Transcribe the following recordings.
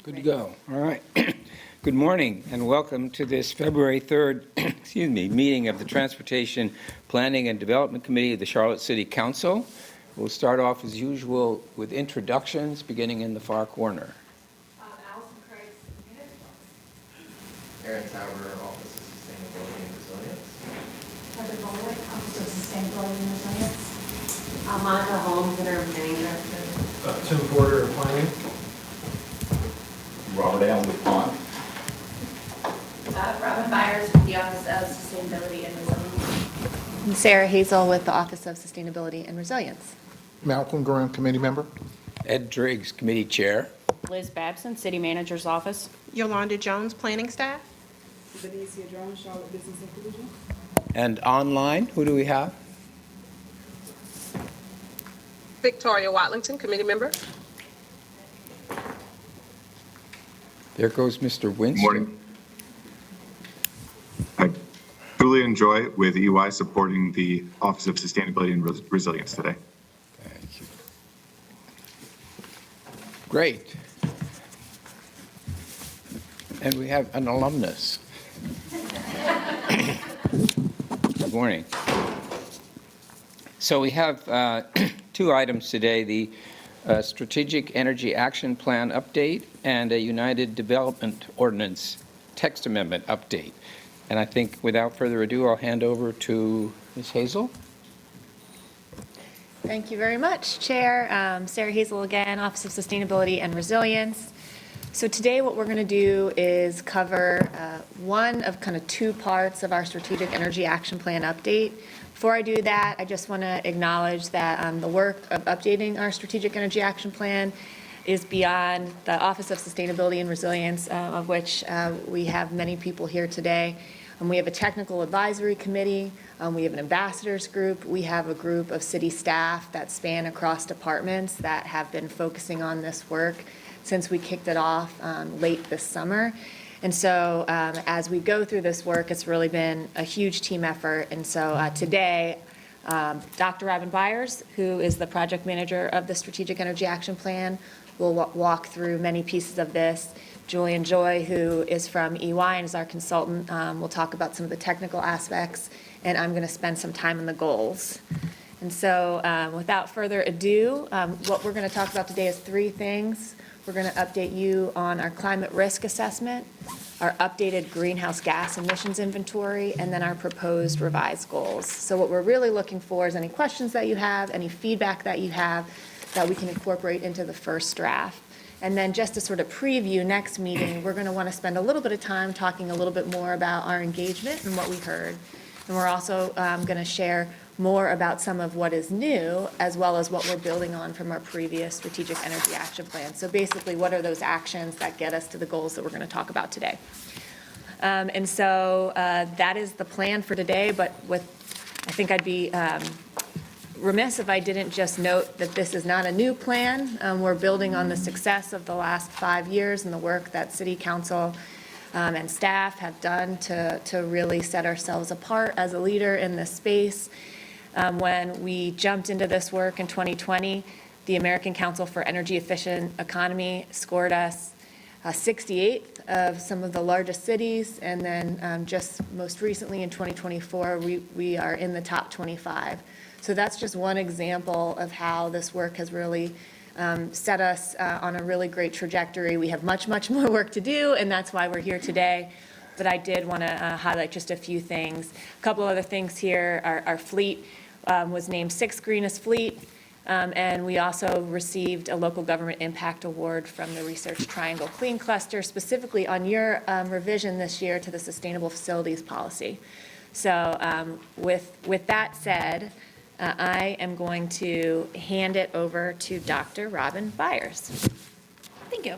Good to go. All right. Good morning and welcome to this February 3rd, meeting of the Transportation Planning and Development Committee of the Charlotte City Council. We'll start off as usual with introductions, beginning in the far corner. Allison Craig's minute. Aaron Tauber, Office of Sustainability and Resilience. Heather Bowley, Office of Sustainability and Resilience. Monica Holmes, Interim Planning Director. Tim Porter, Planning. Robert Allen with Pond. Robin Byers with the Office of Sustainability and Resilience. And Sarah Hazel with the Office of Sustainability and Resilience. Malcolm Graham, Committee Member. Ed Driggs, Committee Chair. Liz Babson, City Manager's Office. Yolanda Jones, Planning Staff. Benicia Jones, Charlotte Business Inclusion. And online, who do we have? Victoria Watlington, Committee Member. There goes Mr. Winston. Good morning. I truly enjoy with EY supporting the Office of Sustainability and Resilience today. Thank you. Great. And we have an alumnus. Good morning. So we have two items today, the Strategic Energy Action Plan update and a United Development Ordinance text amendment update. And I think without further ado, I'll hand over to Ms. Hazel. Thank you very much, Chair. Sarah Hazel again, Office of Sustainability and Resilience. So today what we're going to do is cover one of kind of two parts of our Strategic Energy Action Plan update. Before I do that, I just want to acknowledge that the work of updating our Strategic Energy Action Plan is beyond the Office of Sustainability and Resilience, of which we have many people here today. We have a technical advisory committee, we have an ambassadors group, we have a group of city staff that span across departments that have been focusing on this work since we kicked it off late this summer. And so as we go through this work, it's really been a huge team effort. And so today, Dr. Robin Byers, who is the project manager of the Strategic Energy Action Plan, will walk through many pieces of this. Julian Joy, who is from EY and is our consultant, will talk about some of the technical aspects, and I'm going to spend some time on the goals. And so without further ado, what we're going to talk about today is three things. We're going to update you on our climate risk assessment, our updated greenhouse gas emissions inventory, and then our proposed revised goals. So what we're really looking for is any questions that you have, any feedback that you have that we can incorporate into the first draft. And then just to sort of preview next meeting, we're going to want to spend a little bit of time talking a little bit more about our engagement and what we heard. And we're also going to share more about some of what is new, as well as what we're building on from our previous Strategic Energy Action Plan. So basically, what are those actions that get us to the goals that we're going to talk about today? And so that is the plan for today, but I think I'd be remiss if I didn't just note that this is not a new plan. We're building on the success of the last 5 years and the work that City Council and staff have done to really set ourselves apart as a leader in this space. When we jumped into this work in 2020, the American Council for Energy Efficient Economy scored us 68th of some of the largest cities, and then just most recently in 2024, we are in the top 25. So that's just one example of how this work has really set us on a really great trajectory. We have much, much more work to do, and that's why we're here today. But I did want to highlight just a few things. A couple other things here. Our fleet was named 6th greenest fleet, and we also received a local government impact award from the Research Triangle Clean Cluster, specifically on your revision this year to the Sustainable Facilities Policy. So with that said, I am going to hand it over to Dr. Robin Byers. Thank you.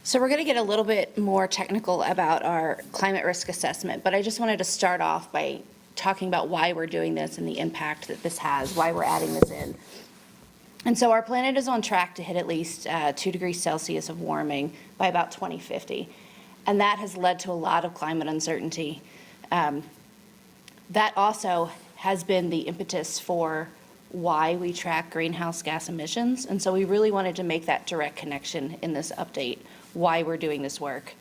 So we're going to get a little bit more technical about our climate risk assessment, but I just wanted to start off by talking about why we're doing this and the impact that this has, why we're adding this in. And so our planet is on track to hit at least 2 degrees Celsius of warming by about 2050. And that has led to a lot of climate uncertainty. That also has been the impetus for why we track greenhouse gas emissions. And so we really wanted to make that direct connection in this update, why we're doing this work.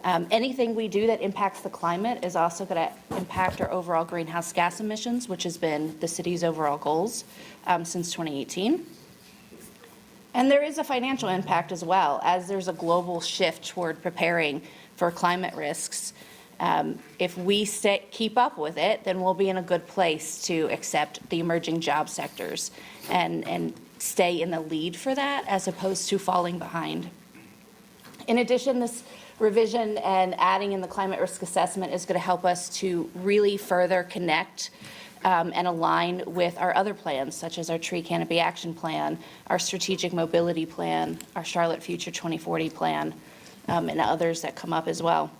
Anything we do that impacts the climate is also going to impact our overall greenhouse gas emissions, which has been the city's overall goals since 2018. And there is a financial impact as well, as there's a global shift toward preparing for climate risks. If we keep up with it, then we'll be in a good place to accept the emerging job sectors and stay in the lead for that, as opposed to falling behind. In addition, this revision and adding in the climate risk assessment is going to help us to really further connect and align with our other plans, such as our Tree Canopy Action Plan, our Strategic Mobility Plan, our Charlotte Future 2040 Plan, and others that come up as well.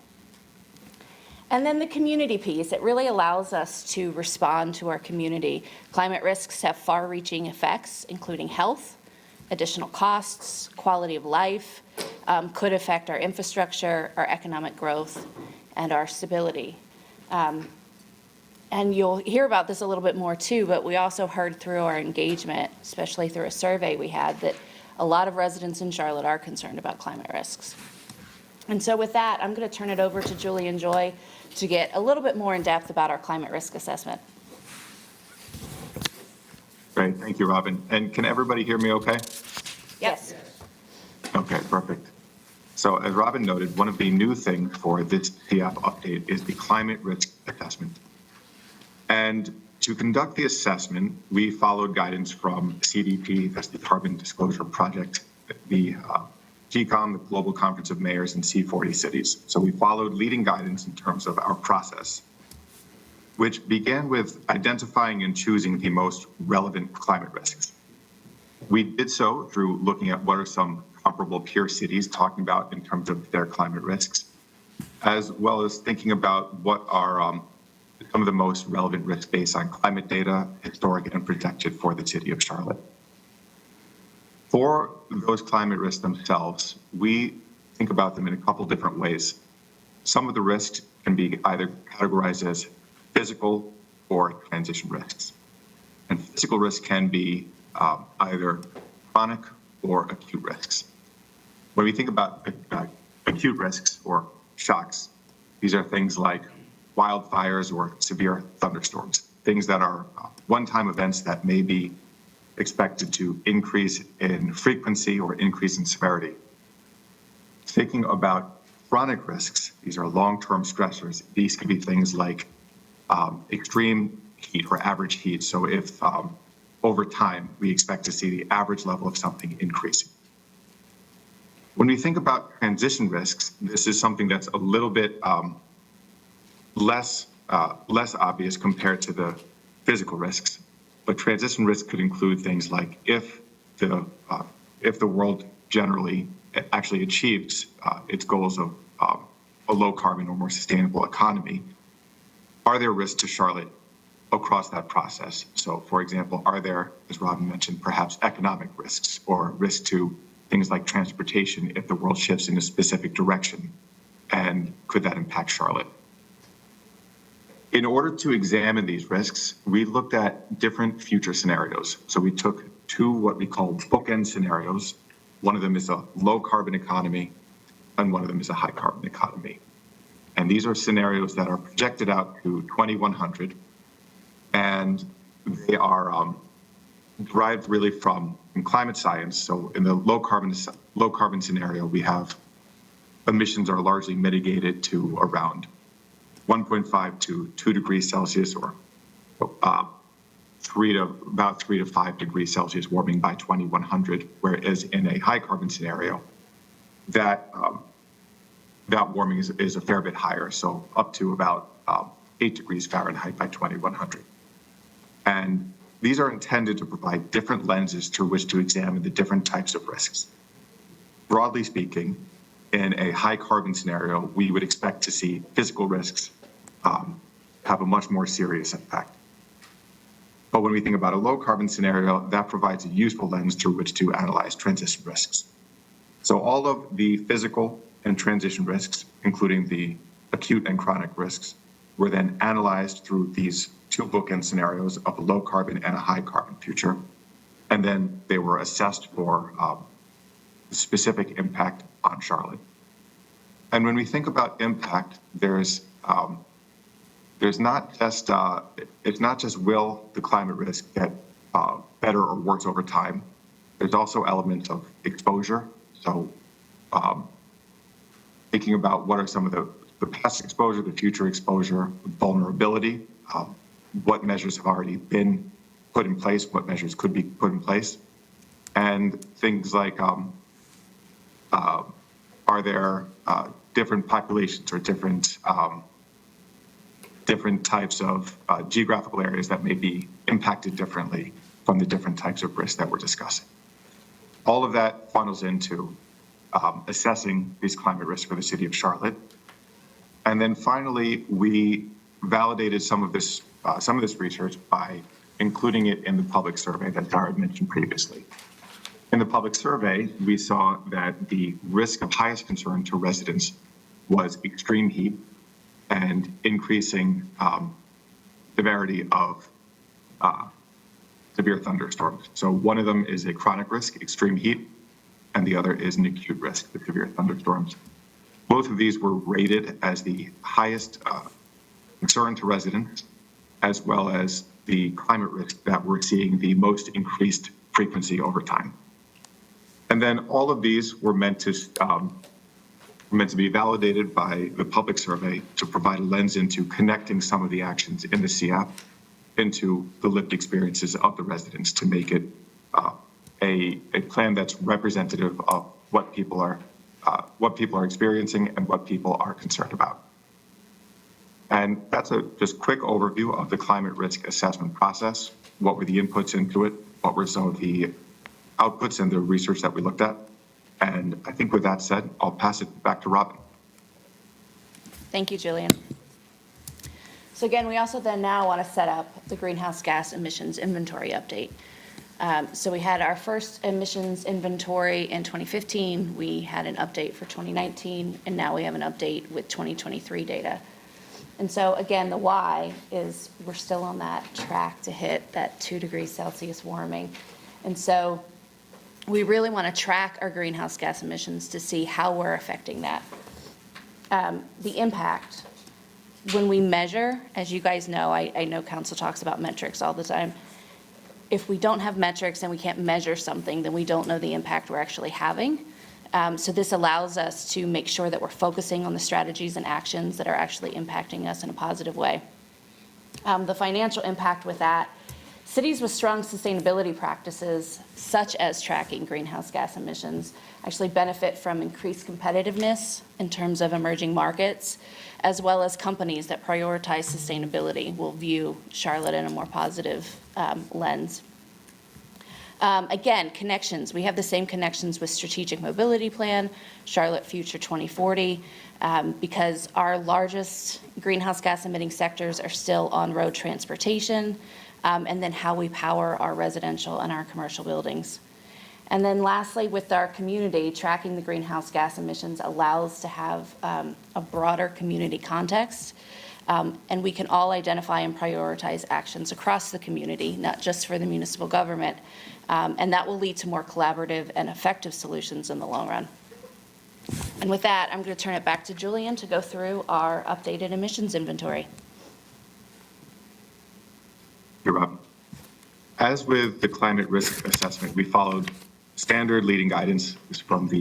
And then the community piece, it really allows us to respond to our community. Climate risks have far-reaching effects, including health, additional costs, quality of life, could affect our infrastructure, our economic growth, and our stability. And you'll hear about this a little bit more too, but we also heard through our engagement, especially through a survey we had, that a lot of residents in Charlotte are concerned about climate risks. And so with that, I'm going to turn it over to Julie and Joy to get a little bit more in depth about our climate risk assessment. Great, thank you, Robin. And can everybody hear me okay? Yes. Okay, perfect. So as Robin noted, one of the new things for this TF update is the climate risk assessment. And to conduct the assessment, we followed guidance from CDP, that's the Carbon Disclosure Project, the GCOM, the Global Conference of Mayors, and C40 cities. So we followed leading guidance in terms of our process, which began with identifying and choosing the most relevant climate risks. We did so through looking at what are some comparable peer cities talking about in terms of their climate risks, as well as thinking about what are some of the most relevant risks based on climate data, historic and projected for the city of Charlotte. For those climate risks themselves, we think about them in a couple different ways. Some of the risks can be either categorized as physical or transition risks. And physical risks can be either chronic or acute risks. When we think about acute risks or shocks, these are things like wildfires or severe thunderstorms, things that are one-time events that may be expected to increase in frequency or increase in severity. Thinking about chronic risks, these are long-term stressors. These could be things like extreme heat or average heat. So if over time we expect to see the average level of something increasing. When we think about transition risks, this is something that's a little bit less obvious compared to the physical risks. But transition risk could include things like if the world generally actually achieves its goals of a low carbon or more sustainable economy, are there risks to Charlotte across that process? So, for example, are there, as Robin mentioned, perhaps economic risks or risks to things like transportation if the world shifts in a specific direction? And could that impact Charlotte? In order to examine these risks, we looked at different future scenarios. So we took two what we call bookend scenarios. One of them is a low carbon economy, and one of them is a high carbon economy. And these are scenarios that are projected out to 2100, and they are derived really from climate science. So in the low carbon scenario, we have emissions are largely mitigated to around 1.5 to 2 degrees Celsius, or about 3 to 5 degrees Celsius warming by 2100, whereas in a high carbon scenario, that warming is a fair bit higher, so up to about 8 degrees Fahrenheit by 2100. And these are intended to provide different lenses through which to examine the different types of risks. Broadly speaking, in a high carbon scenario, we would expect to see physical risks have a much more serious impact. But when we think about a low carbon scenario, that provides a useful lens through which to analyze transition risks. So all of the physical and transition risks, including the acute and chronic risks, were then analyzed through these two bookend scenarios of a low carbon and a high carbon future. And then they were assessed for specific impact on Charlotte. And when we think about impact, there's not just, it's not just will the climate risk get better or worse over time. There's also elements of exposure. So thinking about what are some of the past exposure, the future exposure, vulnerability, what measures have already been put in place, what measures could be put in place, and things like are there different populations or different types of geographical areas that may be impacted differently from the different types of risks that we're discussing. All of that funnels into assessing these climate risks for the city of Charlotte. And then finally, we validated some of this research by including it in the public survey that Dara mentioned previously. In the public survey, we saw that the risk of highest concern to residents was extreme heat and increasing severity of severe thunderstorms. So one of them is a chronic risk, extreme heat, and the other is an acute risk, the severe thunderstorms. Both of these were rated as the highest concern to residents, as well as the climate risk that we're seeing the most increased frequency over time. And then all of these were meant to be validated by the public survey to provide a lens into connecting some of the actions in the CF into the lived experiences of the residents to make it a plan that's representative of what people are experiencing and what people are concerned about. And that's a just quick overview of the climate risk assessment process. What were the inputs into it? What were some of the outputs and the research that we looked at? And I think with that said, I'll pass it back to Robin. Thank you, Julian. So again, we also then now want to set up the greenhouse gas emissions inventory update. So we had our first emissions inventory in 2015. We had an update for 2019, and now we have an update with 2023 data. And so again, the why is we're still on that track to hit that 2 degrees Celsius warming. And so we really want to track our greenhouse gas emissions to see how we're affecting that. The impact, when we measure, as you guys know, I know council talks about metrics all the time. If we don't have metrics and we can't measure something, then we don't know the impact we're actually having. So this allows us to make sure that we're focusing on the strategies and actions that are actually impacting us in a positive way. The financial impact with that, cities with strong sustainability practices, such as tracking greenhouse gas emissions, actually benefit from increased competitiveness in terms of emerging markets, as well as companies that prioritize sustainability will view Charlotte in a more positive lens. Again, connections. We have the same connections with Strategic Mobility Plan, Charlotte Future 2040, because our largest greenhouse gas emitting sectors are still on-road transportation, and then how we power our residential and our commercial buildings. And then lastly, with our community, tracking the greenhouse gas emissions allows to have a broader community context, and we can all identify and prioritize actions across the community, not just for the municipal government, and that will lead to more collaborative and effective solutions in the long run. And with that, I'm going to turn it back to Julian to go through our updated emissions inventory. You're Rob. As with the climate risk assessment, we followed standard leading guidance from the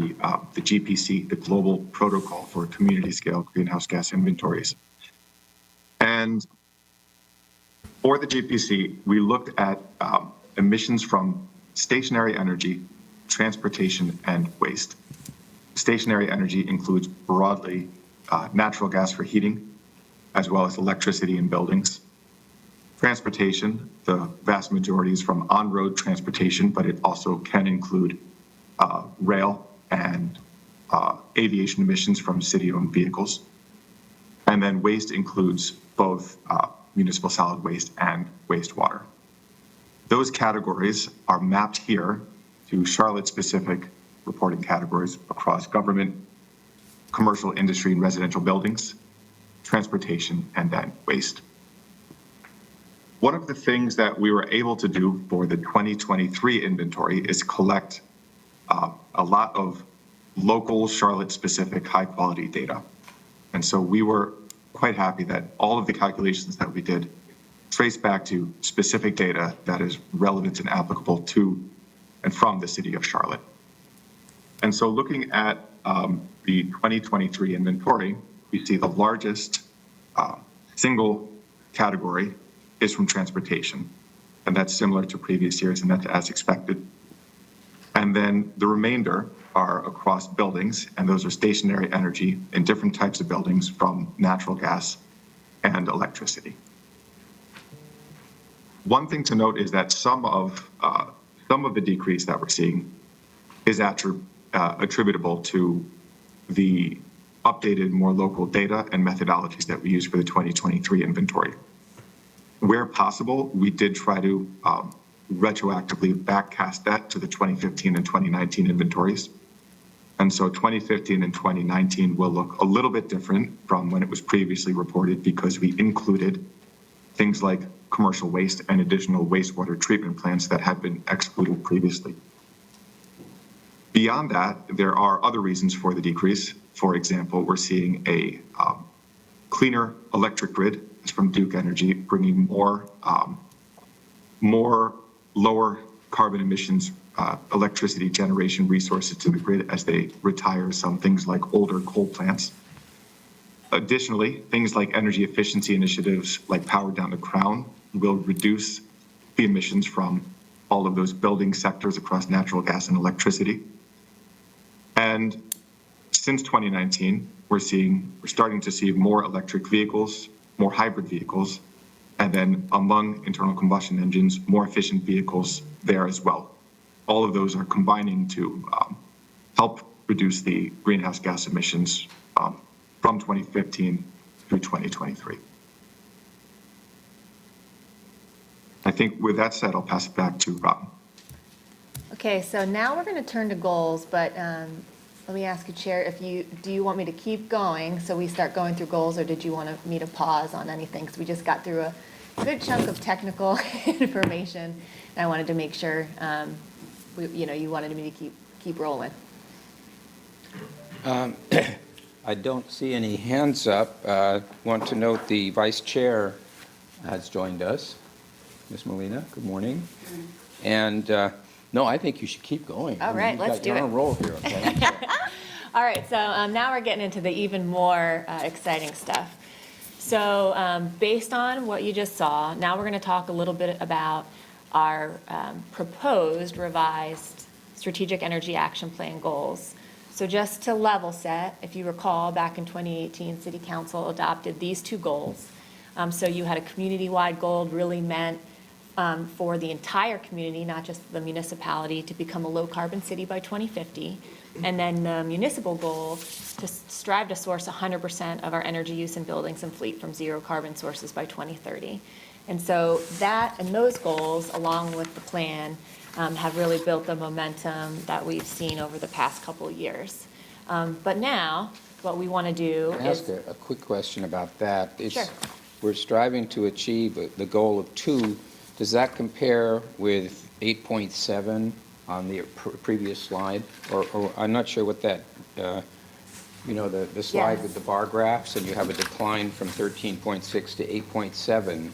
GPC, the Global Protocol for Community Scale Greenhouse Gas Inventories. And for the GPC, we looked at emissions from stationary energy, transportation, and waste. Stationary energy includes broadly natural gas for heating, as well as electricity in buildings. Transportation, the vast majority is from on-road transportation, but it also can include rail and aviation emissions from city-owned vehicles. And then waste includes both municipal solid waste and wastewater. Those categories are mapped here to Charlotte-specific reporting categories across government, commercial, industry, and residential buildings, transportation, and then waste. One of the things that we were able to do for the 2023 inventory is collect a lot of local Charlotte-specific high-quality data. And so we were quite happy that all of the calculations that we did trace back to specific data that is relevant and applicable to and from the city of Charlotte. And so looking at the 2023 inventory, we see the largest single category is from transportation. And that's similar to previous years, and that's as expected. And then the remainder are across buildings, and those are stationary energy in different types of buildings from natural gas and electricity. One thing to note is that some of the decrease that we're seeing is attributable to the updated, more local data and methodologies that we use for the 2023 inventory. Where possible, we did try to retroactively backcast that to the 2015 and 2019 inventories. And so 2015 and 2019 will look a little bit different from when it was previously reported because we included things like commercial waste and additional wastewater treatment plants that had been excluded previously. Beyond that, there are other reasons for the decrease. For example, we're seeing a cleaner electric grid from Duke Energy, bringing more lower carbon emissions electricity generation resources to the grid as they retire some things like older coal plants. Additionally, things like energy efficiency initiatives like Power Down the Crown will reduce the emissions from all of those building sectors across natural gas and electricity. And since 2019, we're starting to see more electric vehicles, more hybrid vehicles, and then among internal combustion engines, more efficient vehicles there as well. All of those are combining to help reduce the greenhouse gas emissions from 2015 through 2023. I think with that said, I'll pass it back to Rob. Okay, so now we're going to turn to goals, but let me ask you, Chair, do you want me to keep going so we start going through goals, or did you want me to pause on anything? Because we just got through a good chunk of technical information, and I wanted to make sure you wanted me to keep rolling. I don't see any hands up. Want to note the Vice Chair has joined us. Ms. Molina, good morning. And no, I think you should keep going. All right, let's do it. You're on a roll here, okay? All right, so now we're getting into the even more exciting stuff. So based on what you just saw, now we're going to talk a little bit about our proposed revised Strategic Energy Action Plan goals. So just to level set, if you recall, back in 2018, City Council adopted these two goals. So you had a community-wide goal really meant for the entire community, not just the municipality, to become a low-carbon city by 2050. And then the municipal goal to strive to source 100% of our energy use in buildings and fleet from zero carbon sources by 2030. And so that and those goals, along with the plan, have really built the momentum that we've seen over the past couple of years. But now, what we want to do Can I ask a quick question about that? Sure. We're striving to achieve the goal of 2. Does that compare with 8.7 on the previous slide? Or I'm not sure what that, the slide Yes. with the bar graphs, and you have a decline from 13.6 to 8.7.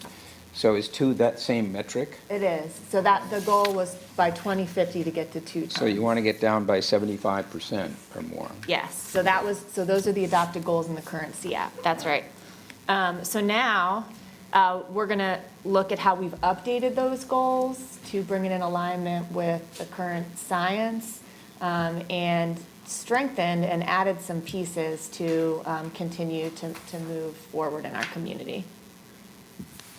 So is 2 that same metric? It is. So that the goal was by 2050 to get to 2 tons. So you want to get down by 75% or more? Yes. So those are the adopted goals in the current CAP. That's right. So now we're going to look at how we've updated those goals to bring it in alignment with the current science and strengthened and added some pieces to continue to move forward in our community.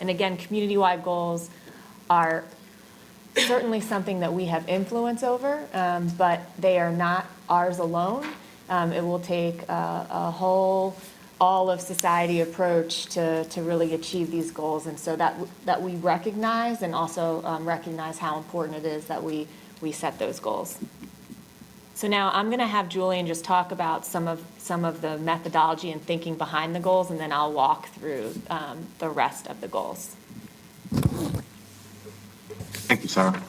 And again, community-wide goals are certainly something that we have influence over, but they are not ours alone. It will take a whole all of society approach to really achieve these goals, and so that we recognize and also recognize how important it is that we set those goals. So now I'm going to have Julian just talk about some of the methodology and thinking behind the goals, and then I'll walk through the rest of the goals. Thank you, Sarah.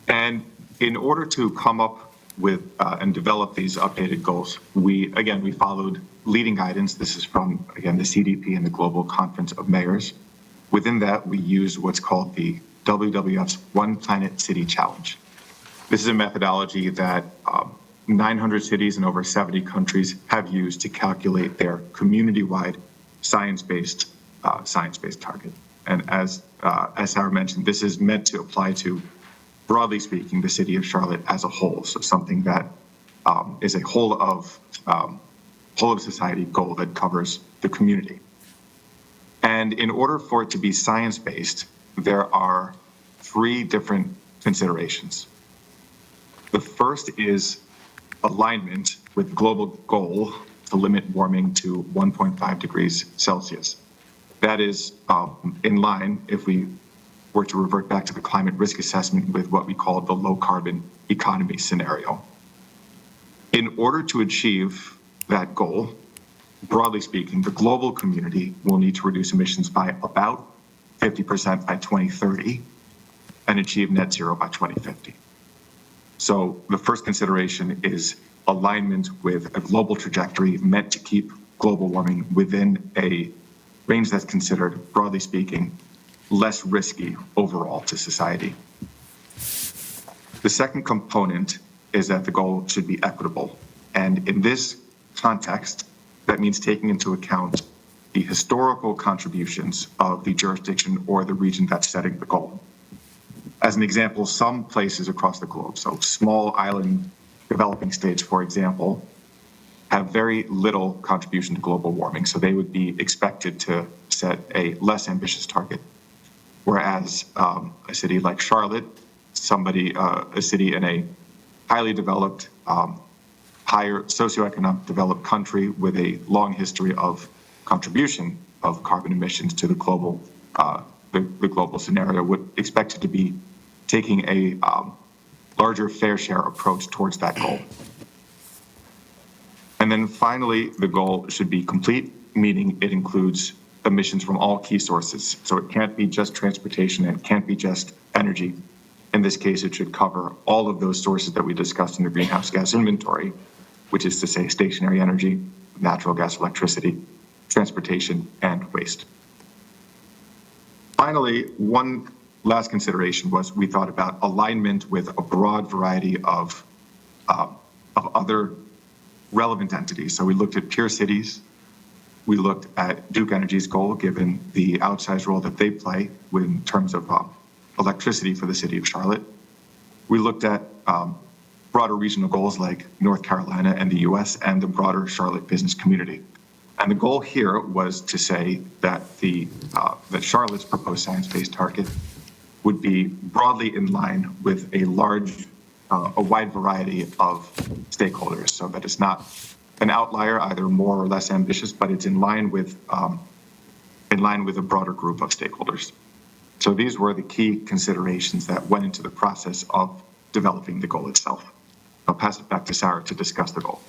And in order to come up with and develop these updated goals, we followed leading guidance. This is from, again, the CDP and the Global Conference of Mayors. Within that, we use what's called the WWF's One Planet City Challenge. This is a methodology that 900 cities in over 70 countries have used to calculate their community-wide science-based target. And as Sarah mentioned, this is meant to apply to, broadly speaking, the city of Charlotte as a whole. So something that is a whole of society goal that covers the community. And in order for it to be science-based, there are 3 different considerations. The first is alignment with global goal to limit warming to 1.5 degrees Celsius. That is in line, if we were to revert back to the climate risk assessment, with what we call the low carbon economy scenario. In order to achieve that goal, broadly speaking, the global community will need to reduce emissions by about 50% by 2030 and achieve net zero by 2050. So the first consideration is alignment with a global trajectory meant to keep global warming within a range that's considered, broadly speaking, less risky overall to society. The second component is that the goal should be equitable. And in this context, that means taking into account the historical contributions of the jurisdiction or the region that's setting the goal. As an example, some places across the globe, so small island developing states, for example, have very little contribution to global warming, so they would be expected to set a less ambitious target. Whereas a city like Charlotte, a city in a highly developed, higher socioeconomic developed country with a long history of contribution of carbon emissions to the global scenario, would expect it to be taking a larger fair share approach towards that goal. And then finally, the goal should be complete, meaning it includes emissions from all key sources. So it can't be just transportation, and it can't be just energy. In this case, it should cover all of those sources that we discussed in the greenhouse gas inventory, which is to say stationary energy, natural gas, electricity, transportation, and waste. Finally, one last consideration was we thought about alignment with a broad variety of other relevant entities. So we looked at peer cities. We looked at Duke Energy's goal, given the outsized role that they play in terms of electricity for the city of Charlotte. We looked at broader regional goals like North Carolina and the US and the broader Charlotte business community. And the goal here was to say that that Charlotte's proposed science-based target would be broadly in line with a wide variety of stakeholders, so that it's not an outlier, either more or less ambitious, but it's in line with a broader group of stakeholders. So these were the key considerations that went into the process of developing the goal itself. I'll pass it back to Sarah to discuss the goal.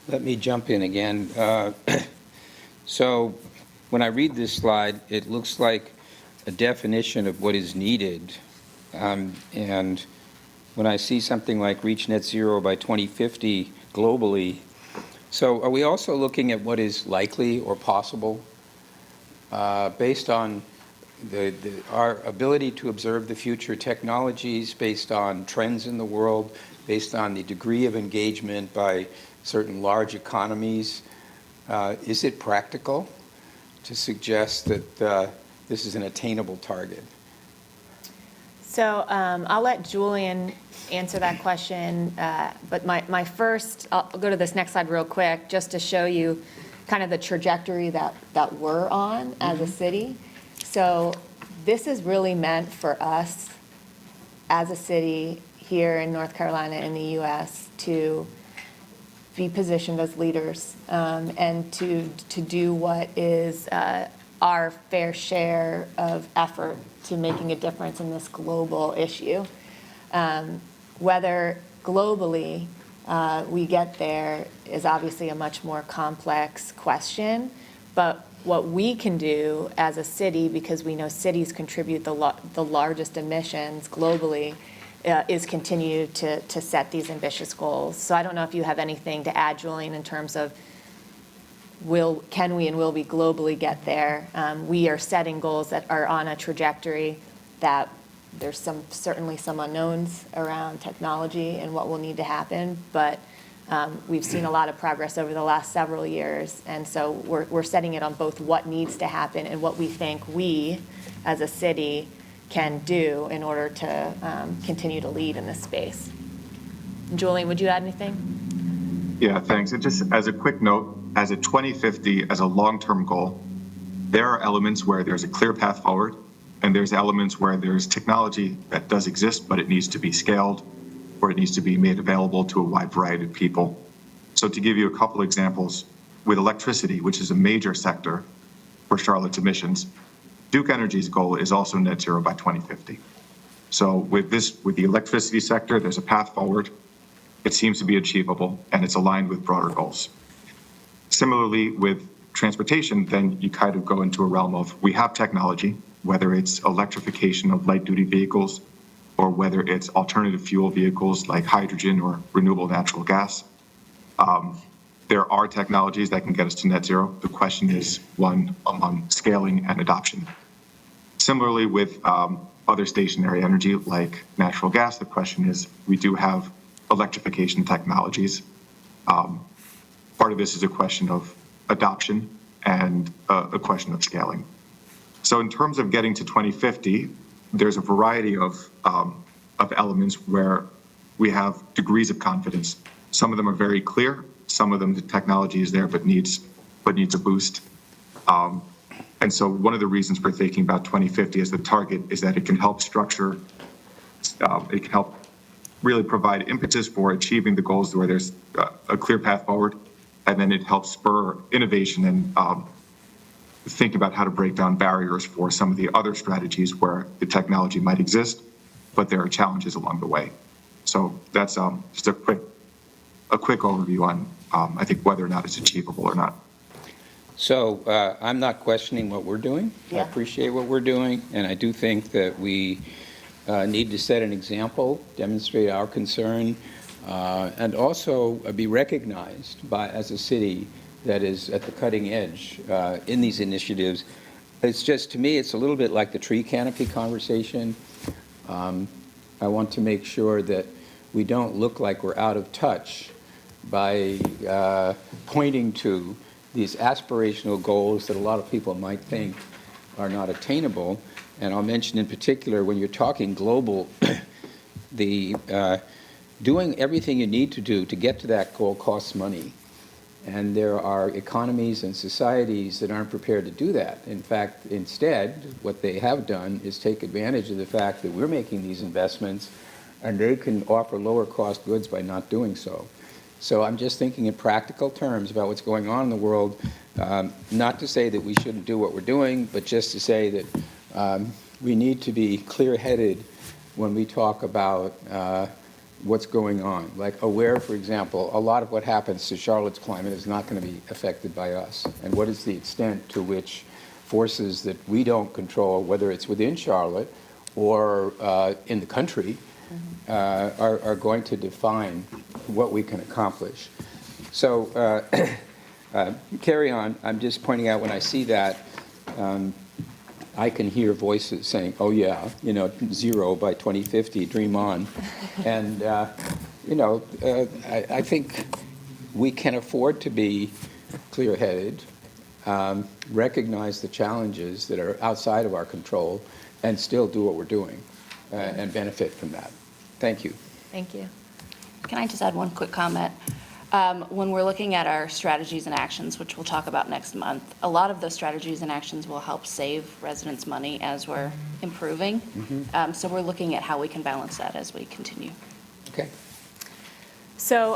Let me jump in again. So when I read this slide, it looks like a definition of what is needed. And when I see something like reach net zero by 2050 globally, so are we also looking at what is likely or possible based on our ability to observe the future technologies, based on trends in the world, based on the degree of engagement by certain large economies? Is it practical to suggest that this is an attainable target? So I'll let Julian answer that question, but my first, I'll go to this next slide real quick, just to show you kind of the trajectory that we're on as a city. So this is really meant for us as a city here in North Carolina in the US to be positioned as leaders and to do what is our fair share of effort to making a difference in this global issue. Whether globally we get there is obviously a much more complex question, but what we can do as a city, because we know cities contribute the largest emissions globally, is continue to set these ambitious goals. So I don't know if you have anything to add, Julian, in terms of can we and will we globally get there? We are setting goals that are on a trajectory that there's certainly some unknowns around technology and what will need to happen, but we've seen a lot of progress over the last several years, and so we're setting it on both what needs to happen and what we think we, as a city, can do in order to continue to lead in this space. Julian, would you add anything? Yeah, thanks. And just as a quick note, as a 2050, as a long-term goal, there are elements where there's a clear path forward, and there's elements where there's technology that does exist, but it needs to be scaled, or it needs to be made available to a wide variety of people. So to give you a couple examples, with electricity, which is a major sector for Charlotte's emissions, Duke Energy's goal is also net zero by 2050. So with the electricity sector, there's a path forward. It seems to be achievable, and it's aligned with broader goals. Similarly, with transportation, then you kind of go into a realm of, we have technology, whether it's electrification of light-duty vehicles, or whether it's alternative fuel vehicles like hydrogen or renewable natural gas. There are technologies that can get us to net zero. The question is one among scaling and adoption. Similarly, with other stationary energy like natural gas, the question is we do have electrification technologies. Part of this is a question of adoption and a question of scaling. So in terms of getting to 2050, there's a variety of elements where we have degrees of confidence. Some of them are very clear. Some of them, the technology is there, but needs a boost. And so one of the reasons we're thinking about 2050 as the target is that it can help structure, it can help really provide impetus for achieving the goals where there's a clear path forward, and then it helps spur innovation and think about how to break down barriers for some of the other strategies where the technology might exist, but there are challenges along the way. So that's just a quick overview on, I think, whether or not it's achievable or not. So I'm not questioning what we're doing. I Yeah. appreciate what we're doing, and I do think that we need to set an example, demonstrate our concern, and also be recognized as a city that is at the cutting edge in these initiatives. It's just, to me, it's a little bit like the tree canopy conversation. I want to make sure that we don't look like we're out of touch by pointing to these aspirational goals that a lot of people might think are not attainable. And I'll mention in particular, when you're talking global, doing everything you need to do to get to that goal costs money. And there are economies and societies that aren't prepared to do that. In fact, instead, what they have done is take advantage of the fact that we're making these investments, and they can offer lower cost goods by not doing so. So I'm just thinking in practical terms about what's going on in the world, not to say that we shouldn't do what we're doing, but just to say that we need to be clear-headed when we talk about what's going on. Like aware, for example, a lot of what happens to Charlotte's climate is not going to be affected by us. And what is the extent to which forces that we don't control, whether it's within Charlotte or in the country, are going to define what we can accomplish. So carry on. I'm just pointing out when I see that, I can hear voices saying, oh yeah, zero by 2050, dream on. And, I think we can afford to be clear-headed, recognize the challenges that are outside of our control, and still do what we're doing and benefit from that. Thank you. Thank you. Can I just add one quick comment? When we're looking at our strategies and actions, which we'll talk about next month, a lot of those strategies and actions will help save residents money as we're improving. So we're looking at how we can balance that as we continue. Okay. So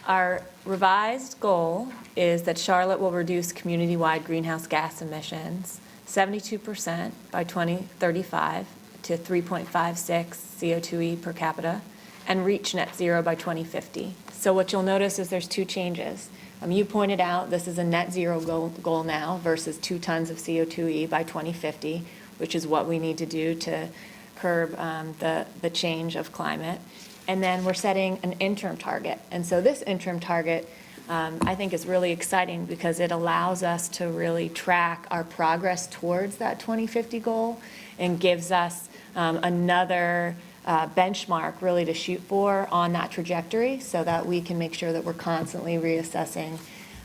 our revised goal is that Charlotte will reduce community-wide greenhouse gas emissions 72% by 2035 to 3.56 CO2e per capita, and reach net zero by 2050. So what you'll notice is there's two changes. You pointed out this is a net zero goal now versus 2 tons of CO2e by 2050, which is what we need to do to curb the change of climate. And then we're setting an interim target. And so this interim target, I think, is really exciting because it allows us to really track our progress towards that 2050 goal and gives us another benchmark really to shoot for on that trajectory so that we can make sure that we're constantly reassessing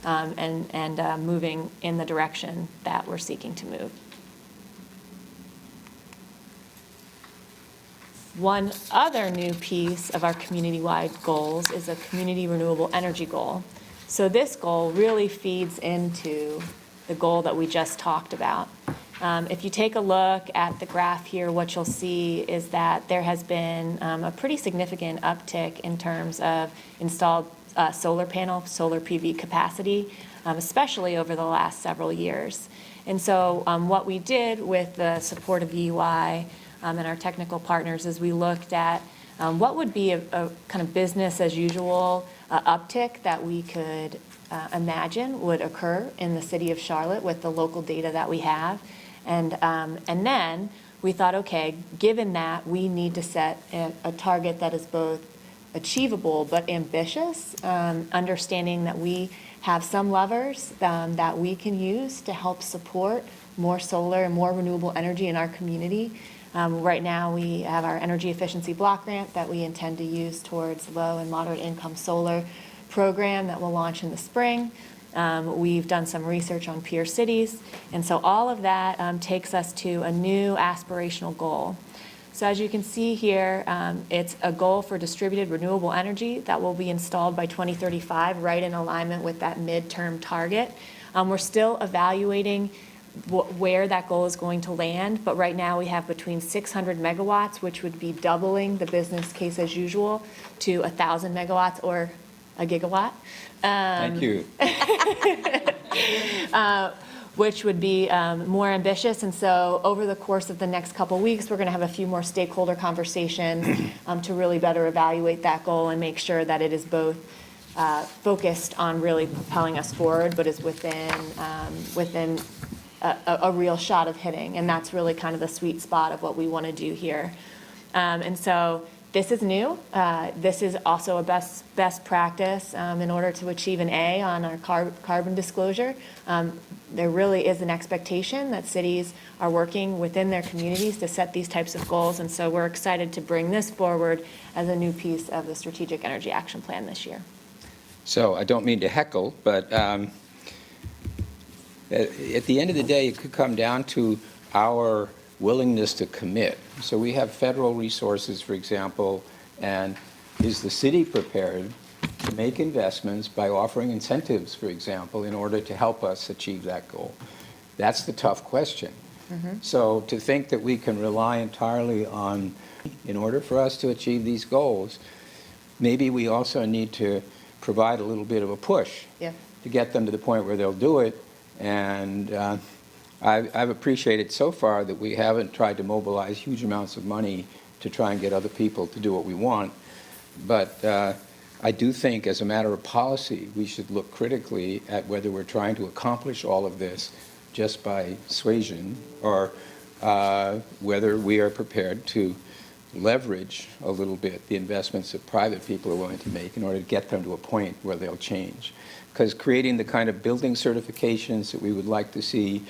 and moving in the direction that we're seeking to move. One other new piece of our community-wide goals is a community renewable energy goal. So this goal really feeds into the goal that we just talked about. If you take a look at the graph here, what you'll see is that there has been a pretty significant uptick in terms of installed solar panel, solar PV capacity, especially over the last several years. And so what we did with the support of EUI and our technical partners is we looked at what would be a kind of business as usual uptick that we could imagine would occur in the city of Charlotte with the local data that we have. And then we thought, okay, given that, we need to set a target that is both achievable but ambitious, understanding that we have some levers that we can use to help support more solar and more renewable energy in our community. Right now, we have our energy efficiency block grant that we intend to use towards low and moderate income solar program that will launch in the spring. We've done some research on peer cities, and so all of that takes us to a new aspirational goal. So as you can see here, it's a goal for distributed renewable energy that will be installed by 2035, right in alignment with that midterm target. We're still evaluating where that goal is going to land, but right now we have between 600 megawatts, which would be doubling the business case as usual, to 1,000 megawatts or a gigawatt. Thank you. Which would be more ambitious. And so over the course of the next couple weeks, we're going to have a few more stakeholder conversations to really better evaluate that goal and make sure that it is both focused on really propelling us forward, but is within a real shot of hitting. And that's really kind of the sweet spot of what we want to do here. And so this is new. This is also a best practice in order to achieve an A on our carbon disclosure. There really is an expectation that cities are working within their communities to set these types of goals, and so we're excited to bring this forward as a new piece of the Strategic Energy Action Plan this year. So I don't mean to heckle, but at the end of the day, it could come down to our willingness to commit. So we have federal resources, for example, and is the city prepared to make investments by offering incentives, for example, in order to help us achieve that goal? That's the tough question. So to think that we can rely entirely on, in order for us to achieve these goals, maybe we also need to provide a little bit of a push to get them to the point where they'll do it. And I've appreciated so far that we haven't tried to mobilize huge amounts of money to try and get other people to do what we want. But I do think, as a matter of policy, we should look critically at whether we're trying to accomplish all of this just by suasion, or whether we are prepared to leverage a little bit the investments that private people are willing to make in order to get them to a point where they'll change. Because creating the kind of building certifications that we would like to see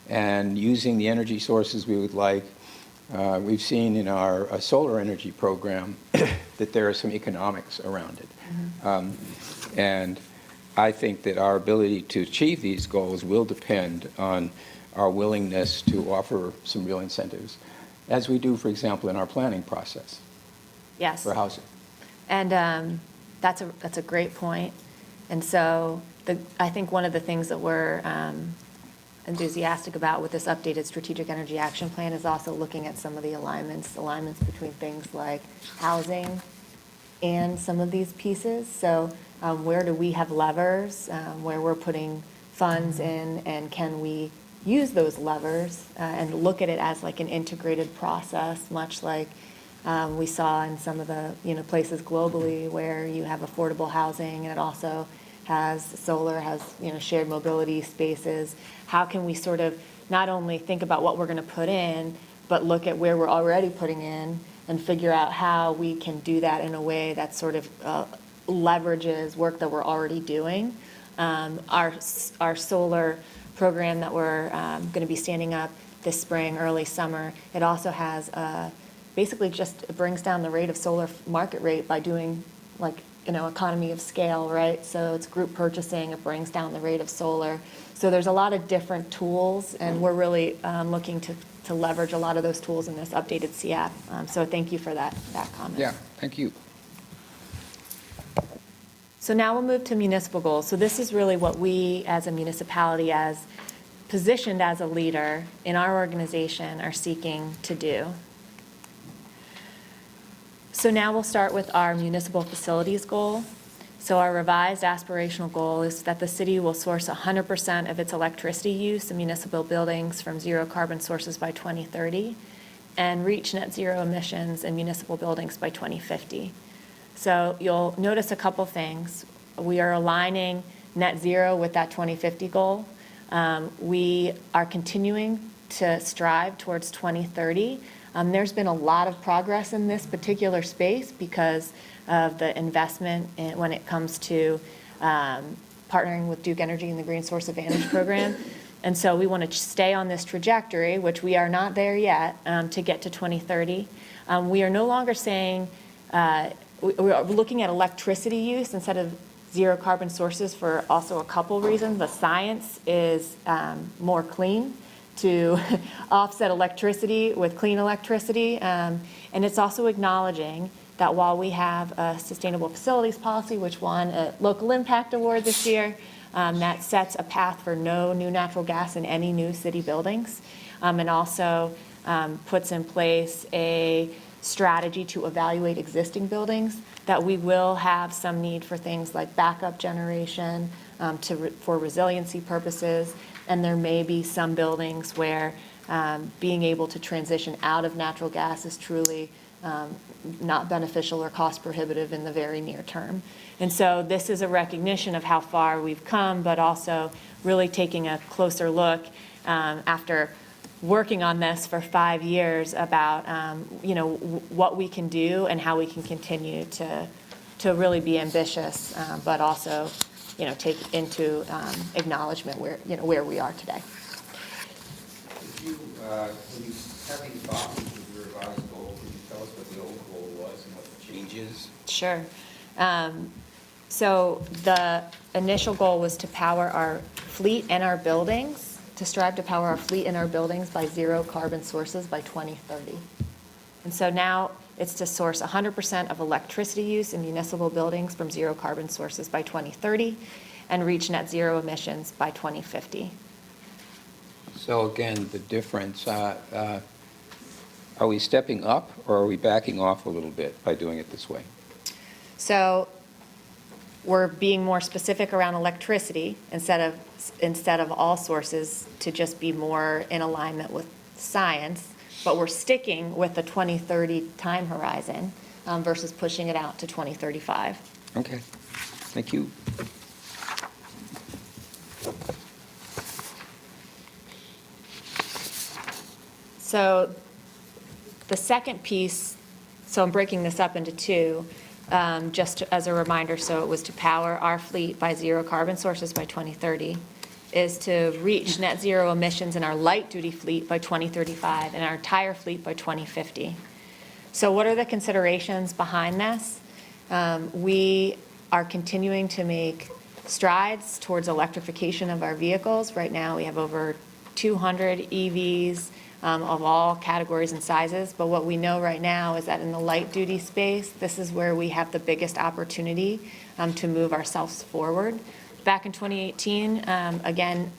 and using the energy sources we would like, we've seen in our solar energy program that there are some economics around it. And I think that our ability to achieve these goals will depend on our willingness to offer some real incentives, as we do, for example, in our planning process for housing. And that's a great point. And so I think one of the things that we're enthusiastic about with this updated Strategic Energy Action Plan is also looking at some of the alignments between things like housing and some of these pieces. So where do we have levers, where we're putting funds in, and can we use those levers and look at it as like an integrated process, much like we saw in some of the places globally where you have affordable housing, and it also has solar, has, shared mobility spaces. How can we sort of not only think about what we're going to put in, but look at where we're already putting in and figure out how we can do that in a way that sort of leverages work that we're already doing. Our solar program that we're going to be standing up this spring, early summer, it also has basically just it brings down the rate of solar market rate by doing economy of scale, right? So it's group purchasing, it brings down the rate of solar. So there's a lot of different tools, and we're really looking to leverage a lot of those tools in this updated CAP. So thank you for that comment. Yeah, thank you. So now we'll move to municipal goals. So this is really what we as a municipality, as positioned as a leader in our organization, are seeking to do. So now we'll start with our municipal facilities goal. So our revised aspirational goal is that the city will source 100% of its electricity use in municipal buildings from zero carbon sources by 2030 and reach net zero emissions in municipal buildings by 2050. So you'll notice a couple things. We are aligning net zero with that 2050 goal. We are continuing to strive towards 2030. There's been a lot of progress in this particular space because of the investment when it comes to partnering with Duke Energy and the Green Source Advantage program. And so we want to stay on this trajectory, which we are not there yet, to get to 2030. We are no longer saying, we're looking at electricity use instead of zero carbon sources for also a couple reasons. The science is more clean to offset electricity with clean electricity. And it's also acknowledging that while we have a sustainable facilities policy, which won a local impact award this year, that sets a path for no new natural gas in any new city buildings, and also puts in place a strategy to evaluate existing buildings, that we will have some need for things like backup generation for resiliency purposes, and there may be some buildings where being able to transition out of natural gas is truly not beneficial or cost prohibitive in the very near term. And so this is a recognition of how far we've come, but also really taking a closer look after working on this for 5 years about what we can do and how we can continue to really be ambitious, but also take into acknowledgement where we are today. When you having thought of your revised goal, could you tell us what the old goal was and what the change is? Sure. So the initial goal was to power our fleet and our buildings, to strive to power our fleet and our buildings by zero carbon sources by 2030. And so now it's to source 100% of electricity use in municipal buildings from zero carbon sources by 2030 and reach net zero emissions by 2050. So again, the difference, are we stepping up or are we backing off a little bit by doing it this way? So we're being more specific around electricity instead of all sources to just be more in alignment with science, but we're sticking with the 2030 time horizon versus pushing it out to 2035. Okay, thank you. So the second piece, so I'm breaking this up into two, just as a reminder, so it was to power our fleet by zero carbon sources by 2030, is to reach net zero emissions in our light-duty fleet by 2035 and our entire fleet by 2050. So what are the considerations behind this? We are continuing to make strides towards electrification of our vehicles. Right now, we have over 200 EVs of all categories and sizes. But what we know right now is that in the light-duty space, this is where we have the biggest opportunity to move ourselves forward. Back in 2018, again,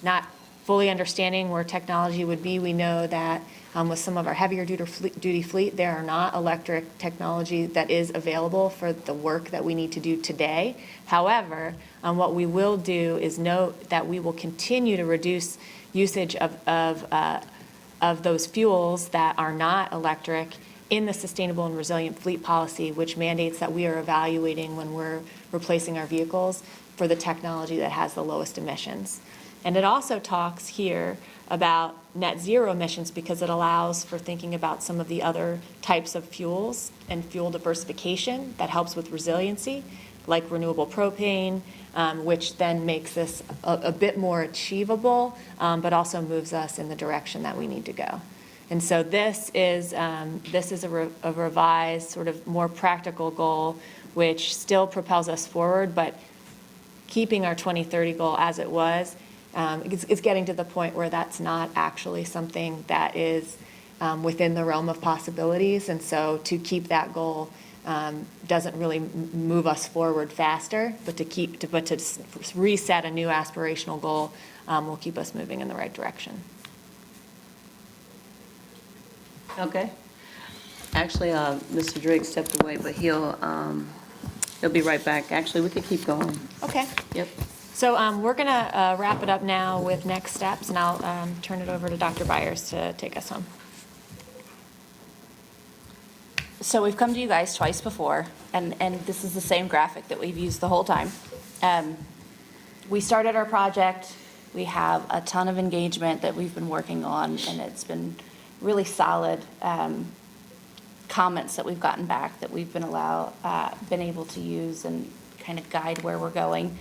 not fully understanding where technology would be, we know that with some of our heavier duty fleet, there are not electric technology that is available for the work that we need to do today. However, what we will do is note that we will continue to reduce usage of those fuels that are not electric in the sustainable and resilient fleet policy, which mandates that we are evaluating when we're replacing our vehicles for the technology that has the lowest emissions. And it also talks here about net zero emissions because it allows for thinking about some of the other types of fuels and fuel diversification that helps with resiliency, like renewable propane, which then makes this a bit more achievable, but also moves us in the direction that we need to go. And so this is a revised, sort of more practical goal, which still propels us forward, but keeping our 2030 goal as it was, it's getting to the point where that's not actually something that is within the realm of possibilities. And so to keep that goal doesn't really move us forward faster, but to reset a new aspirational goal will keep us moving in the right direction. Okay. Actually, Mr. Drake stepped away, but he'll be right back. Actually, we could keep going. Okay. Yep. So we're going to wrap it up now with next steps, and I'll turn it over to Dr. Byers to take us home. So we've come to you guys twice before, and this is the same graphic that we've used the whole time. We started our project. We have a ton of engagement that we've been working on, and it's been really solid comments that we've gotten back that we've been able to use and kind of guide where we're going.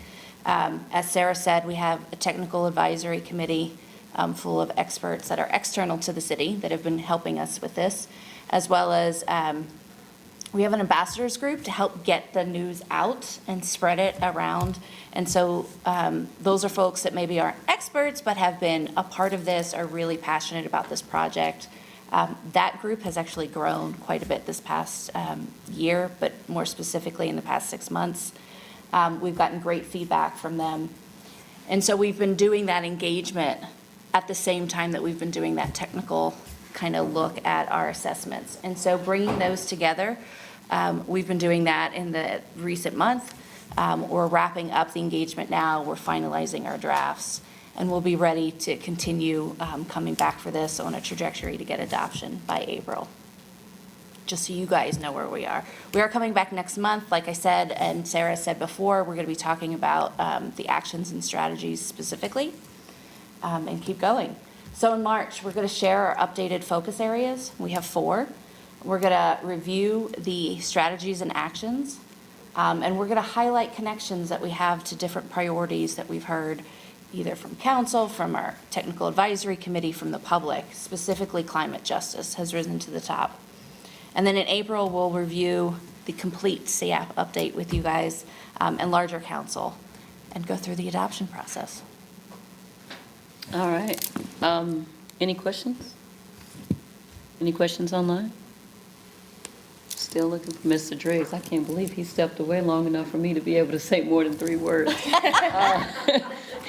As Sarah said, we have a technical advisory committee full of experts that are external to the city that have been helping us with this, as well as we have an ambassadors group to help get the news out and spread it around. And so those are folks that maybe aren't experts but have been a part of this, are really passionate about this project. That group has actually grown quite a bit this past year, but more specifically in the past 6 months. We've gotten great feedback from them. And so we've been doing that engagement at the same time that we've been doing that technical kind of look at our assessments. And so bringing those together, we've been doing that in the recent month. We're wrapping up the engagement now. We're finalizing our drafts. And we'll be ready to continue coming back for this on a trajectory to get adoption by April. Just so you guys know where we are. We are coming back next month, like I said, and Sarah said before, we're going to be talking about the actions and strategies specifically, and keep going. So in March, we're going to share our updated focus areas. We have 4. We're going to review the strategies and actions, and we're going to highlight connections that we have to different priorities that we've heard either from council, from our technical advisory committee, from the public. Specifically, climate justice has risen to the top. And then in April, we'll review the complete CAP update with you guys and larger council and go through the adoption process. All right. Any questions? Any questions online? Still looking for Mr. Driggs. I can't believe he stepped away long enough for me to be able to say more than 3 words.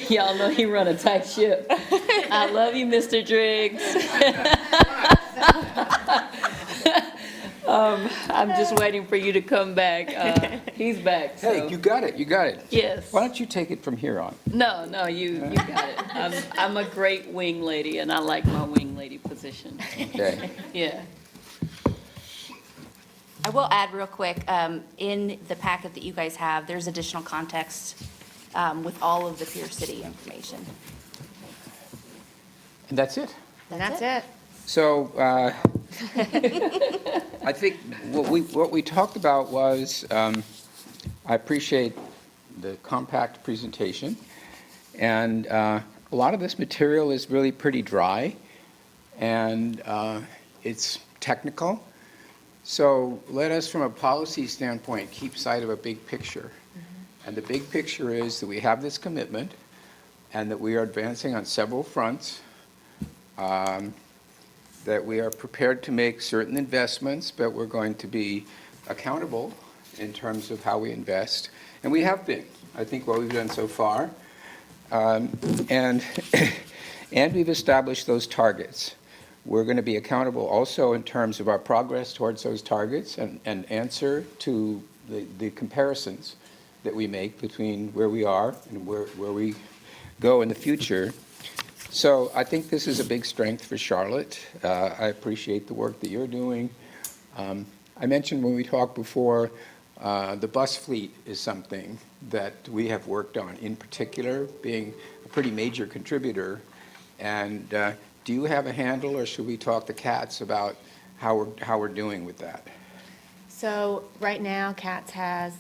Y'all know he run a tight ship. I love you, Mr. Driggs. I'm just waiting for you to come back. He's back. So. Hey, you got it. You got it. Yes. Why don't you take it from here on? No, you got it. I'm a great wing lady, and I like my wing lady position. Okay. Yeah. I will add real quick, in the packet that you guys have, there's additional context with all of the Pierce City information. And that's it. That's it. So I think what we talked about was, I appreciate the compact presentation, and a lot of this material is really pretty dry, and it's technical. So let us, from a policy standpoint, keep sight of a big picture. And the big picture is that we have this commitment and that we are advancing on several fronts, that we are prepared to make certain investments, but we're going to be accountable in terms of how we invest. And we have been, I think, what we've done so far. And we've established those targets. We're going to be accountable also in terms of our progress towards those targets and answer to the comparisons that we make between where we are and where we go in the future. So I think this is a big strength for Charlotte. I appreciate the work that you're doing. I mentioned when we talked before, the bus fleet is something that we have worked on, in particular, being a pretty major contributor. And do you have a handle, or should we talk to CATS about how we're doing with that? So right now, CATS has,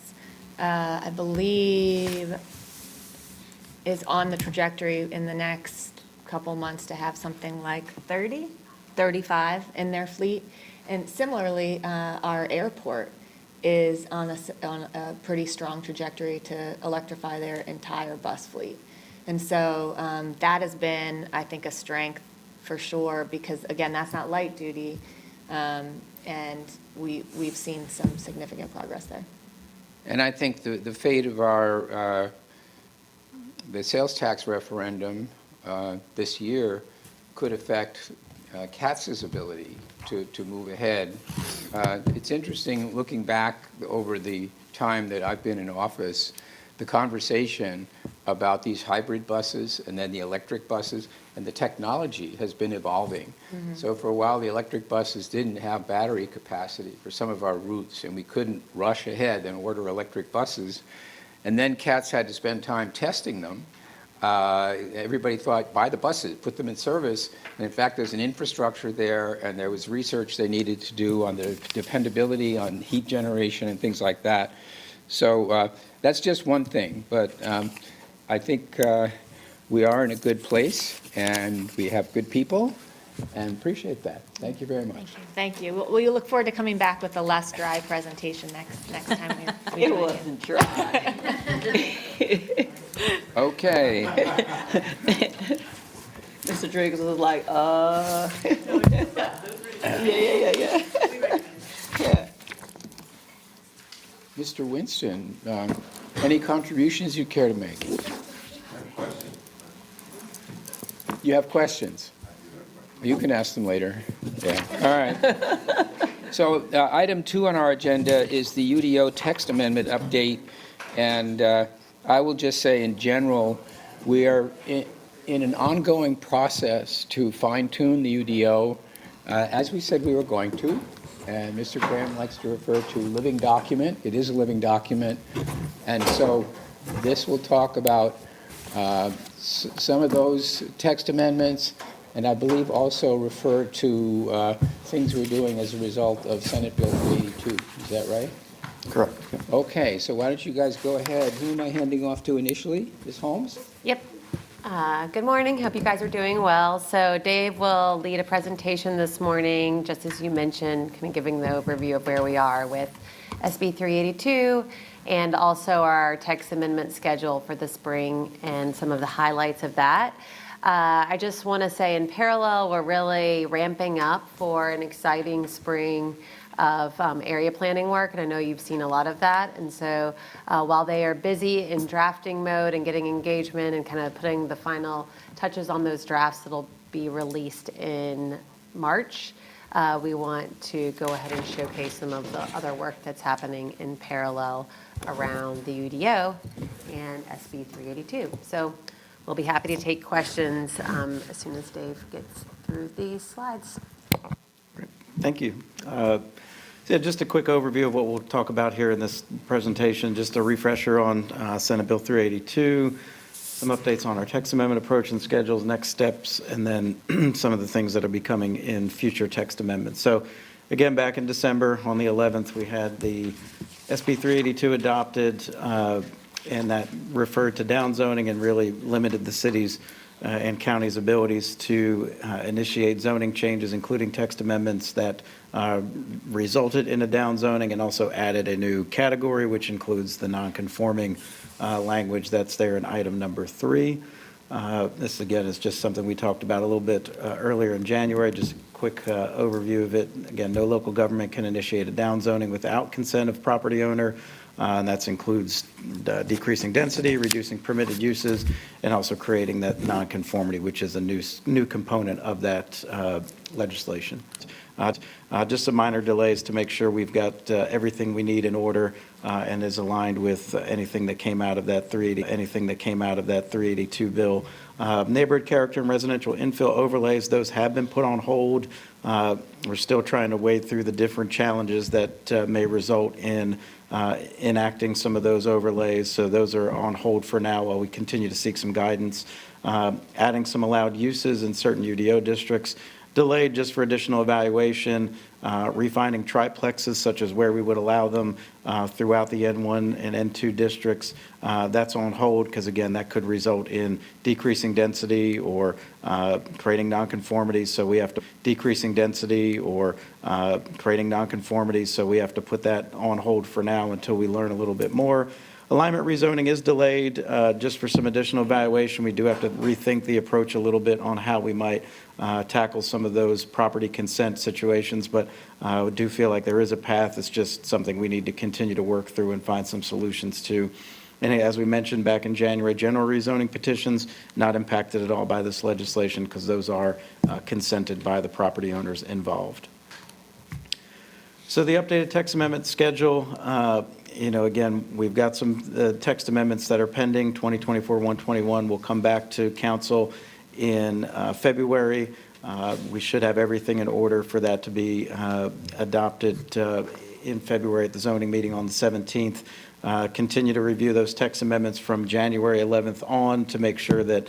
I believe, is on the trajectory in the next couple months to have something like 30, 35 in their fleet. And similarly, our airport is on a pretty strong trajectory to electrify their entire bus fleet. And so that has been, I think, a strength for sure, because again, that's not light duty. And we've seen some significant progress there. And I think the fate of our the sales tax referendum this year could affect CATS's ability to move ahead. It's interesting, looking back over the time that I've been in office, the conversation about these hybrid buses and then the electric buses, and the technology has been evolving. Mm-hmm. So for a while, the electric buses didn't have battery capacity for some of our routes, and we couldn't rush ahead and order electric buses. And then CATS had to spend time testing them. Everybody thought, buy the buses, put them in service. And in fact, there's an infrastructure there, and there was research they needed to do on the dependability on heat generation and things like that. So that's just one thing. But I think we are in a good place, and we have good people, and appreciate that. Thank you very much. Thank you. We look forward to coming back with a less dry presentation next time we It join you. wasn't dry. Okay. Mr. Driggs was like, yeah. Yeah. Mr. Winston, any contributions you care to make? You have questions? You can ask them later. Yeah. All right. So item 2 on our agenda is the UDO text amendment update. And I will just say in general, we are in an ongoing process to fine-tune the UDO, as we said we were going to. And Mr. Graham likes to refer to living document. It is a living document. And so this will talk about some of those text amendments, and I believe also refer to things we're doing as a result of Senate Bill 382. Is that right? Correct. Okay, so why don't you guys go ahead. Who am I handing off to initially? Ms. Holmes? Yep. Good morning. Hope you guys are doing well. So Dave will lead a presentation this morning, just as you mentioned, kind of giving the overview of where we are with SB 382 and also our text amendment schedule for the spring and some of the highlights of that. I just want to say in parallel, we're really ramping up for an exciting spring of area planning work, and I know you've seen a lot of that. And so while they are busy in drafting mode and getting engagement and kind of putting the final touches on those drafts that'll be released in March, we want to go ahead and showcase some of the other work that's happening in parallel around the UDO and SB 382. So we'll be happy to take questions as soon as Dave gets through these slides. Thank you. Yeah, just a quick overview of what we'll talk about here in this presentation. Just a refresher on Senate Bill 382, some updates on our text amendment approach and schedules, next steps, and then some of the things that are becoming in future text amendments. So again, back in December on the 11th, we had the SB 382 adopted, and that referred to downzoning and really limited the city's and counties' abilities to initiate zoning changes, including text amendments that resulted in a downzoning, and also added a new category, which includes the non-conforming language that's there in item number 3. This, again, is just something we talked about a little bit earlier in January. Just a quick overview of it. Again, no local government can initiate a downzoning without consent of property owner. And that includes decreasing density, reducing permitted uses, and also creating that nonconformity, which is a new component of that legislation. Just some minor delays to make sure we've got everything we need in order and is aligned with anything that came out of that 382 bill. Neighborhood character and residential infill overlays, those have been put on hold We're still trying to wade through the different challenges that may result in enacting some of those overlays. So those are on hold for now while we continue to seek some guidance. Adding some allowed uses in certain UDO districts, delayed just for additional evaluation, refining triplexes such as where we would allow them throughout the N1 and N2 districts. That's on hold because, again, that could result in decreasing density or creating nonconformities. So we have to decreasing density or creating nonconformities. So we have to put that on hold for now until we learn a little bit more. Alignment rezoning is delayed just for some additional evaluation. We do have to rethink the approach a little bit on how we might tackle some of those property consent situations, but we do feel like there is a path. It's just something we need to continue to work through and find some solutions to. And as we mentioned back in January, general rezoning petitions not impacted at all by this legislation because those are consented by the property owners involved. So the updated text amendment schedule, again, we've got some text amendments that are pending. 2024-121 will come back to council in February. We should have everything in order for that to be adopted in February at the zoning meeting on the 17th. Continue to review those text amendments from January 11th on to make sure that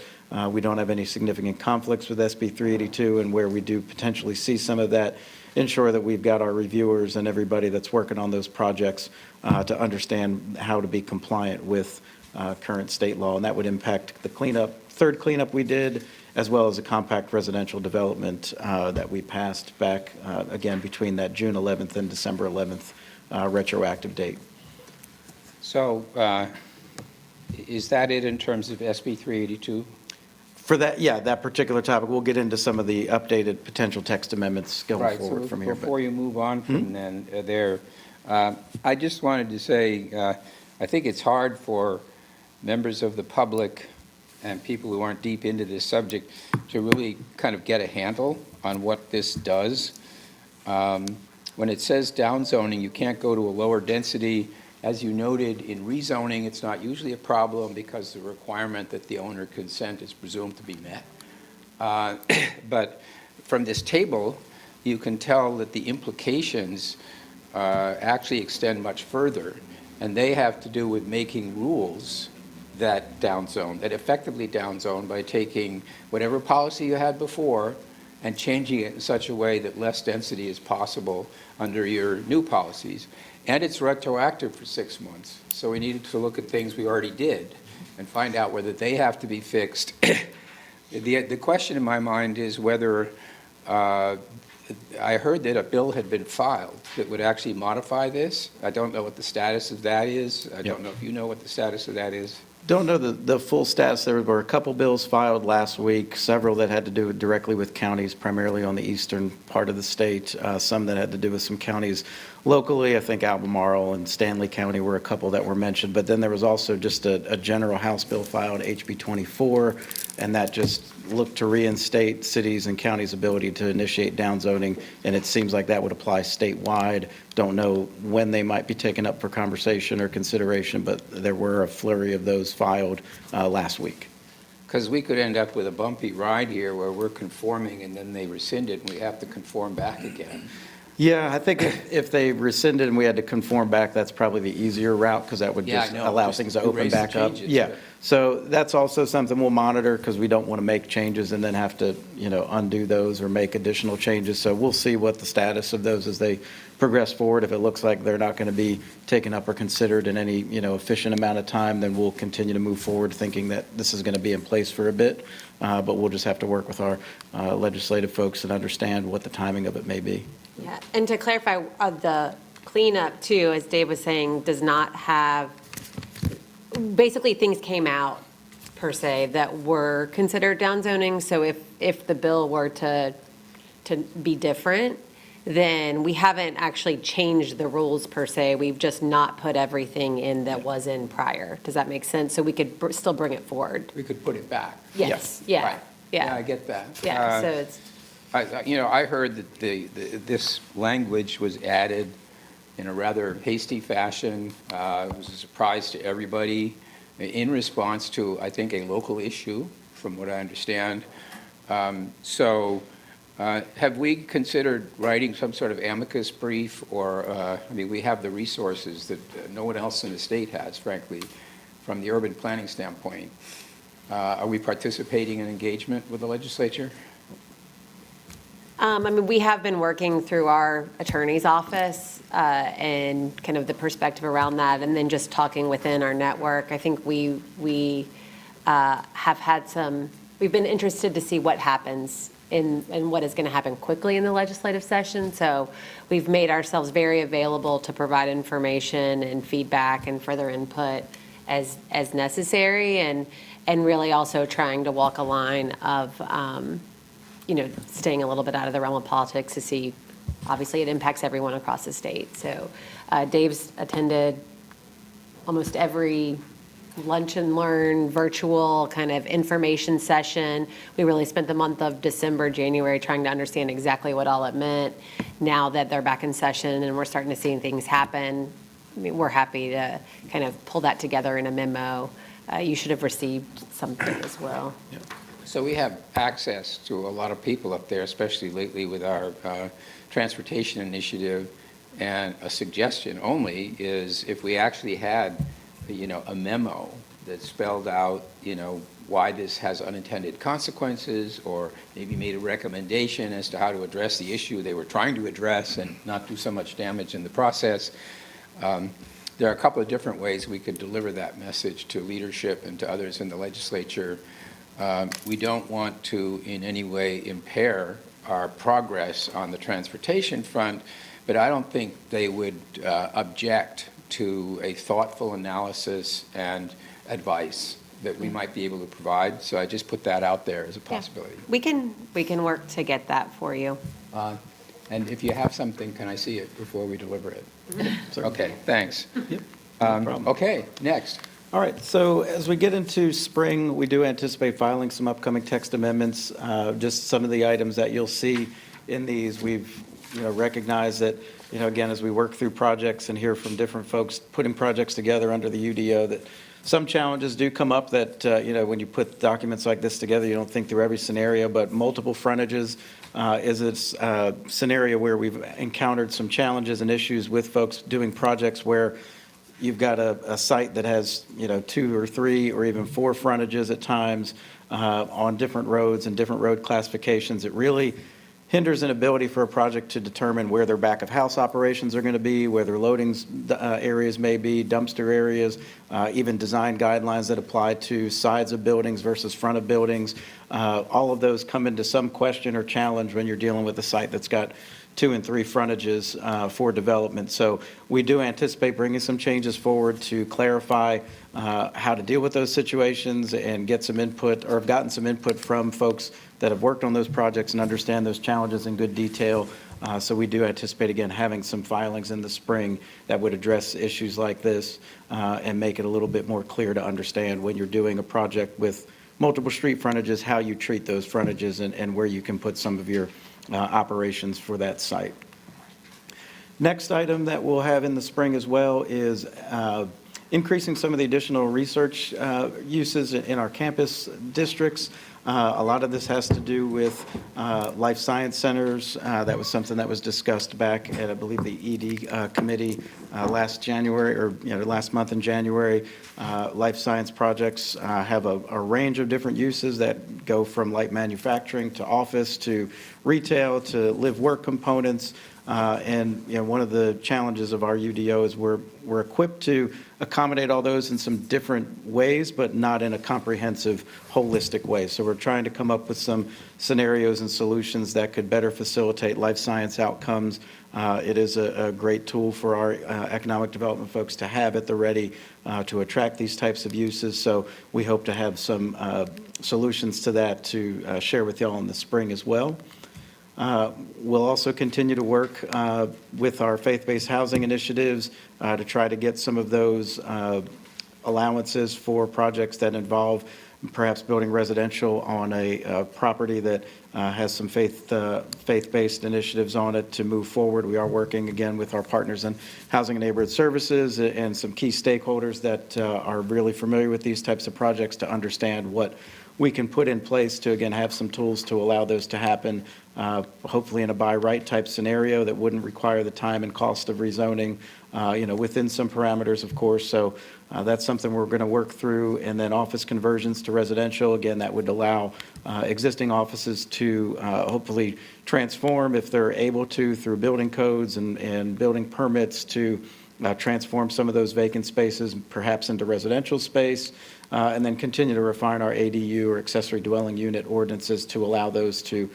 we don't have any significant conflicts with SB 382, and where we do potentially see some of that, ensure that we've got our reviewers and everybody that's working on those projects to understand how to be compliant with current state law. And that would impact the third cleanup we did, as well as a compact residential development that we passed back, again, between that June 11th and December 11th retroactive date. So is that it in terms of SB 382? For that, yeah, that particular topic, we'll get into some of the updated potential text amendments going forward from here. Before you move on from then, I just wanted to say, I think it's hard for members of the public and people who aren't deep into this subject to really kind of get a handle on what this does. When it says downzoning, you can't go to a lower density. As you noted, in rezoning, it's not usually a problem because the requirement that the owner consent is presumed to be met. But from this table, you can tell that the implications actually extend much further, and they have to do with making rules that effectively downzone by taking whatever policy you had before and changing it in such a way that less density is possible under your new policies. And it's retroactive for 6 months. So we needed to look at things we already did and find out whether they have to be fixed. The question in my mind is whether, I heard that a bill had been filed that would actually modify this. I don't know what the status of that is. I don't know if you know what the status of that is. Don't know the full status. There were a couple bills filed last week, several that had to do directly with counties, primarily on the eastern part of the state, some that had to do with some counties locally. I think Albemarle and Stanley County were a couple that were mentioned, but then there was also just a general House bill filed, HB 24, and that just looked to reinstate cities and counties' ability to initiate downzoning, and it seems like that would apply statewide. Don't know when they might be taken up for conversation or consideration, but there were a flurry of those filed last week. Because we could end up with a bumpy ride here where we're conforming and then they rescind it and we have to conform back again. Yeah, I think if they rescinded and we had to conform back, that's probably the easier route because that would just allow things to open back up. Yeah, so that's also something we'll monitor because we don't want to make changes and then have to, undo those or make additional changes. So we'll see what the status of those as they progress forward. If it looks like they're not going to be taken up or considered in any, efficient amount of time, then we'll continue to move forward thinking that this is going to be in place for a bit. But we'll just have to work with our legislative folks and understand what the timing of it may be. Yeah, and to clarify, the cleanup too, as Dave was saying, does not have, basically things came out per se that were considered downzoning. So if the bill were to be different, then we haven't actually changed the rules per se. We've just not put everything in that was in prior. Does that make sense? So we could still bring it forward. We could put it back. Yes, yeah, Right. yeah. I get that. Yeah, so it's. I heard that this language was added in a rather hasty fashion. It was a surprise to everybody in response to, I think, a local issue, from what I understand. So Have we considered writing some sort of amicus brief, or, I mean, we have the resources that no one else in the state has, frankly, from the urban planning standpoint. Are we participating in engagement with the legislature? I mean, we have been working through our attorney's office and kind of the perspective around that, and then just talking within our network. I think we have had we've been interested to see what happens and what is going to happen quickly in the legislative session. So we've made ourselves very available to provide information and feedback and further input as necessary, and really also trying to walk a line of staying a little bit out of the realm of politics to see, obviously it impacts everyone across the state. So Dave's attended almost every lunch and learn virtual kind of information session. We really spent the month of December, January trying to understand exactly what all it meant. Now that they're back in session and we're starting to see things happen, I mean, we're happy to kind of pull that together in a memo. You should have received something as well. Yeah. So we have access to a lot of people up there, especially lately with our transportation initiative. And a suggestion only is if we actually had, a memo that spelled out, why this has unintended consequences, or maybe made a recommendation as to how to address the issue they were trying to address and not do so much damage in the process. There are a couple of different ways we could deliver that message to leadership and to others in the legislature. We don't want to in any way impair our progress on the transportation front, but I don't think they would object to a thoughtful analysis and advice that we might be able to provide. So I just put that out there as a possibility. Yeah. We can work to get that for you. And if you have something, can I see it before we deliver it? Certainly. Okay, thanks. Yep. No problem. Okay, next. All right, so as we get into spring, we do anticipate filing some upcoming text amendments. Just some of the items that you'll see in these, we've recognized that, again, as we work through projects and hear from different folks putting projects together under the UDO, that some challenges do come up that, when you put documents like this together, you don't think through every scenario, but multiple frontages is a scenario where we've encountered some challenges and issues with folks doing projects where you've got a site that has, 2 or 3 or even 4 frontages at times on different roads and different road classifications. It really hinders an ability for a project to determine where their back of house operations are going to be, where their loading areas may be, dumpster areas, even design guidelines that apply to sides of buildings versus front of buildings. All of those come into some question or challenge when you're dealing with a site that's got 2 and 3 frontages for development. So we do anticipate bringing some changes forward to clarify how to deal with those situations and get some input, or have gotten some input from folks that have worked on those projects and understand those challenges in good detail. So we do anticipate, again, having some filings in the spring that would address issues like this and make it a little bit more clear to understand when you're doing a project with multiple street frontages, how you treat those frontages and where you can put some of your operations for that site. Next item that we'll have in the spring as well is increasing some of the additional research uses in our campus districts. A lot of this has to do with life science centers. That was something that was discussed back at, I believe, the ED committee last January, or last month in January. Life science projects have a range of different uses that go from light manufacturing to office to retail to live-work components. And one of the challenges of our UDO is we're equipped to accommodate all those in some different ways, but not in a comprehensive, holistic way. So we're trying to come up with some scenarios and solutions that could better facilitate life science outcomes. It is a great tool for our economic development folks to have at the ready to attract these types of uses. So we hope to have some solutions to that to share with y'all in the spring as well. We'll also continue to work with our faith-based housing initiatives to try to get some of those allowances for projects that involve perhaps building residential on a property that has some faith-based initiatives on it to move forward. We are working again with our partners in Housing and Neighborhood Services and some key stakeholders that are really familiar with these types of projects to understand what we can put in place to, again, have some tools to allow those to happen, hopefully in a by-right type scenario that wouldn't require the time and cost of rezoning, within some parameters, of course. So that's something we're going to work through. And then office conversions to residential, again, that would allow existing offices to hopefully transform if they're able to through building codes and building permits to transform some of those vacant spaces perhaps into residential space, and then continue to refine our ADU or accessory dwelling unit ordinances to allow those to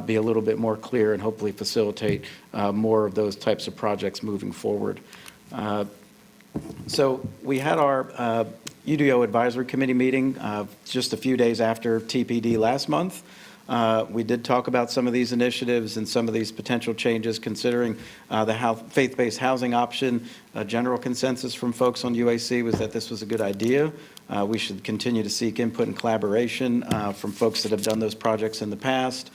be a little bit more clear and hopefully facilitate more of those types of projects moving forward. So we had our UDO Advisory Committee meeting just a few days after TPD last month. We did talk about some of these initiatives and some of these potential changes considering the faith-based housing option. General consensus from folks on UAC was that this was a good idea. We should continue to seek input and collaboration from folks that have done those projects in the past.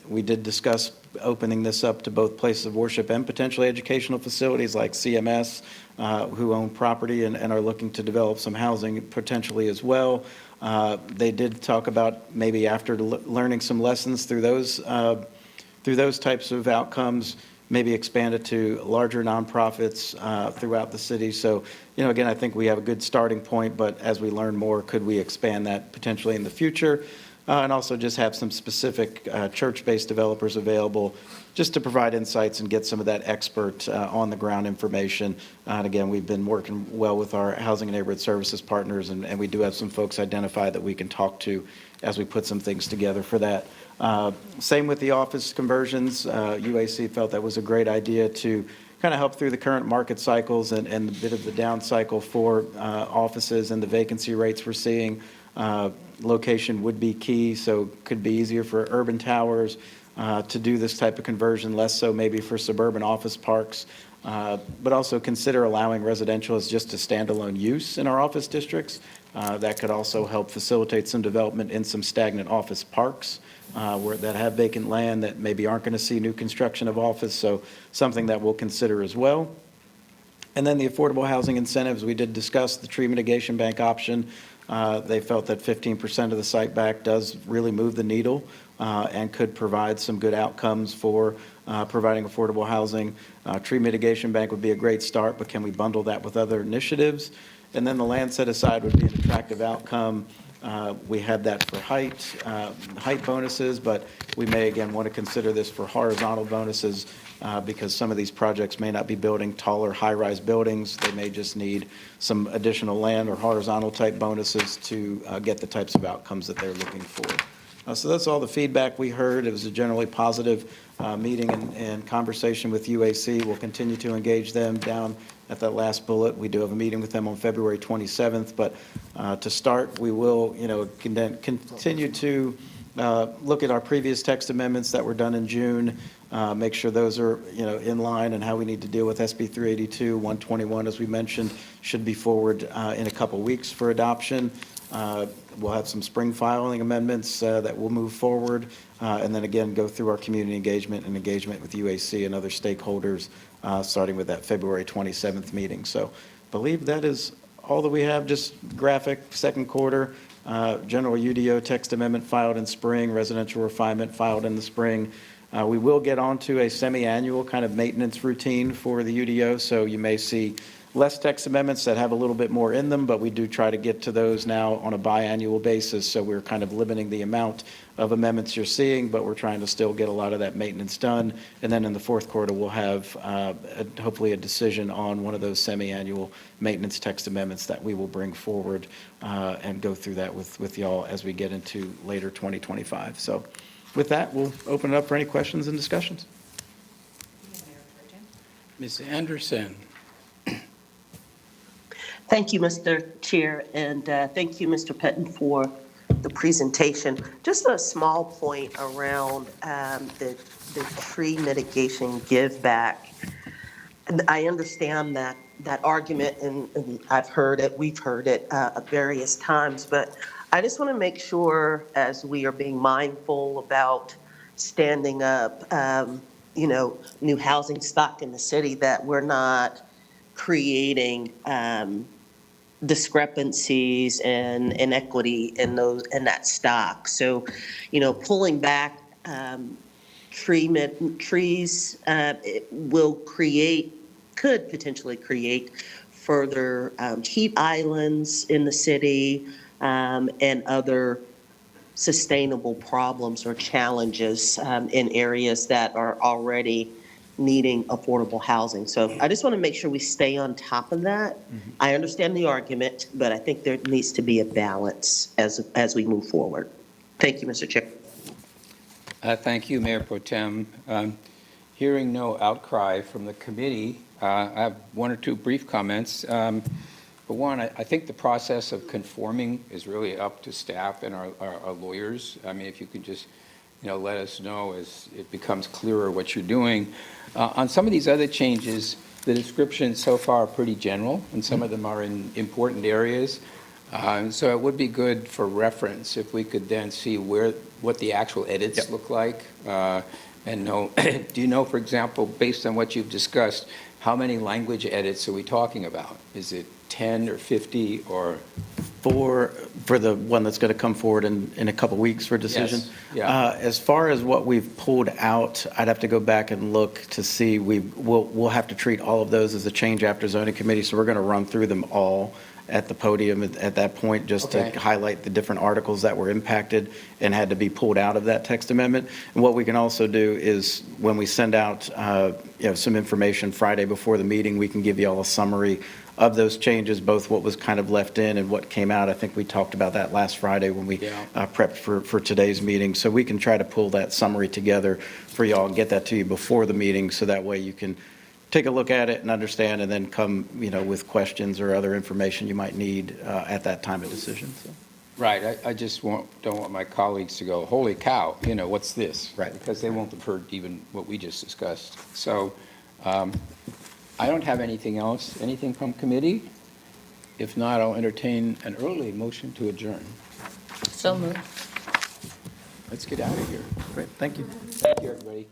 We did discuss opening this up to both places of worship and potentially educational facilities like CMS, who own property and are looking to develop some housing potentially as well. They did talk about maybe after learning some lessons through those types of outcomes, maybe expand it to larger nonprofits throughout the city. So, again, I think we have a good starting point, but as we learn more, could we expand that potentially in the future? And also just have some specific church-based developers available just to provide insights and get some of that expert on-the-ground information. And again, we've been working well with our Housing and Neighborhood Services partners, and we do have some folks identified that we can talk to as we put some things together for that. Same with the office conversions. UAC felt that was a great idea to kind of help through the current market cycles and a bit of the down cycle for offices and the vacancy rates we're seeing. Location would be key, so could be easier for urban towers to do this type of conversion, less so maybe for suburban office parks, but also consider allowing residential as just a standalone use in our office districts. That could also help facilitate some development in some stagnant office parks that have vacant land that maybe aren't going to see new construction of office, so something that we'll consider as well. And then the affordable housing incentives, we did discuss the tree mitigation bank option. They felt that 15% of the site back does really move the needle and could provide some good outcomes for providing affordable housing. Tree mitigation bank would be a great start, but can we bundle that with other initiatives? And then the land set aside would be an attractive outcome. We had that for height bonuses, but we may again want to consider this for horizontal bonuses because some of these projects may not be building taller high-rise buildings. They may just need some additional land or horizontal type bonuses to get the types of outcomes that they're looking for. So that's all the feedback we heard. It was a generally positive meeting and conversation with UAC. We'll continue to engage them down at that last bullet. We do have a meeting with them on February 27th, but to start, we will, continue to look at our previous text amendments that were done in June, make sure those are, in line and how we need to deal with SB 382, 121, as we mentioned, should be forward in a couple weeks for adoption. We'll have some spring filing amendments that will move forward, and then again, go through our community engagement and engagement with UAC and other stakeholders, starting with that February 27th meeting. So I believe that is all that we have, just graphic, second quarter, general UDO text amendment filed in spring, residential refinement filed in the spring. We will get onto a semi-annual kind of maintenance routine for the UDO, so you may see less text amendments that have a little bit more in them, but we do try to get to those now on a biannual basis, so we're kind of limiting the amount of amendments you're seeing, but we're trying to still get a lot of that maintenance done. And then in the fourth quarter, we'll have hopefully a decision on one of those semi-annual maintenance text amendments that we will bring forward and go through that with y'all as we get into later 2025. So with that, we'll open it up for any questions and discussions. Ms. Anderson. Thank you, Mr. Chair, and thank you, Mr. Pettin, for the presentation. Just a small point around the tree mitigation give back. I understand that that argument, and I've heard it, we've heard it various times, but I just want to make sure, as we are being mindful about standing up, new housing stock in the city, that we're not creating discrepancies and inequity in that stock. So, pulling back trees could potentially create further heat islands in the city and other sustainable problems or challenges in areas that are already needing affordable housing. So I just want to make sure we stay on top of that. I understand the argument, but I think there needs to be a balance as we move forward. Thank you, Mr. Chair. Thank you, Mayor Pro Tem. Hearing no outcry from the committee, I have one or two brief comments. For one, I think the process of conforming is really up to staff and our lawyers. I mean, if you could just, let us know as it becomes clearer what you're doing. On some of these other changes, the descriptions so far are pretty general, and some of them are in important areas. So it would be good for reference if we could then see what the actual edits look like. And know, do you know, for example, based on what you've discussed, how many language edits are we talking about? Is it 10 or 50 or? For the one that's going to come forward in a couple weeks for decision? Yes. Yeah. As far as what we've pulled out, I'd have to go back and look to see. We'll have to treat all of those as a change after zoning committee, so we're going to run through them all at the podium at that point, just Okay. to highlight the different articles that were impacted and had to be pulled out of that text amendment. And what we can also do is, when we send out some information Friday before the meeting, we can give you all a summary of those changes, both what was kind of left in and what came out. I think we talked about that last Friday when we prepped for today's meeting. So we can try to pull that summary together for y'all and get that to you before the meeting, so that way you can take a look at it and understand, and then come, with questions or other information you might need at that time of decision. So. Right. I just don't want my colleagues to go, holy cow, what's this? Right. Because they won't have heard even what we just discussed. So I don't have anything else. Anything from committee? If not, I'll entertain an early motion to adjourn. So moved. Let's get out of here. Great, thank you. Thank you, everybody.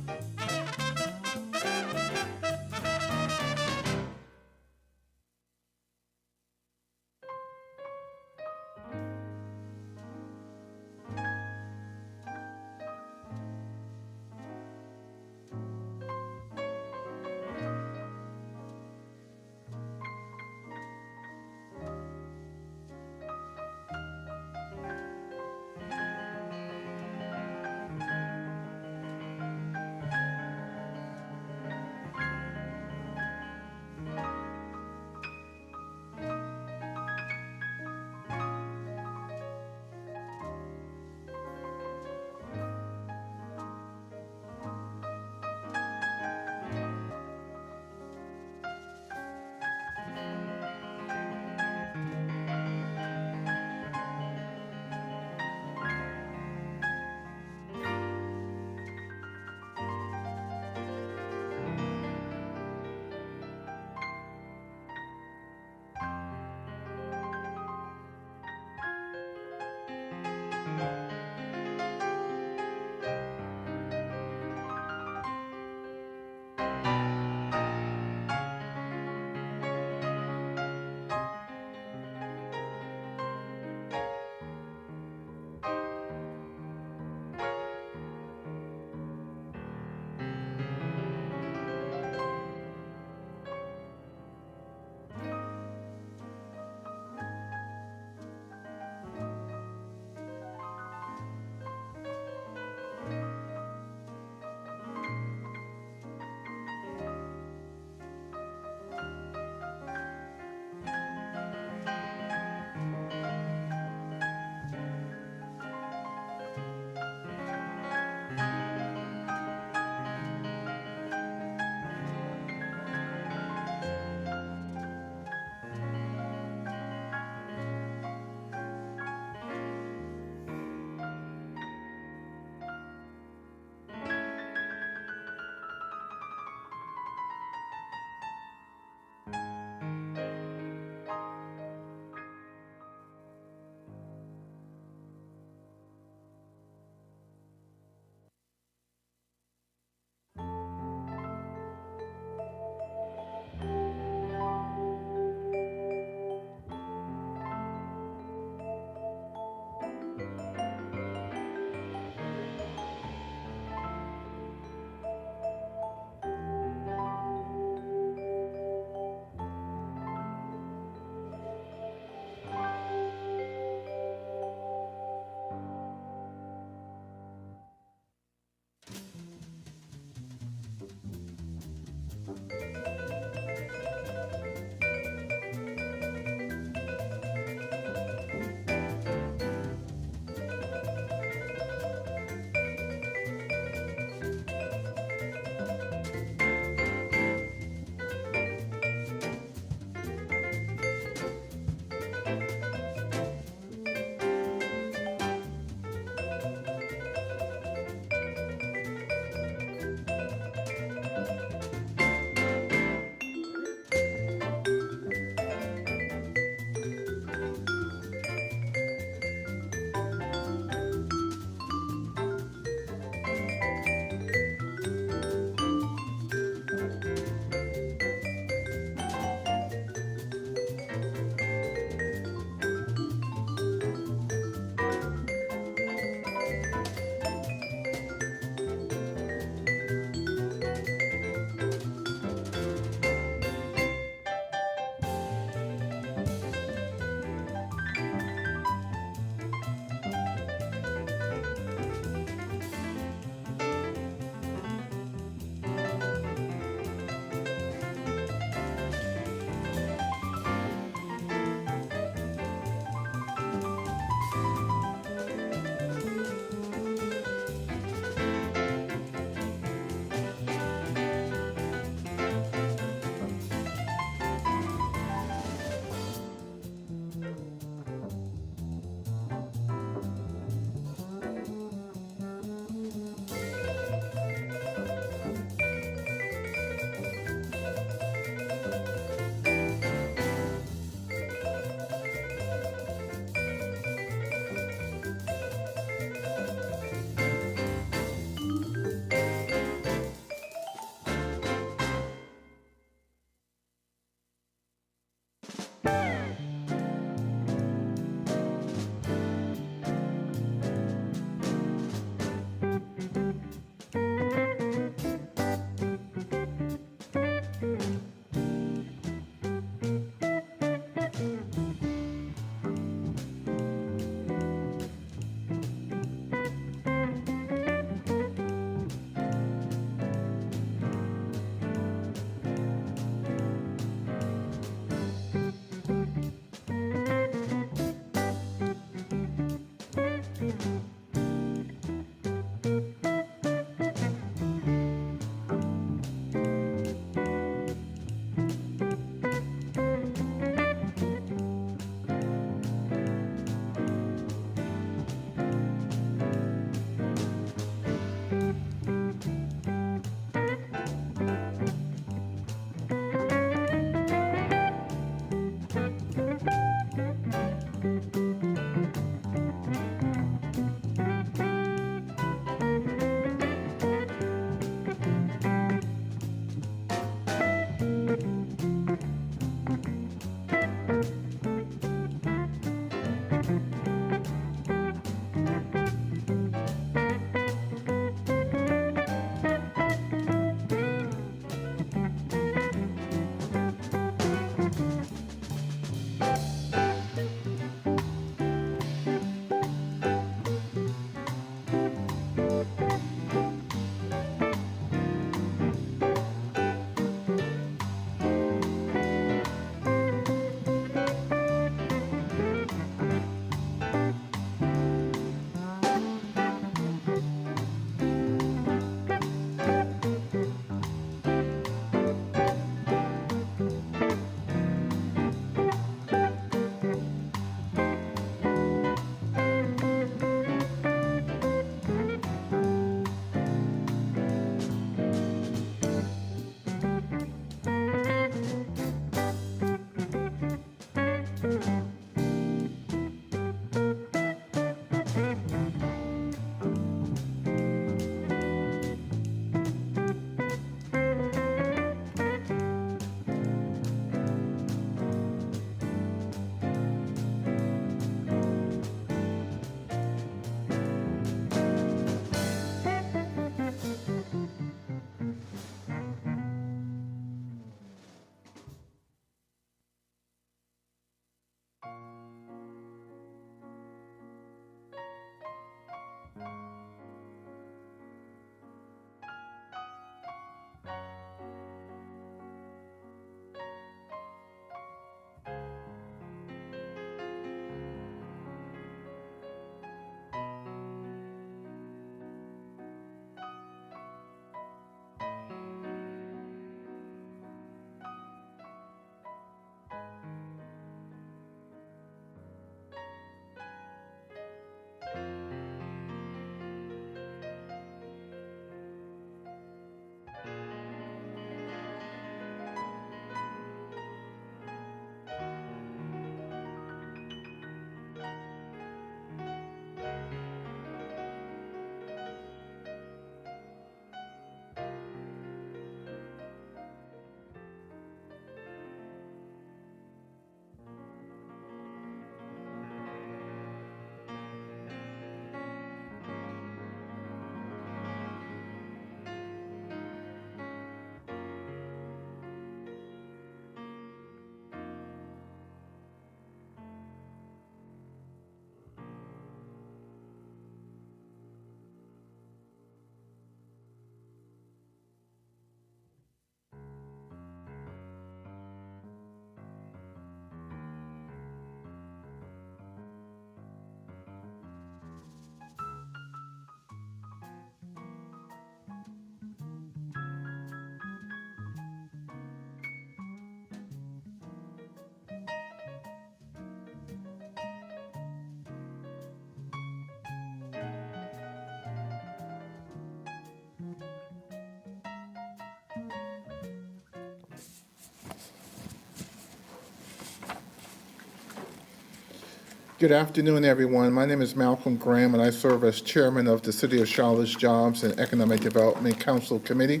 Good afternoon, everyone. My name is Malcolm Graham, and I serve as chairman of the City of Charlotte's Jobs and Economic Development Council Committee.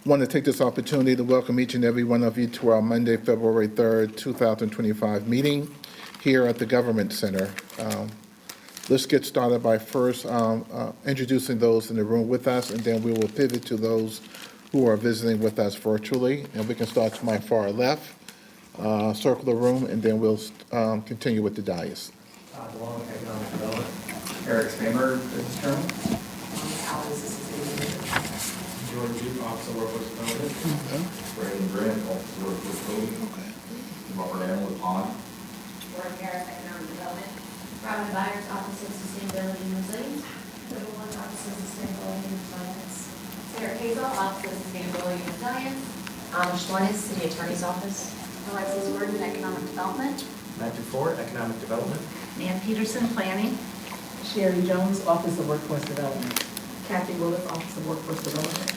I want to take this opportunity to welcome each and every one of you to our Monday, February 3rd, 2025 meeting here at the Government Center. Let's get started by first introducing those in the room with us, and then we will pivot to those who are visiting with us virtually. And we can start to my far left, circle the room, and then we'll continue with the dais. Along with economic development, Eric Kramer, business journal. George Duke, Office of Workforce Development. Brandon Grant, Office of Workforce Development. Robert Allen with Pond. Warren Harris, Economic Development. Robin Byers, Office of Sustainability and Resilience. Triple One, Office of Sustainability and Resilience. Sarah Hazel, Office of Sustainability and Resilience. Schwanitz, City Attorney's Office. Alexis Gordon, Economic Development. Matthew Ford, Economic Development. Nan Peterson, Planning. Sherry Jones, Office of Workforce Development. Kathy Willis, Office of Workforce Development.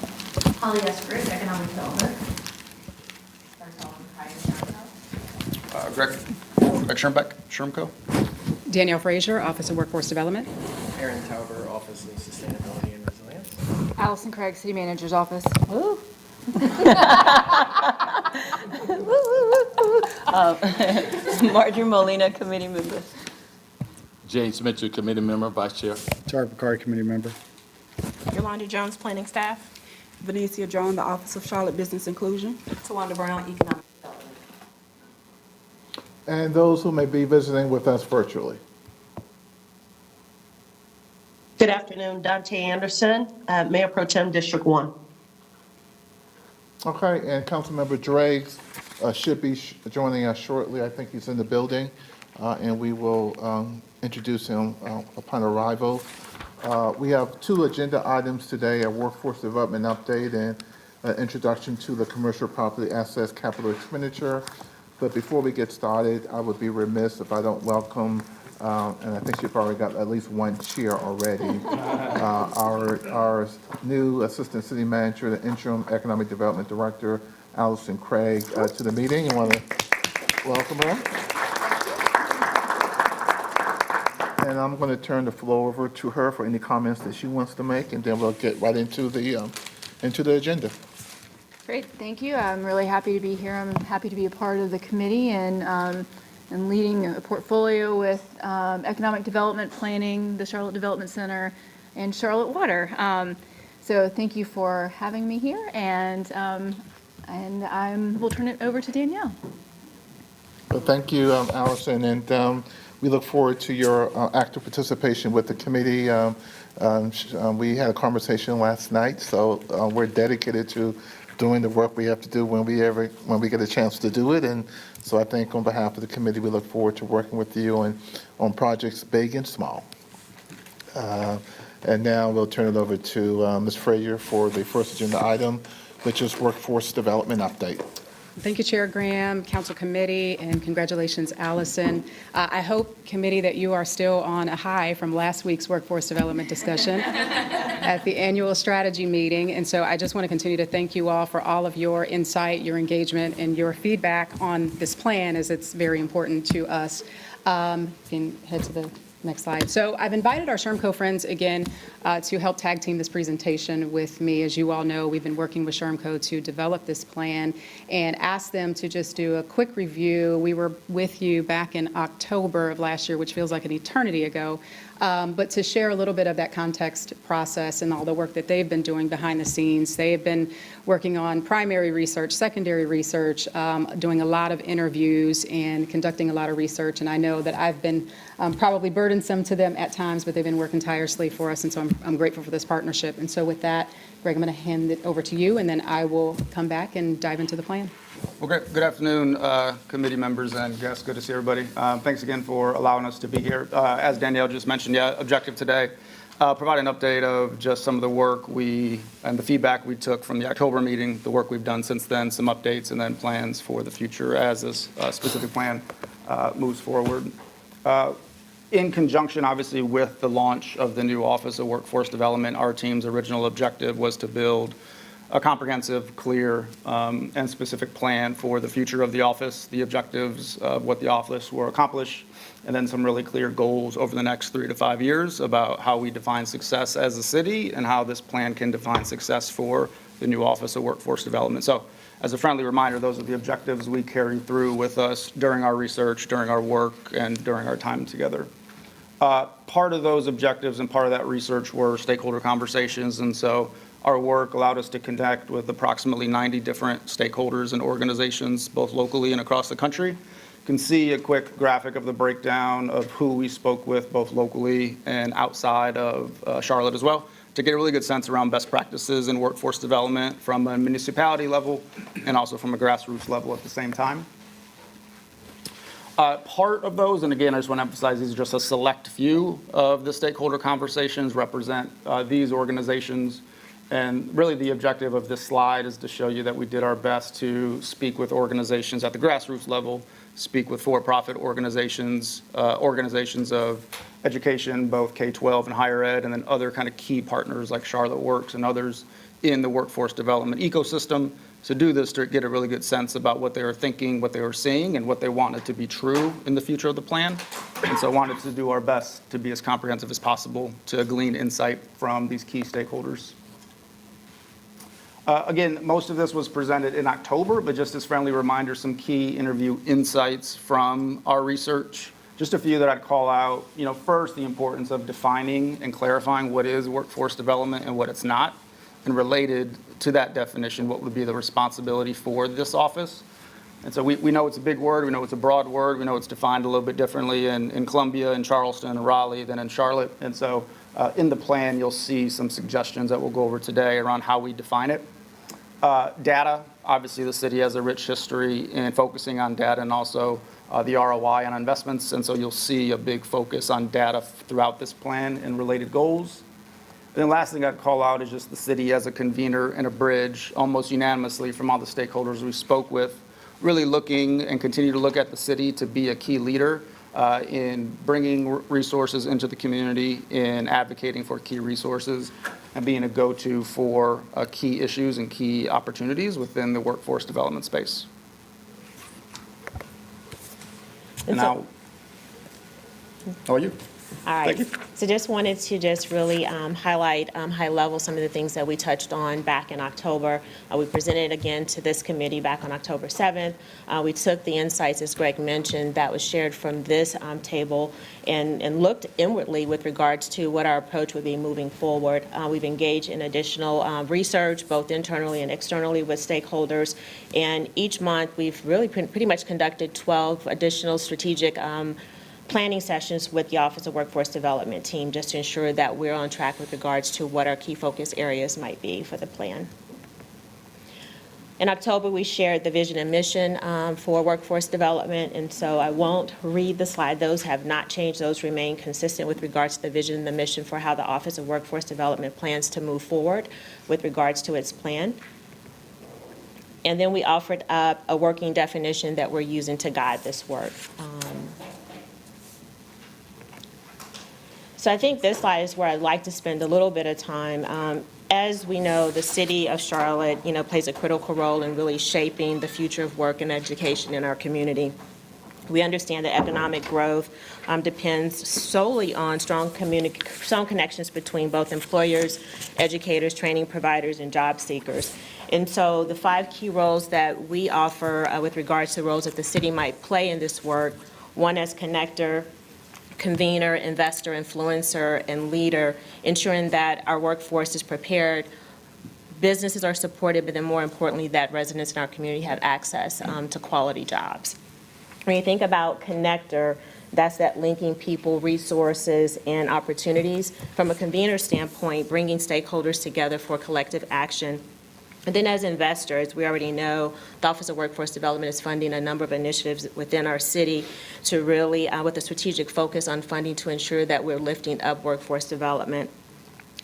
Holly Esprit, Economic Development. Greg Shermco. Danielle Frazier, Office of Workforce Development. Aaron Tauber, Office of Sustainability and Resilience. Allison Craig, City Manager's Office. Marjorie Molina, committee member. James Mitchell, committee member, vice chair. Tara Picard, committee member. Yolanda Jones, Planning Staff. Venetia John, the Office of Charlotte Business Inclusion. Tawanda Brown, Economic Development. And those who may be visiting with us virtually. Good afternoon, Dante Anderson, Mayor Pro Tem District 1. Okay, and Councilmember Driggs should be joining us shortly. I think he's in the building, and we will introduce him upon arrival. We have two agenda items today, a workforce development update and introduction to the commercial property assets capital expenditure. But before we get started, I would be remiss if I don't welcome, and I think you've already got at least one cheer already, our new Assistant City Manager, the Interim Economic Development Director, Allison Craig, to the meeting. I want to welcome her. And I'm going to turn the floor over to her for any comments that she wants to make, and then we'll get right into the agenda. Great, thank you. I'm really happy to be here. I'm happy to be a part of the committee and leading a portfolio with economic development planning, the Charlotte Development Center, and Charlotte Water. So thank you for having me here, and we'll turn it over to Danielle. Well, thank you, Allison, and we look forward to your active participation with the committee. We had a conversation last night, so we're dedicated to doing the work we have to do when we get a chance to do it. And so I think on behalf of the committee, we look forward to working with you on projects big and small. And now we'll turn it over to Ms. Frazier for the first agenda item, which is workforce development update. Thank you, Chair Graham, Council Committee, and congratulations, Allison. I hope, Committee, that you are still on a high from last week's workforce development discussion at the annual strategy meeting. And so I just want to continue to thank you all for all of your insight, your engagement, and your feedback on this plan, as it's very important to us. You can head to the next slide. So I've invited our SHRMCO friends again to help tag team this presentation with me. As you all know, we've been working with SHRMCO to develop this plan and asked them to just do a quick review. We were with you back in October of last year, which feels like an eternity ago, but to share a little bit of that context process and all the work that they've been doing behind the scenes. They have been working on primary research, secondary research, doing a lot of interviews and conducting a lot of research. And I know that I've been probably burdensome to them at times, but they've been working tirelessly for us. And so I'm grateful for this partnership. And so with that, Greg, I'm going to hand it over to you, and then I will come back and dive into the plan. Well, good afternoon, committee members and guests. Good to see everybody. Thanks again for allowing us to be here. As Danielle just mentioned, objective today, provide an update of just some of the work and the feedback we took from the October meeting, the work we've done since then, some updates, and then plans for the future as this specific plan moves forward. In conjunction, obviously, with the launch of the new Office of Workforce Development, our team's original objective was to build a comprehensive, clear, and specific plan for the future of the office, the objectives of what the office will accomplish, and then some really clear goals over the next 3 to 5 years about how we define success as a city and how this plan can define success for the new Office of Workforce Development. So as a friendly reminder, those are the objectives we carry through with us during our research, during our work, and during our time together. Part of those objectives and part of that research were stakeholder conversations, and so our work allowed us to connect with approximately 90 different stakeholders and organizations, both locally and across the country. You can see a quick graphic of the breakdown of who we spoke with, both locally and outside of Charlotte as well, to get a really good sense around best practices in workforce development from a municipality level and also from a grassroots level at the same time. Part of those, and again, I just want to emphasize these are just a select few of the stakeholder conversations, represent these organizations. And really the objective of this slide is to show you that we did our best to speak with organizations at the grassroots level, speak with for-profit organizations, organizations of education, both K-12 and higher ed, and then other kind of key partners like Charlotte Works and others in the workforce development ecosystem. To do this, to get a really good sense about what they were thinking, what they were seeing, and what they wanted to be true in the future of the plan. And so I wanted to do our best to be as comprehensive as possible to glean insight from these key stakeholders. Again, most of this was presented in October, but just as friendly reminder, some key interview insights from our research. Just a few that I'd call out. First, the importance of defining and clarifying what is workforce development and what it's not, and related to that definition, what would be the responsibility for this office. And so we know it's a big word, we know it's a broad word, we know it's defined a little bit differently in Columbia, in Charleston, and Raleigh than in Charlotte. And so in the plan, you'll see some suggestions that we'll go over today around how we define it. Data, obviously the city has a rich history in focusing on data and also the ROI on investments. And so you'll see a big focus on data throughout this plan and related goals. And then last thing I'd call out is just the city as a convener and a bridge, almost unanimously from all the stakeholders we spoke with, really looking and continue to look at the city to be a key leader in bringing resources into the community, in advocating for key resources, and being a go-to for key issues and key opportunities within the workforce development space. And now, how are you? All right. Thank you. So just wanted to really highlight high level some of the things that we touched on back in October. We presented again to this committee back on October 7th. We took the insights, as Greg mentioned, that was shared from this table and looked inwardly with regards to what our approach would be moving forward. We've engaged in additional research, both internally and externally with stakeholders. And each month, we've really pretty much conducted 12 additional strategic planning sessions with the Office of Workforce Development team, just to ensure that we're on track with regards to what our key focus areas might be for the plan. In October, we shared the vision and mission for workforce development, and so I won't read the slide. Those have not changed. Those remain consistent with regards to the vision and the mission for how the Office of Workforce Development plans to move forward with regards to its plan. And then we offered up a working definition that we're using to guide this work. So I think this slide is where I'd like to spend a little bit of time. As we know, the city of Charlotte, plays a critical role in really shaping the future of work and education in our community. We understand that economic growth depends solely on strong connections between both employers, educators, training providers, and job seekers. And so the 5 key roles that we offer with regards to the roles that the city might play in this work, one as connector, convener, investor, influencer, and leader, ensuring that our workforce is prepared, businesses are supported, but then more importantly, that residents in our community have access to quality jobs. When you think about connector, that's that linking people, resources, and opportunities. From a convener standpoint, bringing stakeholders together for collective action. And then as investors, we already know the Office of Workforce Development is funding a number of initiatives within our city to really, with a strategic focus on funding to ensure that we're lifting up workforce development.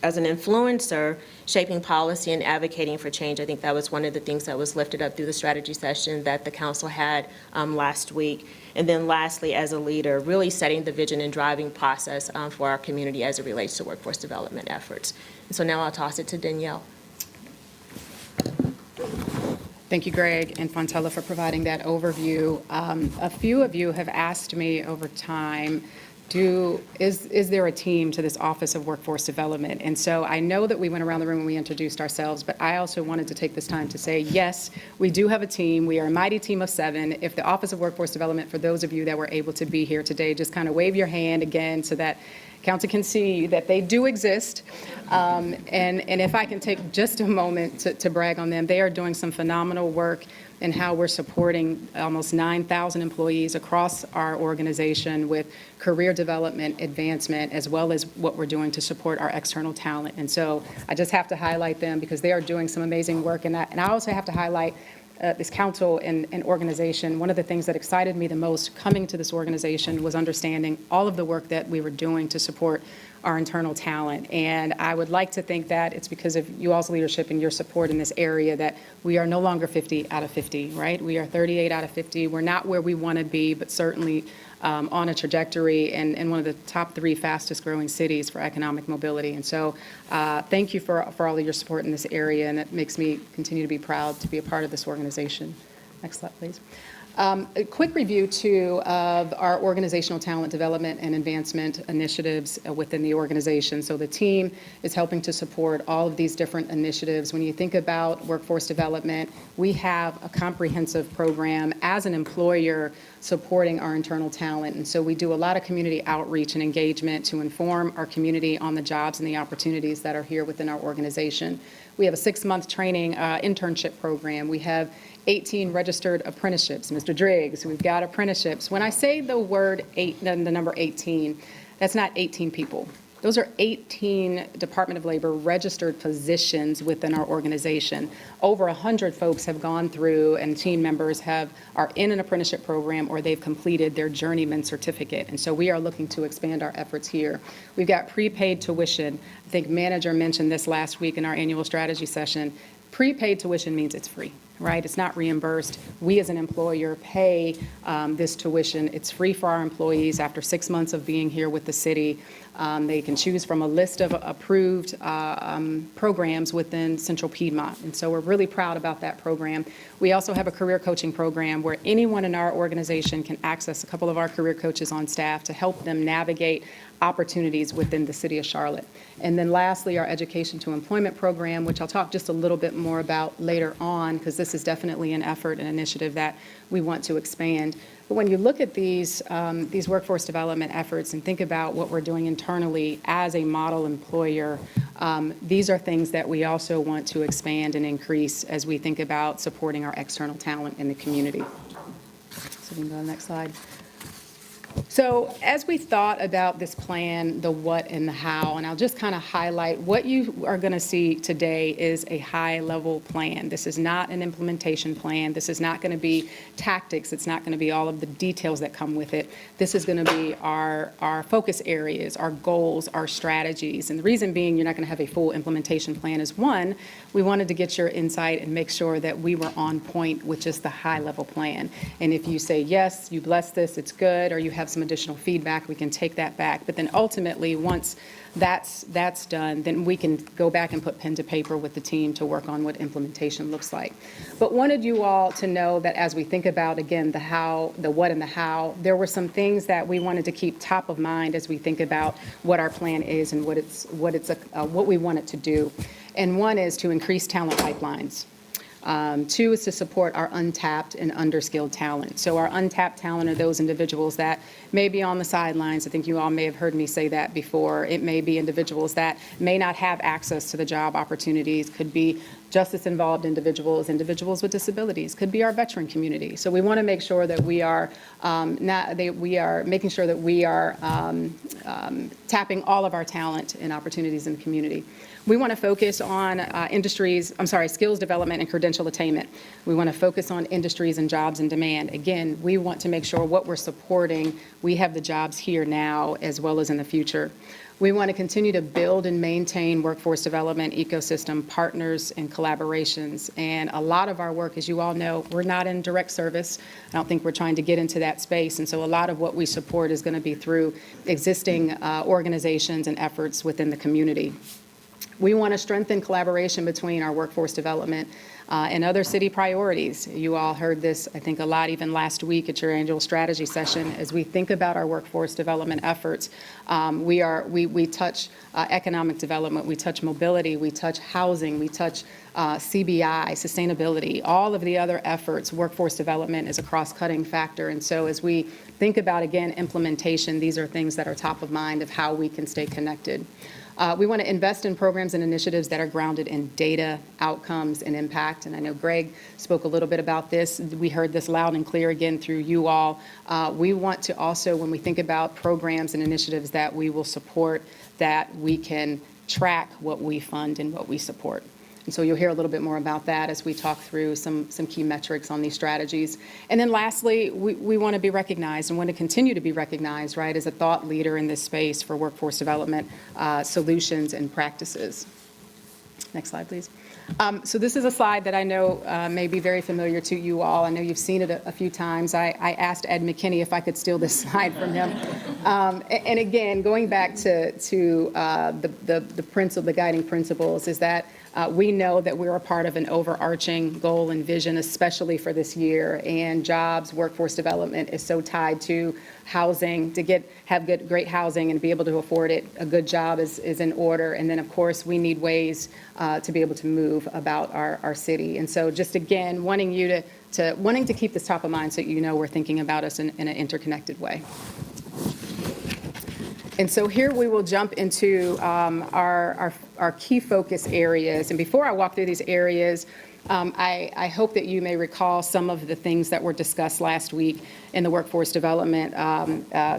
As an influencer, shaping policy and advocating for change, I think that was one of the things that was lifted up through the strategy session that the council had last week. And then lastly, as a leader, really setting the vision and driving process for our community as it relates to workforce development efforts. And so now I'll toss it to Danielle. Thank you, Greg and Fontella, for providing that overview. A few of you have asked me over time, is there a team to this Office of Workforce Development? And so I know that we went around the room and we introduced ourselves, but I also wanted to take this time to say, yes, we do have a team. We are a mighty team of 7. If the Office of Workforce Development, for those of you that were able to be here today, just kind of wave your hand again so that council can see that they do exist. And if I can take just a moment to brag on them, they are doing some phenomenal work in how we're supporting almost 9,000 employees across our organization with career development, advancement, as well as what we're doing to support our external talent. And so I just have to highlight them because they are doing some amazing work. And I also have to highlight this council and organization. One of the things that excited me the most coming to this organization was understanding all of the work that we were doing to support our internal talent. And I would like to think that it's because of you all's leadership and your support in this area that we are no longer 50 out of 50, right? We are 38 out of 50. We're not where we want to be, but certainly on a trajectory and one of the top 3 fastest growing cities for economic mobility. And so thank you for all of your support in this area, and it makes me continue to be proud to be a part of this organization. Next slide, please. A quick review, too, of our organizational talent development and advancement initiatives within the organization. So the team is helping to support all of these different initiatives. When you think about workforce development, we have a comprehensive program as an employer supporting our internal talent. And so we do a lot of community outreach and engagement to inform our community on the jobs and the opportunities that are here within our organization. We have a 6-month training internship program. We have 18 registered apprenticeships. Mr. Driggs, we've got apprenticeships. When I say the word the number 18, that's not 18 people. Those are 18 Department of Labor registered positions within our organization. Over 100 folks have gone through, and team members are in an apprenticeship program or they've completed their journeyman certificate. And so we are looking to expand our efforts here. We've got prepaid tuition. I think manager mentioned this last week in our annual strategy session. Prepaid tuition means it's free, right? It's not reimbursed. We as an employer pay this tuition. It's free for our employees after 6 months of being here with the city. They can choose from a list of approved programs within Central Piedmont. And so we're really proud about that program. We also have a career coaching program where anyone in our organization can access a couple of our career coaches on staff to help them navigate opportunities within the city of Charlotte. And then lastly, our education to employment program, which I'll talk just a little bit more about later on, because this is definitely an effort and initiative that we want to expand. But when you look at these workforce development efforts and think about what we're doing internally as a model employer, these are things that we also want to expand and increase as we think about supporting our external talent in the community. So we can go to the next slide. So as we thought about this plan, the what and the how, and I'll just kind of highlight what you are going to see today is a high-level plan. This is not an implementation plan. This is not going to be tactics. It's not going to be all of the details that come with it. This is going to be our focus areas, our goals, our strategies. And the reason being you're not going to have a full implementation plan is, one, we wanted to get your insight and make sure that we were on point with just the high-level plan. And if you say, yes, you bless this, it's good, or you have some additional feedback, we can take that back. But then ultimately, once that's done, then we can go back and put pen to paper with the team to work on what implementation looks like. But wanted you all to know that as we think about, again, the how, the what and the how, there were some things that we wanted to keep top of mind as we think about what our plan is and what we want it to do. And one is to increase talent pipelines. 2 is to support our untapped and underskilled talent. So our untapped talent are those individuals that may be on the sidelines. I think you all may have heard me say that before. It may be individuals that may not have access to the job opportunities, could be justice-involved individuals, individuals with disabilities, could be our veteran community. So we want to make sure that we are making sure that we are tapping all of our talent and opportunities in the community. We want to focus on skills development and credential attainment. We want to focus on industries and jobs in demand. Again, we want to make sure what we're supporting, we have the jobs here now as well as in the future. We want to continue to build and maintain workforce development ecosystem partners and collaborations. And a lot of our work, as you all know, we're not in direct service. I don't think we're trying to get into that space. And so a lot of what we support is going to be through existing organizations and efforts within the community. We want to strengthen collaboration between our workforce development and other city priorities. You all heard this, I think, a lot even last week at your annual strategy session. As we think about our workforce development efforts, we touch economic development, we touch mobility, we touch housing, we touch CBI, sustainability, all of the other efforts. Workforce development is a cross-cutting factor. And so as we think about, again, implementation, these are things that are top of mind of how we can stay connected. We want to invest in programs and initiatives that are grounded in data, outcomes, and impact. And I know Greg spoke a little bit about this. We heard this loud and clear again through you all. We want to also, when we think about programs and initiatives that we will support, that we can track what we fund and what we support. And so you'll hear a little bit more about that as we talk through some key metrics on these strategies. And then lastly, we want to be recognized and want to continue to be recognized, right, as a thought leader in this space for workforce development solutions and practices. Next slide, please. So this is a slide that I know may be very familiar to you all. I know you've seen it a few times. I asked Ed McKinney if I could steal this slide from him. And again, going back to the guiding principles is that we know that we're a part of an overarching goal and vision, especially for this year. And jobs, workforce development is so tied to housing. To have great housing and be able to afford it, a good job is in order. And then, of course, we need ways to be able to move about our city. And so just, again, wanting to keep this top of mind so you know we're thinking about us in an interconnected way. And so here we will jump into our key focus areas. And before I walk through these areas, I hope that you may recall some of the things that were discussed last week in the workforce development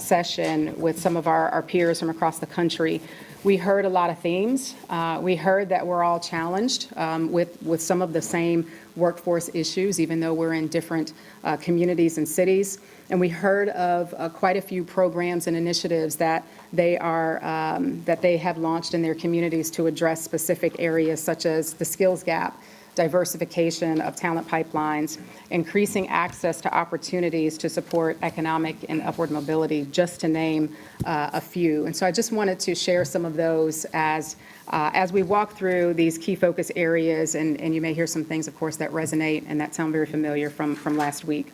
session with some of our peers from across the country. We heard a lot of themes. We heard that we're all challenged with some of the same workforce issues, even though we're in different communities and cities. And we heard of quite a few programs and initiatives that they have launched in their communities to address specific areas such as the skills gap, diversification of talent pipelines, increasing access to opportunities to support economic and upward mobility, just to name a few. And so I just wanted to share some of those as we walk through these key focus areas, and you may hear some things, of course, that resonate and that sound very familiar from last week.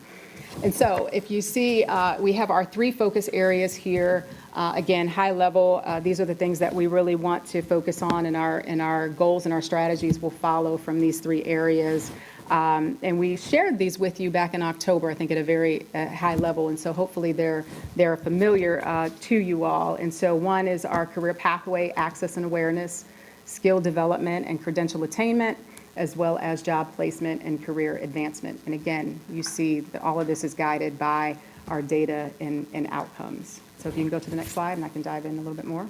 And so if you see, we have our 3 focus areas here. Again, high level, these are the things that we really want to focus on, and our goals and our strategies will follow from these 3 areas. And we shared these with you back in October, I think, at a very high level. And so hopefully they're familiar to you all. And so one is our career pathway access and awareness, skill development and credential attainment, as well as job placement and career advancement. And again, you see that all of this is guided by our data and outcomes. So if you can go to the next slide, and I can dive in a little bit more.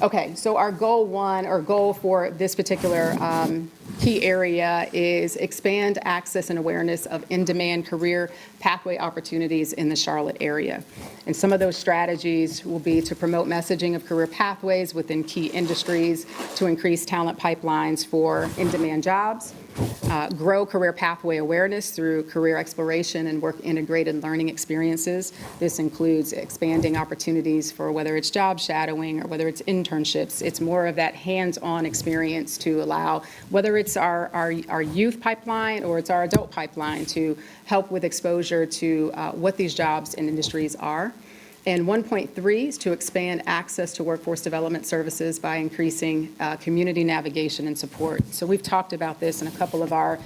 Okay, so our goal for this particular key area is expand access and awareness of in-demand career pathway opportunities in the Charlotte area. And some of those strategies will be to promote messaging of career pathways within key industries, to increase talent pipelines for in-demand jobs, grow career pathway awareness through career exploration and work integrated learning experiences. This includes expanding opportunities for whether it's job shadowing or whether it's internships. It's more of that hands-on experience to allow, whether it's our youth pipeline or it's our adult pipeline, to help with exposure to what these jobs and industries are. And 1.3 is to expand access to workforce development services by increasing community navigation and support. So we've talked about this in a couple of our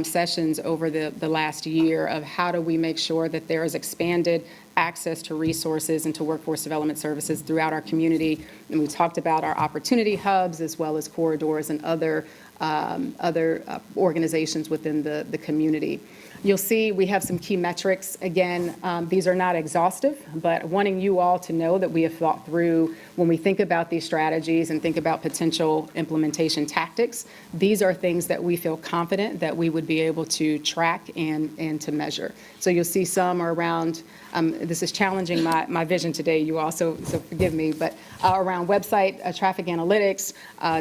sessions over the last year of how do we make sure that there is expanded access to resources and to workforce development services throughout our community. And we talked about our opportunity hubs as well as corridors and other organizations within the community. You'll see we have some key metrics. Again, these are not exhaustive, but wanting you all to know that we have thought through when we think about these strategies and think about potential implementation tactics. These are things that we feel confident that we would be able to track and to measure. So you'll see some are around, this is challenging my vision today, you all, so forgive me, but around website traffic analytics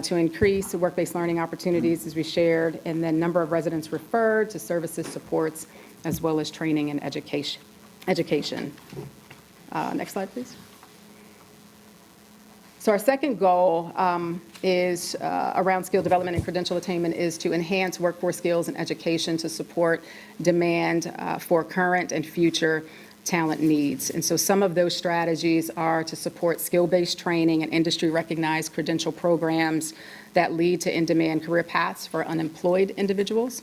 to increase work-based learning opportunities, as we shared, and then number of residents referred to services supports, as well as training and education. Next slide, please. So our second goal is around skill development and credential attainment is to enhance workforce skills and education to support demand for current and future talent needs. And so some of those strategies are to support skill-based training and industry-recognized credential programs that lead to in-demand career paths for unemployed individuals.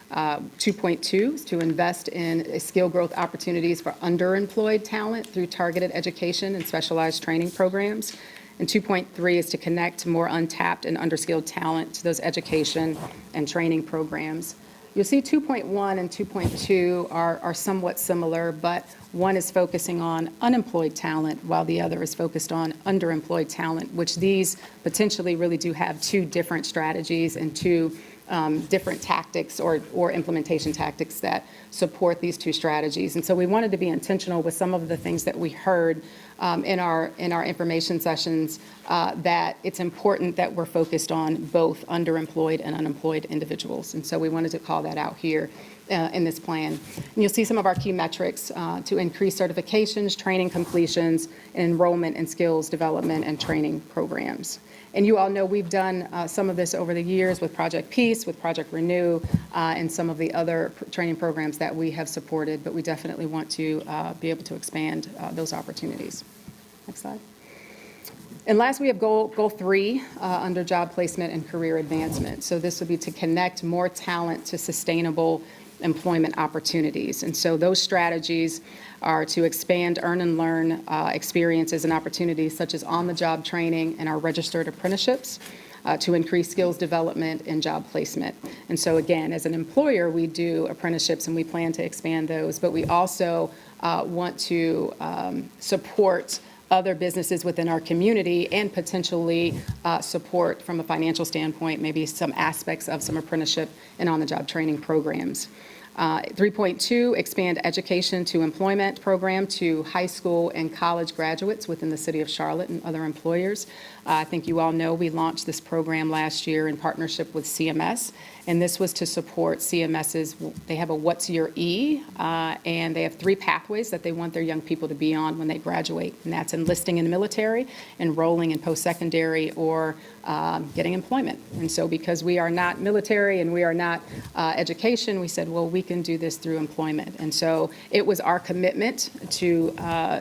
2.2 is to invest in skill growth opportunities for underemployed talent through targeted education and specialized training programs. And 2.3 is to connect more untapped and underskilled talent to those education and training programs. You'll see 2.1 and 2.2 are somewhat similar, but one is focusing on unemployed talent while the other is focused on underemployed talent, which these potentially really do have two different strategies and two different tactics or implementation tactics that support these two strategies. And so we wanted to be intentional with some of the things that we heard in our information sessions, that it's important that we're focused on both underemployed and unemployed individuals. And so we wanted to call that out here in this plan. And you'll see some of our key metrics to increase certifications, training completions, and enrollment in skills development and training programs. And you all know we've done some of this over the years with Project Peace, with Project Renew, and some of the other training programs that we have supported, but we definitely want to be able to expand those opportunities. Next slide. And last, we have goal 3 under job placement and career advancement. So this would be to connect more talent to sustainable employment opportunities. And so those strategies are to expand earn and learn experiences and opportunities such as on-the-job training and our registered apprenticeships, to increase skills development and job placement. And so again, as an employer, we do apprenticeships and we plan to expand those, but we also want to support other businesses within our community and potentially support from a financial standpoint, maybe some aspects of some apprenticeship and on-the-job training programs. 3.2, expand education to employment program to high school and college graduates within the city of Charlotte and other employers. I think you all know we launched this program last year in partnership with CMS, and this was to support CMS's, they have a What's Your E, and they have 3 pathways that they want their young people to be on when they graduate, and that's enlisting in the military, enrolling in post-secondary, or getting employment. And so because we are not military and we are not education, we said, well, we can do this through employment. And so it was our commitment to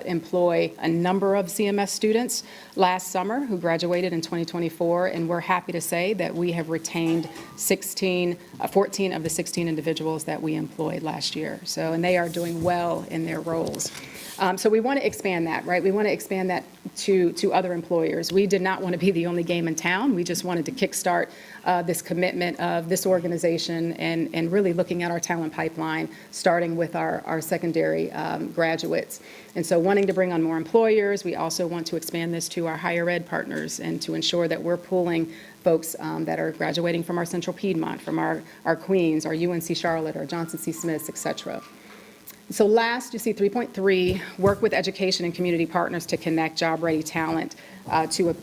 employ a number of CMS students last summer who graduated in 2024, and we're happy to say that we have retained 14 of the 16 individuals that we employed last year. So, and they are doing well in their roles. So we want to expand that, right? We want to expand that to other employers. We did not want to be the only game in town. We just wanted to kickstart this commitment of this organization and really looking at our talent pipeline, starting with our secondary graduates. And so wanting to bring on more employers, we also want to expand this to our higher ed partners and to ensure that we're pulling folks that are graduating from our Central Piedmont, from our Queens, our UNC Charlotte, our Johnson C. Smiths, et cetera. So last, you see 3.3, work with education and community partners to connect job-ready talent to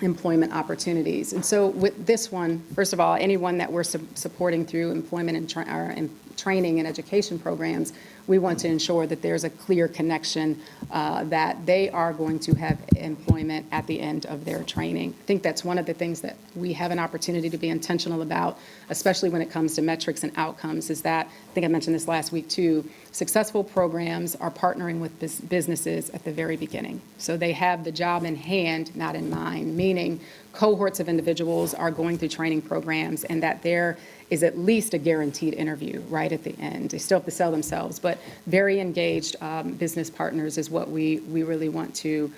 employment opportunities. And so with this one, first of all, anyone that we're supporting through employment and training and education programs, we want to ensure that there's a clear connection that they are going to have employment at the end of their training. I think that's one of the things that we have an opportunity to be intentional about, especially when it comes to metrics and outcomes, is that, I think I mentioned this last week too, successful programs are partnering with businesses at the very beginning. So they have the job in hand, not in mind, meaning cohorts of individuals are going through training programs and that there is at least a guaranteed interview right at the end. They still have to sell themselves, but very engaged business partners is what we really want to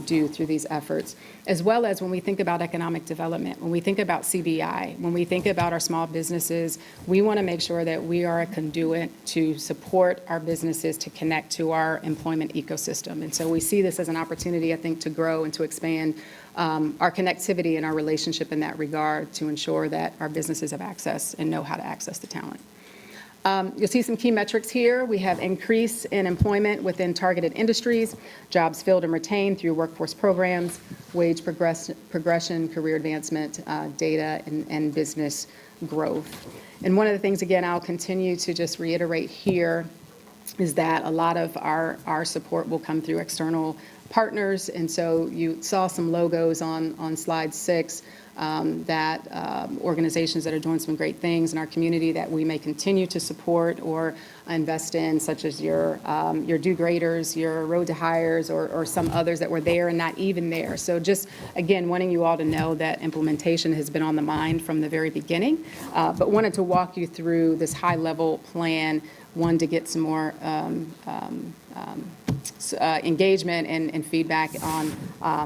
do through these efforts. As well as when we think about economic development, when we think about CBI, when we think about our small businesses, we want to make sure that we are a conduit to support our businesses to connect to our employment ecosystem. And so we see this as an opportunity, I think, to grow and to expand our connectivity and our relationship in that regard to ensure that our businesses have access and know how to access the talent. You'll see some key metrics here. We have increase in employment within targeted industries, jobs filled and retained through workforce programs, wage progression, career advancement, data, and business growth. And one of the things, again, I'll continue to just reiterate here is that a lot of our support will come through external partners. And so you saw some logos on slide 6 that organizations that are doing some great things in our community that we may continue to support or invest in, such as your do-graders, your road to hires, or some others that were there and not even there. So just, again, wanting you all to know that implementation has been on the mind from the very beginning, but wanted to walk you through this high-level plan, one, to get some more engagement and feedback on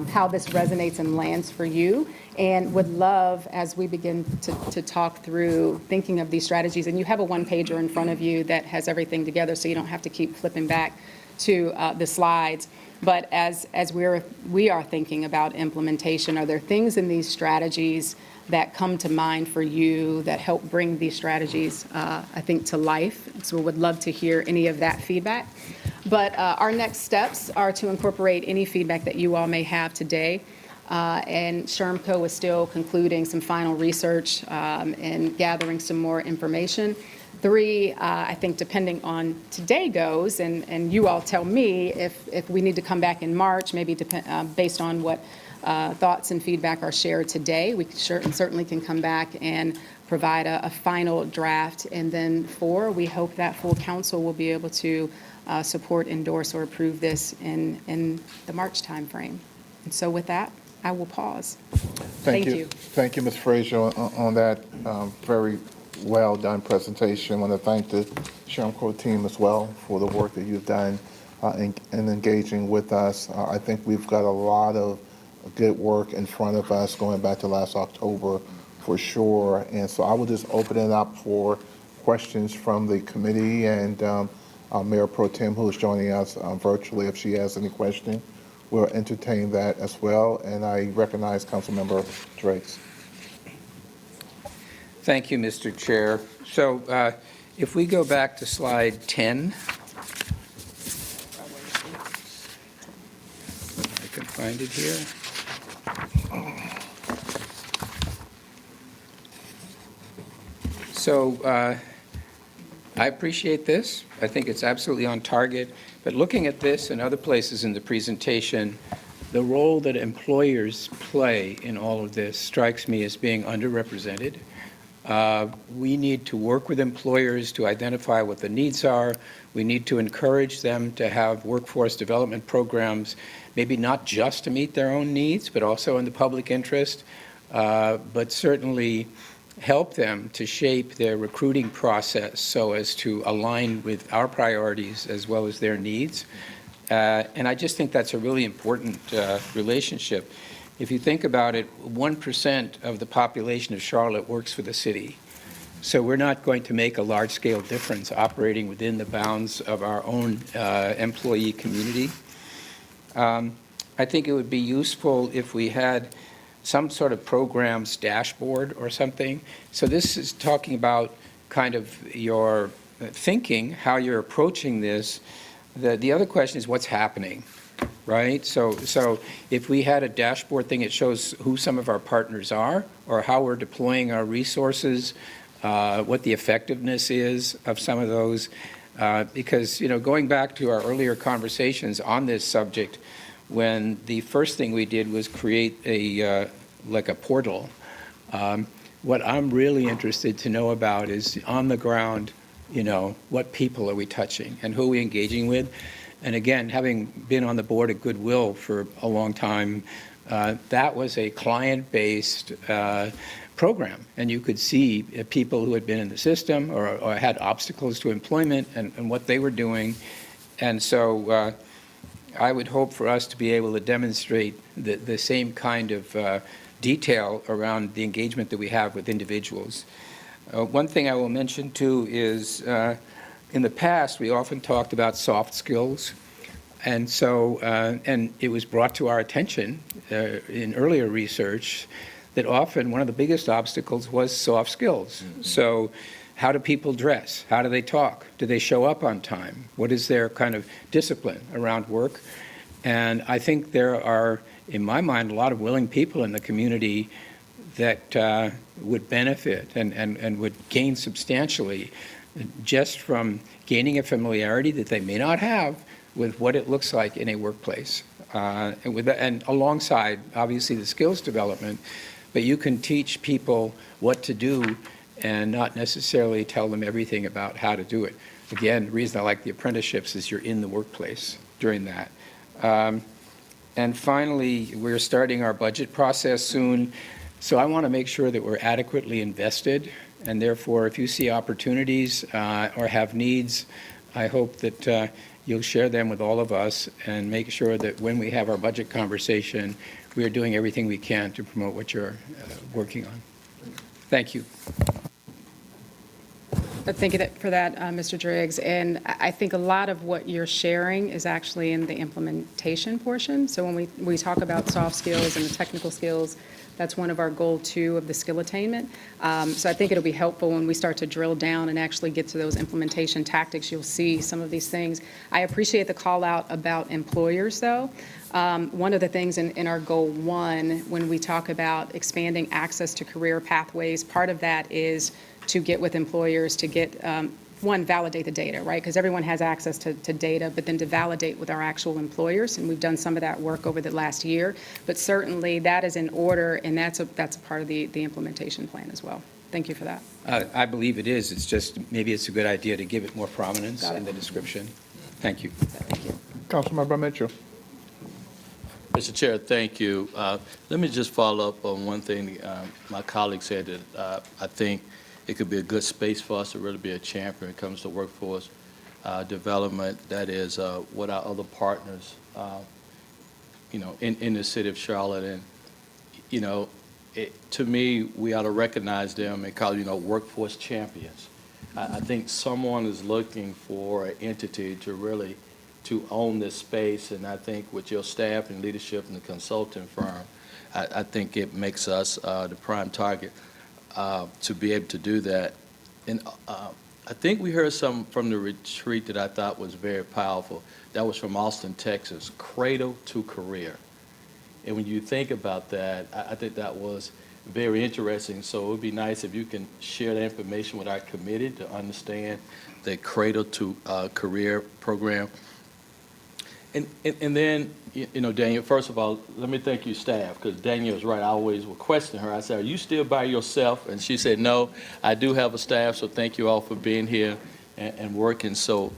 how this resonates and lands for you, and would love, as we begin to talk through thinking of these strategies, and you have a one-pager in front of you that has everything together, so you don't have to keep flipping back to the slides. But as we are thinking about implementation, are there things in these strategies that come to mind for you that help bring these strategies, I think, to life? So we would love to hear any of that feedback. But our next steps are to incorporate any feedback that you all may have today. And SHRMCO is still concluding some final research and gathering some more information. 3, I think, depending on today goes, and you all tell me if we need to come back in March, maybe based on what thoughts and feedback are shared today, we certainly can come back and provide a final draft. And then 4, we hope that full council will be able to support, endorse, or approve this in the March timeframe. And so with that, I will pause. Thank you. Thank you, Ms. Frazier, on that very well-done presentation. I want to thank the SHRMCO team as well for the work that you've done in engaging with us. I think we've got a lot of good work in front of us going back to last October for sure. And so I will just open it up for questions from the committee, and Mayor Pro Tem, who is joining us virtually, if she has any question, we'll entertain that as well. And I recognize Councilmember Drakes. Thank you, Mr. Chair. So if we go back to slide 10, I can find it here. So I appreciate this. I think it's absolutely on target. But looking at this and other places in the presentation, the role that employers play in all of this strikes me as being underrepresented. We need to work with employers to identify what the needs are. We need to encourage them to have workforce development programs, maybe not just to meet their own needs, but also in the public interest, but certainly help them to shape their recruiting process so as to align with our priorities as well as their needs. And I just think that's a really important relationship. If you think about it, 1% of the population of Charlotte works for the city. So we're not going to make a large-scale difference operating within the bounds of our own employee community. I think it would be useful if we had some sort of programs dashboard or something. So this is talking about kind of your thinking, how you're approaching this. The other question is what's happening, right? So if we had a dashboard thing, it shows who some of our partners are or how we're deploying our resources, what the effectiveness is of some of those. Because, going back to our earlier conversations on this subject, when the first thing we did was create a portal. What I'm really interested to know about is on the ground, what people are we touching and who are we engaging with? And again, having been on the board of Goodwill for a long time, that was a client-based program. And you could see people who had been in the system or had obstacles to employment and what they were doing. And so I would hope for us to be able to demonstrate the same kind of detail around the engagement that we have with individuals. One thing I will mention too is in the past we often talked about soft skills, and so and it was brought to our attention in earlier research that often one of the biggest obstacles was soft skills. Mm-hmm. So how do people dress? How do they talk? Do they show up on time? What is their kind of discipline around work? And I think there are, in my mind, a lot of willing people in the community that would benefit and would gain substantially just from gaining a familiarity that they may not have with what it looks like in a workplace. and alongside, obviously, the skills development, but you can teach people what to do and not necessarily tell them everything about how to do it. Again, the reason I like the apprenticeships is you're in the workplace during that. And finally, we're starting our budget process soon, so I want to make sure that we're adequately invested, and therefore, if you see opportunities or have needs, I hope that you'll share them with all of us and make sure that when we have our budget conversation, we are doing everything we can to promote what you're working on. Thank you. Thank you for that, Mr. Driggs. And I think a lot of what you're sharing is actually in the implementation portion. So when we talk about soft skills and the technical skills, that's one of our goal 2 of the skill attainment. So I think it'll be helpful when we start to drill down and actually get to those implementation tactics. You'll see some of these things. I appreciate the call out about employers, though. One of the things in our goal 1, when we talk about expanding access to career pathways, part of that is to get with employers to get, one, validate the data, right? Because everyone has access to data, but then to validate with our actual employers, and we've done some of that work over the last year. But certainly that is in order, and that's a part of the implementation plan as well. Thank you for that. I believe it is. It's just, maybe it's a good idea to give it more prominence in the description. Thank you. Thank you. Councilmember Mitchell. Mr. Chair, thank you. Let me just follow up on one thing my colleague said, that I think it could be a good space for us to really be a champion when it comes to workforce development. That is what our other partners, in the city of Charlotte. And, to me, we ought to recognize them and call, workforce champions. I think someone is looking for an entity to really to own this space, and I think with your staff and leadership and the consulting firm, I think it makes us the prime target to be able to do that. And I think we heard some from the retreat that I thought was very powerful. That was from Austin, Texas, cradle to career. And when you think about that, I think that was very interesting. So it would be nice if you can share that information with our committee to understand the cradle to career program. And then, Daniel, first of all, let me thank you, staff, because Daniel was right. I always would question her. I said, are you still by yourself? And she said, no, I do have a staff, so thank you all for being here and working so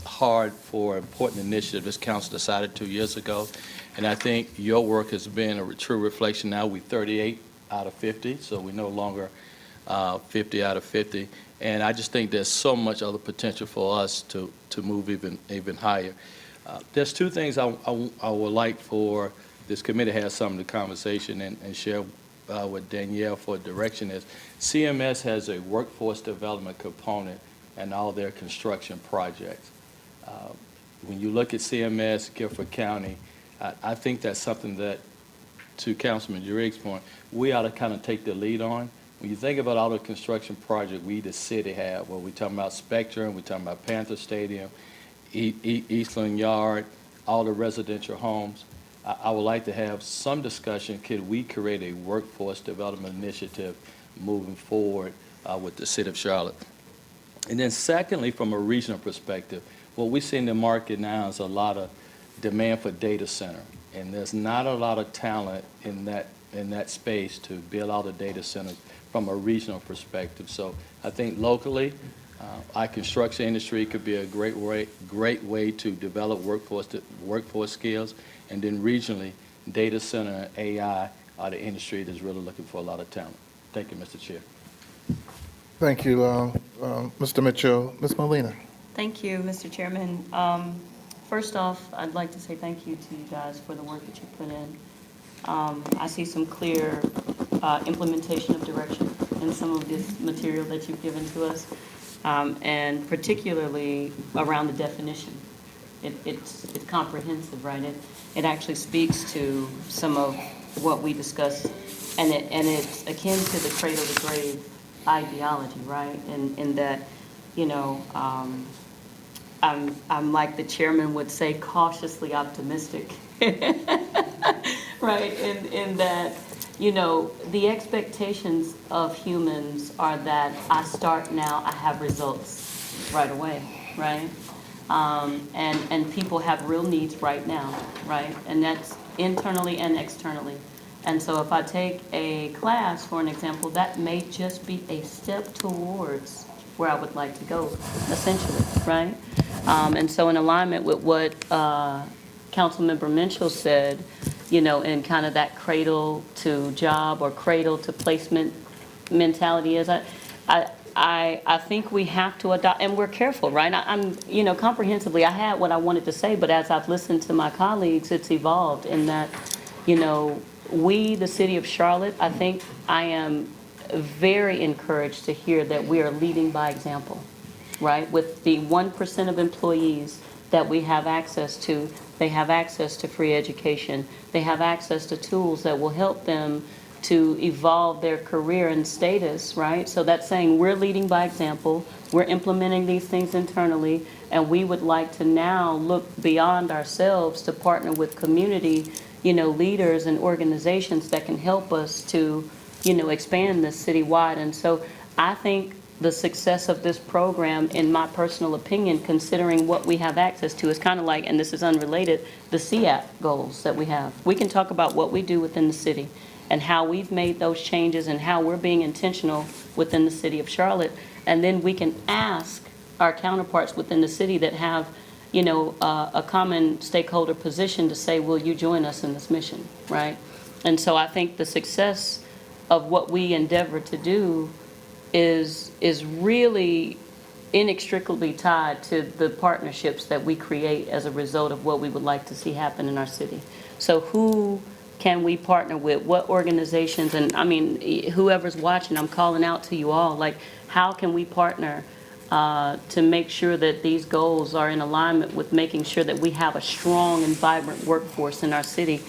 hard for an important initiative this council decided 2 years ago. And I think your work has been a true reflection. Now we're 38 out of 50, so we're no longer 50 out of 50. And I just think there's so much other potential for us to move even higher. There's 2 things I would like for this committee to have some of the conversation and share with Danielle for direction is CMS has a workforce development component in all their construction projects. When you look at CMS, Guilford County, I think that's something that, to Councilman Driggs' point, we ought to kind of take the lead on. When you think about all the construction projects we, the city, have, well, we're talking about Spectrum, we're talking about Panther Stadium, Eastland Yard, all the residential homes. I would like to have some discussion, could we create a workforce development initiative moving forward with the city of Charlotte? And then secondly, from a regional perspective, what we see in the market now is a lot of demand for data center, and there's not a lot of talent in that space to build all the data centers from a regional perspective. So I think locally, our construction industry could be a great way to develop workforce skills, and then regionally, data center and AI are the industry that's really looking for a lot of talent. Thank you, Mr. Chair. Thank you, Mr. Mitchell. Ms. Molina. Thank you, Mr. Chairman. First off, I'd like to say thank you to you guys for the work that you put in. I see some clear implementation of direction in some of this material that you've given to us, and particularly around the definition. It's comprehensive, right? It actually speaks to some of what we discussed, and it's akin to the cradle to grave ideology, right? In that, I'm like the chairman would say, cautiously optimistic, right? In that, the expectations of humans are that I start now, I have results right away, right? And people have real needs right now, right? And that's internally and externally. And so if I take a class, for an example, that may just be a step towards where I would like to go, essentially, right? And so in alignment with what Councilmember Mitchell said, you know, in kind of that cradle to job or cradle to placement mentality is, I think we have to adopt, and we're careful, right? I'm, you know, comprehensively, I had what I wanted to say, but as I've listened to my colleagues, it's evolved in that, you know, we, the city of Charlotte, I think I am very encouraged to hear that we are leading by example, right? With the 1% of employees that we have access to, they have access to free education. They have access to tools that will help them to evolve their career and status, right? So that's saying we're leading by example, we're implementing these things internally, and we would like to now look beyond ourselves to partner with community, you know, leaders and organizations that can help us to, you know, expand this citywide. And so I think the success of this program, in my personal opinion, considering what we have access to, is kind of like, and this is unrelated, the CAP goals that we have. We can talk about what we do within the city and how we've made those changes and how we're being intentional within the city of Charlotte. And then we can ask our counterparts within the city that have, you know, a common stakeholder position to say, will you join us in this mission, right? And so I think the success of what we endeavor to do is really inextricably tied to the partnerships that we create as a result of what we would like to see happen in our city. So who can we partner with? What organizations? And I mean, whoever's watching, I'm calling out to you all, like, how can we partner to make sure that these goals are in alignment with making sure that we have a strong and vibrant workforce in our city?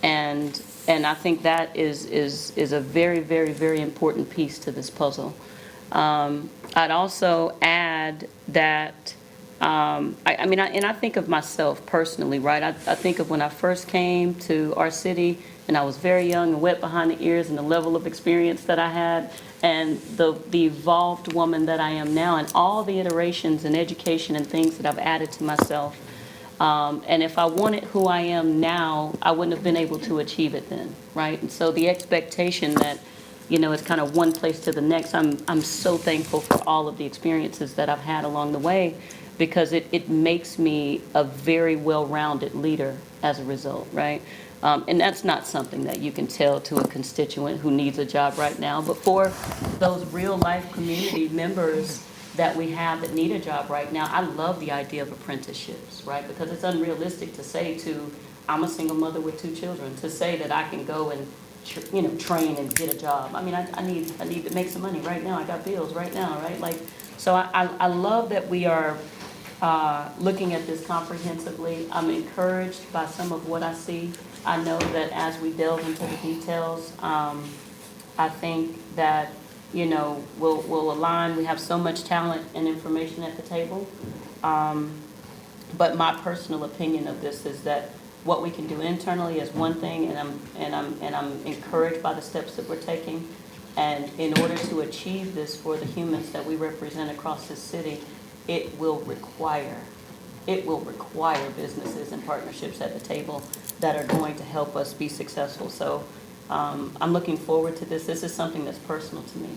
And I think that is a very, very, very important piece to this puzzle. I'd also add that, I think of myself personally, right? I think of when I first came to our city, and I was very young and wet behind the ears, and the level of experience that I had, and the evolved woman that I am now, and all the iterations and education and things that I've added to myself. And if I wanted who I am now, I wouldn't have been able to achieve it then, right? And so the expectation that, you know, it's kind of one place to the next. I'm so thankful for all of the experiences that I've had along the way, because it makes me a very well-rounded leader as a result, right? And that's not something that you can tell to a constituent who needs a job right now, but for those real-life community members that we have that need a job right now, I love the idea of apprenticeships, right? Because it's unrealistic to say to, I'm a single mother with 2 children, to say that I can go and train and get a job. I mean, I need to make some money right now. I got bills right now, right? Like, so I love that we are looking at this comprehensively. I'm encouraged by some of what I see. I know that as we delve into the details, I think that, you know, we'll align. We have so much talent and information at the table. But my personal opinion of this is that what we can do internally is one thing, and I'm encouraged by the steps that we're taking. And in order to achieve this for the humans that we represent across this city, it will require businesses and partnerships at the table that are going to help us be successful. So I'm looking forward to this. This is something that's personal to me.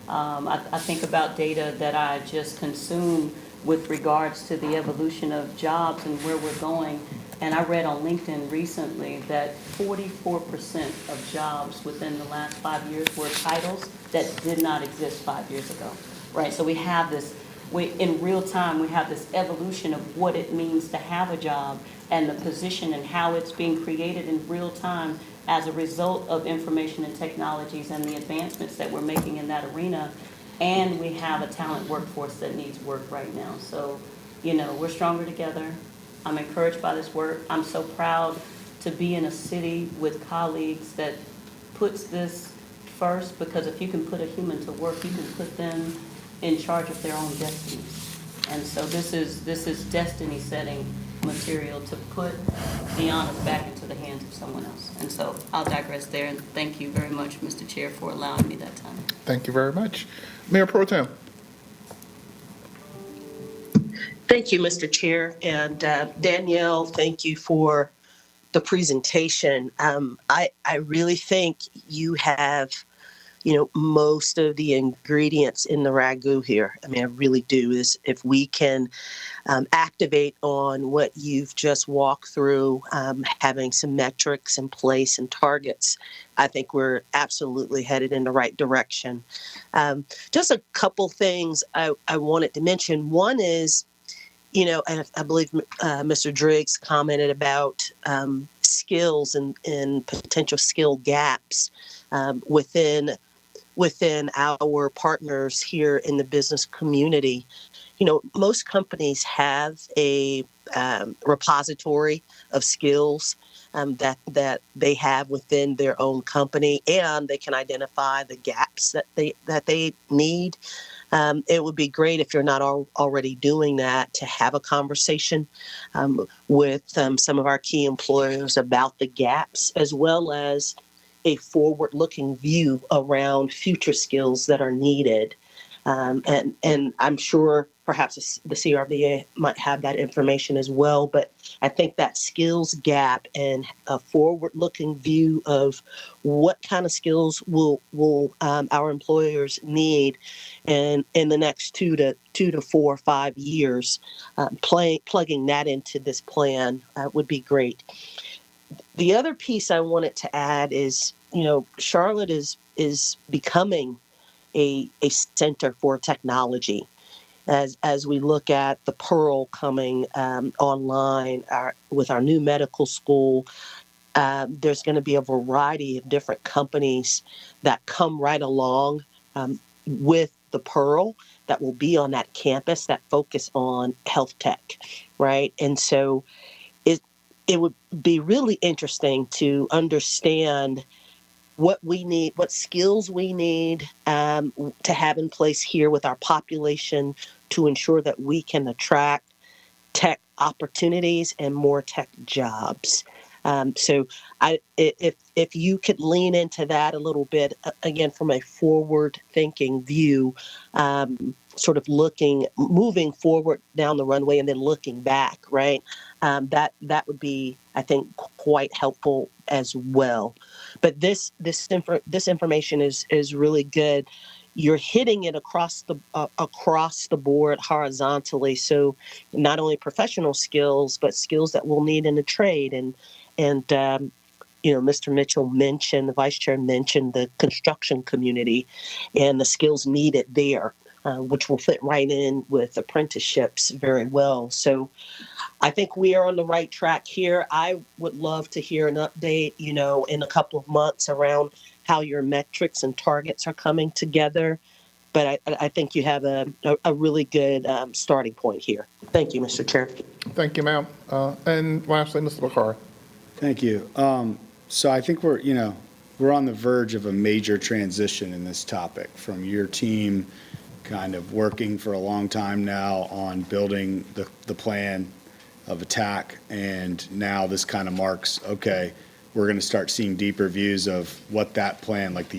I think about data that I just consume with regards to the evolution of jobs and where we're going. And I read on LinkedIn recently that 44% of jobs within the last 5 years were titles that did not exist 5 years ago, right? So we have this, in real time, we have this evolution of what it means to have a job and the position and how it's being created in real time as a result of information and technologies and the advancements that we're making in that arena. And we have a talent workforce that needs work right now. So, you know, we're stronger together. I'm encouraged by this work. I'm so proud to be in a city with colleagues that puts this first, because if you can put a human to work, you can put them in charge of their own destinies. And so this is destiny setting material to put the honors back into the hands of someone else. And so I'll digress there, and thank you very much, Mr. Chair, for allowing me that time. Thank you very much. Mayor Pro Tem. Thank you, Mr. Chair. And Danielle, thank you for the presentation. I really think you have, most of the ingredients in the ragu here. I mean, I really do. Is if we can activate on what you've just walked through, having some metrics in place and targets, I think we're absolutely headed in the right direction. Just a couple things I wanted to mention. One is, I believe Mr. Driggs commented about skills and potential skill gaps within our partners here in the business community. Most companies have a repository of skills that they have within their own company, and they can identify the gaps that they need. It would be great if you're not already doing that to have a conversation with some of our key employers about the gaps, as well as a forward-looking view around future skills that are needed. And I'm sure perhaps the CRVA might have that information as well, but I think that skills gap and a forward-looking view of what kind of skills will our employers need in the next 2 to 4 or 5 years, plugging that into this plan would be great. The other piece I wanted to add is, Charlotte is becoming a center for technology. As we look at the Pearl coming online with our new medical school, there's going to be a variety of different companies that come right along with the Pearl that will be on that campus that focus on health tech, right? And so it would be really interesting to understand what we need, what skills we need to have in place here with our population to ensure that we can attract tech opportunities and more tech jobs. So if you could lean into that a little bit, again, from a forward-thinking view, sort of moving forward down the runway and then looking back, right? That would be, I think, quite helpful as well. But this information is really good. You're hitting it across the board horizontally. So not only professional skills, but skills that we'll need in the trade. And Mr. Mitchell mentioned, the vice chair mentioned the construction community and the skills needed there, which will fit right in with apprenticeships very well. So I think we are on the right track here. I would love to hear an update, in a couple of months around how your metrics and targets are coming together. But I think you have a really good starting point here. Thank you, Mr. Chair. Thank you, ma'am. And lastly, Mr. Bakari. Thank you. So I think we're on the verge of a major transition in this topic, from your team kind of working for a long time now on building the plan of attack, and now this kind of marks, okay, we're going to start seeing deeper views of what that plan, like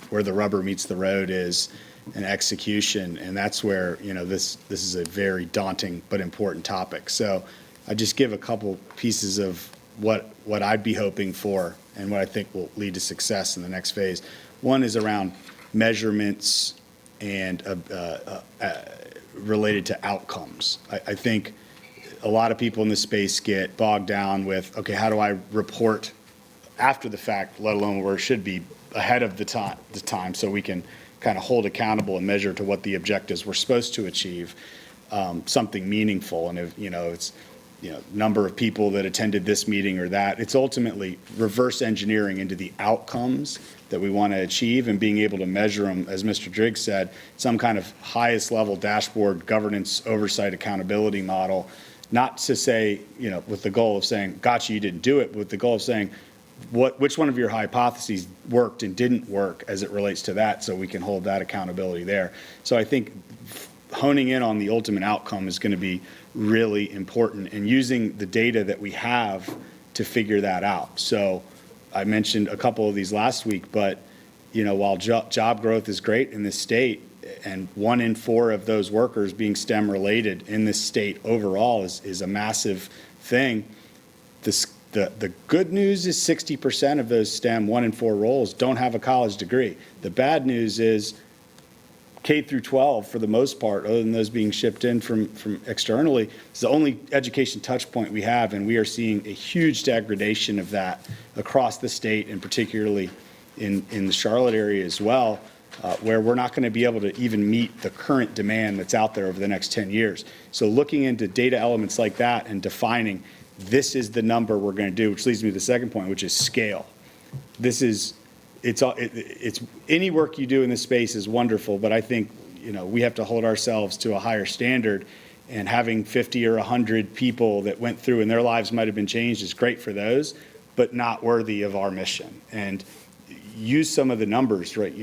where the rubber meets the road is, and execution, and that's where this is a very daunting but important topic. So I just give a couple pieces of what I'd be hoping for and what I think will lead to success in the next phase. One is around measurements and related to outcomes. I think a lot of people in this space get bogged down with, okay, how do I report after the fact, let alone where it should be ahead of the time, so we can kind of hold accountable and measure to what the objectives we're supposed to achieve, something meaningful. And if it's number of people that attended this meeting or that, it's ultimately reverse engineering into the outcomes that we want to achieve and being able to measure them, as Mr. Driggs said, some kind of highest level dashboard, governance, oversight, accountability model, not to say, with the goal of saying, gotcha, you didn't do it, but with the goal of saying, which one of your hypotheses worked and didn't work as it relates to that, so we can hold that accountability there. So I think honing in on the ultimate outcome is going to be really important, and using the data that we have to figure that out. So I mentioned a couple of these last week, but while job growth is great in this state, and 1 in 4 of those workers being STEM related in this state overall is a massive thing. The good news is 60% of those STEM 1 in 4 roles don't have a college degree. The bad news is K through 12, for the most part, other than those being shipped in from externally, is the only education touch point we have, and we are seeing a huge degradation of that across the state, and particularly in the Charlotte area as well, where we're not going to be able to even meet the current demand that's out there over the next 10 years. So looking into data elements like that and defining this is the number we're going to do, which leads me to the second point, which is scale. It's any work you do in this space is wonderful, but I think, we have to hold ourselves to a higher standard, and having 50 or 100 people that went through and their lives might have been changed is great for those, but not worthy of our mission. And use some of the numbers, right?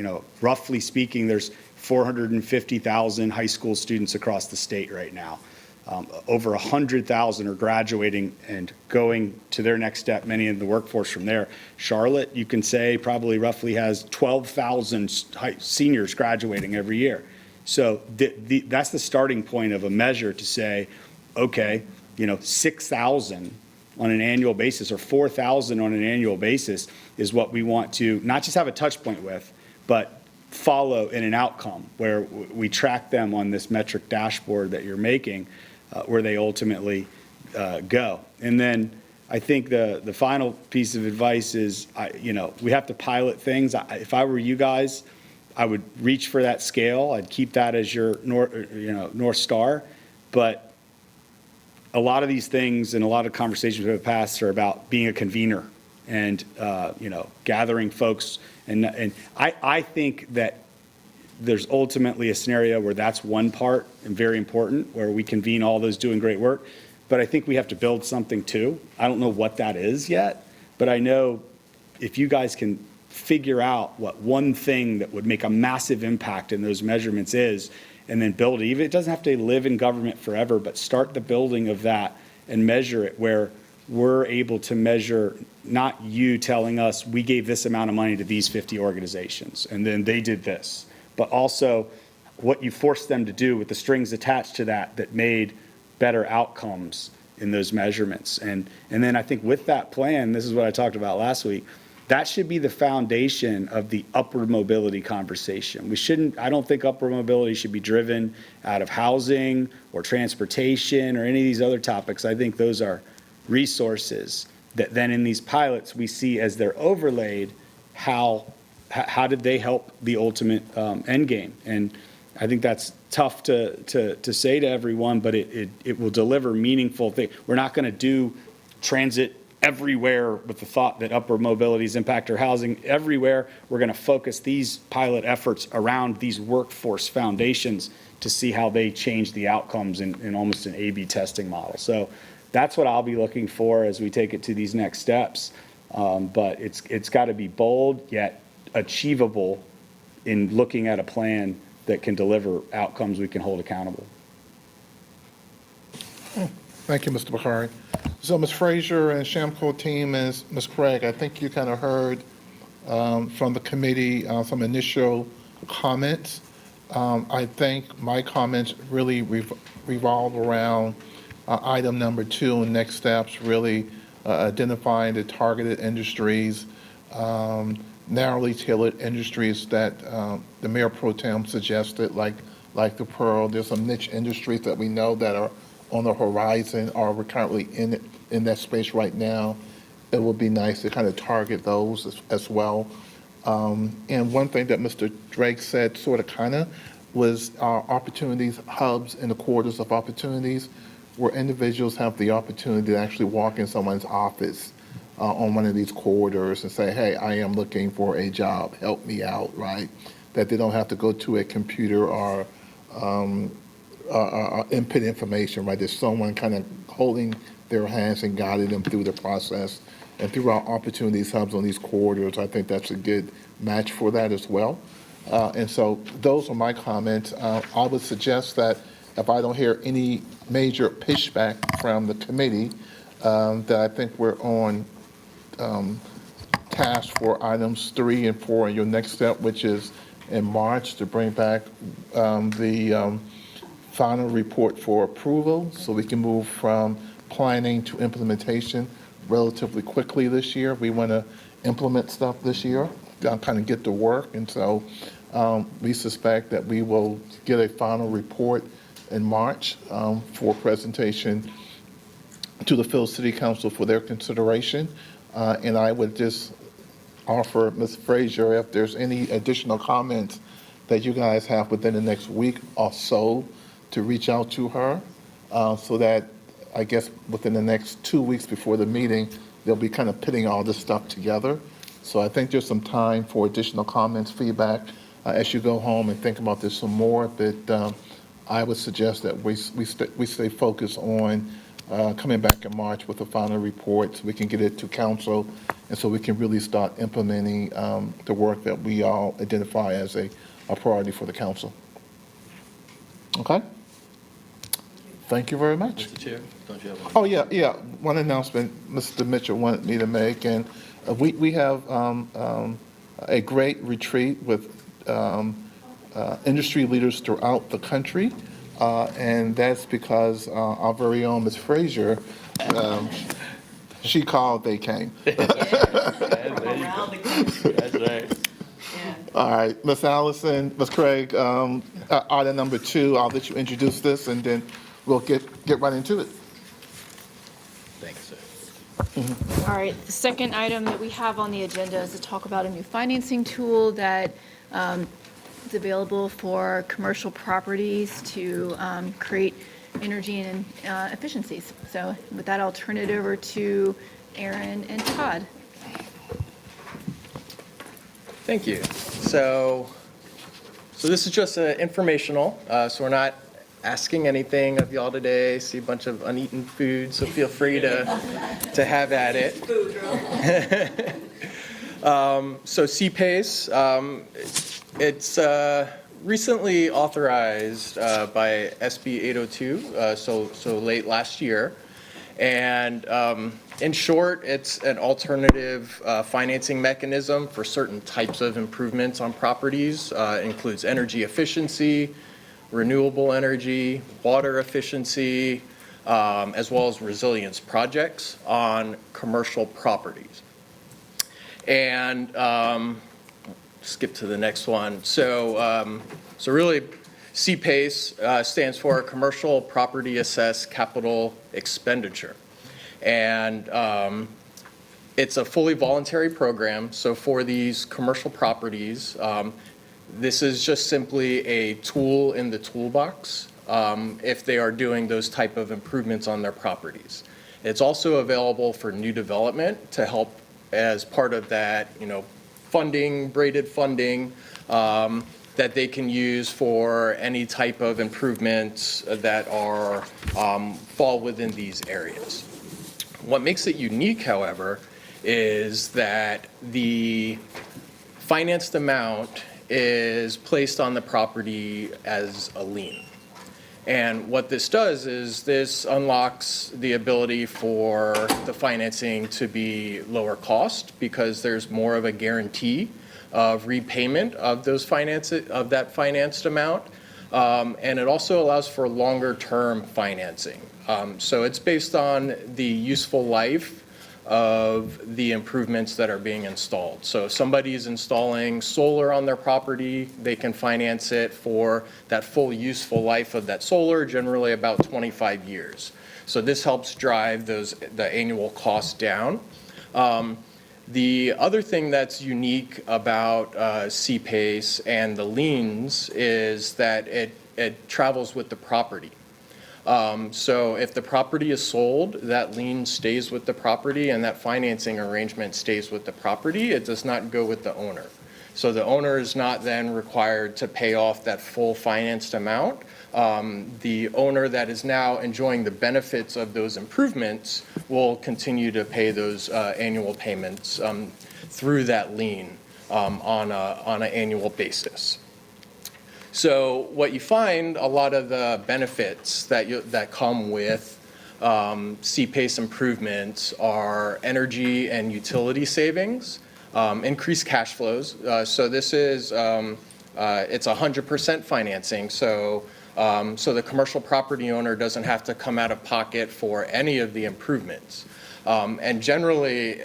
Roughly speaking, there's 450,000 high school students across the state right now. Over 100,000 are graduating and going to their next step, many in the workforce from there. Charlotte, you can say, probably roughly has 12,000 seniors graduating every year. So that's the starting point of a measure to say, okay, 6,000 on an annual basis or 4,000 on an annual basis is what we want to not just have a touch point with, but follow in an outcome where we track them on this metric dashboard that you're making, where they ultimately go. And then I think the final piece of advice is, we have to pilot things. If I were you guys, I would reach for that scale. I'd keep that as your North Star. But a lot of these things and a lot of conversations in the past are about being a convener and, gathering folks. And I think that there's ultimately a scenario where that's one part and very important, where we convene all those doing great work. But I think we have to build something too. I don't know what that is yet, but I know if you guys can figure out what one thing that would make a massive impact in those measurements is, and then build it. Even it doesn't have to live in government forever, but start the building of that and measure it where we're able to measure not you telling us we gave this amount of money to these 50 organizations and then they did this, but also what you forced them to do with the strings attached to that made better outcomes in those measurements. And then I think with that plan, this is what I talked about last week, that should be the foundation of the upward mobility conversation. I don't think upward mobility should be driven out of housing or transportation or any of these other topics. I think those are resources that then in these pilots we see as they're overlaid, how did they help the ultimate end game? And I think that's tough to say to everyone, but it will deliver meaningful things. We're not going to do transit everywhere with the thought that upward mobility's impact or housing everywhere. We're going to focus these pilot efforts around these workforce foundations to see how they change the outcomes in almost an A/B testing model. So that's what I'll be looking for as we take it to these next steps. But it's got to be bold yet achievable in looking at a plan that can deliver outcomes we can hold accountable. Thank you, Mr. Bakari. So Ms. Frazier and Shamco team and Ms. Craig, I think you kind of heard from the committee some initial comments. I think my comments really revolve around item number 2 and next steps, really identifying the targeted industries, narrowly tailored industries that the Mayor Pro Tem suggested, like the Pearl. There's some niche industries that we know that are on the horizon, or we're currently in that space right now. It would be nice to kind of target those as well. And one thing that Mr. Drake said was opportunities, hubs, and the corridors of opportunities, where individuals have the opportunity to actually walk in someone's office on one of these corridors and say, hey, I am looking for a job, help me out, right? That they don't have to go to a computer or input information, right? There's someone kind of holding their hands and guiding them through the process. And through our opportunities hubs on these corridors, I think that's a good match for that as well. And so those are my comments. I would suggest that if I don't hear any major pushback from the committee, that I think we're on task for items 3 and 4 in your next step, which is in March to bring back the final report for approval so we can move from planning to implementation relatively quickly this year. We want to implement stuff this year, kind of get to work. And so we suspect that we will get a final report in March for presentation to the Phil City Council for their consideration. And I would just offer Ms. Frazier, if there's any additional comments that you guys have within the next week or so, to reach out to her so that I guess within the next 2 weeks before the meeting, they'll be kind of putting all this stuff together. So I think there's some time for additional comments, feedback as you go home and think about this some more. But I would suggest that we stay focused on coming back in March with a final report so we can get it to council and so we can really start implementing the work that we all identify as a priority for the council. Okay? Thank you very much. Mr. Chair, don't you have Oh, yeah. One announcement Mr. Mitchell wanted me to make, and we have a great retreat with industry leaders throughout the country, and that's because our very own Ms. Frazier, she called, they came. That's right. All right, Ms. Allison, Ms. Craig, item number 2, I'll let you introduce this, and then we'll get right into it. Thanks, sir. All right, the second item that we have on the agenda is to talk about a new financing tool that is available for commercial properties to create energy and efficiencies. So with that, I'll turn it over to Aaron and Todd. Thank you. So this is just informational, so we're not asking anything of y'all today. See a bunch of uneaten food, so feel free to have at it. So CPACE, it's recently authorized by SB 802, so late last year. And in short, it's an alternative financing mechanism for certain types of improvements on properties. It includes energy efficiency, renewable energy, water efficiency, as well as resilience projects on commercial properties. And skip to the next one. So really, CPACE stands for Commercial Property Assessed Capital Expenditure. And it's a fully voluntary program. So for these commercial properties, this is just simply a tool in the toolbox if they are doing those type of improvements on their properties. It's also available for new development to help as part of that, funding, braided funding, that they can use for any type of improvements that are fall within these areas. What makes it unique, however, is that the financed amount is placed on the property as a lien. And what this does is this unlocks the ability for the financing to be lower cost because there's more of a guarantee of repayment of that financed amount. And it also allows for longer term financing. So it's based on the useful life of the improvements that are being installed. So if somebody is installing solar on their property, they can finance it for that full useful life of that solar, generally about 25 years. So this helps drive the annual costs down. The other thing that's unique about CPACE and the liens is that it travels with the property. So if the property is sold, that lien stays with the property and that financing arrangement stays with the property. It does not go with the owner. So the owner is not then required to pay off that full financed amount. The owner that is now enjoying the benefits of those improvements will continue to pay those annual payments through that lien on an annual basis. So what you find, a lot of the benefits that come with CPACE improvements are energy and utility savings. increased cash flows. So this is, it's 100% financing, so the commercial property owner doesn't have to come out of pocket for any of the improvements. And generally,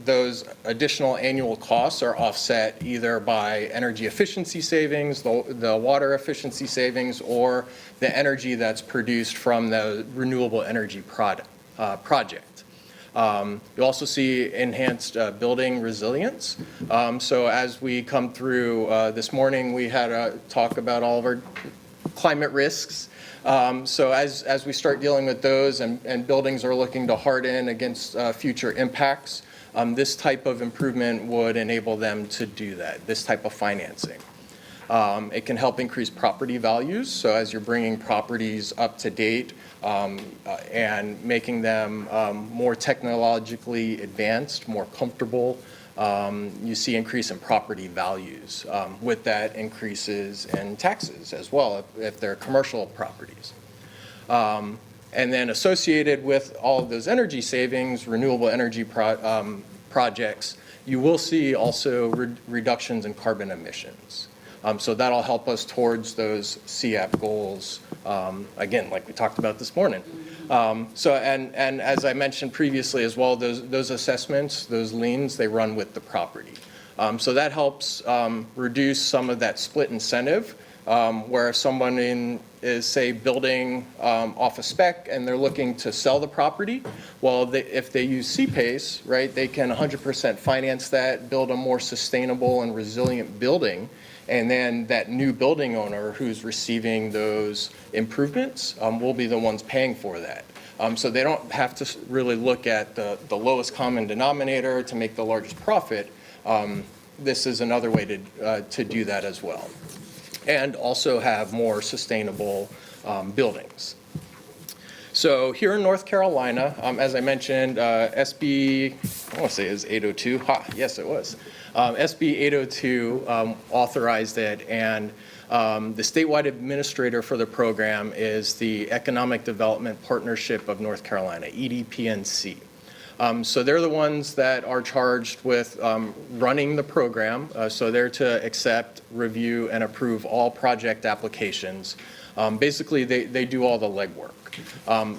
those additional annual costs are offset either by energy efficiency savings, the water efficiency savings, or the energy that's produced from the renewable energy project. You also see enhanced building resilience. So as we come through this morning, we had a talk about all of our climate risks. So as we start dealing with those and buildings are looking to harden against future impacts, this type of improvement would enable them to do that, this type of financing. It can help increase property values. So as you're bringing properties up to date and making them more technologically advanced, more comfortable, you see increase in property values. With that, increases in taxes as well if they're commercial properties. And then associated with all of those energy savings, renewable energy projects, you will see also reductions in carbon emissions. So that'll help us towards those CAP goals, again, like we talked about this morning. And as I mentioned previously as well, those assessments, those liens, they run with the property. So that helps reduce some of that split incentive, where if someone is, say, building off a spec and they're looking to sell the property, well, if they use CPACE, right, they can 100% finance that, build a more sustainable and resilient building, and then that new building owner who's receiving those improvements will be the ones paying for that. So they don't have to really look at the lowest common denominator to make the largest profit. This is another way to do that as well, and also have more sustainable buildings. So here in North Carolina, as I mentioned, SB, I want to say it was 802. Yes, it was. SB 802 authorized it, and the statewide administrator for the program is the Economic Development Partnership of North Carolina, EDPNC. So they're the ones that are charged with running the program. So they're to accept, review, and approve all project applications. Basically, they do all the legwork.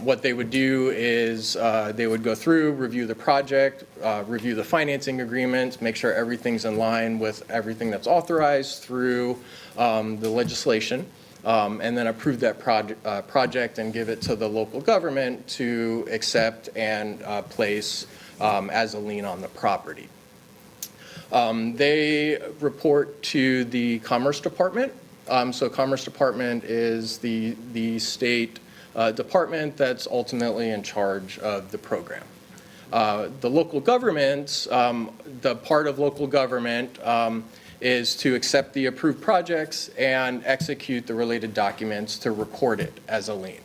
What they would do is they would go through, review the project, review the financing agreements, make sure everything's in line with everything that's authorized through the legislation, and then approve that project and give it to the local government to accept and place as a lien on the property. They report to the Commerce Department. So Commerce Department is the state department that's ultimately in charge of the program. The local governments, the part of local government is to accept the approved projects and execute the related documents to record it as a lien.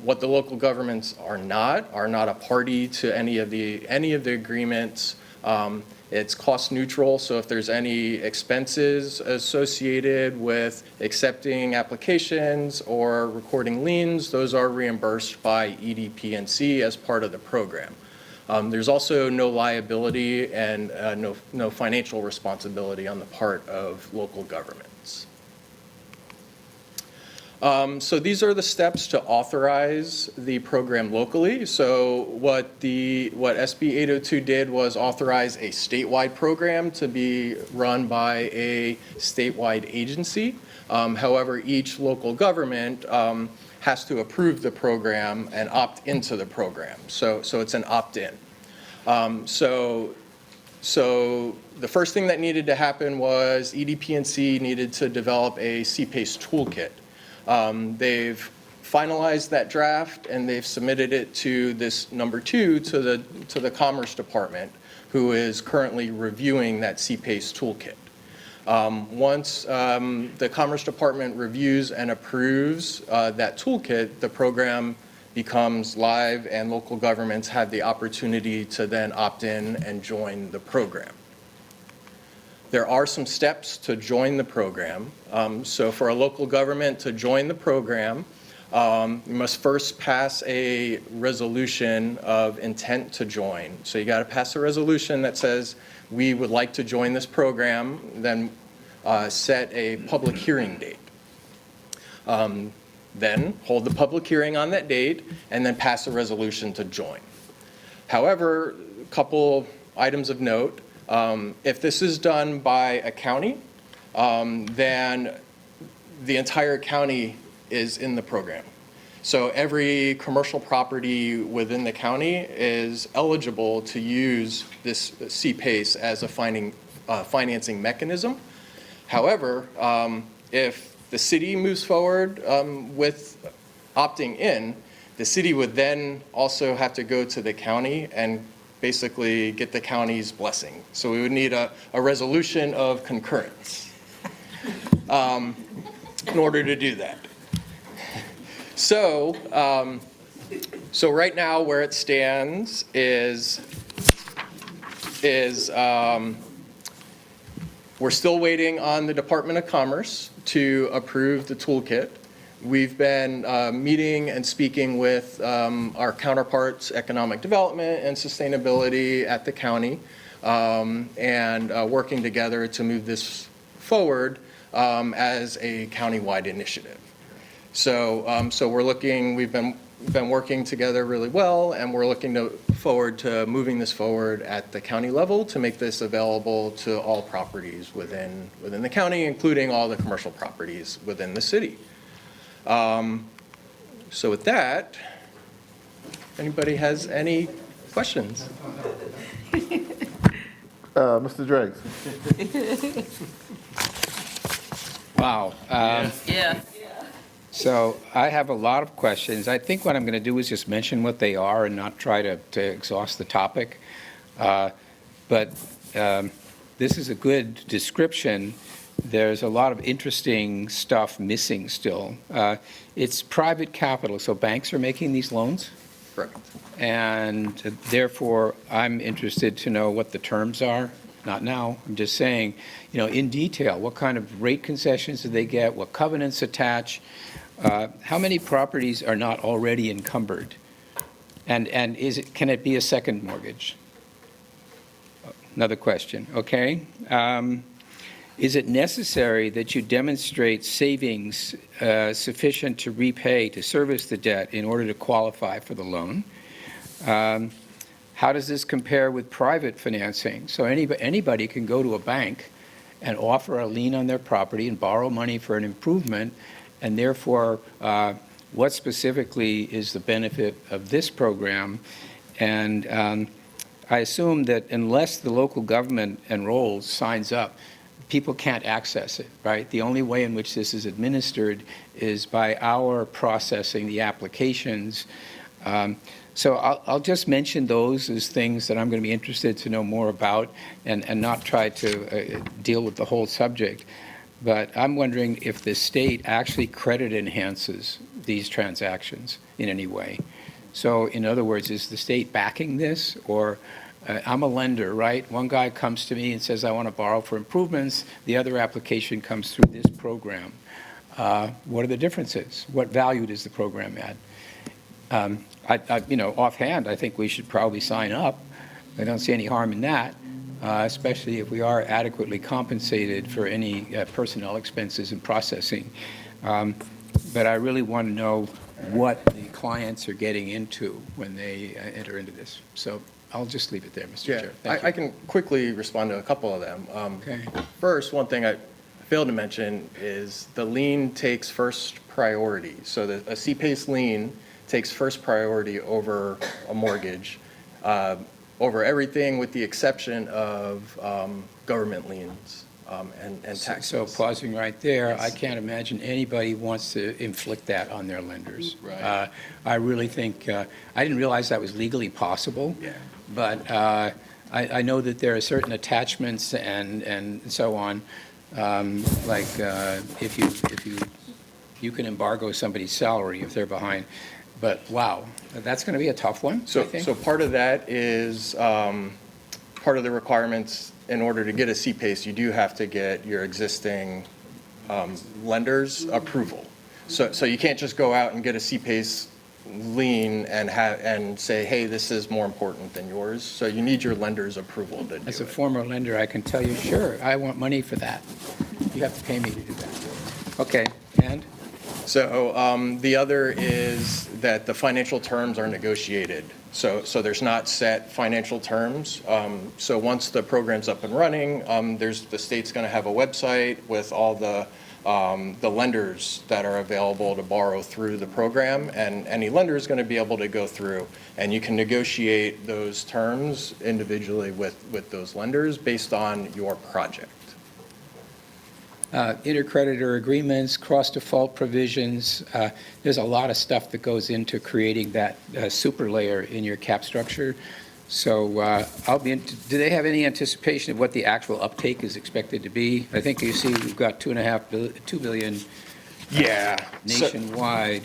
What the local governments are not a party to any of the agreements. It's cost neutral, so if there's any expenses associated with accepting applications or recording liens, those are reimbursed by EDPNC as part of the program. There's also no liability and no financial responsibility on the part of local governments. So these are the steps to authorize the program locally. So what SB 802 did was authorize a statewide program to be run by a statewide agency. However, each local government has to approve the program and opt into the program. So it's an opt-in. So the first thing that needed to happen was EDPNC needed to develop a CPACE toolkit. They've finalized that draft and they've submitted it to this number 2 to the Commerce Department, who is currently reviewing that CPACE toolkit. Once the Commerce Department reviews and approves that toolkit, the program becomes live and local governments have the opportunity to then opt in and join the program. There are some steps to join the program. So for a local government to join the program, you must first pass a resolution of intent to join. So you got to pass a resolution that says, we would like to join this program, then set a public hearing date. Then hold the public hearing on that date, and then pass a resolution to join. However, a couple items of note. If this is done by a county, then the entire county is in the program. So every commercial property within the county is eligible to use this CPACE as a financing mechanism. However, if the city moves forward with opting in, the city would then also have to go to the county and basically get the county's blessing. So we would need a resolution of concurrence in order to do that. So, so right now where it stands is we're still waiting on the Department of Commerce to approve the toolkit. We've been meeting and speaking with our counterparts, economic development and sustainability at the county, and working together to move this forward as a countywide initiative. So, so we've been working together really well, and we're looking forward to moving this forward at the county level to make this available to all properties within the county, including all the commercial properties within the city. So with that, if anybody has any questions? Mr. Driggs. Wow. Yeah. So I have a lot of questions. I think what I'm going to do is just mention what they are and not try to exhaust the topic. But this is a good description. There's a lot of interesting stuff missing still. It's private capital, so banks are making these loans? Correct. And therefore, I'm interested to know what the terms are. Not now, I'm just saying, in detail, what kind of rate concessions do they get, what covenants attach, how many properties are not already encumbered, and can it be a second mortgage? Another question, okay. Is it necessary that you demonstrate savings sufficient to repay, to service the debt in order to qualify for the loan? How does this compare with private financing? So anybody can go to a bank and offer a lien on their property and borrow money for an improvement, and therefore, what specifically is the benefit of this program? And I assume that unless the local government enrolls, signs up, people can't access it, right? The only way in which this is administered is by our processing the applications. So I'll just mention those as things that I'm going to be interested to know more about, and not try to deal with the whole subject. But I'm wondering if the state actually credit enhances these transactions in any way. So in other words, is the state backing this? Or I'm a lender, right? One guy comes to me and says, I want to borrow for improvements. The other application comes through this program. What are the differences? What value does the program add? Offhand, I think we should probably sign up. I don't see any harm in that, especially if we are adequately compensated for any personnel expenses and processing. But I really want to know what the clients are getting into when they enter into this. So I'll just leave it there, Mr. Chair. Thank you. I can quickly respond to a couple of them. Okay. First, one thing I failed to mention is the lien takes first priority. So a CPACE lien takes first priority over a mortgage, over everything with the exception of government liens and taxes. So pausing right there, I can't imagine anybody wants to inflict that on their lenders. Right. I really think, I didn't realize that was legally possible. Yeah. But I know that there are certain attachments and so on, like if you can embargo somebody's salary if they're behind. But wow, that's going to be a tough one. So part of that is part of the requirements. In order to get a CPACE, you do have to get your existing lender's approval. So you can't just go out and get a CPACE lien and say, hey, this is more important than yours. So you need your lender's approval to do it. As a former lender, I can tell you, sure, I want money for that. You have to pay me to do that. Okay, and? So the other is that the financial terms are negotiated. So there's not set financial terms. So once the program's up and running, the state's going to have a website with all the lenders that are available to borrow through the program, and any lender is going to be able to go through, and you can negotiate those terms individually with those lenders based on your project. Intercreditor agreements, cross-default provisions. There's a lot of stuff that goes into creating that super layer in your cap structure. So do they have any anticipation of what the actual uptake is expected to be? I think you see we've got $2 billion nationwide.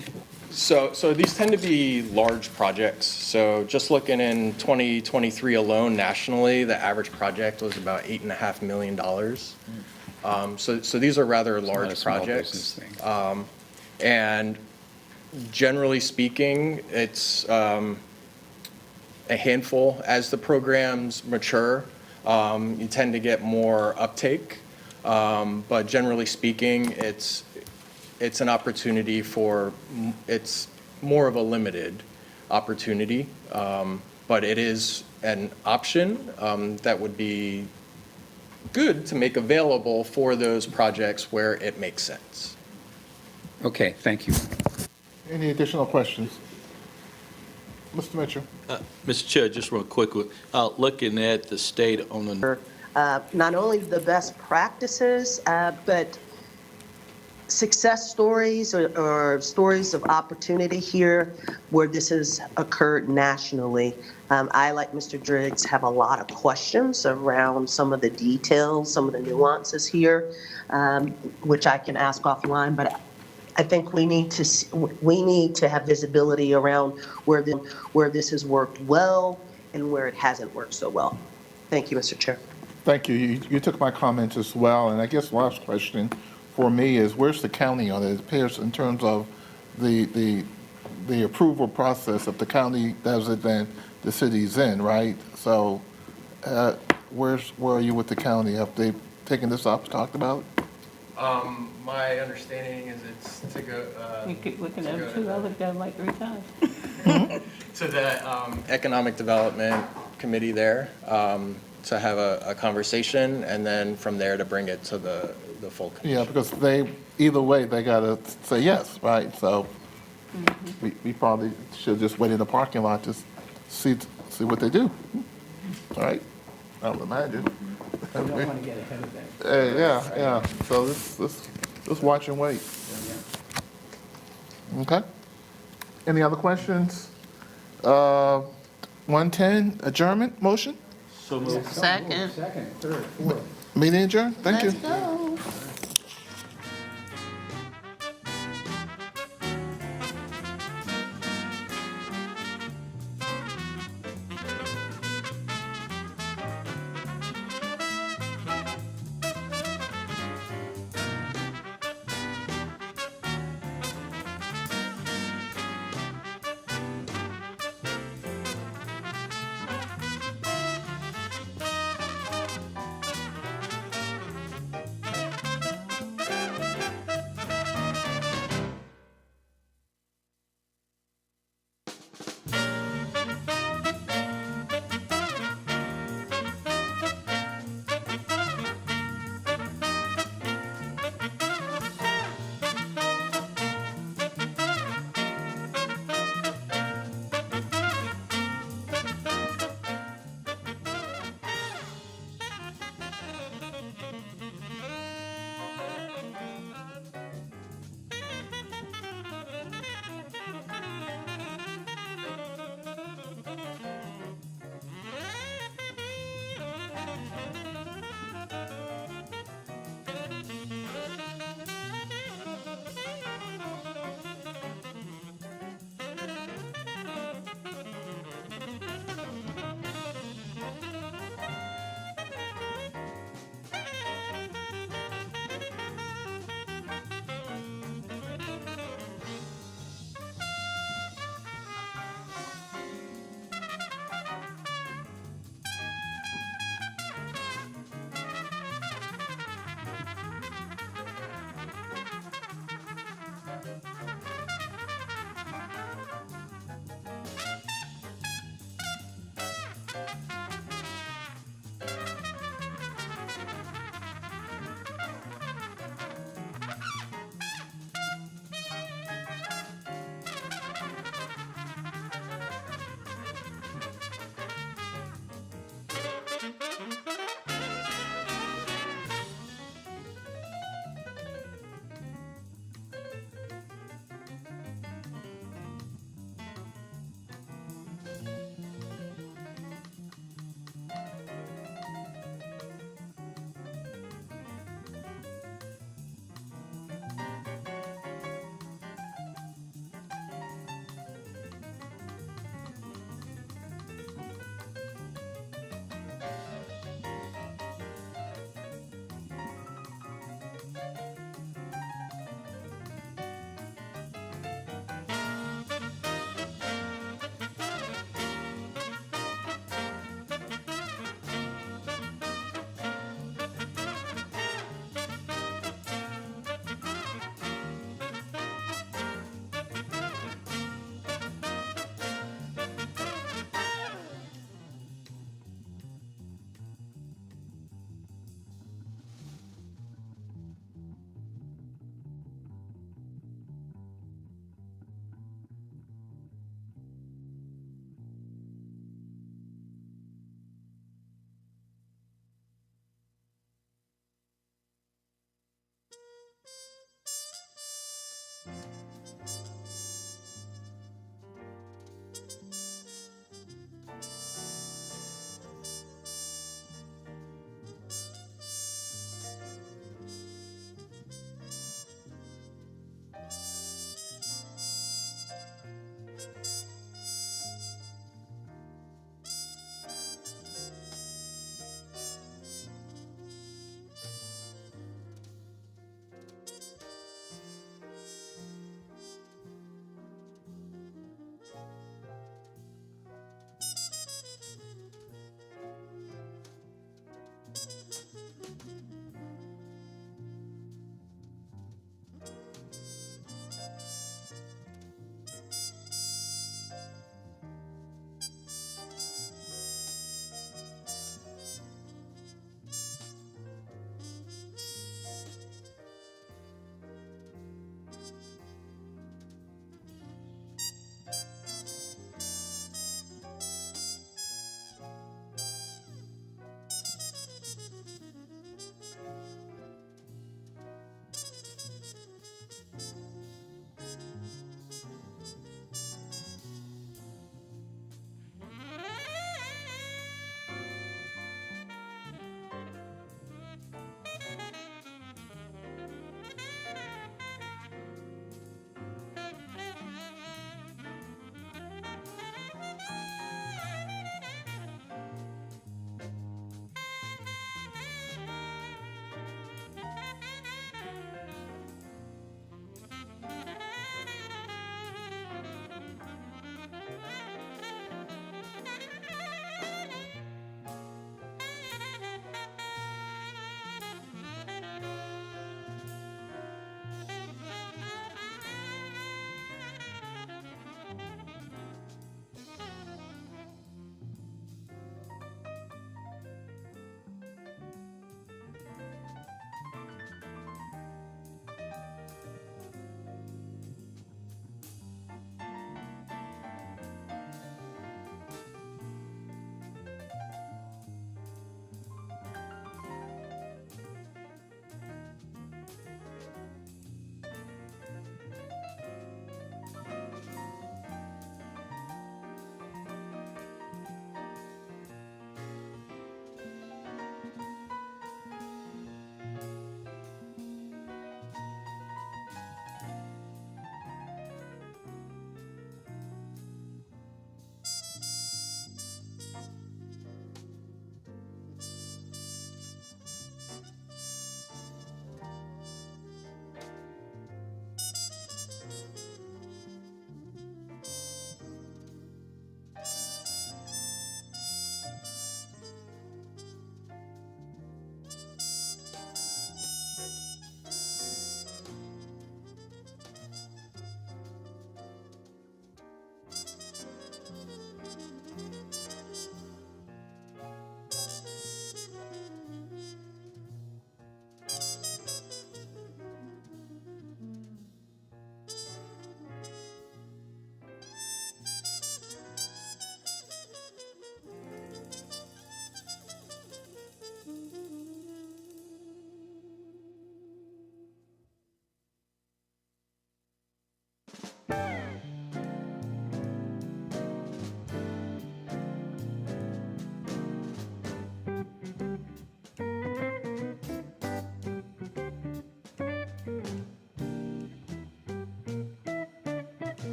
So these tend to be large projects. So just looking in 2023 alone nationally, the average project was about $8.5 million. So these are rather large projects. And generally speaking, it's a handful. As the programs mature, you tend to get more uptake. But generally speaking, it's an opportunity it's more of a limited opportunity. But it is an option that would be good to make available for those projects where it makes sense. Okay, thank you. Any additional questions? Mr. Mitchell? Mr. Chair, just real quick, looking at the state on the... Not only the best practices, but success stories or stories of opportunity here where this has occurred nationally. I, like Mr. Driggs, have a lot of questions around some of the details, some of the nuances here, which I can ask offline, but I think we need to have visibility around where this has worked well and where it hasn't worked so well. Thank you, Mr. Chair. Thank you. You took my comments as well, and I guess last question for me is, where's the county on it? It appears in terms of the approval process, if the county does it, then the city's in, right? So where are you with the county? Have they taken this up, talked about it? My understanding is it's to go. We can have two. I looked at them like 3 times. To the Economic Development Committee there to have a conversation, and then from there to bring it to the full commission. Yeah, because either way, they got to say yes, right? So we probably should just wait in the parking lot to see what they do. All right? I would imagine. We don't want to get ahead of that. Yeah. So let's watch and wait. Okay? Any other questions? 110, adjournment motion? So moved. Second. Second, third, fourth. Meeting adjourned? Thank you. Let's go.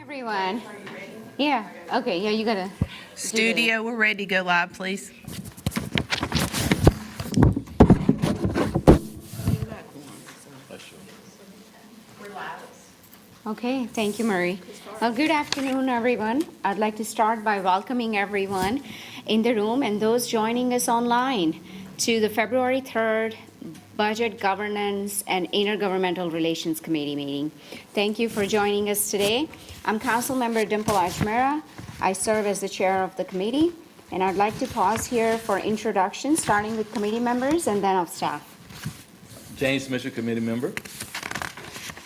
Everyone. Yeah, okay, yeah, you gotta. Studio, we're ready to go live, please. Okay, thank you, Marie. Well, good afternoon, everyone. I'd like to start by welcoming everyone in the room and those joining us online to the February 3rd Budget Governance and Intergovernmental Relations Committee meeting. Thank you for joining us today. I'm Councilmember Dimple Ajmera. I serve as the chair of the committee, and I'd like to pause here for introductions, starting with committee members and then of staff. James Mitchell, committee member.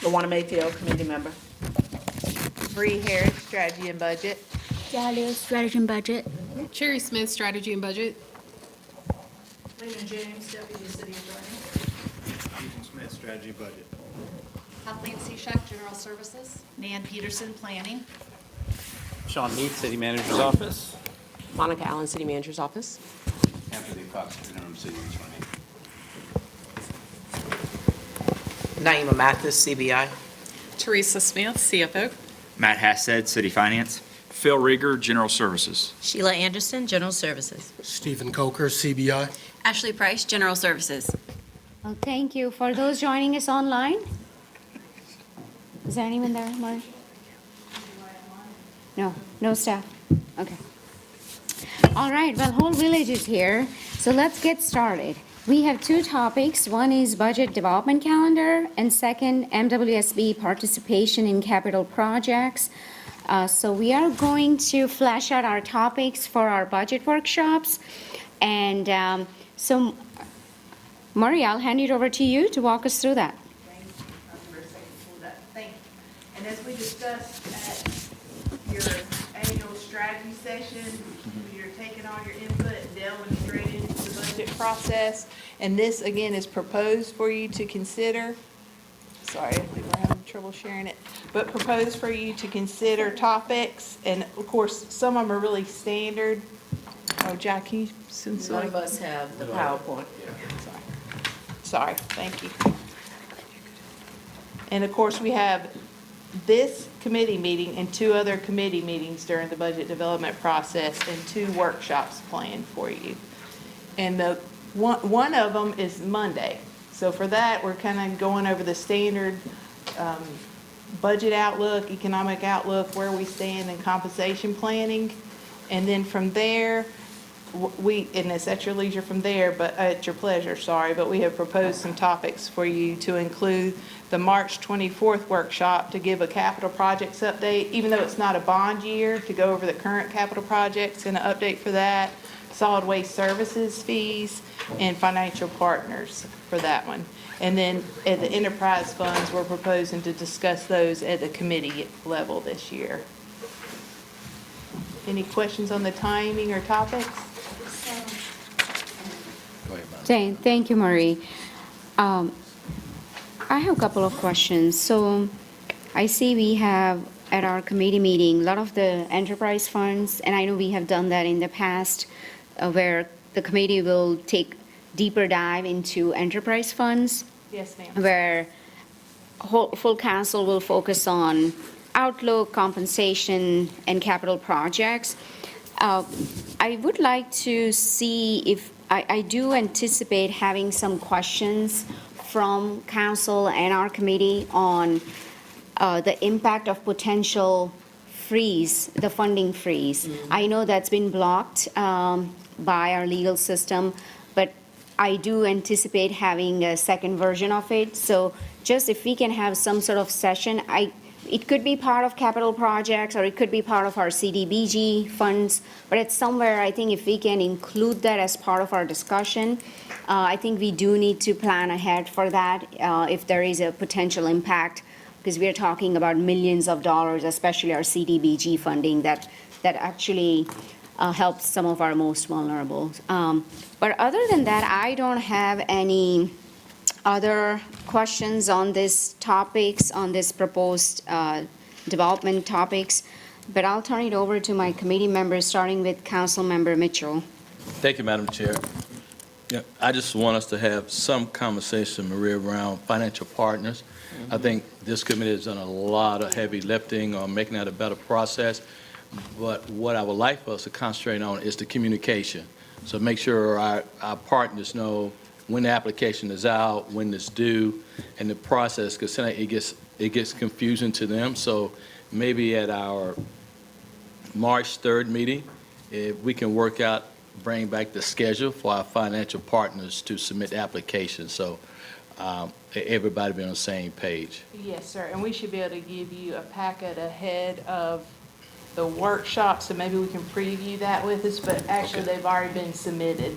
Luana Mayfield, committee member. Bree Harris, strategy and budget. Dahlia, strategy and budget. Cherry Smith, strategy and budget. Lena James, deputy city attorney. Ethan Smith, strategy budget. Kathleen Seshak, general services. Nan Peterson, planning. Sean Mead, city manager's office. Monica Allen, city manager's office. Anthony Cox, interim city attorney. Naima Mathis, CBI. Teresa Smith, CFO. Matt Hassed, City Finance. Phil Rieger, General Services. Sheila Anderson, general services. Stephen Coker, CBI. Ashley Price, general services. Well, thank you. For those joining us online, is there anyone there, Mark? No, no staff. Okay. All right, well, whole village is here, so let's get started. We have two topics. One is budget development calendar, and second, MWSB participation in capital projects. So we are going to flesh out our topics for our budget workshops. And so, Murray, I'll hand it over to you to walk us through that. Thank you. And as we discussed at your annual strategy session, you're taking all your input and delving straight into the budget process. And this, again, is proposed for you to consider. Sorry, we were having trouble sharing it. But proposed for you to consider topics. And of course, some of them are really standard. Oh, Jack, can you? None of us have the PowerPoint. Sorry, thank you. And of course, we have this committee meeting and two other committee meetings during the budget development process and two workshops planned for you. And the one of them is Monday. So for that, we're kind of going over the standard budget outlook, economic outlook, where we stand in compensation planning. And then from there, and it's at your leisure from there, but at your pleasure, sorry, but we have proposed some topics for you to include the March 24th workshop to give a capital projects update, even though it's not a bond year, to go over the current capital projects and an update for that, solid waste services fees, and financial partners for that one. And then at the enterprise funds, we're proposing to discuss those at the committee level this year. Any questions on the timing or topics? Thank you, Marie. I have a couple of questions. So I see we have at our committee meeting a lot of the enterprise funds, and I know we have done that in the past where the committee will take deeper dive into enterprise funds. Yes, ma'am. Where full council will focus on outlook, compensation, and capital projects. I would like to see if, I do anticipate having some questions from council and our committee on the impact of potential freeze, the funding freeze. I know that's been blocked by our legal system, but I do anticipate having a second version of it. So just if we can have some sort of session, it could be part of capital projects or it could be part of our CDBG funds, but it's somewhere, I think if we can include that as part of our discussion, I think we do need to plan ahead for that if there is a potential impact, because we are talking about millions of dollars, especially our CDBG funding that actually helps some of our most vulnerable. But other than that, I don't have any other questions on this topics, on this proposed development topics, but I'll turn it over to my committee members, starting with Council Member Mitchell. Thank you, Madam Chair. Yeah, I just want us to have some conversation, Maria, around financial partners. I think this committee has done a lot of heavy lifting on making that a better process. But what I would like for us to concentrate on is the communication. So make sure our partners know when the application is out, when it's due, and the process, because it gets confusing to them. So maybe at our March 3rd meeting, if we can work out, bring back the schedule for our financial partners to submit applications. So everybody be on the same page. Yes, sir, and we should be able to give you a packet ahead of the workshop, so maybe we can preview that with us, but actually, they've already been submitted,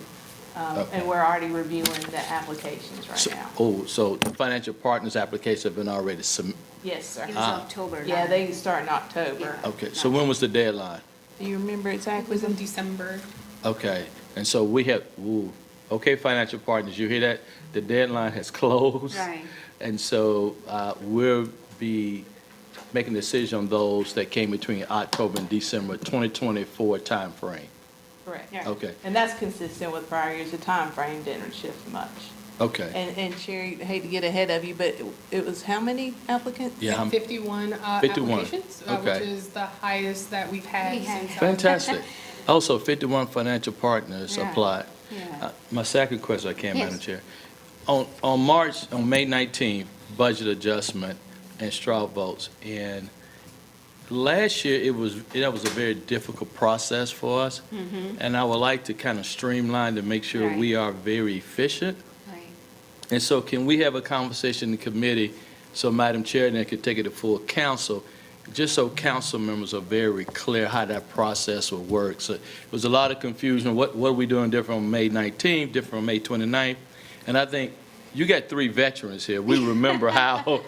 and we're already reviewing the applications right now. So the financial partners applications have been already submitted? Yes, sir. It was October. Yeah, they start in October. Okay, so when was the deadline? Do you remember exactly? in December. Okay, and so we have, okay, financial partners, you hear that? The deadline has closed. Right. And so we'll be making a decision on those that came between October and December 2024 timeframe. Correct. Okay. And that's consistent with prior years. The time frame didn't shift much. Okay. And Sherry, I hate to get ahead of you, but it was how many applicants? Yeah. 51 51, applications, okay. which is the highest that we've had since. Fantastic. Also, 51 financial partners Yeah. applied. Yeah. My second question, I can, Yes. Madam Chair. On May 19th, budget adjustment and straw votes. And last year, that was a very difficult process for us. And I would like to kind of streamline to make sure Right. we are very efficient. Right. And so can we have a conversation in the committee, so Madam Chair then could take it to full council, just so council members are very clear how that process will work. So it was a lot of confusion. What are we doing different on May 19th, different on May 29th? And I think you got 3 veterans here. We remember how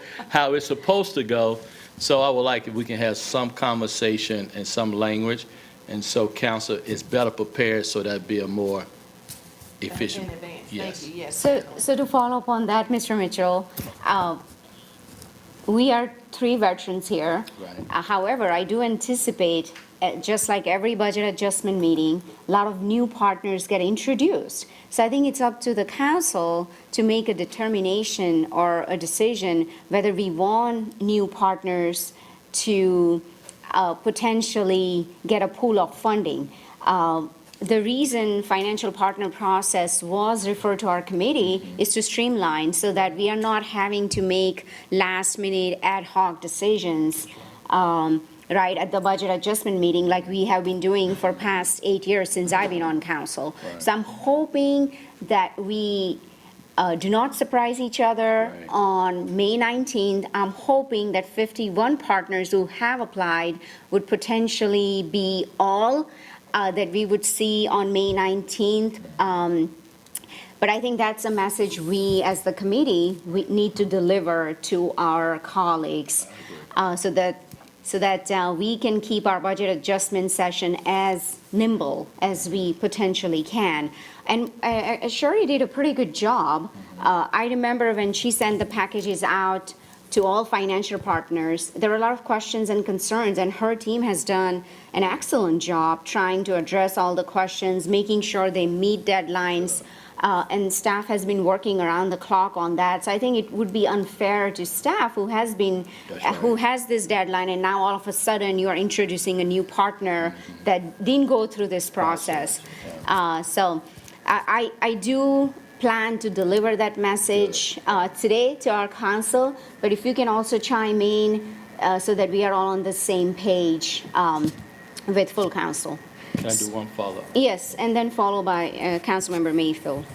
it's supposed to go. So I would like if we can have some conversation and some language, and so council is better prepared, so that'd be a more efficient. In advance. Yes. Thank you, yes. So to follow up on that, Mr. Mitchell, we are 3 veterans here. Right. However, I do anticipate, just like every budget adjustment meeting, a lot of new partners get introduced. So I think it's up to the council to make a determination or a decision whether we want new partners to potentially get a pool of funding. The reason financial partner process was referred to our committee is to streamline so that we are not having to make last-minute ad hoc decisions, right, at the budget adjustment meeting like we have been doing for past 8 years since I've been on council. Right. So I'm hoping that we do not surprise each other Right. on May 19th. I'm hoping that 51 partners who have applied would potentially be all that we would see on May 19th. But I think that's a message we, as the committee, we need to deliver to our colleagues so that we can keep our budget adjustment session as nimble as we potentially can. And Shirley did a pretty good job. I remember when she sent the packages out to all financial partners, there were a lot of questions and concerns, and her team has done an excellent job trying to address all the questions, making sure they meet deadlines, and staff has been working around the clock on that. So I think it would be unfair to staff who has this deadline, and now all of a sudden you are introducing a new partner that didn't go through this process. So I do plan to deliver that message today to our council, but if you can also chime in so that we are all on the same page with full council. Can I do one follow-up? Yes, and then followed by Councilmember Mayfield.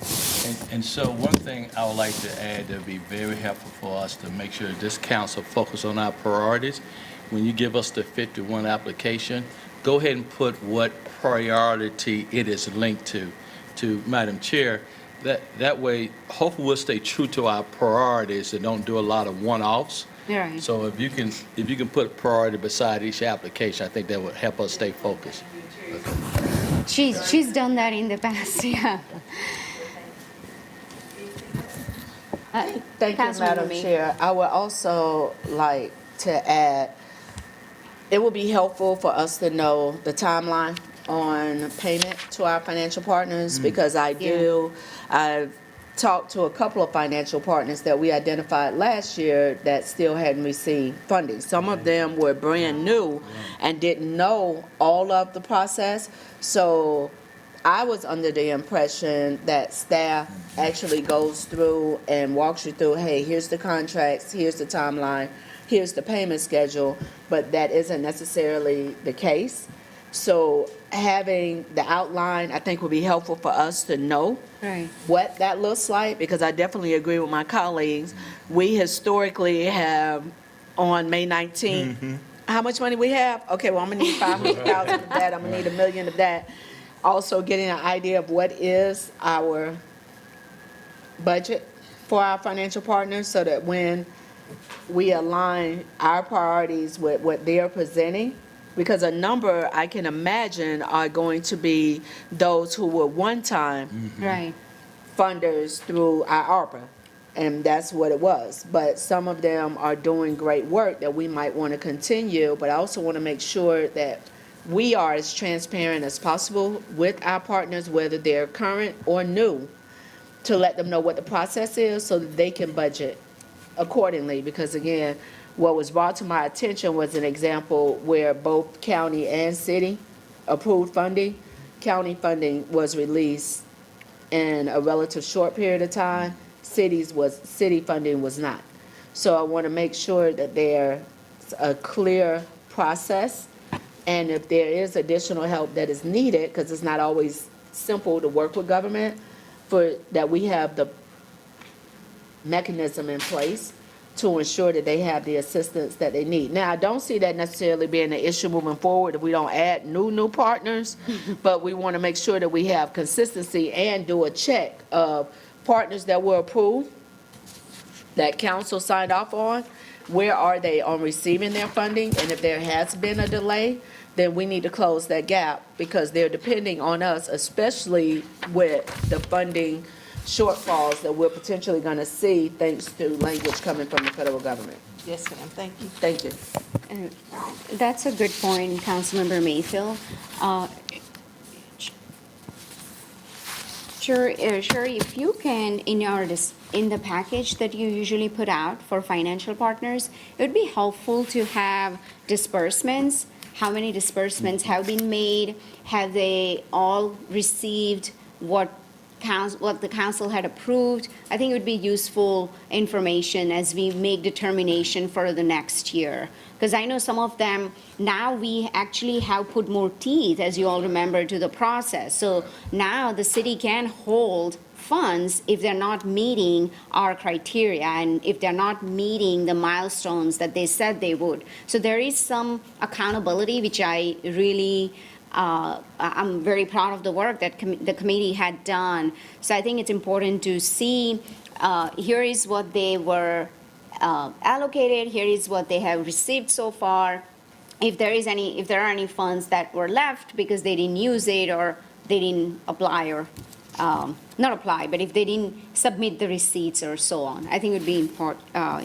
And so one thing I would like to add that would be very helpful for us to make sure this council focus on our priorities. When you give us the 51 application, go ahead and put what priority it is linked to Madam Chair. That way, hopefully we'll stay true to our priorities and don't do a lot of one-offs. Right. So if you can put a priority beside each application, I think that would help us stay focused. She's done that in the past, yeah. Thank you, Councilmember Madam May. Chair. I would also like to add, it would be helpful for us to know the timeline on payment to our financial partners, because I've talked to a couple of financial partners that we identified last year that still hadn't received funding. Some of them were brand new and didn't know all of the process. So I was under the impression that staff actually goes through and walks you through, hey, here's the contracts, here's the timeline, here's the payment schedule, but that isn't necessarily the case. So having the outline, I think, would be helpful for us to know Right. what that looks like, because I definitely agree with my colleagues. We historically have, on May 19th, how much money we have? Okay, well, I'm gonna need 500,000 of that, I'm gonna need $1 million of that. Also getting an idea of what is our budget for our financial partners, so that when we align our priorities with what they're presenting, because a number I can imagine are going to be those who were one-time Right. funders through our ARPA, and that's what it was. But some of them are doing great work that we might want to continue, but I also want to make sure that we are as transparent as possible with our partners, whether they're current or new, to let them know what the process is so that they can budget accordingly. Because again, what was brought to my attention was an example where both county and city approved funding. County funding was released in a relative short period of time. City funding was not. So I want to make sure that there's a clear process, and if there is additional help that is needed, because it's not always simple to work with government, that we have the mechanism in place to ensure that they have the assistance that they need. Now, I don't see that necessarily being an issue moving forward if we don't add new partners, but we want to make sure that we have consistency and do a check of partners that were approved, that council signed off on. Where are they on receiving their funding? And if there has been a delay, then we need to close that gap, because they're depending on us, especially with the funding shortfalls that we're potentially going to see thanks to language coming from the federal government. Yes, ma'am, thank you. Thank you. That's a good point, Councilmember Mayfield. Sherry, if you can, in the package that you usually put out for financial partners, it would be helpful to have disbursements. How many disbursements have been made? Have they all received what the council had approved? I think it would be useful information as we make determination for the next year. Because I know some of them, now we actually have put more teeth, as you all remember, to the process. So now the city can hold funds if they're not meeting our criteria and if they're not meeting the milestones that they said they would. So there is some accountability, which I really I'm very proud of the work that the committee had done. So I think it's important to see, here is what they were allocated, here is what they have received so far. If there are any funds that were left because they didn't use it or they didn't apply or not apply, but if they didn't submit the receipts or so on, I think it would be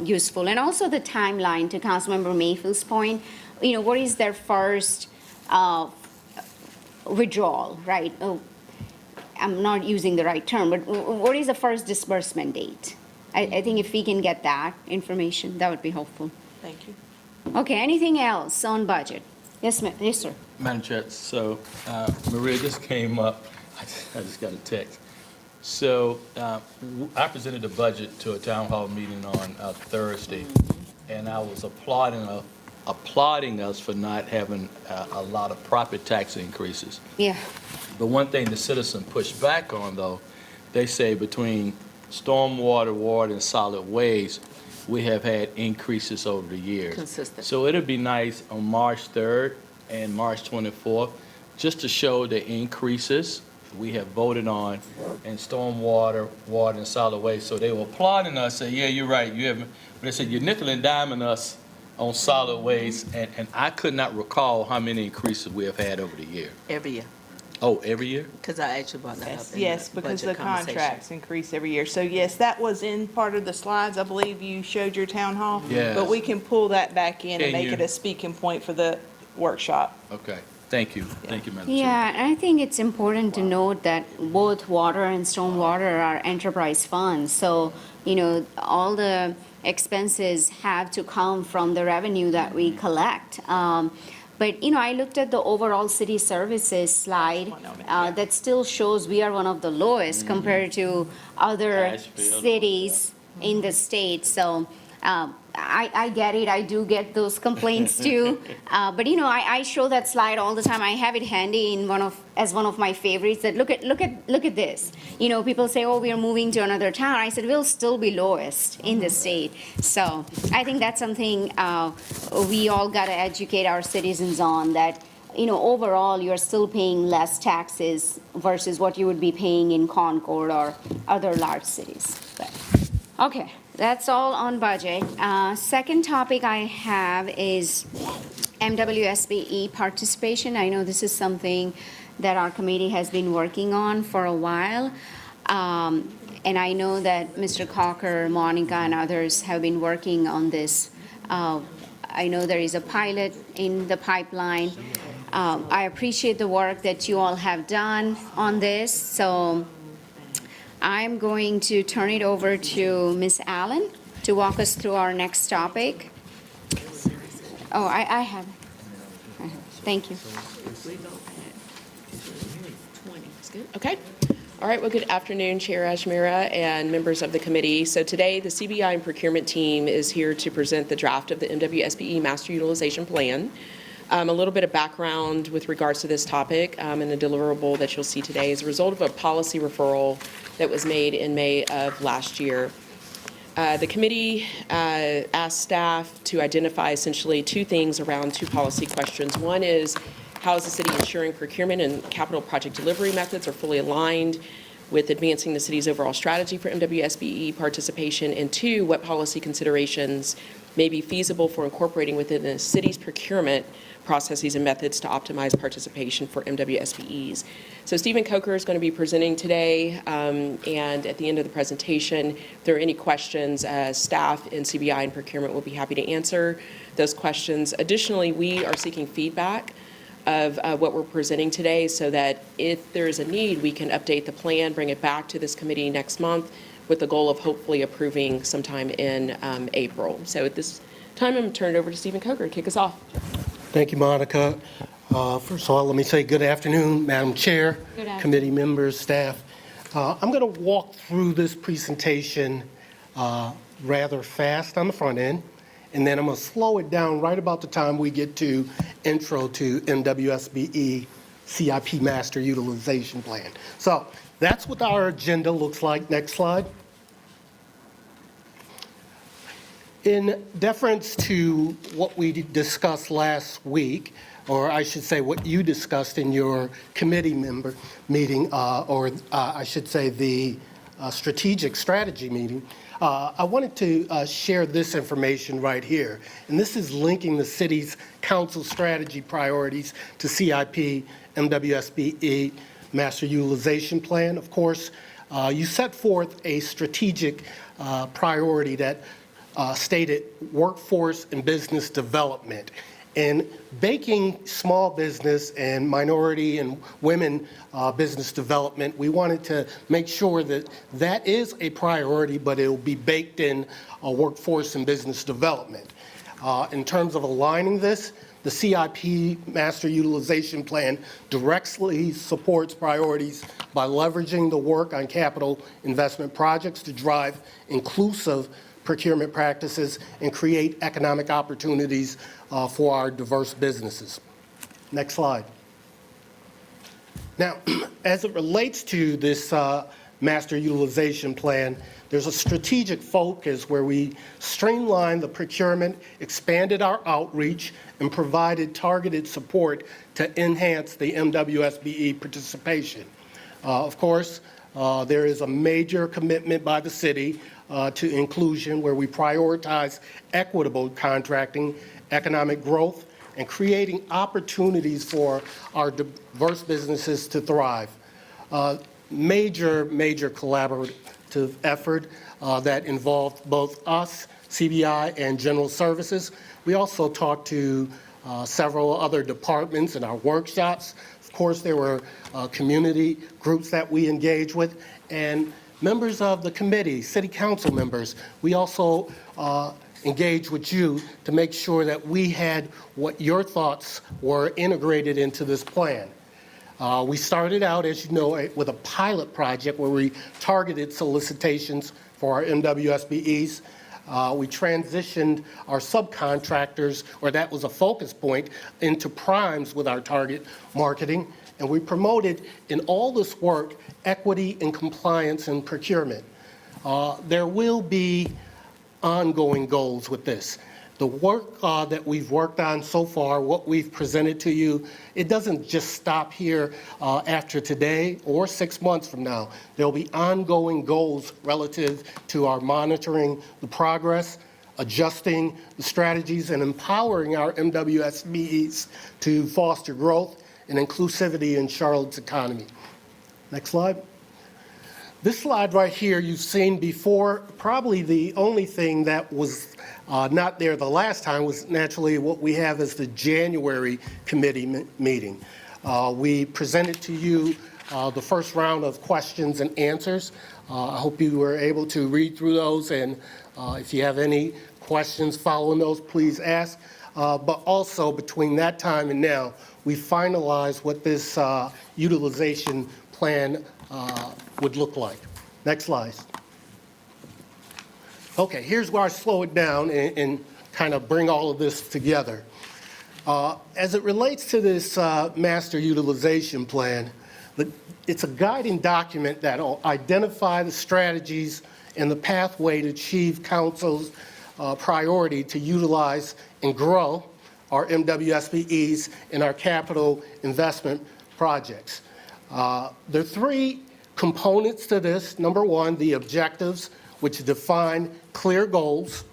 useful. And also the timeline, to Councilmember Mayfield's point, what is their first withdrawal, right? Oh, I'm not using the right term, but what is the first disbursement date? I think if we can get that information, that would be helpful. Thank you. Okay, anything else on budget? Yes, ma'am. Yes, sir. Madam Chair, so Maria just came up, I just got a text. So I presented the budget to a town hall meeting on Thursday, and I was applauding us for not having a lot of property tax increases. Yeah. The one thing the citizen pushed back on, though, they say between stormwater, water, and solid waste, we have had increases over the years. Consistent. So it'd be nice on March 3rd and March 24th, just to show the increases we have voted on in stormwater, water, and solid waste. So they were applauding us, say, yeah, you're right. But they said, you're nickel and diming us on solid waste, and I could not recall how many increases we have had over the year. Every year, Oh, every year? because I actually brought that up in Yes, the because the budget conversation. contracts increase every year. So yes, that was in part of the slides, I believe you showed your town hall. Yes. But we can pull that back in and Can make you? it a speaking point for the workshop. Okay. Thank you, Madam Chair. Yeah, and I think it's important to note that both water and stormwater are enterprise funds. So, all the expenses have to come from the revenue that we collect. But, I looked at the overall city services slide that still shows we are one of the lowest compared to other Asheville. cities in the state. So I get it. I do get those complaints too. But I show that slide all the time. I have it handy in as one of my favorites. That look at this. People say, "Oh, we are moving to another town." I said, "We'll still be lowest in the state." So I think that's something we all got to educate our citizens on. That overall, you're still paying less taxes versus what you would be paying in Concord or other large cities. But, okay. That's all on budget. Second topic I have is MWSBE participation. I know this is something that our committee has been working on for a while. And I know that Mr. Cocker, Monica, and others have been working on this. I know there is a pilot in the pipeline. I appreciate the work that you all have done on this. So I'm going to turn it over to Ms. Allen to walk us through our next topic. Oh, I have. Thank you. Okay. All right. Well, good afternoon, Chair Ashmira and members of the committee. So today, the CBI and procurement team is here to present the draft of the MWSBE Master Utilization Plan. A little bit of background with regards to this topic and the deliverable that you'll see today is a result of a policy referral that was made in May of last year. The committee asked staff to identify essentially two things around two policy questions. One is, how is the city ensuring procurement and capital project delivery methods are fully aligned with advancing the city's overall strategy for MWSBE participation? And two, what policy considerations may be feasible for incorporating within the city's procurement processes and methods to optimize participation for MWSBEs. So Stephen Coker is going to be presenting today, and at the end of the presentation, if there are any questions, staff in CBI and procurement will be happy to answer those questions. Additionally, we are seeking feedback of what we're presenting today so that if there is a need, we can update the plan, bring it back to this committee next month with the goal of hopefully approving sometime in April. So at this time, I'm going to turn it over to Stephen Coker to kick us off. Thank you, Monica. First of all, let me say good afternoon, Madam Chair, Good afternoon. committee members, staff. I'm going to walk through this presentation rather fast on the front end, and then I'm going to slow it down right about the time we get to intro to MWSBE CIP Master Utilization Plan. So that's what our agenda looks like. Next slide. In deference to what we discussed last week, or I should say what you discussed in your committee member meeting, or I should say the strategic strategy meeting, I wanted to share this information right here. And this is linking the city's council strategy priorities to CIP MWSBE Master Utilization Plan. Of course, you set forth a strategic priority that stated workforce and business development. And baking small business and minority and women business development, we wanted to make sure that that is a priority, but it will be baked in workforce and business development. In terms of aligning this, the CIP Master Utilization Plan directly supports priorities by leveraging the work on capital investment projects to drive inclusive procurement practices and create economic opportunities for our diverse businesses. Next slide. Now, as it relates to this master utilization plan, there's a strategic focus where we streamlined the procurement, expanded our outreach, and provided targeted support to enhance the MWSBE participation. Of course, there is a major commitment by the city to inclusion where we prioritize equitable contracting, economic growth, and creating opportunities for our diverse businesses to thrive. Major collaborative effort that involved both us, CBI, and General Services. We also talked to several other departments in our workshops. Of course, there were community groups that we engaged with, and members of the committee, city council members. We also engaged with you to make sure that we had what your thoughts were integrated into this plan. We started out, as you know, with a pilot project where we targeted solicitations for our MWSBEs. We transitioned our subcontractors, or that was a focus point, into primes with our target marketing. And we promoted in all this work equity and compliance and procurement. There will be ongoing goals with this. The work that we've worked on so far, what we've presented to you, it doesn't just stop here after today or 6 months from now. There'll be ongoing goals relative to our monitoring the progress, adjusting the strategies, and empowering our MWSBEs to foster growth and inclusivity in Charlotte's economy. Next slide. This slide right here you've seen before. Probably the only thing that was not there the last time was naturally what we have as the January committee meeting. We presented to you the first round of questions and answers. I hope you were able to read through those, and if you have any questions following those, please ask. But also between that time and now, we finalized what this utilization plan would look like. Next slide. Okay, here's where I slow it down and kind of bring all of this together. As it relates to this master utilization plan, it's a guiding document that will identify the strategies and the pathway to achieve council's priority to utilize and grow our MWSBEs in our capital investment projects. There are three components to this. Number one, the objectives, which define clear goals,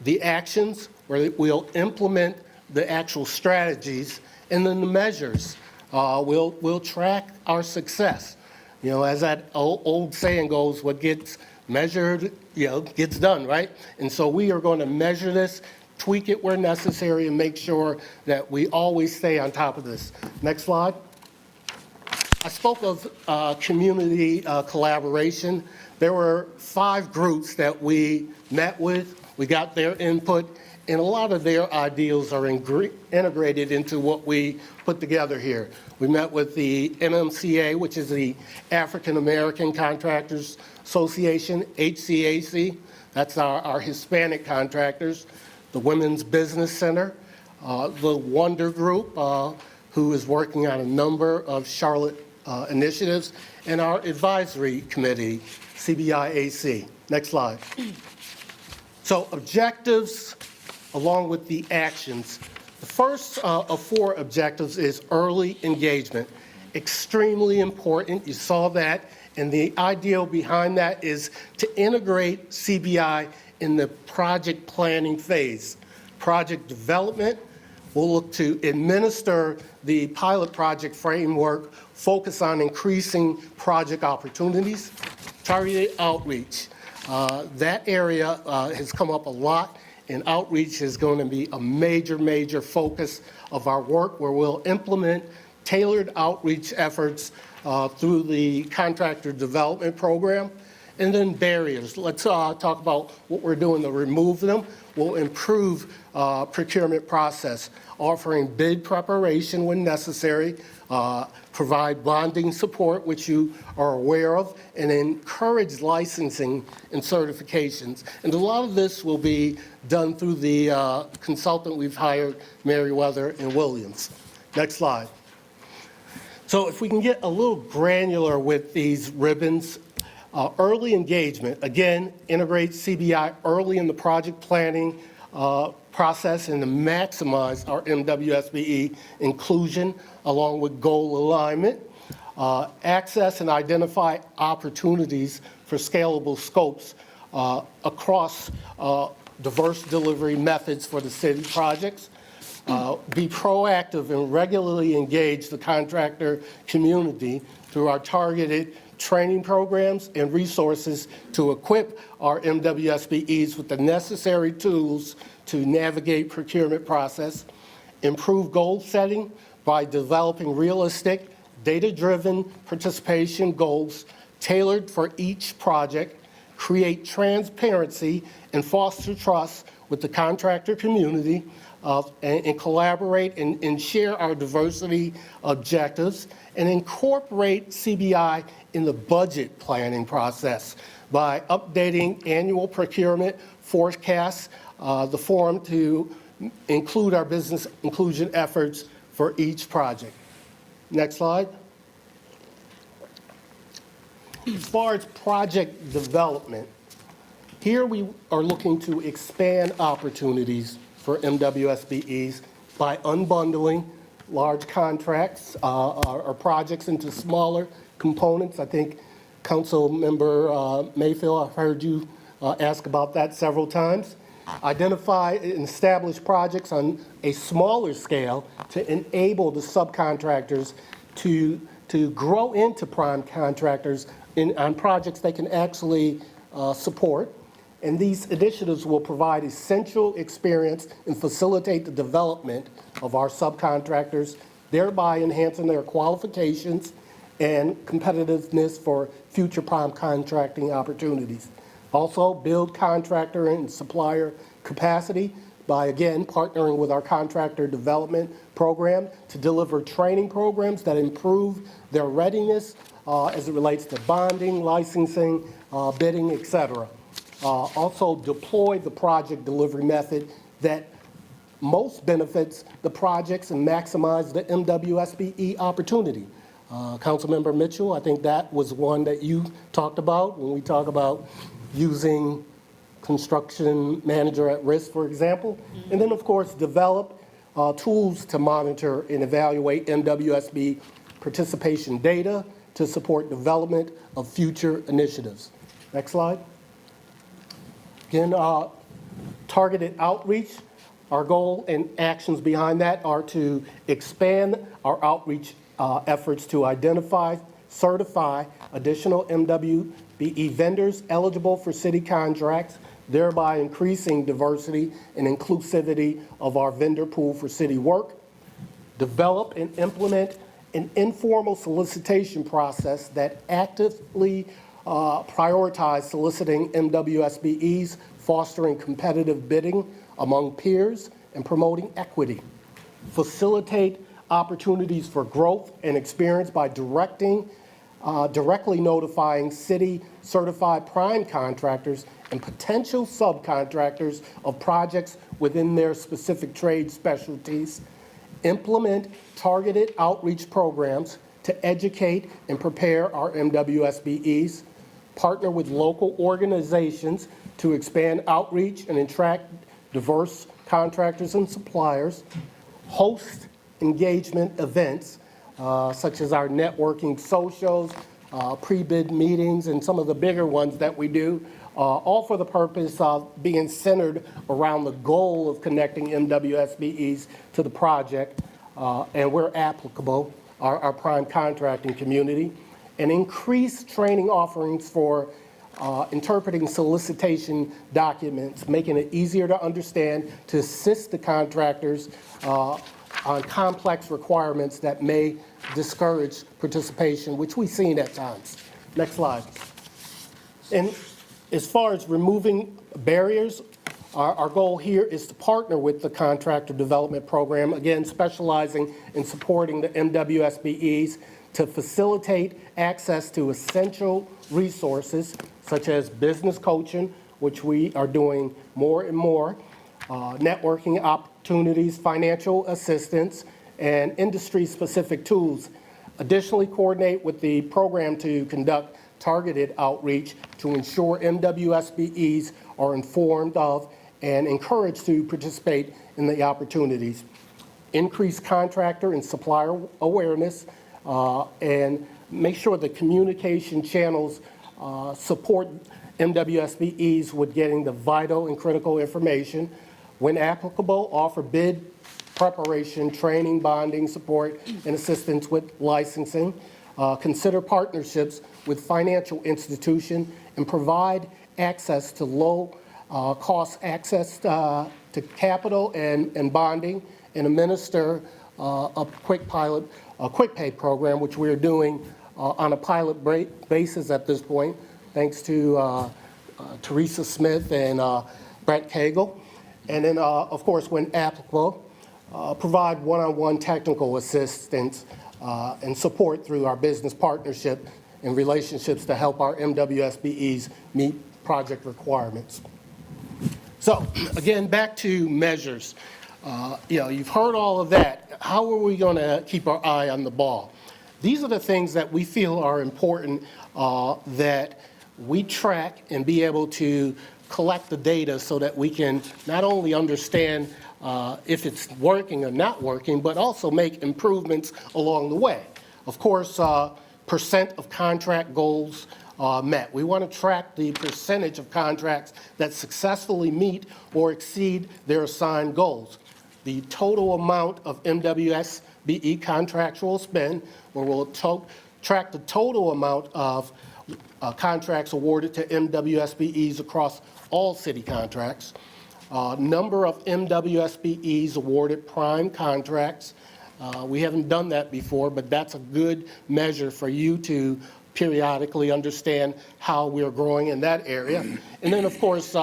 the actions, where we'll implement the actual strategies, and then the measures. We'll track our success. You know, as that old saying goes, what gets measured, gets done, right? And so we are going to measure this, tweak it where necessary, and make sure that we always stay on top of this. Next slide. I spoke of community collaboration. There were 5 groups that we met with. We got their input, and a lot of their ideals are integrated into what we put together here. We met with the MMCA, which is the African American Contractors Association, HCAC, that's our Hispanic contractors, the Women's Business Center, the Wonder Group, who is working on a number of Charlotte initiatives, and our advisory committee, CBIAC. Next slide. So objectives along with the actions. The first of 4 objectives is early engagement. Extremely important. You saw that. And the ideal behind that is to integrate CBI in the project planning phase. Project development, we'll look to administer the pilot project framework, focus on increasing project opportunities, targeted outreach. That area has come up a lot, and outreach is going to be a major focus of our work, where we'll implement tailored outreach efforts through the contractor development program. And then barriers. Let's talk about what we're doing to remove them. We'll improve procurement process, offering bid preparation when necessary, provide bonding support, which you are aware of, and encourage licensing and certifications. And a lot of this will be done through the consultant we've hired, Merriweather and Williams. Next slide. So if we can get a little granular with these ribbons, early engagement, again, integrate CBI early in the project planning process and to maximize our MWSBE inclusion along with goal alignment. Access and identify opportunities for scalable scopes across diverse delivery methods for the city projects. Be proactive and regularly engage the contractor community through our targeted training programs and resources to equip our MWSBEs with the necessary tools to navigate procurement process. improve goal setting by developing realistic, data-driven participation goals tailored for each project, create transparency and foster trust with the contractor community, and collaborate and share our diversity objectives, and incorporate CBI in the budget planning process by updating annual procurement forecasts, the forum to include our business inclusion efforts for each project. Next slide. As far as project development, here we are looking to expand opportunities for MWSBEs by unbundling large contracts or projects into smaller components. I think Councilmember Mayfield, I've heard you ask about that several times. Identify and establish projects on a smaller scale to enable the subcontractors to grow into prime contractors on projects they can actually support. And these initiatives will provide essential experience and facilitate the development of our subcontractors, thereby enhancing their qualifications and competitiveness for future prime contracting opportunities. Also, build contractor and supplier capacity by, again, partnering with our contractor development program to deliver training programs that improve their readiness as it relates to bonding, licensing, bidding, et cetera. Also, deploy the project delivery method that most benefits the projects and maximize the MWSBE opportunity. Councilmember Mitchell, I think that was one that you talked about when we talk about using construction manager at risk, for example. And then, of course, develop tools to monitor and evaluate MWSB participation data to support development of future initiatives. Next slide. Again, targeted outreach. Our goal and actions behind that are to expand our outreach efforts to identify, certify additional MWBE vendors eligible for city contracts, thereby increasing diversity and inclusivity of our vendor pool for city work. Develop and implement an informal solicitation process that actively prioritize soliciting MWSBEs, fostering competitive bidding among peers, and promoting equity. Facilitate opportunities for growth and experience by directly notifying city certified prime contractors and potential subcontractors of projects within their specific trade specialties. Implement targeted outreach programs to educate and prepare our MWSBEs. Partner with local organizations to expand outreach and attract diverse contractors and suppliers. Host engagement events such as our networking socials, pre-bid meetings, and some of the bigger ones that we do, all for the purpose of being centered around the goal of connecting MWSBEs to the project, and where applicable, our prime contracting community, and increase training offerings for interpreting solicitation documents, making it easier to understand to assist the contractors on complex requirements that may discourage participation, which we've seen at times. Next slide. And as far as removing barriers, our goal here is to partner with the Contractor Development Program, again, specializing in supporting the MWSBEs to facilitate access to essential resources such as business coaching, which we are doing more and more, networking opportunities, financial assistance, and industry-specific tools. Additionally, coordinate with the program to conduct targeted outreach to ensure MWSBEs are informed of and encouraged to participate in the opportunities. Increase contractor and supplier awareness, and make sure the communication channels support MWSBEs with getting the vital and critical information. When applicable, offer bid preparation, training, bonding, support, and assistance with licensing. Consider partnerships with financial institutions and provide access to low cost access to capital and bonding, and administer a quick pay program, which we're doing on a pilot basis at this point, thanks to Teresa Smith and Brett Cagle. And then, of course, when applicable, provide one-on-one technical assistance and support through our business partnership and relationships to help our MWSBEs meet project requirements. So, again, back to measures. You've heard all of that. How are we going to keep our eye on the ball? These are the things that we feel are important that we track and be able to collect the data so that we can not only understand if it's working or not working, but also make improvements along the way. Of course, percent of contract goals met. We want to track the percentage of contracts that successfully meet or exceed their assigned goals. The total amount of MWSBE contractual spend, where we'll track the total amount of contracts awarded to MWSBEs across all city contracts. Number of MWSBEs awarded prime contracts. We haven't done that before, but that's a good measure for you to periodically understand how we're growing in that area. And then, of course,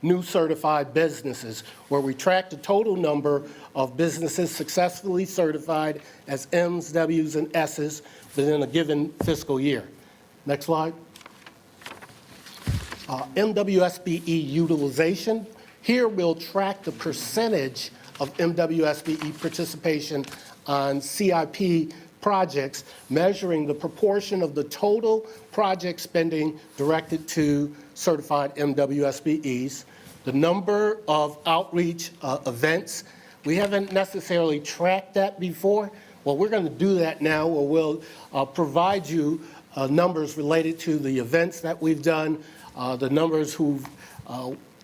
new certified businesses, where we track the total number of businesses successfully certified as M's, W's, and S's within a given fiscal year. Next slide. MWSBE utilization. Here we'll track the percentage of MWSBE participation on CIP projects, measuring the proportion of the total project spending directed to certified MWSBEs, the number of outreach events. We haven't necessarily tracked that before. Well, we're going to do that now, where we'll provide you numbers related to the events that we've done, the numbers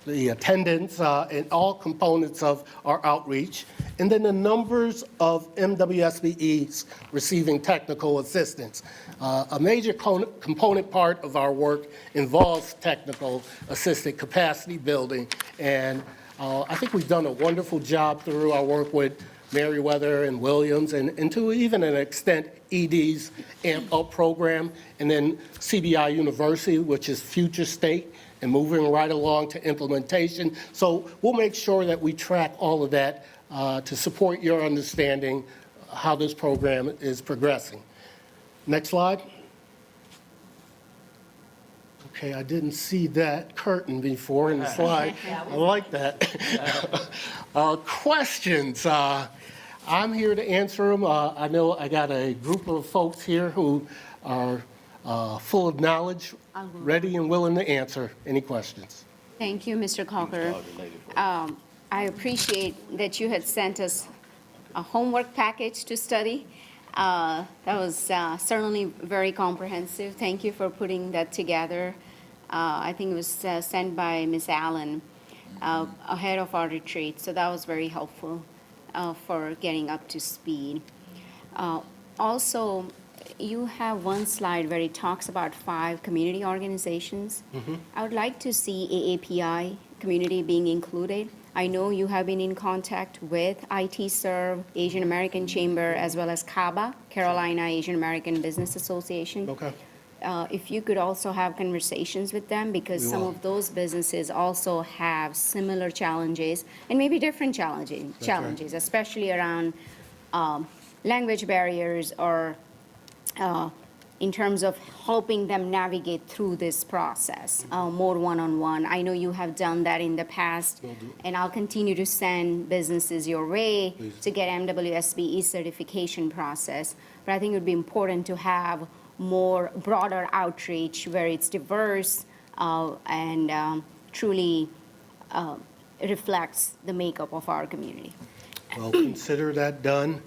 the attendance, and all components of our outreach, and then the numbers of MWSBEs receiving technical assistance. A major component part of our work involves technical assistant capacity building, and I think we've done a wonderful job through our work with Meriwether and Williams, and to even an extent ED's AMP Up program, and then CBI University, which is future state, and moving right along to implementation. So we'll make sure that we track all of that to support your understanding how this program is progressing. Next slide. Okay, I didn't see that curtain before in the slide. I like that. Questions. I'm here to answer them. I know I got a group of folks here who are full of knowledge, ready and willing to answer any questions. Thank you, Mr. Cocker. I appreciate that you had sent us a homework package to study. That was certainly very comprehensive. Thank you for putting that together. I think it was sent by Ms. Allen ahead of our retreat, so that was very helpful for getting up to speed. Also, you have one slide where it talks about 5 community organizations. I would like to see AAPI community being included. I know you have been in contact with IT Serve, Asian American Chamber, as well as CABA, Carolina Asian American Business Association. Okay. If you could also have conversations with them, because some of those businesses also have similar challenges and maybe different challenges, especially around language barriers or in terms of helping them navigate through this process, more one-on-one. I know you have done that in the past, and I'll continue to send businesses your way to get MWSBE certification process. But I think it would be important to have more broader outreach where it's diverse and truly reflects the makeup of our community. Well, consider that done.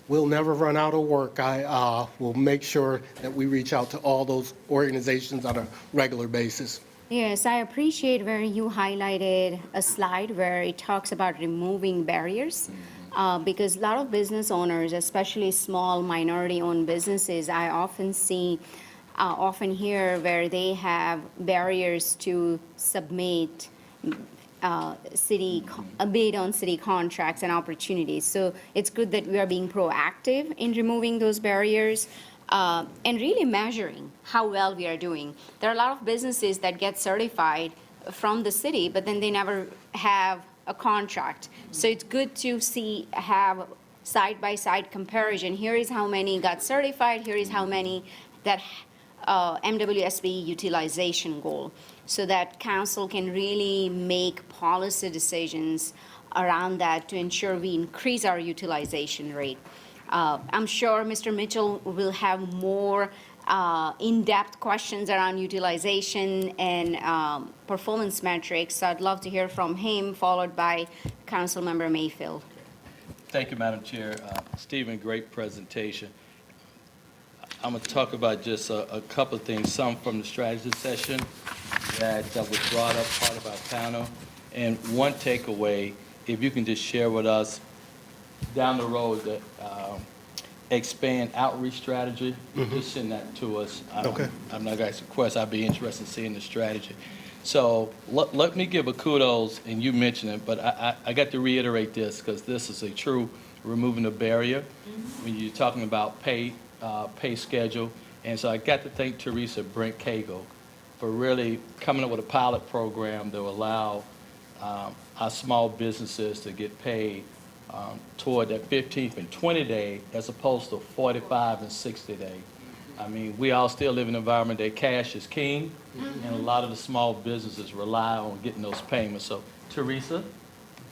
We'll never run out of work. I will make sure that we reach out to all those organizations on a regular basis. Yes, I appreciate where you highlighted a slide where it talks about removing barriers. Because a lot of business owners, especially small minority-owned businesses, I often hear where they have barriers to submit bid on city contracts and opportunities. So it's good that we are being proactive in removing those barriers and really measuring how well we are doing. There are a lot of businesses that get certified from the city, but then they never have a contract. So it's good to have side-by-side comparison. Here is how many got certified, here is how many that MWSB utilization goal, so that council can really make policy decisions around that to ensure we increase our utilization rate. I'm sure Mr. Mitchell will have more in-depth questions around utilization and performance metrics. So I'd love to hear from him, followed by Councilmember Mayfield. Thank you, Madam Chair. Stephen, great presentation. I'm going to talk about just a couple of things, some from the strategy session that was brought up, part of our panel. And one takeaway, if you can just share with us down the road that expand outreach strategy, just send that to us. Okay. I'm not going to ask a question. I'd be interested in seeing the strategy. So let me give a kudos, and you mentioned it, but I got to reiterate this because this is a true removing the barrier when you're talking about pay schedule. And so I got to thank Teresa Brent Cagle for really coming up with a pilot program that will allow our small businesses to get paid toward that 15th and 20 day as opposed to 45 and 60 day. I mean, we all still live in an environment that cash is king, and a lot of the small businesses rely on getting those payments. So, Teresa,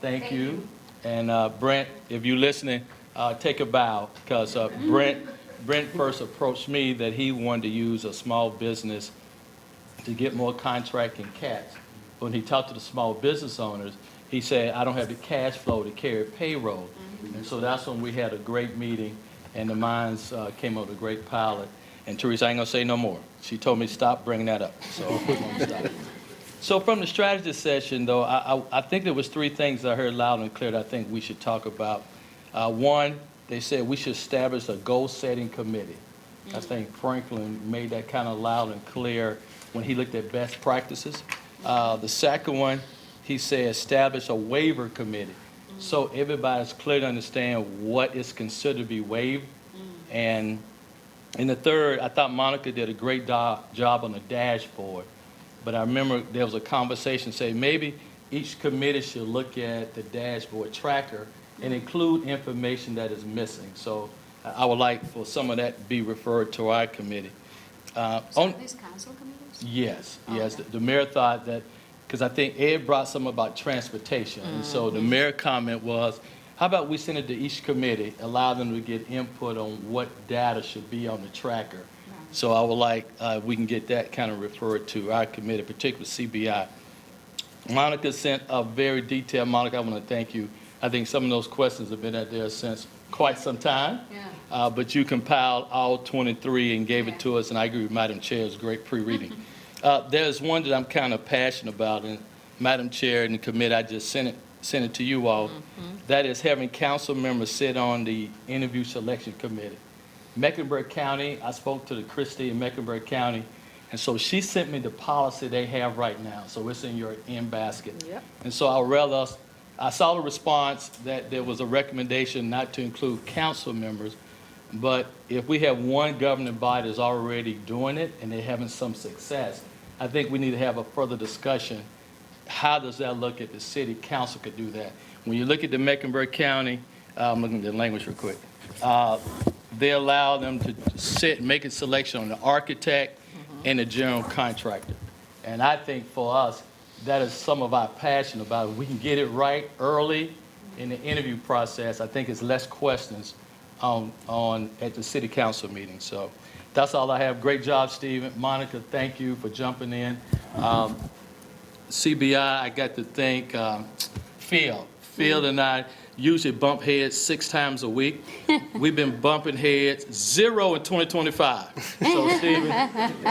thank you. And Brent, if you're listening, take a bow, because Brent first approached me that he wanted to use a small business to get more contracting cats. When he talked to the small business owners, he said, I don't have the cash flow to carry payroll. And so that's when we had a great meeting, and the minds came up with a great pilot. And Teresa, I ain't gonna say no more. She told me to stop bringing that up, so I'm gonna stop. So from the strategy session, though, I think there was three things I heard loud and clear that I think we should talk about. One, they said we should establish a goal-setting committee. I think Franklin made that kind of loud and clear when he looked at best practices. The second one, he said establish a waiver committee, so everybody's clear to understand what is considered to be waived. And the third, I thought Monica did a great job on the dashboard, but I remember there was a conversation saying maybe each committee should look at the dashboard tracker and include information that is missing. So I would like for some of that to be referred to our committee. These council committees? Yes, yes. The mayor thought that, because I think Ed brought something about transportation. And so the mayor comment was, how about we send it to each committee, allow them to get input on what data should be on the tracker. So I would like, we can get that kind of referred to our committee, particularly CBI. Monica sent a very detailed, Monica, I want to thank you. I think some of those questions have been out there since quite some time. But you compiled all 23 and gave it to us, and I agree with Madam Chair, it's great pre-reading. There's one that I'm kind of passionate about, and Madam Chair and the committee, I just sent it to you all. That is having council members sit on the interview selection committee. Mecklenburg County, I spoke to the Christie in Mecklenburg County, and so she sent me the policy they have right now, so it's in your in-basket. And so I saw the response that there was a recommendation not to include council members, but if we have one governing body that's already doing it and they're having some success, I think we need to have a further discussion. How does that look if the city council could do that? When you look at the Mecklenburg County, I'm looking at the language real quick, they allow them to sit, make a selection on the architect and the general contractor. And I think for us, that is some of our passion about it. We can get it right early in the interview process. I think it's less questions at the city council meeting. So that's all I have. Great job, Stephen. Monica, thank you for jumping in. CBI, I got to thank Phil and I usually bump heads 6 times a week. We've been bumping heads 0 in 2025. So Stephen,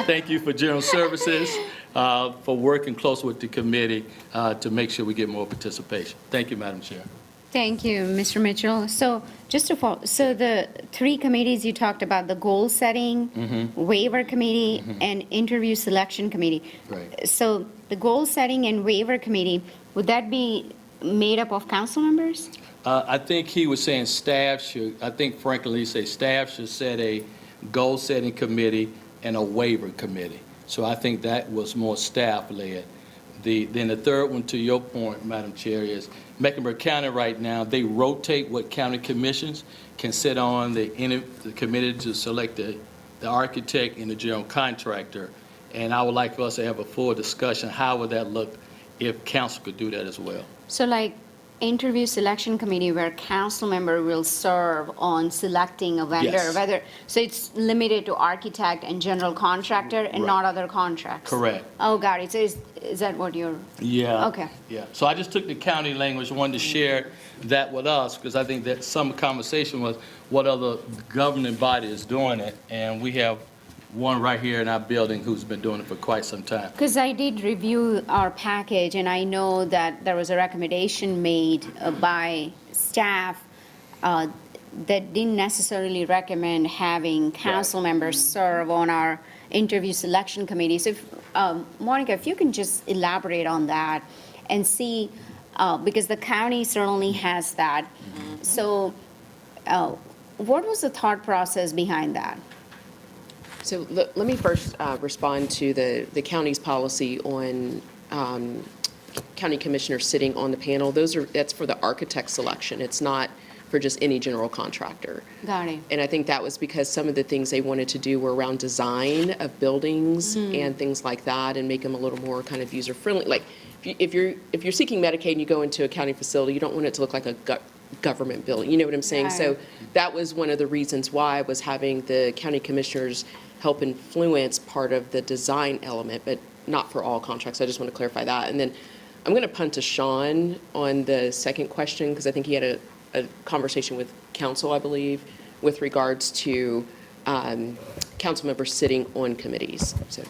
thank you for general services, for working close with the committee to make sure we get more participation. Thank you, Madam Chair. Thank you, Mr. Mitchell. So just to follow, so the 3 committees you talked about, the goal setting, waiver committee, and interview selection committee. Right. So the goal setting and waiver committee, would that be made up of council members? I think he was saying staff should, I think frankly, he said staff should set a goal-setting committee and a waiver committee. So I think that was more staff-led. Then the third one, to your point, Madam Chair, is Mecklenburg County right now, they rotate what county commissions can sit on the committee to select the architect and the general contractor. And I would like for us to have a full discussion, how would that look if council could do that as well? So like interview selection committee where council member will serve on selecting a vendor, Yes. whether, so it's limited to architect and general contractor and not other contracts? Correct. Oh, got it. So is that what you're? Yeah. Okay. Yeah. So I just took the county language, wanted to share that with us, because I think that some conversation was what other governing body is doing it, and we have one right here in our building who's been doing it for quite some time. Because I did review our package, and I know that there was a recommendation made by staff that didn't necessarily recommend having council members serve on our interview selection committees. If, Monica, if you can just elaborate on that and see, because the county certainly has that. So what was the thought process behind that? So let me first respond to the county's policy on county commissioners sitting on the panel. That's for the architect selection. It's not for just any general contractor. Got it. And I think that was because some of the things they wanted to do were around design of buildings and things like that, and make them a little more kind of user-friendly. Like, if you're seeking Medicaid and you go into a county facility, you don't want it to look like a government building. You know what I'm saying? Right. So that was one of the reasons why, was having the county commissioners help influence part of the design element, but not for all contracts. I just want to clarify that. And then I'm going to punt to Sean on the second question, because I think he had a conversation with council, I believe, with regards to council members sitting on committees. So.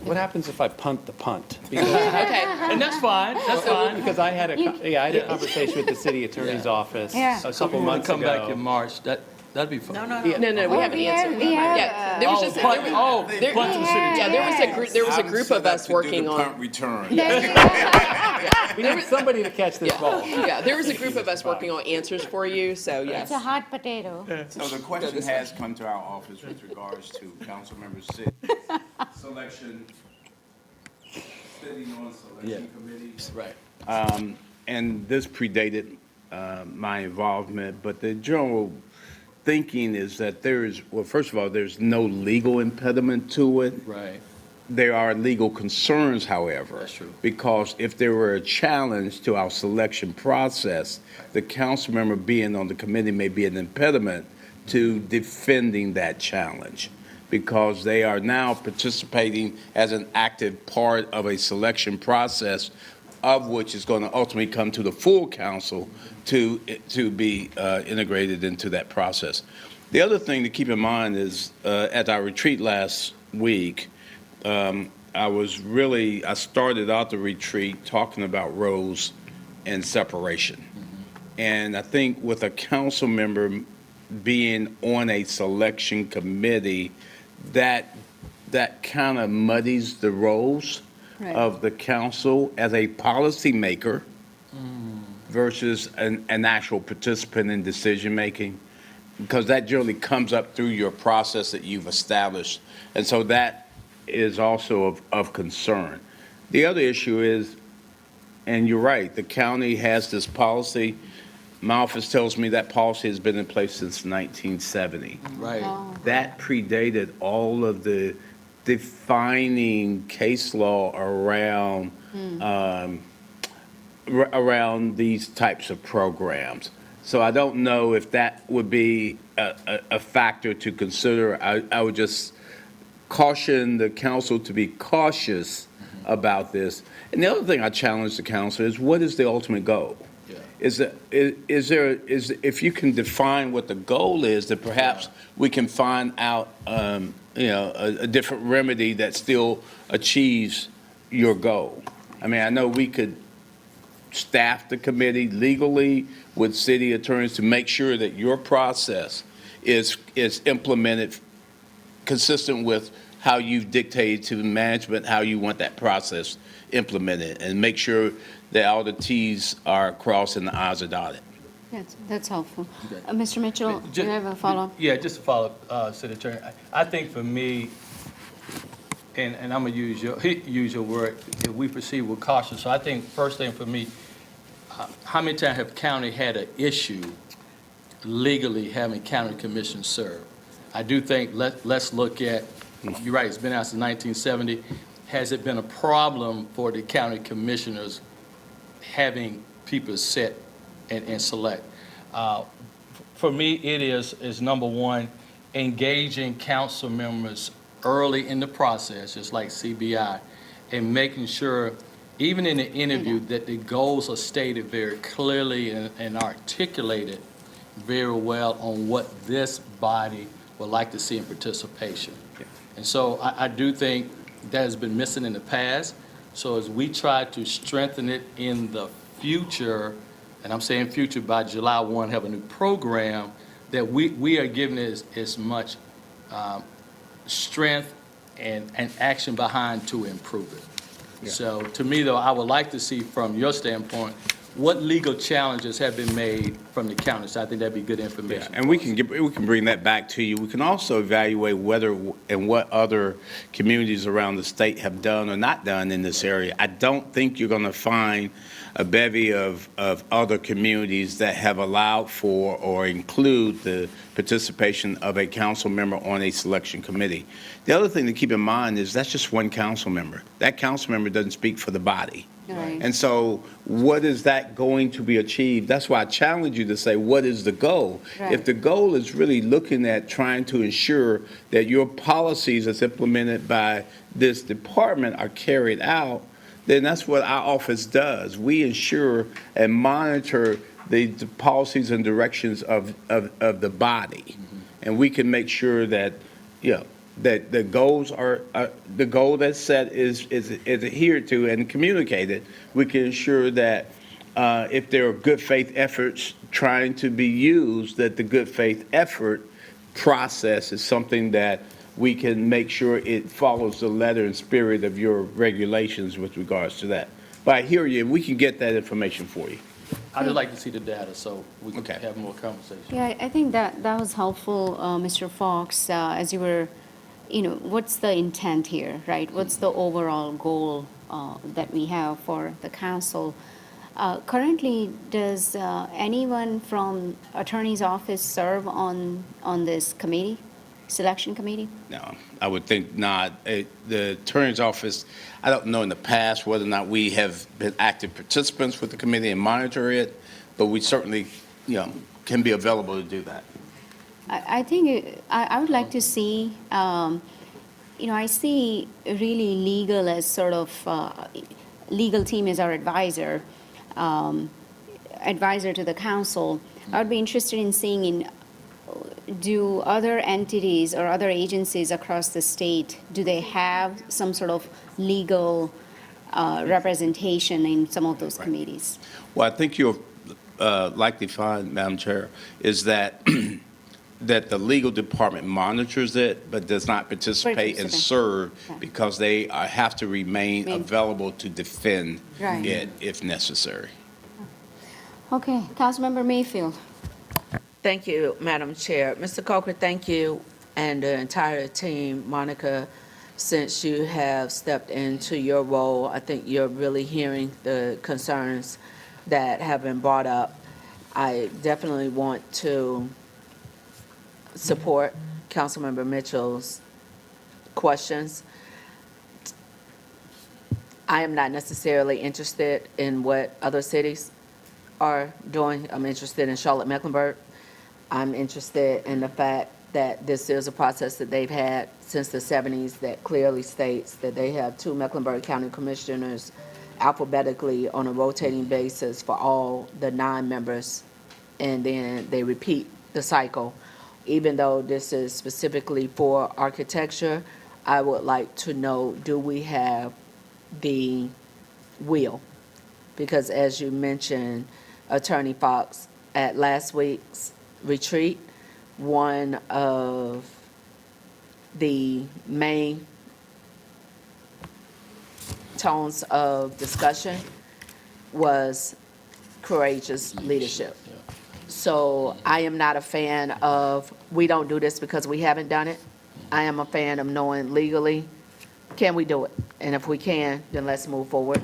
What happens if I punt the punt? Okay, and that's fine. That's fine. Because I had a conversation with the city attorney's office a couple months come ago. back in March. That'd be fun. No, we haven't answered. Yeah, there was just punt to the city. yeah, there was a group of us working on. Punt return. We need somebody to catch this ball. Yeah, there was a group of us working on answers for you. So yes. It's a hot potato. So the question has come to our office with regards to council members selection, sitting on selection committees. Right. And this predated my involvement, but the general thinking is that first of all, there's no legal impediment to it. Right. There are legal concerns, however. That's true. Because if there were a challenge to our selection process, the council member being on the committee may be an impediment to defending that challenge, because they are now participating as an active part of a selection process, of which is going to ultimately come to the full council to be integrated into that process. The other thing to keep in mind is at our retreat last week, I started out the retreat talking about roles and separation. And I think with a council member being on a selection committee, that kind of muddies the roles of the council as a policymaker versus an actual participant in decision-making, because that generally comes up through your process that you've established. And so that is also of concern. The other issue is, and you're right, the county has this policy. My office tells me that policy has been in place since 1970. Right. That predated all of the defining case law around around these types of programs. So I don't know if that would be a factor to consider. I would just caution the council to be cautious about this. And the other thing I challenge the council is, what is the ultimate goal? Yeah. If you can define what the goal is, then perhaps we can find out, a different remedy that still achieves your goal. I mean, I know we could staff the committee legally with city attorneys to make sure that your process is implemented consistent with how you've dictated to management, how you want that process implemented, and make sure that all the Ts are crossed and the Is are dotted. That's helpful. Mr. Mitchell, do you have a follow-up? Yeah, just to follow up, City Attorney, I think for me, and I'm gonna use your word, if we proceed with caution, so I think first thing for me, how many times have county had an issue legally having county commissioners serve? I do think let's look at, you're right, it's been out since 1970. Has it been a problem for the county commissioners having people sit and select? For me, it is number one, engaging council members early in the process, just like CBI, and making sure, even in the interview, that the goals are stated very clearly and articulated very well on what this body would like to see in participation. And so I do think that has been missing in the past. So as we try to strengthen it in the future, and I'm saying future, by July 1, have a new program, that we are giving it as much strength and action behind to improve it. Yeah. So to me, though, I would like to see from your standpoint, what legal challenges have been made from the county? So I think that'd be good information. And we can bring that back to you. We can also evaluate whether and what other communities around the state have done or not done in this area. I don't think you're going to find a bevy of other communities that have allowed for or include the participation of a council member on a selection committee. The other thing to keep in mind is that's just one council member. That council member doesn't speak for the body. Right. And so what is that going to be achieved? That's why I challenge you to say, what is the goal? Right. If the goal is really looking at trying to ensure that your policies as implemented by this department are carried out, then that's what our office does. We ensure and monitor the policies and directions of the body. Mm-hmm. And we can make sure that, that the goals are, the goal that's set is adhered to and communicated. We can ensure that if there are good faith efforts trying to be used, that the good faith effort process is something that we can make sure it follows the letter and spirit of your regulations with regards to that. But I hear you, we can get that information for you. I'd just like to see the data so we can have more conversation. Yeah, I think that was helpful, Mr. Fox, as you were, what's the intent here, right? What's the overall goal that we have for the council? Currently, does anyone from attorney's office serve on this committee, selection committee? No, I would think not. The attorney's office, I don't know in the past whether or not we have been active participants with the committee and monitor it, but we certainly, can be available to do that. I think I would like to see, I see really legal as sort of, legal team as our advisor to the council. I would be interested in seeing do other entities or other agencies across the state, do they have some sort of legal representation in some of those committees? Well, I think you'll likely find, Madam Chair, is that that the legal department monitors it, but does not participate and serve because they have to remain available to defend it if necessary. Okay, Councilmember Mayfield. Thank you, Madam Chair. Mr. Coker, thank you and the entire team. Monica, since you have stepped into your role, I think you're really hearing the concerns that have been brought up. I definitely want to support Councilmember Mitchell's questions. I am not necessarily interested in what other cities are doing. I'm interested in Charlotte-Mecklenburg. I'm interested in the fact that this is a process that they've had since the 70s that clearly states that they have 2 Mecklenburg County Commissioners alphabetically on a rotating basis for all the 9 members, and then they repeat the cycle. Even though this is specifically for architecture, I would like to know, do we have the will? Because as you mentioned, Attorney Fox, at last week's retreat, one of the main tones of discussion was courageous leadership. So I am not a fan of, we don't do this because we haven't done it. I am a fan of knowing legally, can we do it? And if we can, then let's move forward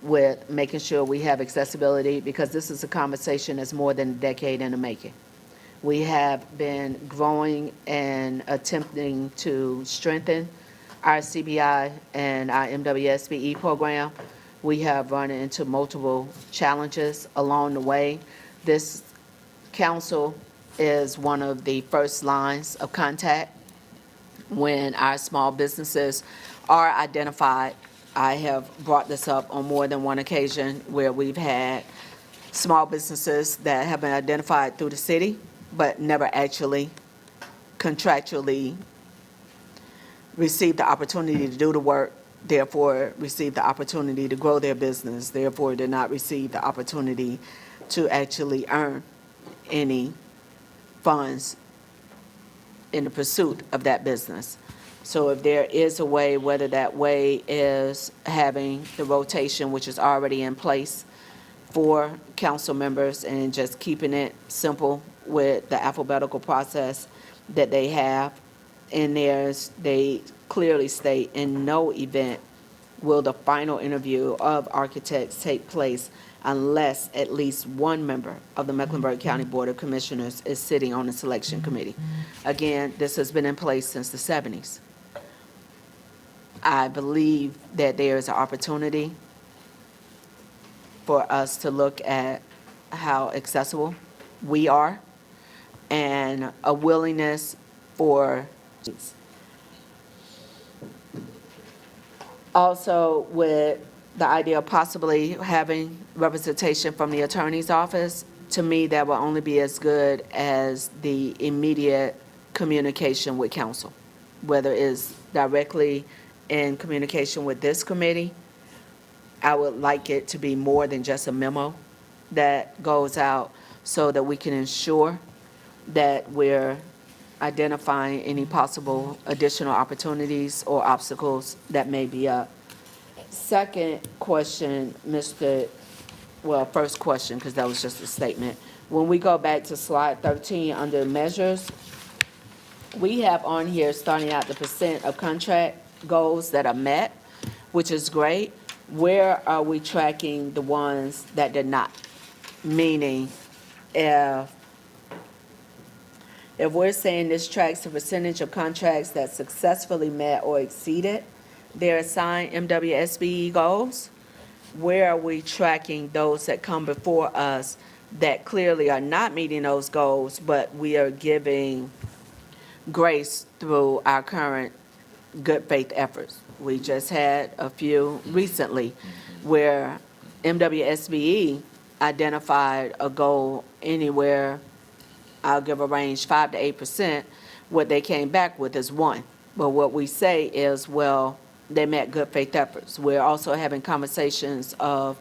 with making sure we have accessibility, because this is a conversation that's more than a decade in the making. We have been growing and attempting to strengthen our CBI and our MWSBE program. We have run into multiple challenges along the way. This council is one of the first lines of contact when our small businesses are identified. I have brought this up on more than one occasion where we've had small businesses that have been identified through the city, but never actually contractually received the opportunity to do the work, therefore received the opportunity to grow their business, therefore did not receive the opportunity to actually earn any funds in the pursuit of that business. So if there is a way, whether that way is having the rotation, which is already in place for council members, and just keeping it simple with the alphabetical process that they have in theirs, they clearly state in no event will the final interview of architects take place unless at least one member of the Mecklenburg County Board of Commissioners is sitting on the selection committee. Again, this has been in place since the 70s. I believe that there is an opportunity for us to look at how accessible we are and a willingness for also with the idea of possibly having representation from the attorney's office. To me, that will only be as good as the immediate communication with council, whether it's directly in communication with this committee. I would like it to be more than just a memo that goes out so that we can ensure that we're identifying any possible additional opportunities or obstacles that may be up. Second question, first question, because that was just a statement. When we go back to slide 13 under measures, we have on here starting out the percent of contract goals that are met, which is great. Where are we tracking the ones that did not? Meaning, if we're saying this tracks the percentage of contracts that successfully met or exceeded their assigned MWSBE goals, where are we tracking those that come before us that clearly are not meeting those goals, but we are giving grace through our current good faith efforts? We just had a few recently where MWSBE identified a goal anywhere, I'll give a range 5 to 8%. What they came back with is 1. But what we say is, well, they met good faith efforts. We're also having conversations of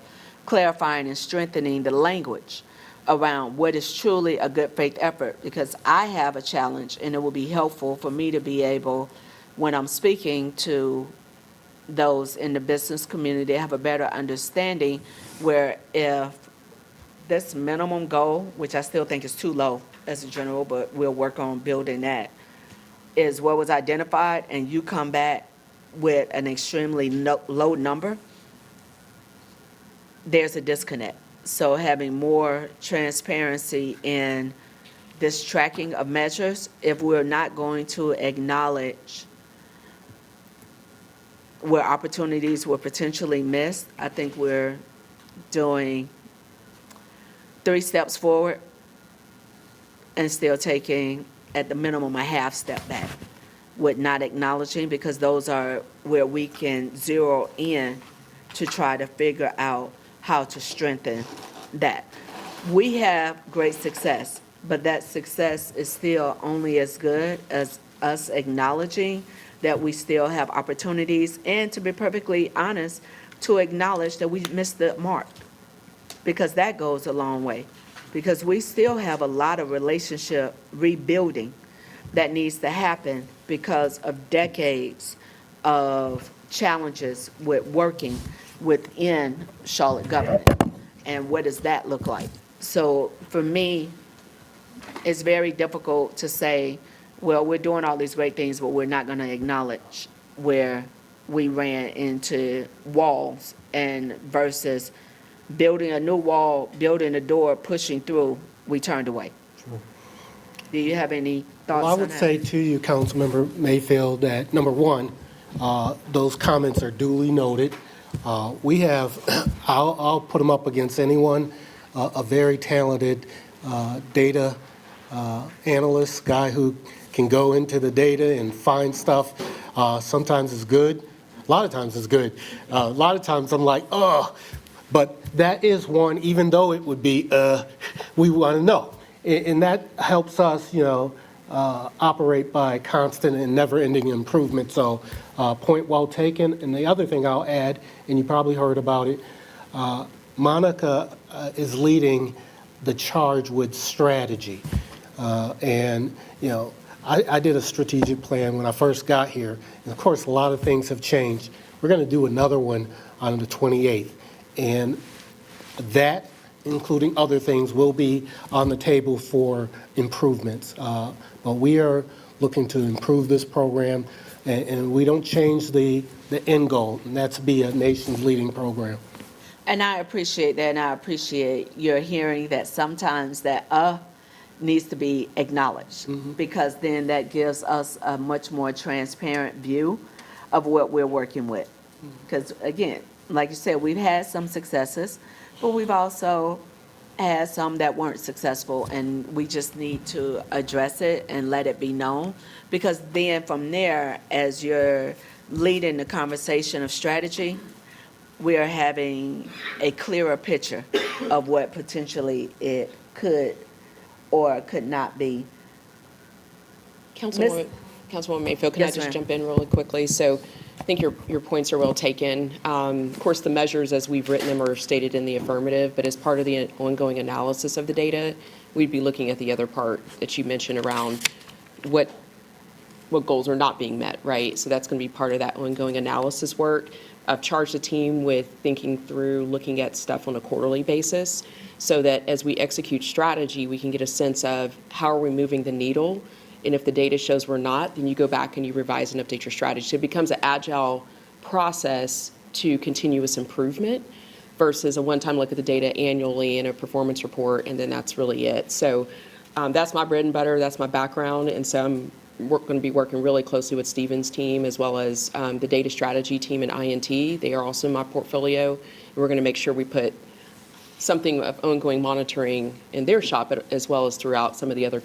clarifying and strengthening the language around what is truly a good faith effort, because I have a challenge, and it will be helpful for me to be able, when I'm speaking to those in the business community, have a better understanding where if this minimum goal, which I still think is too low as a general, but we'll work on building that, is what was identified, and you come back with an extremely low number, there's a disconnect. So having more transparency in this tracking of measures, if we're not going to acknowledge where opportunities were potentially missed, I think we're doing 3 steps forward and still taking, at the minimum, a half step back with not acknowledging, because those are where we can zero in to try to figure out how to strengthen that. We have great success, but that success is still only as good as us acknowledging that we still have opportunities, and to be perfectly honest, to acknowledge that we missed the mark, because that goes a long way. Because we still have a lot of relationship rebuilding that needs to happen because of decades of challenges with working within Charlotte government. And what does that look like? So for me, it's very difficult to say, well, we're doing all these great things, but we're not going to acknowledge where we ran into walls and versus building a new wall, building a door, pushing through, we turned away. Do you have any thoughts Well, I on would that? say to you, Councilmember Mayfield, that number one, those comments are duly noted. We have, I'll put them up against anyone, a very talented data analyst, guy who can go into the data and find stuff. Sometimes it's good, a lot of times it's good. A lot of times I'm like, oh, but that is one, even though it would be, we want to know. And that helps us, operate by constant and never-ending improvement. So point well taken. And the other thing I'll add, and you probably heard about it, Monica is leading the charge with strategy. And I did a strategic plan when I first got here. And of course, a lot of things have changed. We're going to do another one on the 28th. And that, including other things, will be on the table for improvements. But we are looking to improve this program, and we don't change the end goal, and that's to be a nation's leading program. And I appreciate that, and I appreciate your hearing that sometimes that needs to be acknowledged, because then that gives us a much more transparent view of what we're working with. Because again, like you said, we've had some successes, but we've also had some that weren't successful, and we just need to address it and let it be known. Because then from there, as you're leading the conversation of strategy, we are having a clearer picture of what potentially it could or could not be. Councilwoman Mayfield, can I Yes, just ma'am. jump in really quickly? So I think your points are well taken. Of course, the measures as we've written them are stated in the affirmative, but as part of the ongoing analysis of the data, we'd be looking at the other part that you mentioned around what goals are not being met, right? So that's going to be part of that ongoing analysis work. I've charged the team with thinking through, looking at stuff on a quarterly basis, so that as we execute strategy, we can get a sense of how are we moving the needle. And if the data shows we're not, then you go back and you revise and update your strategy. So it becomes an agile process to continuous improvement versus a one-time look at the data annually in a performance report, and then that's really it. So that's my bread and butter, that's my background, and so I'm going to be working really closely with Stephen's team as well as the data strategy team in INT. They are also in my portfolio, and we're going to make sure we put something of ongoing monitoring in their shop as well as throughout some of the other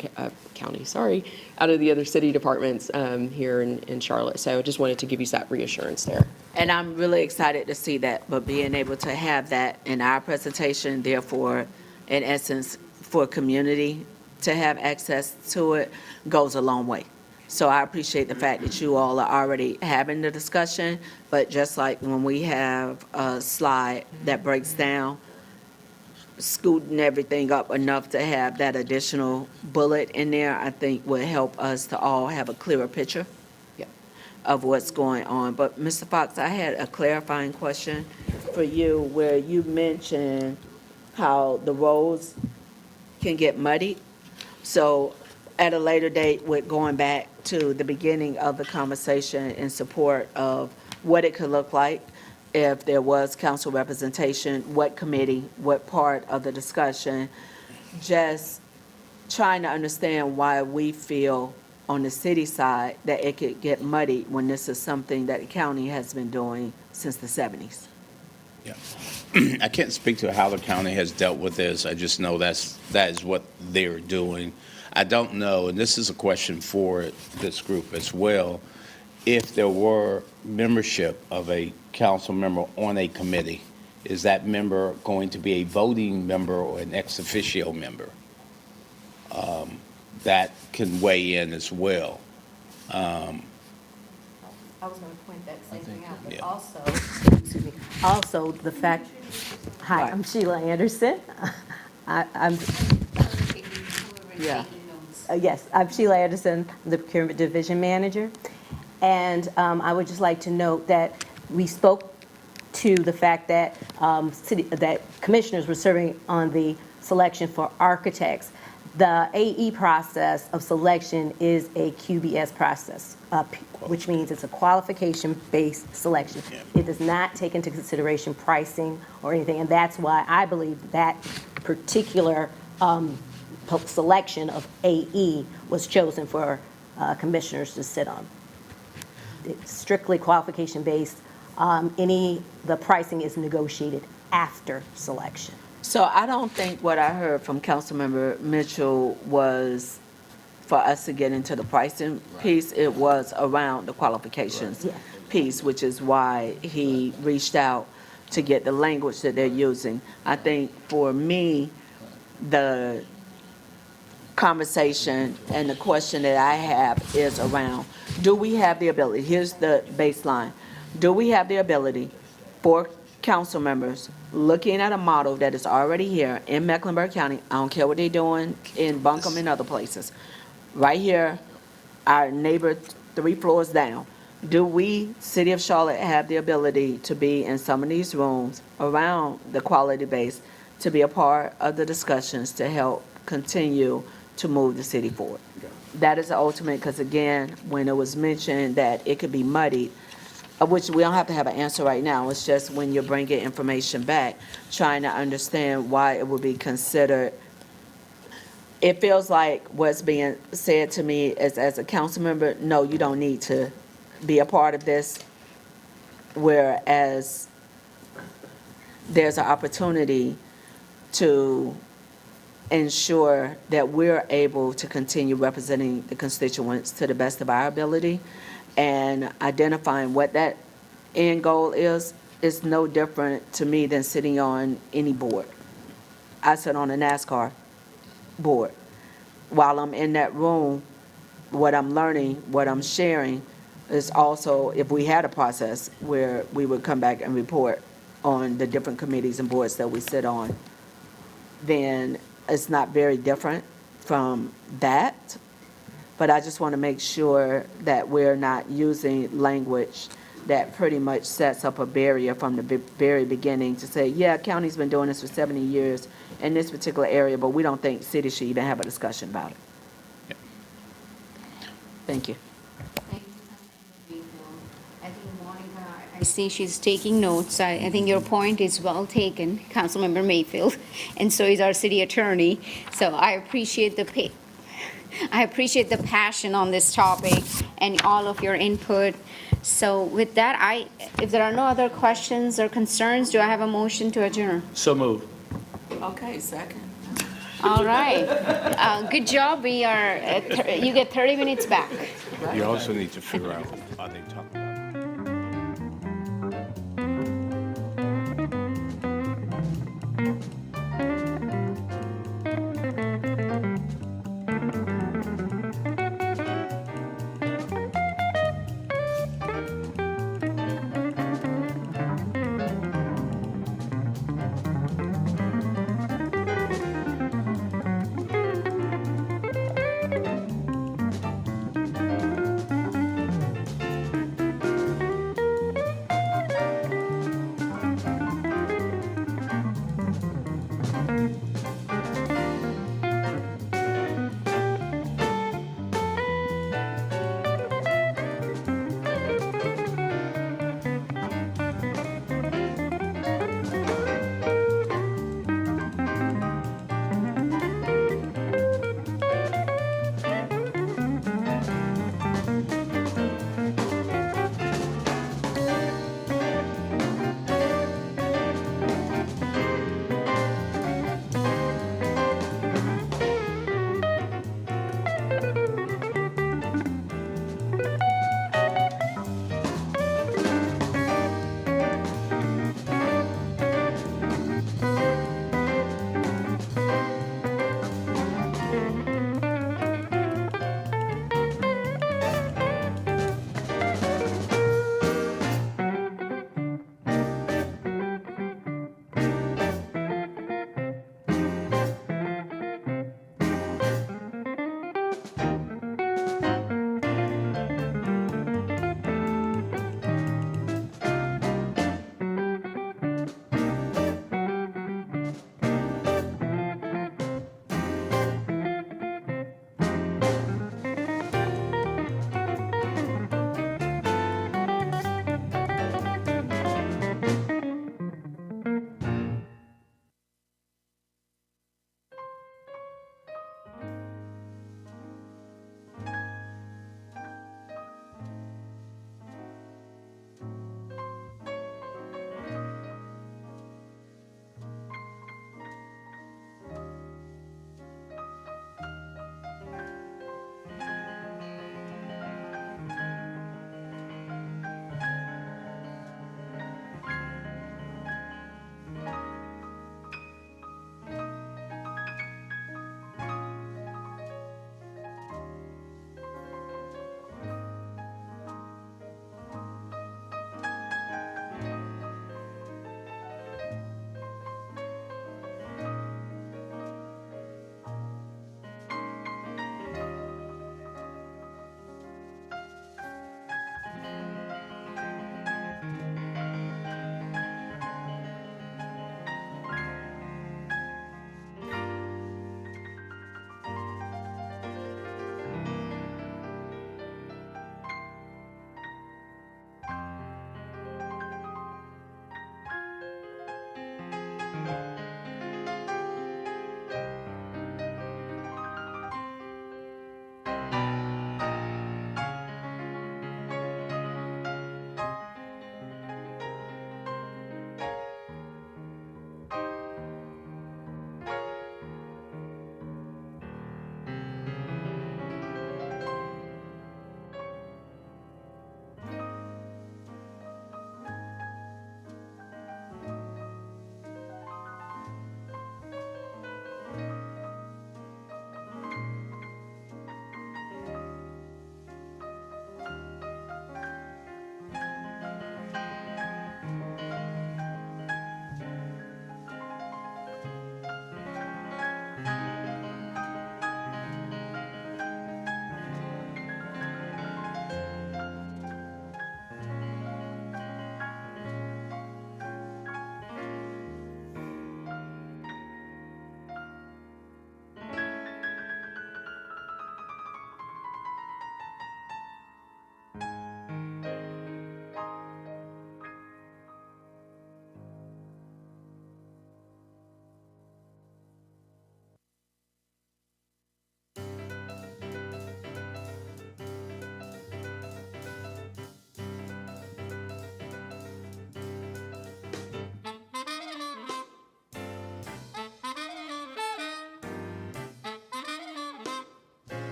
counties, out of the other city departments here in Charlotte. So I just wanted to give you that reassurance there. And I'm really excited to see that, but being able to have that in our presentation, therefore, in essence, for community to have access to it goes a long way. So I appreciate the fact that you all are already having the discussion, but just like when we have a slide that breaks down, scooting everything up enough to have that additional bullet in there, I think would help us to all have a clearer picture of what's going on. But Mr. Fox, I had a clarifying question for you where you mentioned how the roads can get muddied. So at a later date, with going back to the beginning of the conversation in support of what it could look like if there was council representation, what committee, what part of the discussion, just trying to understand why we feel on the city side that it could get muddy when this is something that the county has been doing since the 70s. Yeah. I can't speak to how the county has dealt with this. I just know that is what they're doing. I don't know, and this is a question for this group as well, if there were membership of a council member on a committee, is that member going to be a voting member or an ex officio member? That can weigh in as well. I was going to point that same thing out, but yeah. also, excuse me, also the fact, hi, I'm Sheila Anderson. I'm yes, I'm Sheila Anderson, the Procurement Division Manager. And I would just like to note that we spoke to the fact that that commissioners were serving on the selection for architects. The AE process of selection is a QBS process, which means it's a qualification-based selection. It does not take into consideration pricing or anything, and that's why I believe that particular selection of AE was chosen for commissioners to sit on. It's strictly qualification-based. The pricing is negotiated after selection. So I don't think what I heard from Councilmember Mitchell was for us to get into the pricing piece. It was around the qualifications piece, which is why he reached out to get the language that they're using. I think for me, the conversation and the question that I have is around, do we have the ability, here's the baseline, do we have the ability for council members looking at a model that is already here in Mecklenburg County, I don't care what they're doing in Buncombe and other places, right here, our neighbor 3 floors down, do we, City of Charlotte, have the ability to be in some of these rooms around the quality base to be a part of the discussions to help continue to move the city forward? That is the ultimate, because again, when it was mentioned that it could be muddied, which we don't have to have an answer right now, it's just when you're bringing information back, trying to understand why it would be considered. It feels like what's being said to me is, as a council member, no, you don't need to be a part of this, whereas there's an opportunity to ensure that we're able to continue representing the constituents to the best of our ability, and identifying what that end goal is no different to me than sitting on any board. I sit on a NASCAR board. While I'm in that room, what I'm learning, what I'm sharing is also, if we had a process where we would come back and report on the different committees and boards that we sit on, then it's not very different from that. But I just want to make sure that we're not using language that pretty much sets up a barrier from the very beginning to say, yeah, county's been doing this for 70 years in this particular area, but we don't think city should even have a discussion about it. Yep. Thank you. I see she's taking notes. I think your point is well taken, Councilmember Mayfield, and so is our city attorney. So I appreciate the passion on this topic and all of your input. So with that, if there are no other questions or concerns, do I have a motion to adjourn? So moved. Okay, second. All right. Good job. You get 30 minutes back. You also need to figure out, are they talking about?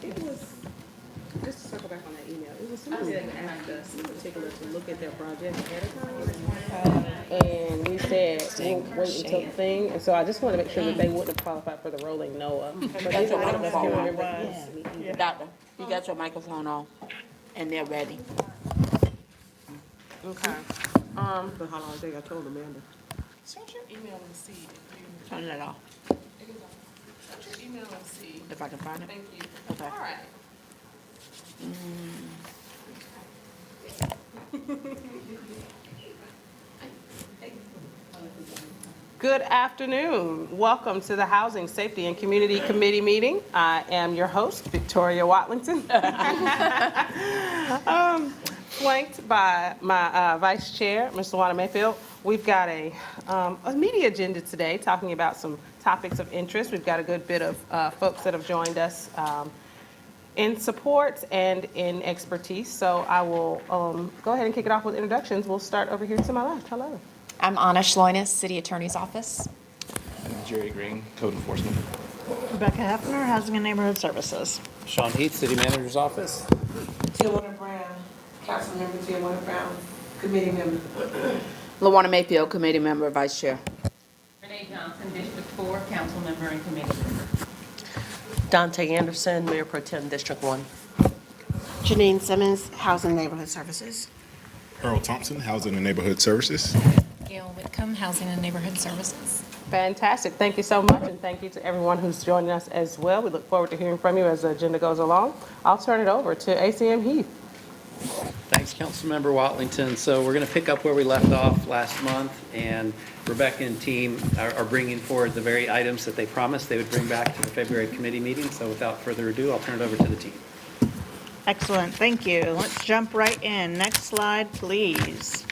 It was, just to circle back on that email, it was somebody that asked us in particular to look at their project ahead of time. And we said, we'll wait until the thing, and so I just want to make sure that they wouldn't have qualified for the rolling NOAA. But That's neither what one of us can microphone remember. was. Yes. Doctor, you got your microphone on, and they're ready. Okay. But how long I think I told Amanda? Search your email and see if you. Turn that off, Search your email and see. if I can find it. Thank you. Okay. All right. Good afternoon. Welcome to the Housing, Safety, and Community Committee meeting. I am your host, Victoria Watlington. Flanked by my Vice Chair, Mr. Luana Mayfield. We've got a media agenda today talking about some topics of interest. We've got a good bit of folks that have joined us in support and in expertise. So I will go ahead and kick it off with introductions. We'll start over here to my left. Hello. I'm Anna Schloinis, City Attorney's Office. Jerry Green, Code Enforcement. Rebecca Hefner, Housing and Neighborhood Services. Sean Heath, City Manager's Office. Tijuana Brown, Council Member Tijuana Brown, Committee Member. Luana Mayfield, Committee Member, Vice Chair. Renee Johnson, District 4, Council Member and Committee Member. Dante Anderson, Mayor Pro Tem, District 1. Janine Simmons, Housing and Neighborhood Services. Earl Thompson, Housing and Neighborhood Services. Gail Whitcomb, Housing and Neighborhood Services. Fantastic. Thank you so much, and thank you to everyone who's joining us as well. We look forward to hearing from you as the agenda goes along. I'll turn it over to ACM Heath. Thanks, Councilmember Watlington. So we're going to pick up where we left off last month, and Rebecca and team are bringing forward the very items that they promised they would bring back to the February committee meeting. So without further ado, I'll turn it over to the team. Excellent, thank you. Let's jump right in. Next slide, please.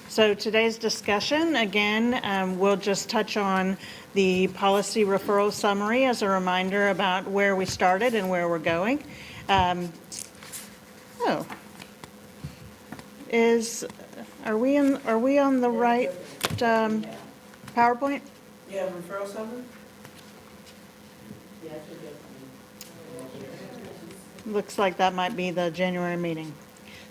So today's discussion, again, we'll just touch on the policy referral summary as a reminder about where we started and where we're going. Are we on the right PowerPoint? Yeah, referral summary? Looks like that might be the January meeting.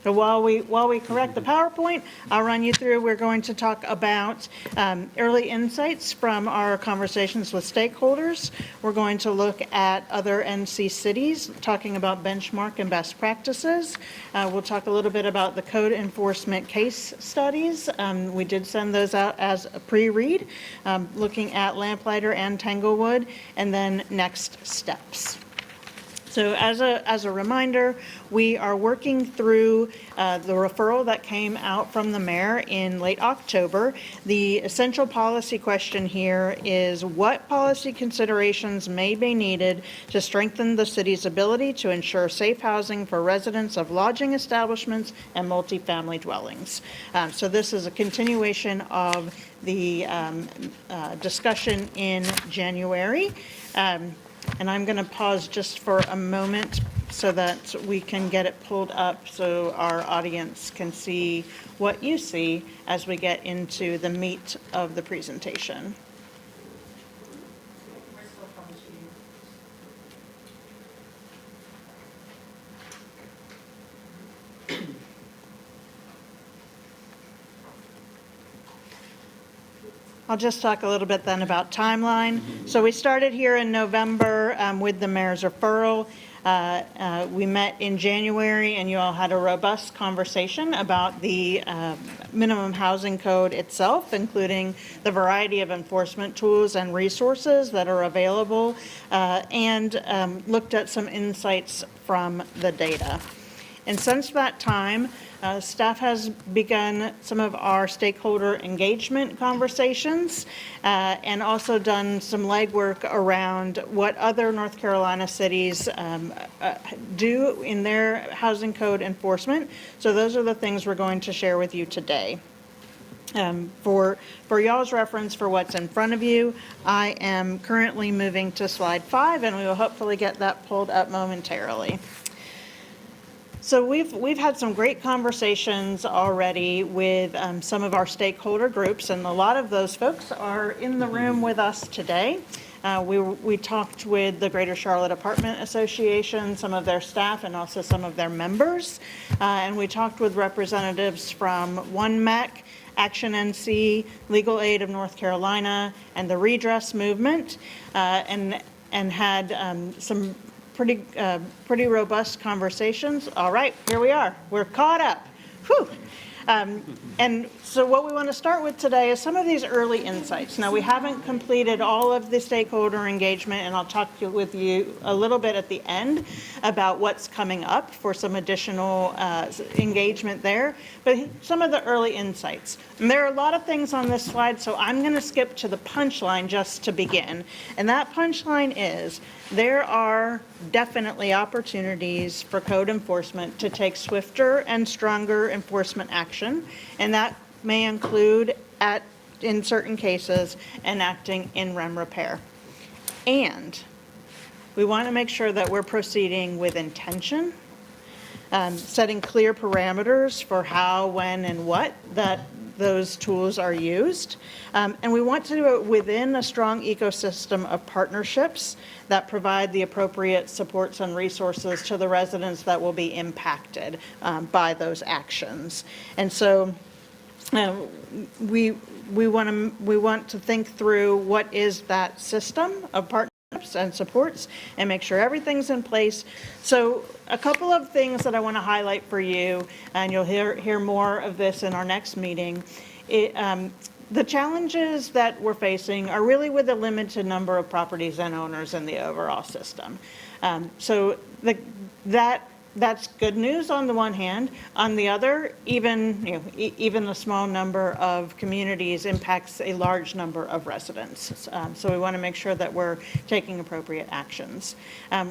So while we correct the PowerPoint, I'll run you through, we're going to talk about early insights from our conversations with stakeholders. We're going to look at other NC cities, talking about benchmark and best practices. We'll talk a little bit about the code enforcement case studies. We did send those out as a pre-read, looking at Lamplighter and Tanglewood, and then next steps. So as a reminder, we are working through the referral that came out from the mayor in late October. The essential policy question here is what policy considerations may be needed to strengthen the city's ability to ensure safe housing for residents of lodging establishments and multifamily dwellings. So this is a continuation of the discussion in January. And I'm going to pause just for a moment so that we can get it pulled up so our audience can see what you see as we get into the meat of the presentation. I'll just talk a little bit then about timeline. So we started here in November with the mayor's referral. We met in January and you all had a robust conversation about the minimum housing code itself, including the variety of enforcement tools and resources that are available, and looked at some insights from the data. And since that time, staff has begun some of our stakeholder engagement conversations and also done some legwork around what other North Carolina cities do in their housing code enforcement. So those are the things we're going to share with you today. For y'all's reference for what's in front of you, I am currently moving to slide 5, and we will hopefully get that pulled up momentarily. So we've had some great conversations already with some of our stakeholder groups, and a lot of those folks are in the room with us today. We talked with the Greater Charlotte Apartment Association, some of their staff, and also some of their members. And we talked with representatives from One MEC, Action NC, Legal Aid of North Carolina, and the Redress Movement, and had some pretty robust conversations. All right, here we are. We're caught up. Whew. And so what we want to start with today is some of these early insights. Now, we haven't completed all of the stakeholder engagement, and I'll talk with you a little bit at the end about what's coming up for some additional engagement there, but some of the early insights. And there are a lot of things on this slide, so I'm going to skip to the punchline just to begin. And that punchline is there are definitely opportunities for code enforcement to take swifter and stronger enforcement action, and that may include, in certain cases, enacting in-rem repair. And we want to make sure that we're proceeding with intention, setting clear parameters for how, when, and what those tools are used. And we want to do it within a strong ecosystem of partnerships that provide the appropriate supports and resources to the residents that will be impacted by those actions. And so we want to think through what is that system of partnerships and supports and make sure everything's in place. So a couple of things that I want to highlight for you, and you'll hear more of this in our next meeting. The challenges that we're facing are really with a limited number of properties and owners in the overall system. So that's good news on the one hand. On the other, even a small number of communities impacts a large number of residents. So we want to make sure that we're taking appropriate actions.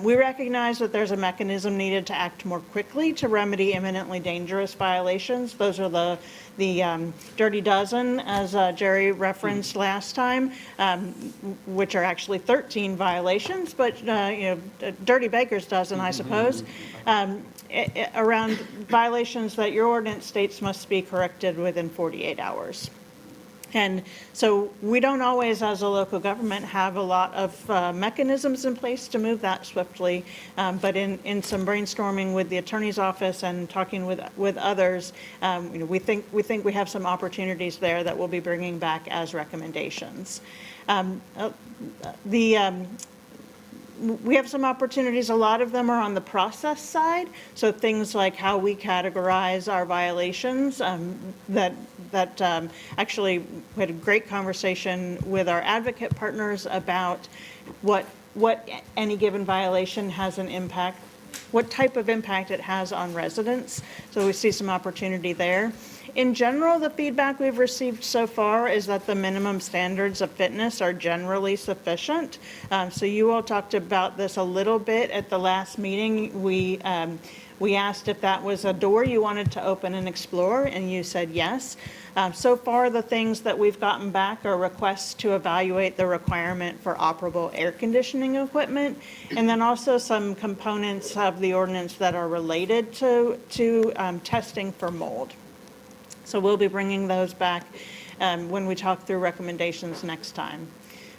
We recognize that there's a mechanism needed to act more quickly to remedy imminently dangerous violations. Those are the dirty dozen, as Jerry referenced last time, which are actually 13 violations, but dirty baker's dozen, I suppose. Around violations that your ordinance states must be corrected within 48 hours. And so we don't always, as a local government, have a lot of mechanisms in place to move that swiftly. But in some brainstorming with the attorney's office and talking with others, we think we have some opportunities there that we'll be bringing back as recommendations. We have some opportunities. A lot of them are on the process side. So things like how we categorize our violations. Actually, we had a great conversation with our advocate partners about what any given violation has an impact, what type of impact it has on residents. So we see some opportunity there. In general, the feedback we've received so far is that the minimum standards of fitness are generally sufficient. So you all talked about this a little bit at the last meeting. We asked if that was a door you wanted to open and explore, and you said yes. So far, the things that we've gotten back are requests to evaluate the requirement for operable air conditioning equipment, and then also some components of the ordinance that are related to testing for mold. So we'll be bringing those back when we talk through recommendations next time.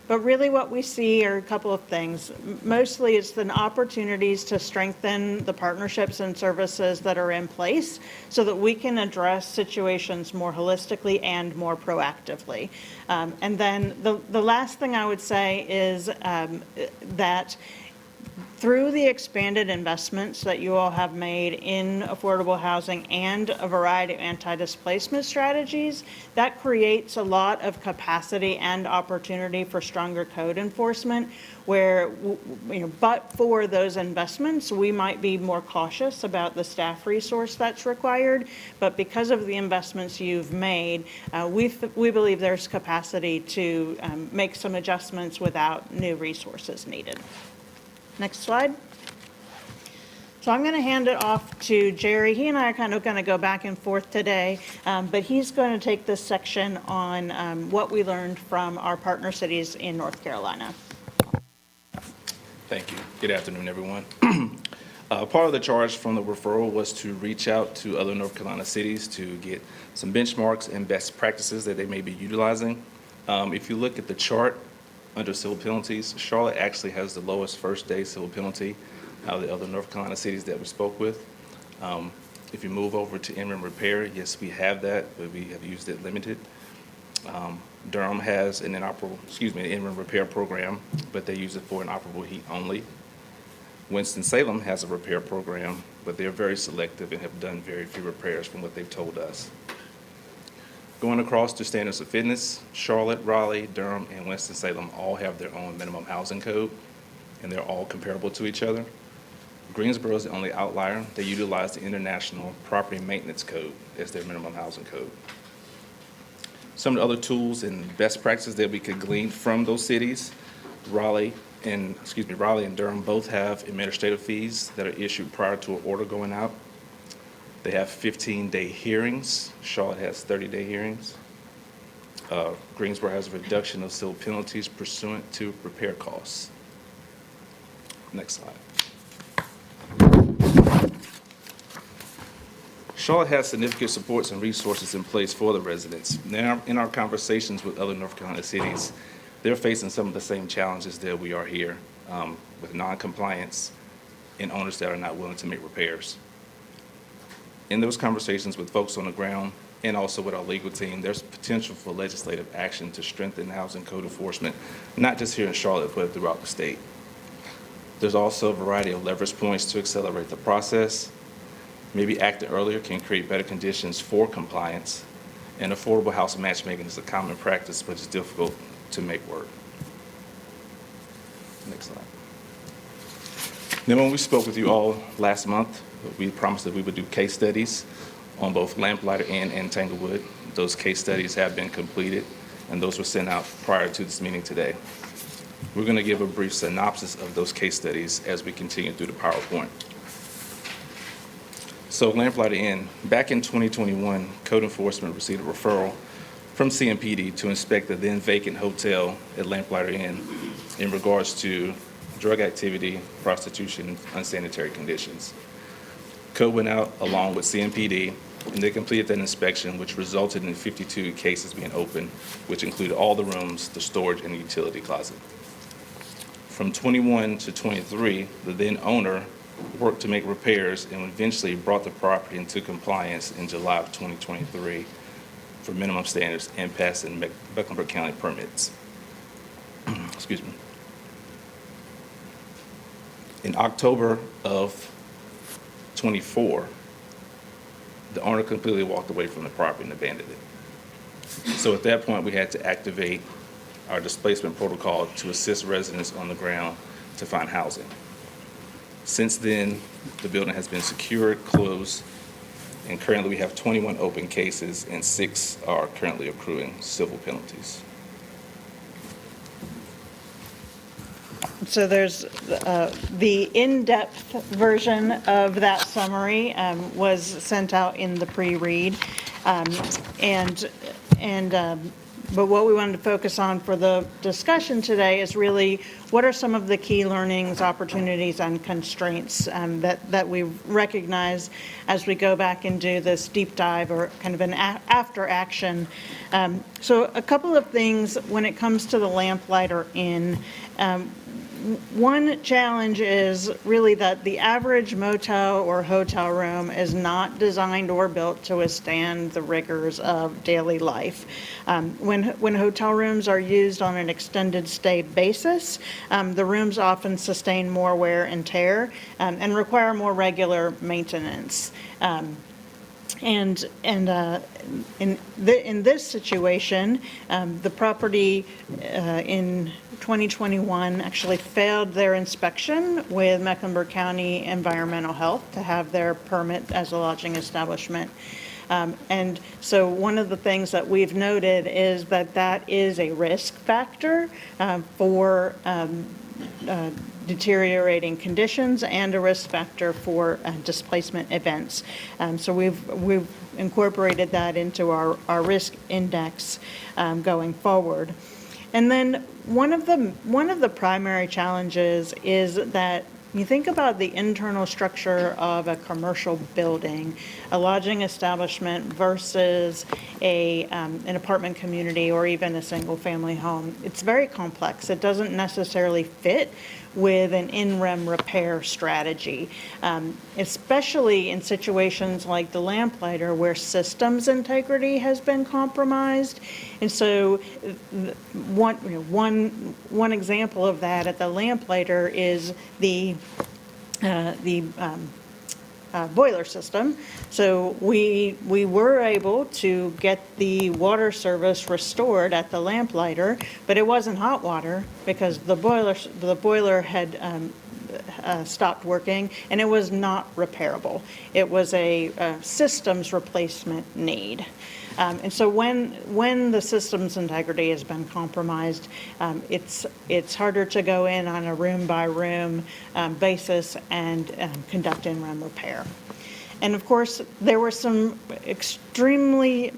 But really what we see are a couple of things. Mostly it's the opportunities to strengthen the partnerships and services that are in place so that we can address situations more holistically and more proactively. And then the last thing I would say is that Through the expanded investments that you all have made in affordable housing and a variety of anti-displacement strategies, that creates a lot of capacity and opportunity for stronger code enforcement, where, but for those investments, we might be more cautious about the staff resource that's required. But because of the investments you've made, we believe there's capacity to make some adjustments without new resources needed. Next slide. So I'm going to hand it off to Jerry. He and I are kind of going to go back and forth today, but he's going to take this section on what we learned from our partner cities in North Carolina. Thank you. Good afternoon, everyone. Part of the charge from the referral was to reach out to other North Carolina cities to get some benchmarks and best practices that they may be utilizing. If you look at the chart, under civil penalties, Charlotte actually has the lowest first-day civil penalty out of the other North Carolina cities that we spoke with. If you move over to in-room repair, yes, we have that, but we have used it limited. Durham has an in-room repair program, but they use it for inoperable heat only. Winston-Salem has a repair program, but they're very selective and have done very few repairs from what they've told us. Going across to standards of fitness, Charlotte, Raleigh, Durham, and Winston-Salem all have their own minimum housing code, and they're all comparable to each other. Greensboro is the only outlier. They utilize the International Property Maintenance Code as their minimum housing code. Some of the other tools and best practices that we could glean from those cities, Raleigh and Durham both have administrative fees that are issued prior to an order going out. They have 15-day hearings. Charlotte has 30-day hearings. Greensboro has a reduction of civil penalties pursuant to repair costs. Next slide. Charlotte has significant supports and resources in place for the residents. Now, in our conversations with other North Carolina cities, they're facing some of the same challenges that we are here, with non-compliance and owners that are not willing to make repairs. In those conversations with folks on the ground and also with our legal team, there's potential for legislative action to strengthen housing code enforcement, not just here in Charlotte, but throughout the state. There's also a variety of leverage points to accelerate the process. Maybe acting earlier can create better conditions for compliance, and affordable housing matchmaking is a common practice, but it's difficult to make work. Next slide. Then when we spoke with you all last month, we promised that we would do case studies on both Lamplighter and Tanglewood. Those case studies have been completed, and those were sent out prior to this meeting today. We're going to give a brief synopsis of those case studies as we continue through the PowerPoint. So Lamplighter Inn, back in 2021, code enforcement received a referral from CMPD to inspect the then vacant hotel at Lamplighter Inn in regards to drug activity, prostitution, and unsanitary conditions. Code went out along with CMPD, and they completed that inspection, which resulted in 52 cases being opened, which included all the rooms, the storage, and the utility closet. From 21 to 23, the then owner worked to make repairs and eventually brought the property into compliance in July of 2023 for minimum standards and passing Mecklenburg County permits. Excuse me. In October of 24, the owner completely walked away from the property and abandoned it. So at that point, we had to activate our displacement protocol to assist residents on the ground to find housing. Since then, the building has been secured, closed, and currently we have 21 open cases and 6 are currently accruing civil penalties. So there's the in-depth version of that summary was sent out in the pre-read. But what we wanted to focus on for the discussion today is really what are some of the key learnings, opportunities, and constraints that we recognize as we go back and do this deep dive or kind of an after action. So a couple of things when it comes to the Lamplighter Inn. one challenge is really that the average motel or hotel room is not designed or built to withstand the rigors of daily life. When hotel rooms are used on an extended stay basis, the rooms often sustain more wear and tear and require more regular maintenance. In this situation, the property in 2021 actually failed their inspection with Mecklenburg County Environmental Health to have their permit as a lodging establishment. And so one of the things that we've noted is that that is a risk factor for deteriorating conditions and a risk factor for displacement events. So we've incorporated that into our risk index going forward. And then one of the primary challenges is that you think about the internal structure of a commercial building, a lodging establishment versus an apartment community or even a single-family home. It's very complex. It doesn't necessarily fit with an in-rem repair strategy, especially in situations like the lamplighter where systems integrity has been compromised. And so one example of that at the lamplighter is the boiler system. So we were able to get the water service restored at the lamplighter, but it wasn't hot water because the boiler had stopped working and it was not repairable. It was a systems replacement need. And so when the system's integrity has been compromised, it's harder to go in on a room-by-room basis and conduct in-rem repair. And of course, there were some extremely,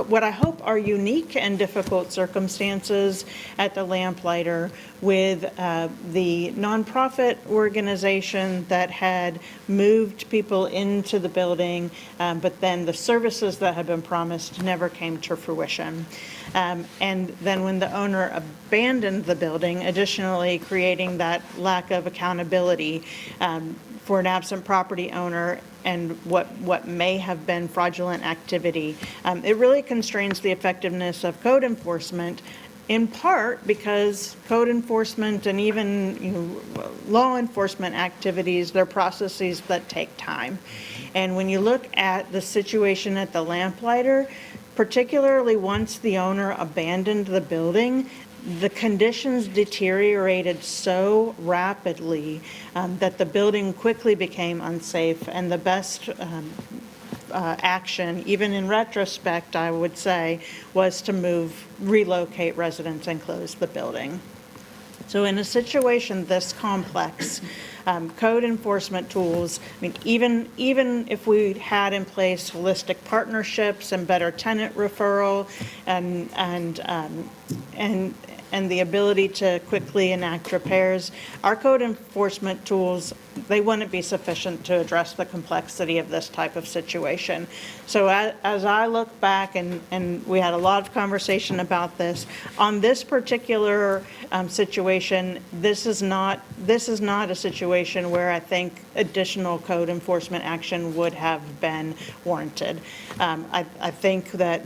what I hope are unique and difficult circumstances at the lamplighter with the nonprofit organization that had moved people into the building, but then the services that had been promised never came to fruition. And then when the owner abandoned the building, additionally creating that lack of accountability for an absent property owner and what may have been fraudulent activity. It really constrains the effectiveness of code enforcement, in part because code enforcement and even law enforcement activities, they're processes that take time. And when you look at the situation at the lamplighter, particularly once the owner abandoned the building, the conditions deteriorated so rapidly that the building quickly became unsafe, and the best action, even in retrospect, I would say, was to relocate residents and close the building. So in a situation this complex, code enforcement tools, I mean, even if we had in place holistic partnerships and better tenant referral and the ability to quickly enact repairs, our code enforcement tools, they wouldn't be sufficient to address the complexity of this type of situation. So as I look back, and we had a lot of conversation about this, on this particular situation, this is not a situation where I think additional code enforcement action would have been warranted. I think that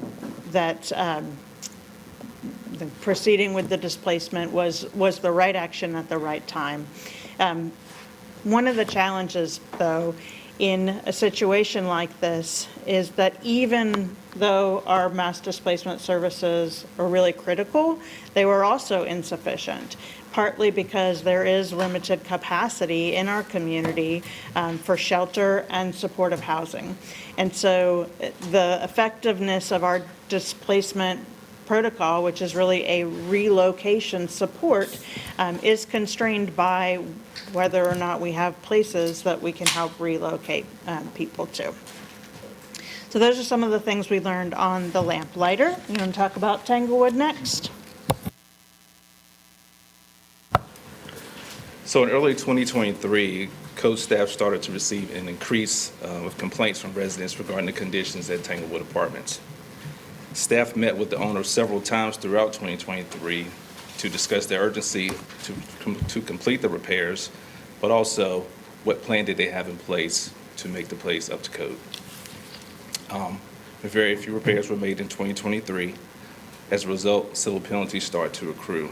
the proceeding with the displacement was the right action at the right time. One of the challenges, though, in a situation like this is that even though our mass displacement services are really critical, they were also insufficient, partly because there is limited capacity in our community for shelter and supportive housing. And so the effectiveness of our displacement protocol, which is really a relocation support, is constrained by whether or not we have places that we can help relocate people to. So those are some of the things we learned on the lamplighter. I'm going to talk about Tanglewood next. So in early 2023, code staff started to receive an increase of complaints from residents regarding the conditions at Tanglewood Apartments. Staff met with the owner several times throughout 2023 to discuss the urgency to complete the repairs, but also what plan did they have in place to make the place up to code. Very few repairs were made in 2023. As a result, civil penalties start to accrue.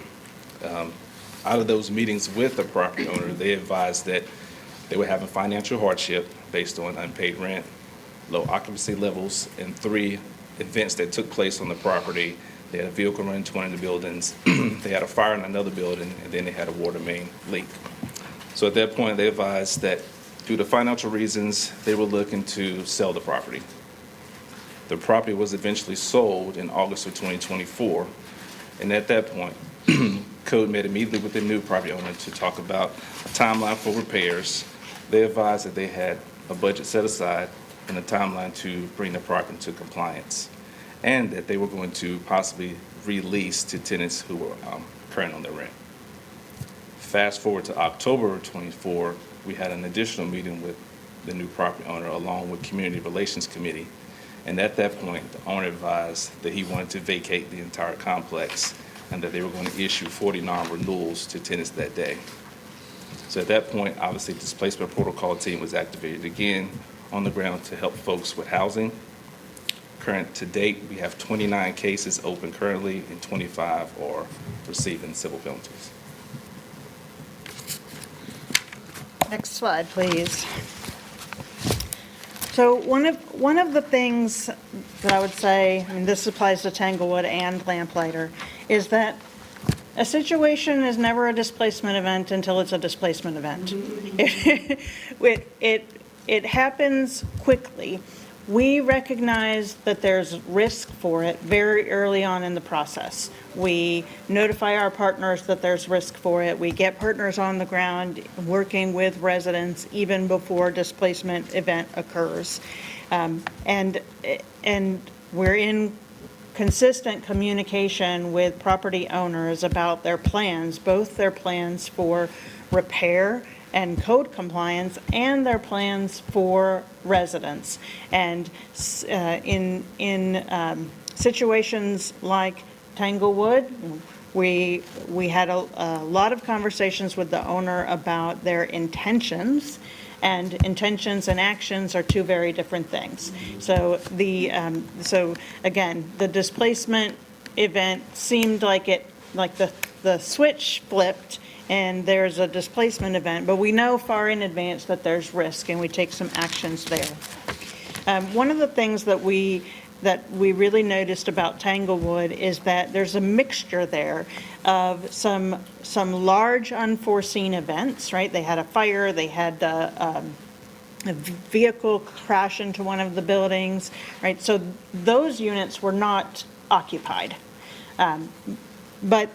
Out of those meetings with the property owner, they advised that they were having financial hardship based on unpaid rent, low occupancy levels, and 3 events that took place on the property. They had a vehicle run into one of the buildings, they had a fire in another building, and then they had a water main leak. So at that point, they advised that due to financial reasons, they were looking to sell the property. The property was eventually sold in August of 2024, and at that point, Code met immediately with the new property owner to talk about a timeline for repairs. They advised that they had a budget set aside and a timeline to bring the property into compliance, and that they were going to possibly release to tenants who were current on their rent. Fast forward to October of 24, we had an additional meeting with the new property owner along with Community Relations Committee. And at that point, the owner advised that he wanted to vacate the entire complex and that they were going to issue 40 non-renewals to tenants that day. So at that point, obviously, the displacement protocol team was activated again on the ground to help folks with housing. Current to date, we have 29 cases open currently and 25 are receiving civil penalties. Next slide, please. So one of the things that I would say, and this applies to Tanglewood and Lamplighter, is that a situation is never a displacement event until it's a displacement event. It happens quickly. We recognize that there's risk for it very early on in the process. We notify our partners that there's risk for it. We get partners on the ground working with residents even before displacement event occurs. And we're in consistent communication with property owners about their plans, both their plans for repair and code compliance and their plans for residents. And in situations like Tanglewood, we had a lot of conversations with the owner about their intentions, and intentions and actions are 2 very different things. So again, the displacement event seemed like the switch flipped and there's a displacement event, but we know far in advance that there's risk and we take some actions there. One of the things that we really noticed about Tanglewood is that there's a mixture there of some large unforeseen events, right? They had a fire, they had a vehicle crash into one of the buildings, right? So those units were not occupied. But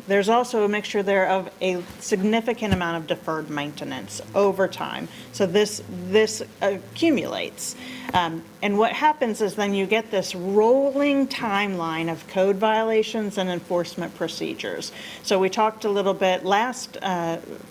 there's also a mixture there of a significant amount of deferred maintenance over time. So this accumulates. And what happens is then you get this rolling timeline of code violations and enforcement procedures. So we talked a little bit last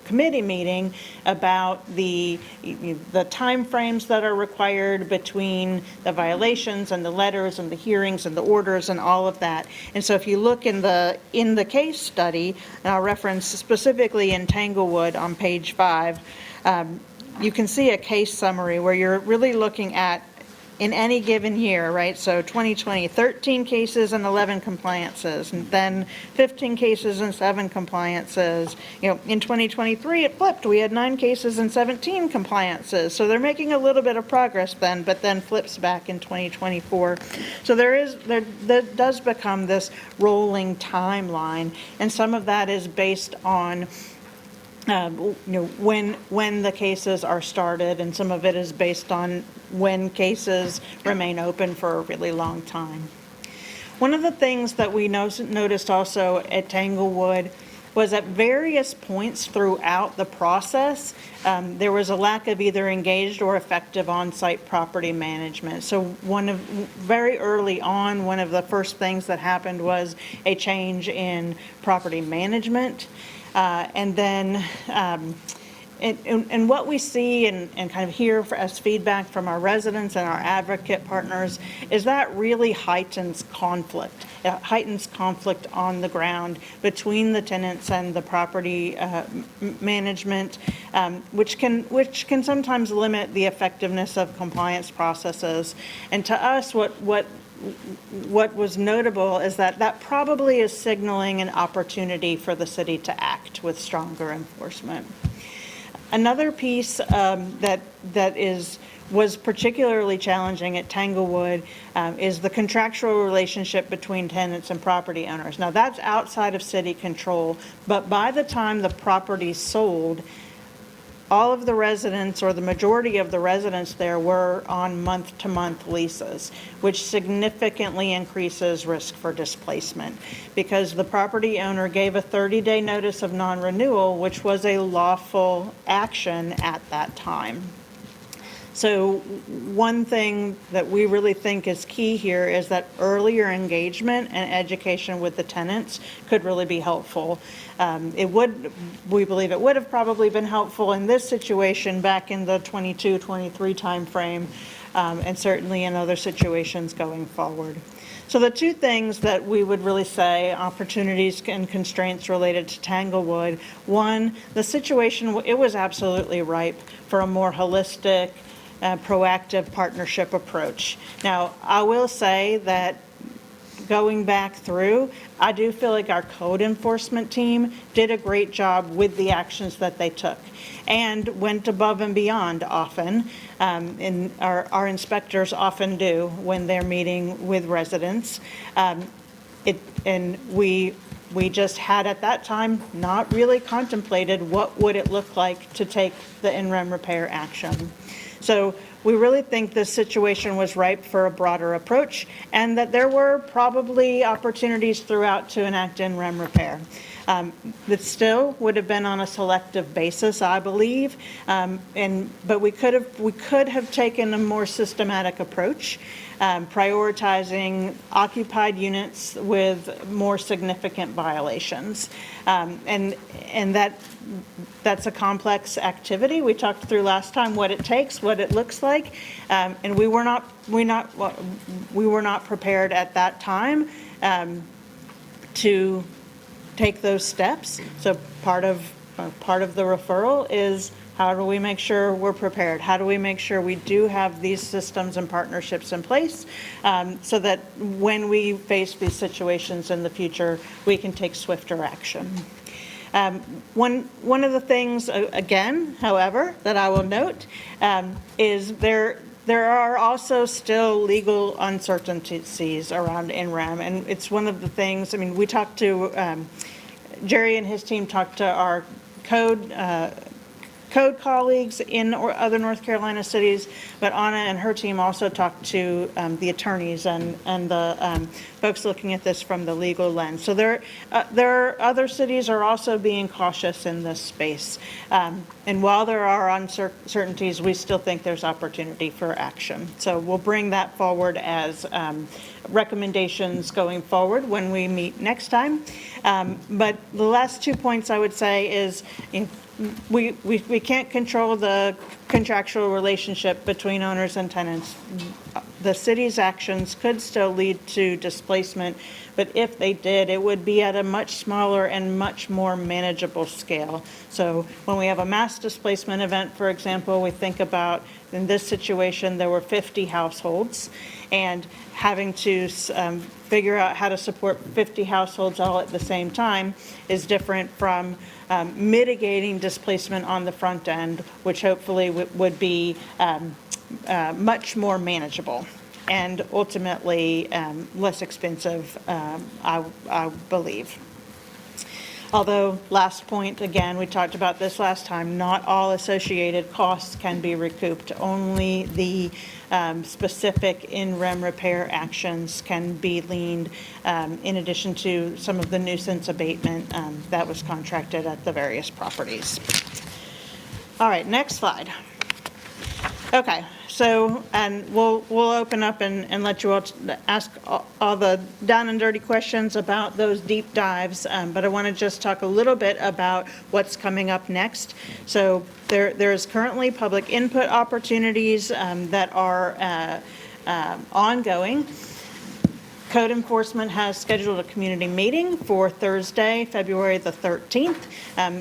committee meeting about the timeframes that are required between the violations and the letters and the hearings and the orders and all of that. And so if you look in the case study, and I'll reference specifically in Tanglewood on page 5, you can see a case summary where you're really looking at in any given year, right? So 2020, 13 cases and 11 compliances, and then 15 cases and 7 compliances. In 2023, it flipped. We had 9 cases and 17 compliances. So they're making a little bit of progress then, but then flips back in 2024. So there does become this rolling timeline, and some of that is based on when the cases are started, and some of it is based on when cases remain open for a really long time. One of the things that we noticed also at Tanglewood was at various points throughout the process, there was a lack of either engaged or effective on-site property management. So very early on, one of the first things that happened was a change in property management. And then And what we see and kind of hear as feedback from our residents and our advocate partners is that really heightens conflict. It heightens conflict on the ground between the tenants and the property management, which can sometimes limit the effectiveness of compliance processes. And to us, what was notable is that probably is signaling an opportunity for the city to act with stronger enforcement. Another piece was particularly challenging at Tanglewood is the contractual relationship between tenants and property owners. Now, that's outside of city control, but by the time the property sold, all of the residents, or the majority of the residents there, were on month-to-month leases, which significantly increases risk for displacement because the property owner gave a 30-day notice of non-renewal, which was a lawful action at that time. So one thing that we really think is key here is that earlier engagement and education with the tenants could really be helpful. We believe it would have probably been helpful in this situation back in the 22-23 timeframe, and certainly in other situations going forward. So the two things that we would really say, opportunities and constraints related to Tanglewood, one, the situation, it was absolutely ripe for a more holistic, proactive partnership approach. Now, I will say that going back through, I do feel like our code enforcement team did a great job with the actions that they took and went above and beyond often, and our inspectors often do when they're meeting with residents. And we just had at that time not really contemplated what would it look like to take the in-rem repair action. So we really think this situation was ripe for a broader approach and that there were probably opportunities throughout to enact in-rem repair. That still would have been on a selective basis, I believe, but we could have taken a more systematic approach, prioritizing occupied units with more significant violations, and that's a complex activity. We talked through last time what it takes, what it looks like, and we were not prepared at that time to take those steps. So part of the referral is how do we make sure we're prepared? How do we make sure we do have these systems and partnerships in place so that when we face these situations in the future, we can take swifter action? One of the things, again, however, that I will note is there are also still legal uncertainties around NREM, and it's one of the things, I mean, we talked to, Jerry and his team talked to our code colleagues in other North Carolina cities, but Anna and her team also talked to the attorneys and the folks looking at this from the legal lens. So there are other cities are also being cautious in this space. And while there are uncertainties, we still think there's opportunity for action. So we'll bring that forward as recommendations going forward when we meet next time. But the last 2 points I would say is, we can't control the contractual relationship between owners and tenants. The city's actions could still lead to displacement, but if they did, it would be at a much smaller and much more manageable scale. So when we have a mass displacement event, for example, we think about, in this situation, there were 50 households, and having to figure out how to support 50 households all at the same time is different from mitigating displacement on the front end, which hopefully would be much more manageable and ultimately less expensive, I believe. Although, last point, again, we talked about this last time, not all associated costs can be recouped. Only the specific in-rem repair actions can be leaned in addition to some of the nuisance abatement that was contracted at the various properties. All right, next slide. Okay, so, and we'll open up and let you all ask all the down and dirty questions about those deep dives, but I want to just talk a little bit about what's coming up next. So there is currently public input opportunities that are ongoing. Code enforcement has scheduled a community meeting for Thursday, February the 13th.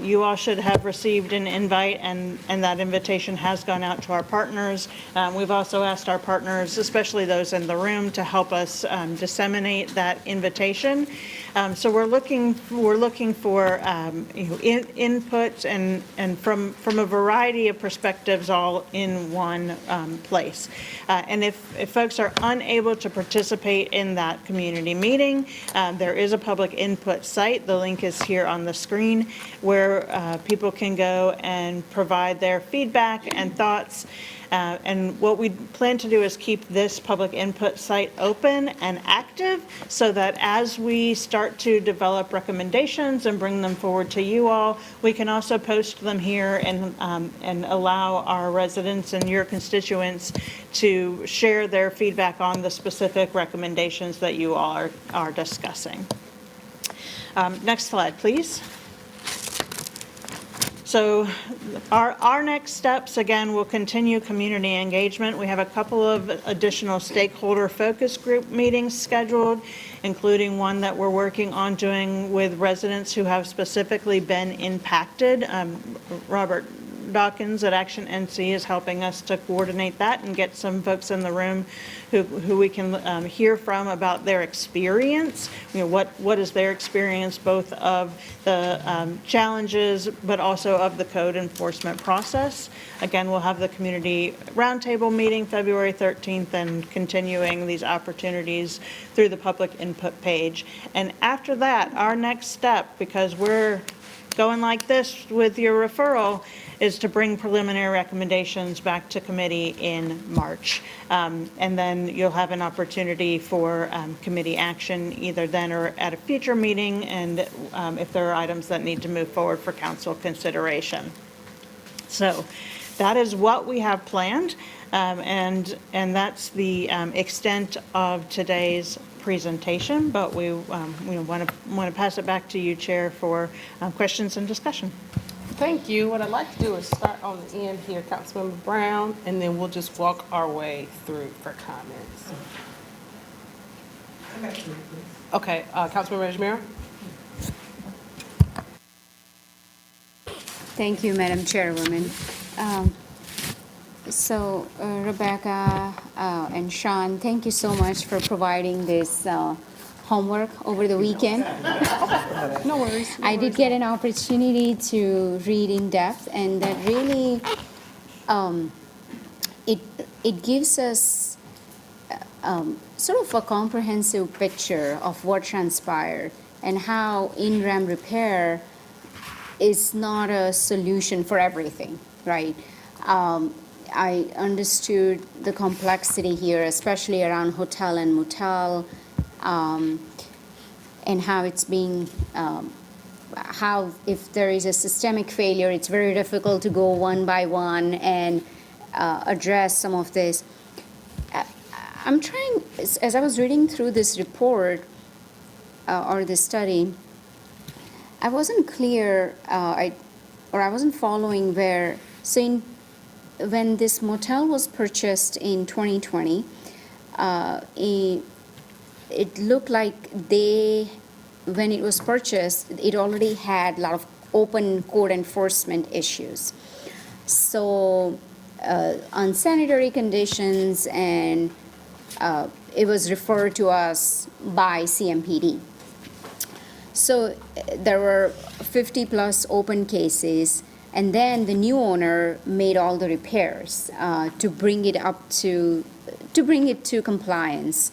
You all should have received an invite, and that invitation has gone out to our partners. We've also asked our partners, especially those in the room, to help us disseminate that invitation. So we're looking for input and from a variety of perspectives all in one place. And if folks are unable to participate in that community meeting, there is a public input site. The link is here on the screen where people can go and provide their feedback and thoughts. And what we plan to do is keep this public input site open and active so that as we start to develop recommendations and bring them forward to you all, we can also post them here and allow our residents and your constituents to share their feedback on the specific recommendations that you all are discussing. Next slide, please. So our next steps, again, will continue community engagement. We have a couple of additional stakeholder focus group meetings scheduled, including one that we're working on doing with residents who have specifically been impacted. Robert Dawkins at Action NC is helping us to coordinate that and get some folks in the room who we can hear from about their experience. You know, what is their experience both of the challenges but also of the code enforcement process. Again, we'll have the community roundtable meeting February 13th and continuing these opportunities through the public input page. And after that, our next step, because we're going like this with your referral, is to bring preliminary recommendations back to committee in March. And then you'll have an opportunity for committee action either then or at a future meeting, and if there are items that need to move forward for council consideration. So that is what we have planned, and that's the extent of today's presentation, but we want to pass it back to you, Chair, for questions and discussion. Thank you. What I'd like to do is start on the end here, Councilmember Brown, and then we'll just walk our way through for comments. Okay, Councilmember Rajmira? Thank you, Madam Chairwoman. So Rebecca and Sean, thank you so much for providing this homework over the weekend. No worries. I did get an opportunity to read in depth, and that really, it gives us sort of a comprehensive picture of what transpired and how in-RAM repair is not a solution for everything, right? I understood the complexity here, especially around hotel and motel, and how it's being, how if there is a systemic failure, it's very difficult to go one by one and address some of this. I'm trying, as I was reading through this report or this study, I wasn't clear, I wasn't following where, so when this motel was purchased in 2020, it looked like when it was purchased, it already had a lot of open code enforcement issues. So unsanitary conditions, and it was referred to us by CMPD. So there were 50 plus open cases, and then the new owner made all the repairs to bring it up to compliance.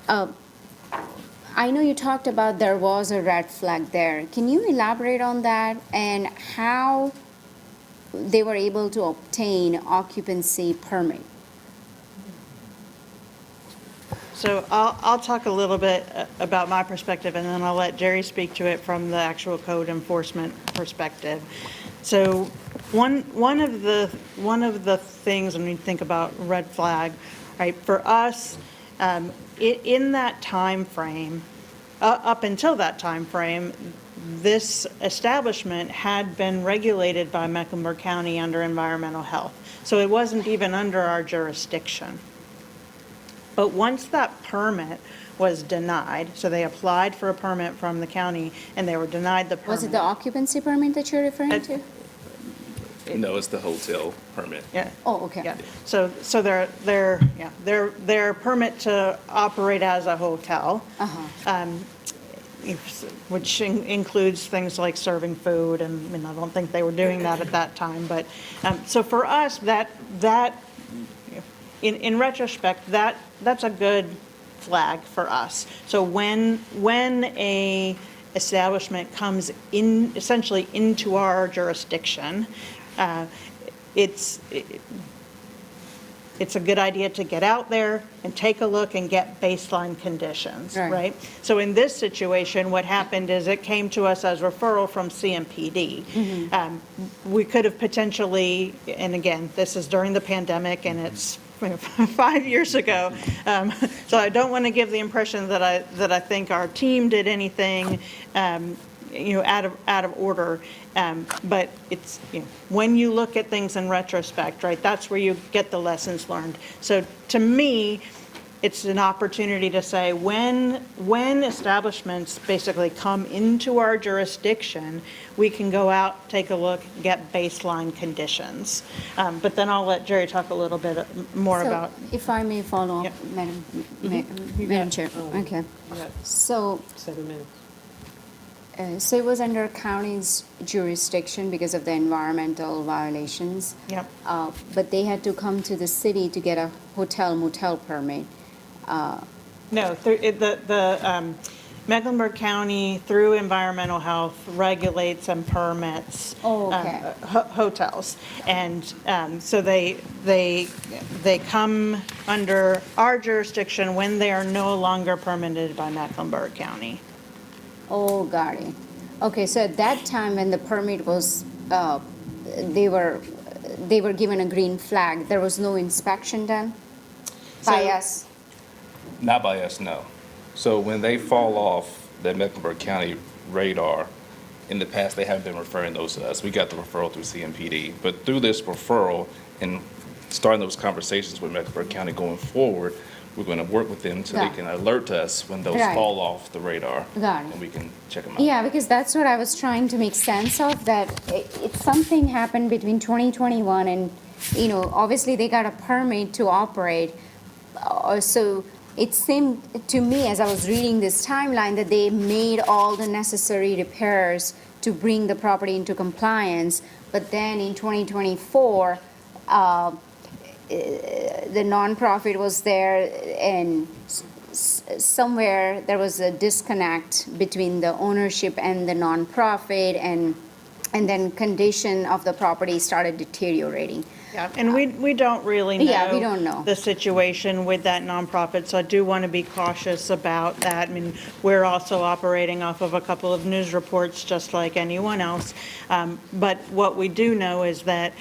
I know you talked about there was a red flag there. Can you elaborate on that and how they were able to obtain occupancy permit? So I'll talk a little bit about my perspective, and then I'll let Jerry speak to it from the actual code enforcement perspective. So One of the things when we think about red flag, right, for us, in that time frame, up until that time frame, this establishment had been regulated by Mecklenburg County under environmental health. So it wasn't even under our jurisdiction. But once that permit was denied, so they applied for a permit from the county and they were denied the permit. Was it the occupancy permit that you're referring to? No, it's the hotel permit. Yeah. Oh, okay. Yeah. So their permit to operate as a hotel, which includes things like serving food, and I don't think they were doing that at that time. But so for us, that in retrospect, that's a good flag for us. So when a establishment comes in, essentially into our jurisdiction, it's a good idea to get out there and take a look and get baseline conditions, right? So in this situation, what happened is it came to us as referral from CMPD. We could have potentially, and again, this is during the pandemic and it's 5 years ago, so I don't want to give the impression that I think our team did anything out of order. But it's, when you look at things in retrospect, right, that's where you get the lessons learned. So to me, it's an opportunity to say when establishments basically come into our jurisdiction, we can go out, take a look, get baseline conditions. But then I'll let Jerry talk a little bit more about. If I may follow up, Madam Chair. Okay. So. 7 minutes. So it was under county's jurisdiction because of the environmental violations. Yep. But they had to come to the city to get a hotel motel permit. No, the Mecklenburg County, through environmental health, regulates and permits hotels. And so they come under our jurisdiction when they are no longer permitted by Mecklenburg County. Oh, got it. Okay, so at that time when the permit was, they were given a green flag, there was no inspection done by us? Not by us, no. So when they fall off the Mecklenburg County radar, in the past, they haven't been referring those to us. We got the referral through CMPD. But through this referral and starting those conversations with Mecklenburg County going forward, we're going to work with them so they can alert us when those fall off the radar. Got it. And we can check them out. Yeah, because that's what I was trying to make sense of, that it's something happened between 2021 and, obviously they got a permit to operate. So it seemed to me, as I was reading this timeline, that they made all the necessary repairs to bring the property into compliance. But then in 2024, the nonprofit was there, and somewhere there was a disconnect between the ownership and the nonprofit, and then condition of the property started deteriorating. Yeah, and we don't really know. Yeah, we don't know the situation with that nonprofit, so I do want to be cautious about that. I mean, we're also operating off of a couple of news reports, just like anyone else. But what we do know is that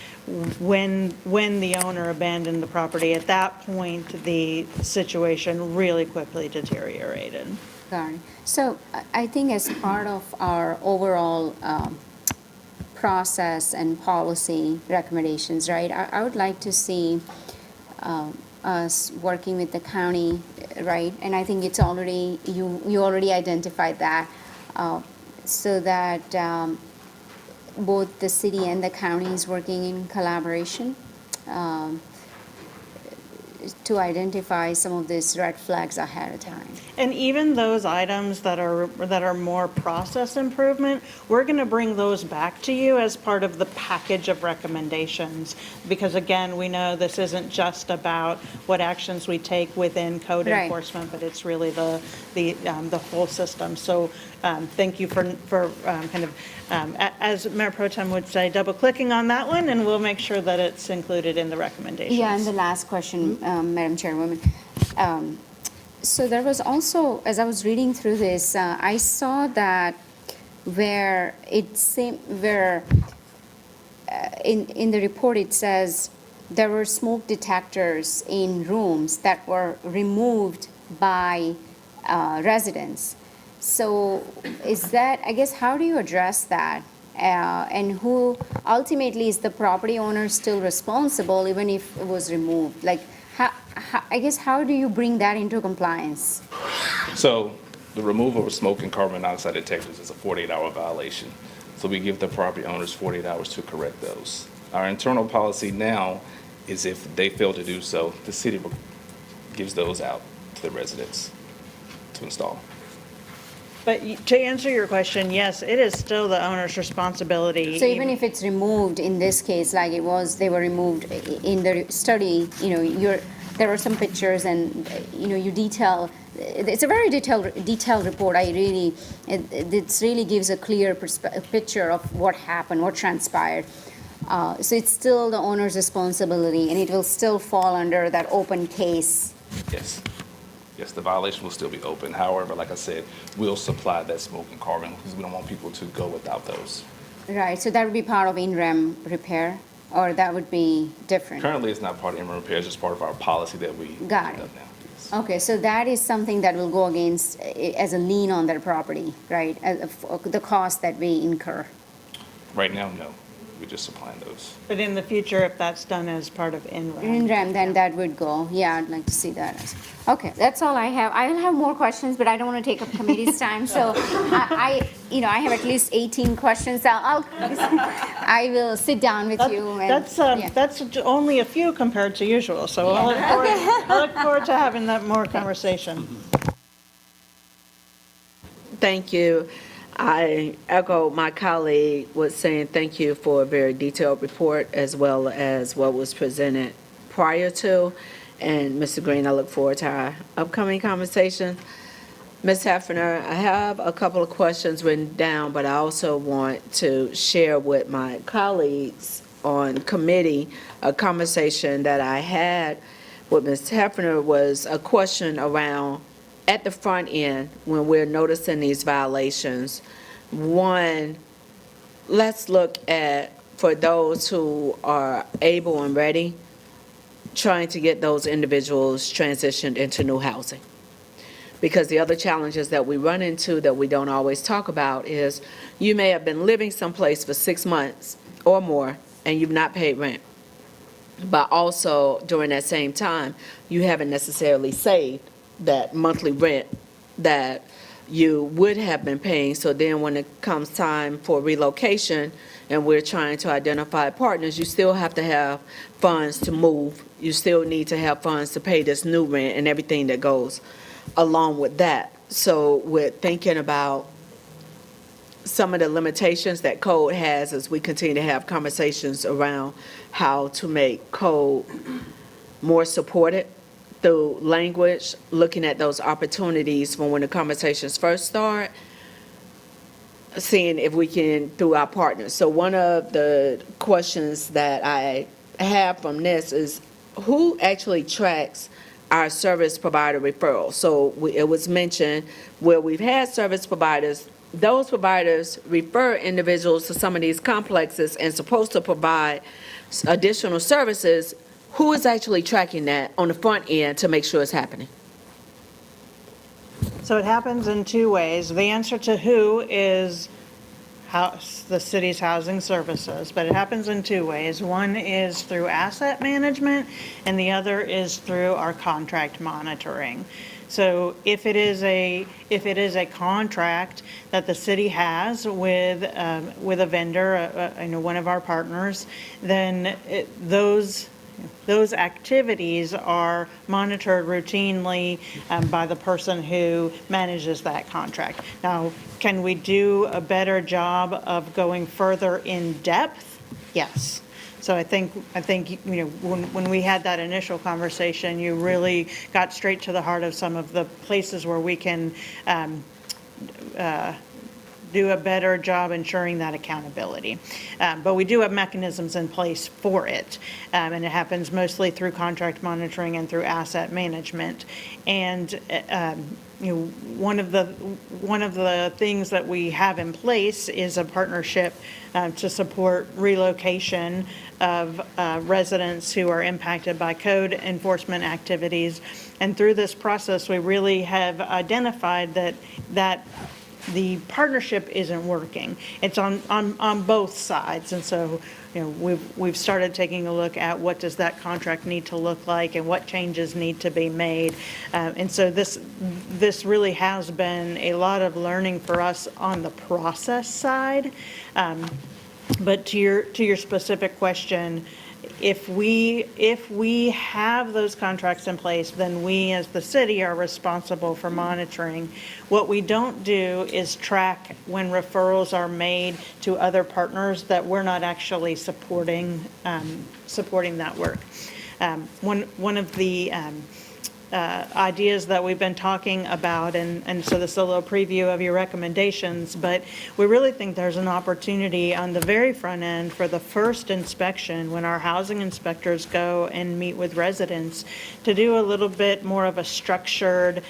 when the owner abandoned the property, at that point, the situation really quickly deteriorated. Got it. So I think as part of our overall process and policy recommendations, right? I would like to see us working with the county, right? And I think it's already, you already identified that, so that both the city and the county is working in collaboration to identify some of these red flags ahead of time. And even those items that are more process improvement, we're going to bring those back to you as part of the package of recommendations. Because again, we know this isn't just about what actions we take within code enforcement, but it's really the whole system. So thank you for kind of, as Mayor Pro Tem would say, double clicking on that one, and we'll make sure that it's included in the recommendations. Yeah, and the last question, Madam Chairwoman. So there was also, as I was reading through this, I saw that where it seemed, where in the report, it says there were smoke detectors in rooms that were removed by residents. So is that, I guess, how do you address that? And who ultimately is the property owner still responsible even if it was removed? Like, I guess, how do you bring that into compliance? So the removal of smoke and carbon monoxide detectors is a 48-hour violation. So we give the property owners 48 hours to correct those. Our internal policy now is if they fail to do so, the city gives those out to the residents to install. But to answer your question, yes, it is still the owner's responsibility. So even if it's removed in this case, like it was, they were removed in the study, there were some pictures and, you detail, it's a very detailed report. It really gives a clear picture of what happened, what transpired. So it's still the owner's responsibility and it will still fall under that open case. Yes. Yes, the violation will still be open. However, like I said, we'll supply that smoke and carbon because we don't want people to go without those. Right, so that would be part of in-rem repair, or that would be different? Currently, it's not part of in-rem repair, it's just part of our policy that we Got conduct it. now. Okay, so that is something that will go against, as a lien on their property, right? The cost that we incur. Right now, no. We're just supplying those. But in the future, if that's done as part of NREM. In-rem, then that would go. Yeah, I'd like to see that. Okay, that's all I have. I'll have more questions, but I don't want to take up committee's time. So I have at least 18 questions. I will sit down with you. And, That's only a few compared to usual, so I look forward to having that more conversation. Thank you. I echo my colleague was saying thank you for a very detailed report as well as what was presented prior to. And Mr. Green, I look forward to our upcoming conversation. Ms. Heffernan, I have a couple of questions written down, but I also want to share with my colleagues on committee a conversation that I had with Ms. Heffernan was a question around at the front end, when we're noticing these violations, one, let's look at, for those who are able and ready, trying to get those individuals transitioned into new housing. Because the other challenges that we run into that we don't always talk about is you may have been living someplace for 6 months or more and you've not paid rent. But also during that same time, you haven't necessarily saved that monthly rent that you would have been paying. So then when it comes time for relocation and we're trying to identify partners, you still have to have funds to move. You still need to have funds to pay this new rent and everything that goes along with that. So we're thinking about some of the limitations that code has as we continue to have conversations around how to make code more supported through language, looking at those opportunities from when the conversations first start, seeing if we can, through our partners. So one of the questions that I have from this is who actually tracks our service provider referrals? So it was mentioned where we've had service providers, those providers refer individuals to some of these complexes and supposed to provide additional services. Who is actually tracking that on the front end to make sure it's happening? So it happens in two ways. The answer to who is the city's housing services, but it happens in two ways. One is through asset management, and the other is through our contract monitoring. So if it is a contract that the city has with a vendor, one of our partners, then those activities are monitored routinely by the person who manages that contract. Now, can we do a better job of going further in depth? Yes. So I think when we had that initial conversation, you really got straight to the heart of some of the places where we can do a better job ensuring that accountability. But we do have mechanisms in place for it, and it happens mostly through contract monitoring and through asset management. And one of the things that we have in place is a partnership to support relocation of residents who are impacted by code enforcement activities. And through this process, we really have identified that the partnership isn't working. It's on both sides. And so, we've started taking a look at what does that contract need to look like and what changes need to be made. And so this really has been a lot of learning for us on the process side. But to your specific question, if we have those contracts in place, then we as the city are responsible for monitoring. What we don't do is track when referrals are made to other partners that we're not actually supporting that work. One of the ideas that we've been talking about, and so this is a little preview of your recommendations, but we really think there's an opportunity on the very front end for the first inspection, when our housing inspectors go and meet with residents, to do a little bit more of a structured,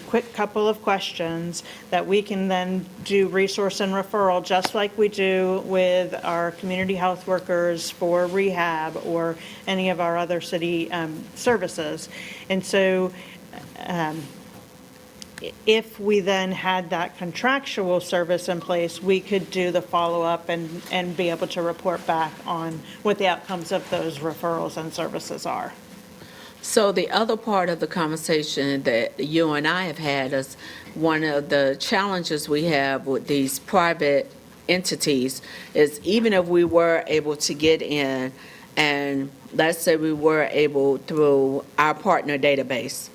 quick couple of questions that we can then do resource and referral, just like we do with our community health workers for rehab or any of our other city services. And so if we then had that contractual service in place, we could do the follow-up and be able to report back on what the outcomes of those referrals and services are. So the other part of the conversation that you and I have had is one of the challenges we have with these private entities is even if we were able to get in, and let's say we were able through our partner database,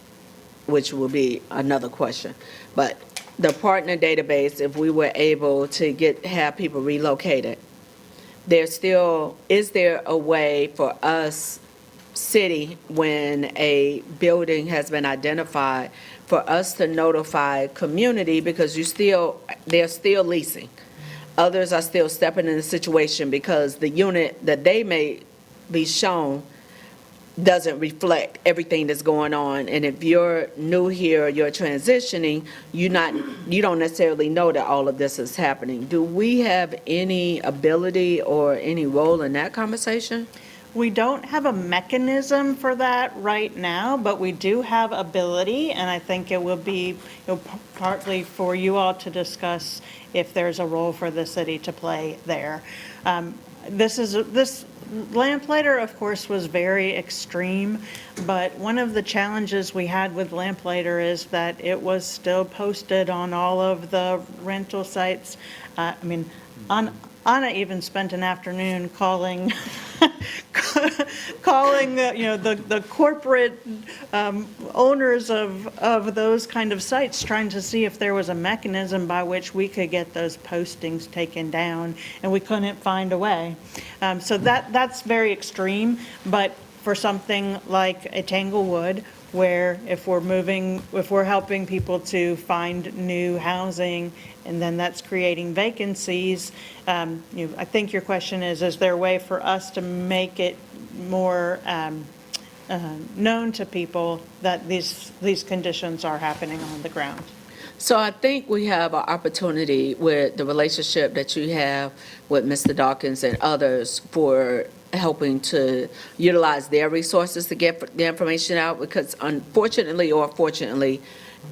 which will be another question, but the partner database, if we were able to have people relocated, is there a way for us city, when a building has been identified, for us to notify community, because they're still leasing. Others are still stepping in the situation because the unit that they may be shown doesn't reflect everything that's going on. And if you're new here, you're transitioning, you don't necessarily know that all of this is happening. Do we have any ability or any role in that conversation? We don't have a mechanism for that right now, but we do have ability, and I think it will be partly for you all to discuss if there's a role for the city to play there. This Lamplighter, of course, was very extreme, but one of the challenges we had with Lamplighter is that it was still posted on all of the rental sites. Anna even spent an afternoon calling the corporate owners of those kind of sites, trying to see if there was a mechanism by which we could get those postings taken down, and we couldn't find a way. So that's very extreme, but for something like a Tanglewood, where if we're helping people to find new housing, and then that's creating vacancies, I think your question is there a way for us to make it more known to people that these conditions are happening on the ground? So I think we have an opportunity with the relationship that you have with Mr. Dawkins and others for helping to utilize their resources to get the information out, because unfortunately or fortunately,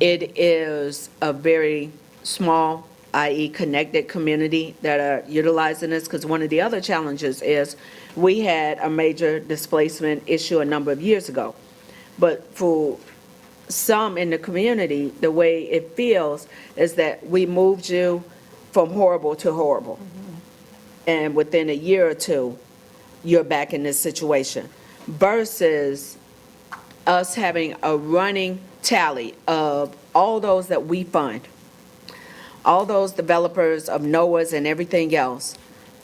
it is a very small, i.e. connected community that are utilizing this, because one of the other challenges is we had a major displacement issue a number of years ago. But for some in the community, the way it feels is that we moved you from horrible to horrible. And within a year or two, you're back in this situation, versus us having a running tally of all those that we fund, all those developers of NOAAs and everything else,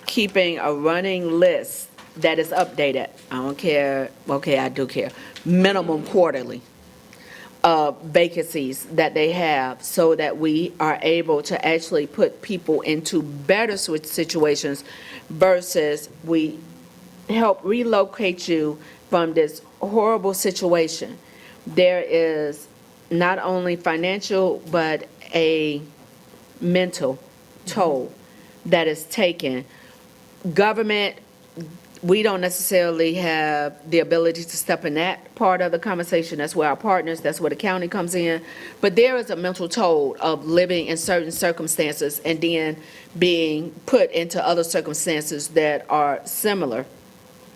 keeping a running list that is updated. I don't care, okay, I do care, minimum quarterly, vacancies that they have so that we are able to actually put people into better situations versus we help relocate you from this horrible situation. There is not only financial, but a mental toll that is taken. Government, we don't necessarily have the ability to step in that part of the conversation. That's where our partners, that's where the county comes in. But there is a mental toll of living in certain circumstances and then being put into other circumstances that are similar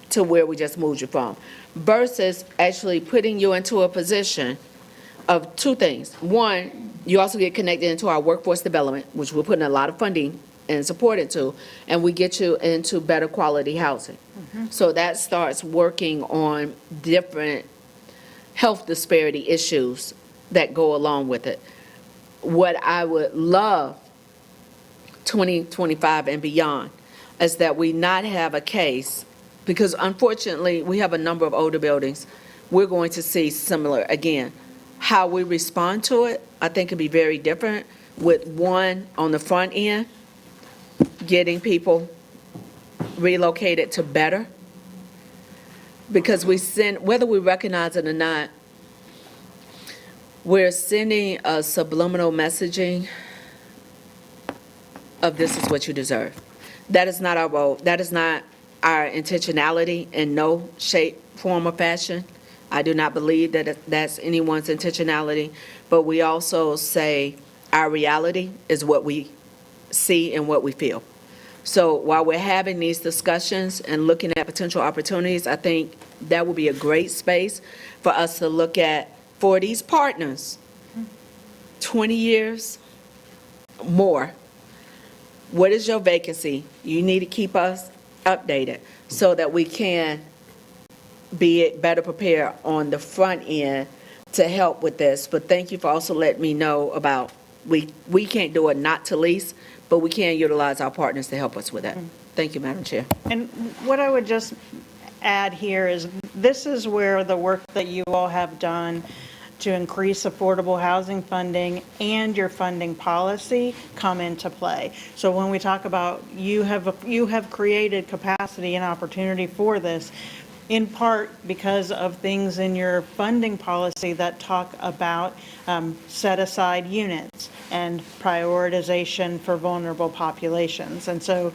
to where we just moved you from, versus actually putting you into a position of two things. One, you also get connected into our workforce development, which we're putting a lot of funding and support into, and we get you into better quality housing. So that starts working on different health disparity issues that go along with it. What I would love 2025 and beyond is that we not have a case, because unfortunately, we have a number of older buildings. We're going to see similar, again, how we respond to it, I think could be very different with one on the front end, getting people relocated to better. Because we send, whether we recognize it or not, we're sending a subliminal messaging of this is what you deserve. That is not our role. That is not our intentionality in no shape, form, or fashion. I do not believe that that's anyone's intentionality. But we also say our reality is what we see and what we feel. So while we're having these discussions and looking at potential opportunities, I think that would be a great space for us to look at for these partners, 20 years more. What is your vacancy? You need to keep us updated so that we can be better prepared on the front end to help with this. But thank you for also letting me know about, we can't do it not to lease, but we can utilize our partners to help us with that. Thank you, Madam Chair. And what I would just add here is this is where the work that you all have done to increase affordable housing funding and your funding policy come into play. So when we talk about you have created capacity and opportunity for this, in part because of things in your funding policy that talk about set-aside units and prioritization for vulnerable populations. And so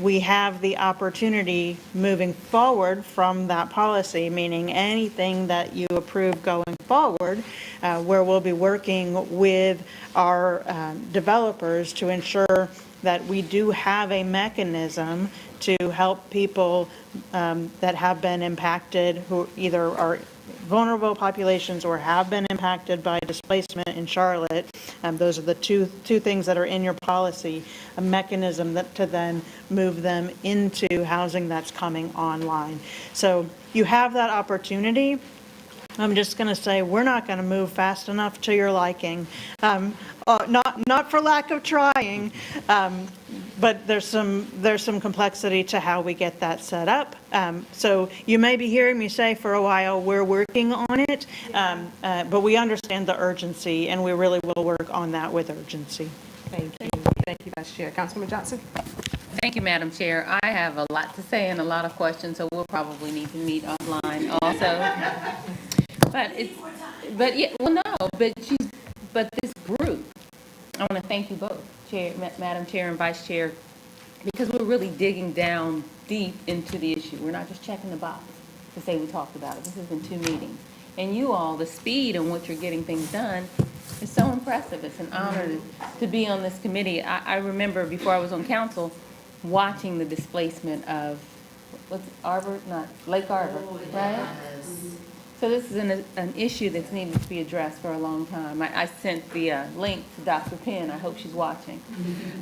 we have the opportunity moving forward from that policy, meaning anything that you approve going forward, where we'll be working with our developers to ensure that we do have a mechanism to help people that have been impacted, who either are vulnerable populations or have been impacted by displacement in Charlotte. Those are the two things that are in your policy, a mechanism to then move them into housing that's coming online. So you have that opportunity. I'm just going to say we're not going to move fast enough to your liking. Not for lack of trying, but there's some complexity to how we get that set up. So you may be hearing me say for a while we're working on it, but we understand the urgency, and we really will work on that with urgency. Thank you. Thank you, Vice Chair. Councilwoman Johnson? Thank you, Madam Chair. I have a lot to say and a lot of questions, so we'll probably need to meet offline also. But this group, I want to thank you both, Chair, Madam Chair and Vice Chair, because we're really digging down deep into the issue. We're not just checking the box to say we talked about it. This has been 2 meetings. And you all, the speed in which you're getting things done is so impressive. It's an honor to be on this committee. I remember before I was on council, watching the displacement of, Lake Arbor, right? So this is an issue that's needed to be addressed for a long time. I sent the link to Dr. Penn. I hope she's watching.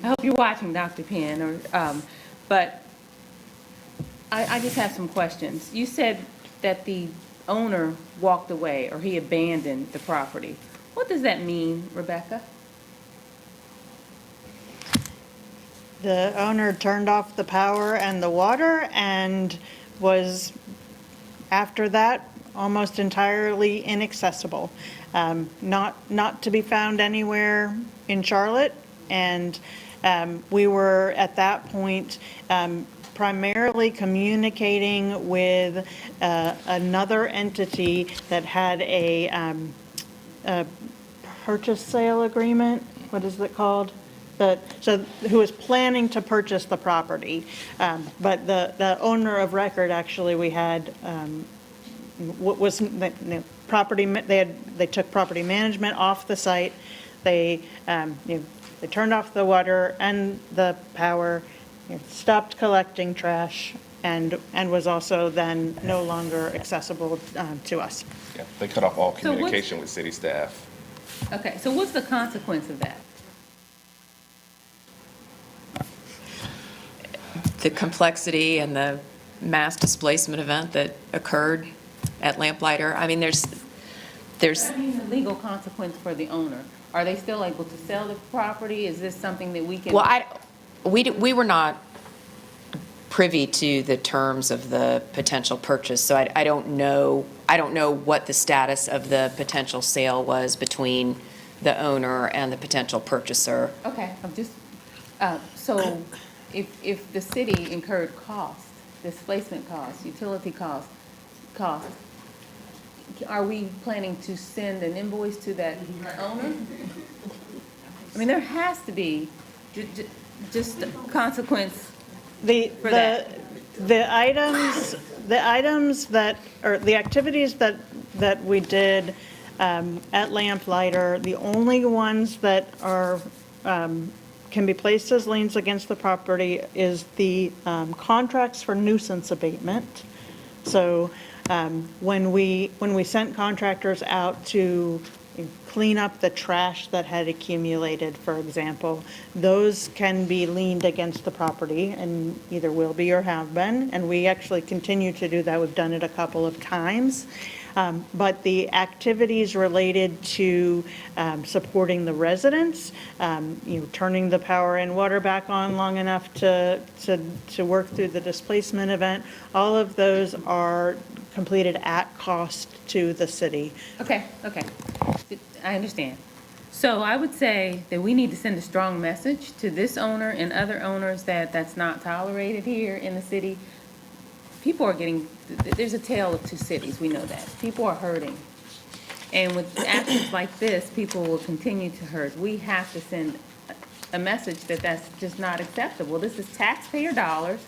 I hope you're watching, Dr. Penn. But I just have some questions. You said that the owner walked away or he abandoned the property. What does that mean, Rebecca? The owner turned off the power and the water and was, after that, almost entirely inaccessible, not to be found anywhere in Charlotte. And we were at that point primarily communicating with another entity that had a purchase sale agreement. What is it called? So who was planning to purchase the property. But the owner of record, actually, we had, what was the property, they took property management off the site. They turned off the water and the power, stopped collecting trash, and was also then no longer accessible to us. Yeah, they cut off all So what's- communication with city staff. Okay, so what's the consequence of that? The complexity and the mass displacement event that occurred at Lamplighter. I mean, there's I mean, the legal consequence for the owner. Are they still able to sell the property? Is this something that we can? Well, we were not privy to the terms of the potential purchase, so I don't know what the status of the potential sale was between the owner and the potential purchaser. Okay, I'm just, so if the city incurred costs, displacement costs, utility costs, are we planning to send an invoice to that owner? I mean, there has to be just a consequence for that. The items that, or the activities that we did at Lamplighter, the only ones that are, can be placed as liens against the property is the contracts for nuisance abatement. So when we sent contractors out to clean up the trash that had accumulated, for example, those can be liened against the property and either will be or have been. And we actually continue to do that. We've done it a couple of times. But the activities related to supporting the residents, turning the power and water back on long enough to work through the displacement event, all of those are completed at cost to the city. Okay, I understand. So I would say that we need to send a strong message to this owner and other owners that that's not tolerated here in the city. People are getting, there's a tale of two cities, we know that. People are hurting. And with actions like this, people will continue to hurt. We have to send a message that that's just not acceptable. This is taxpayer dollars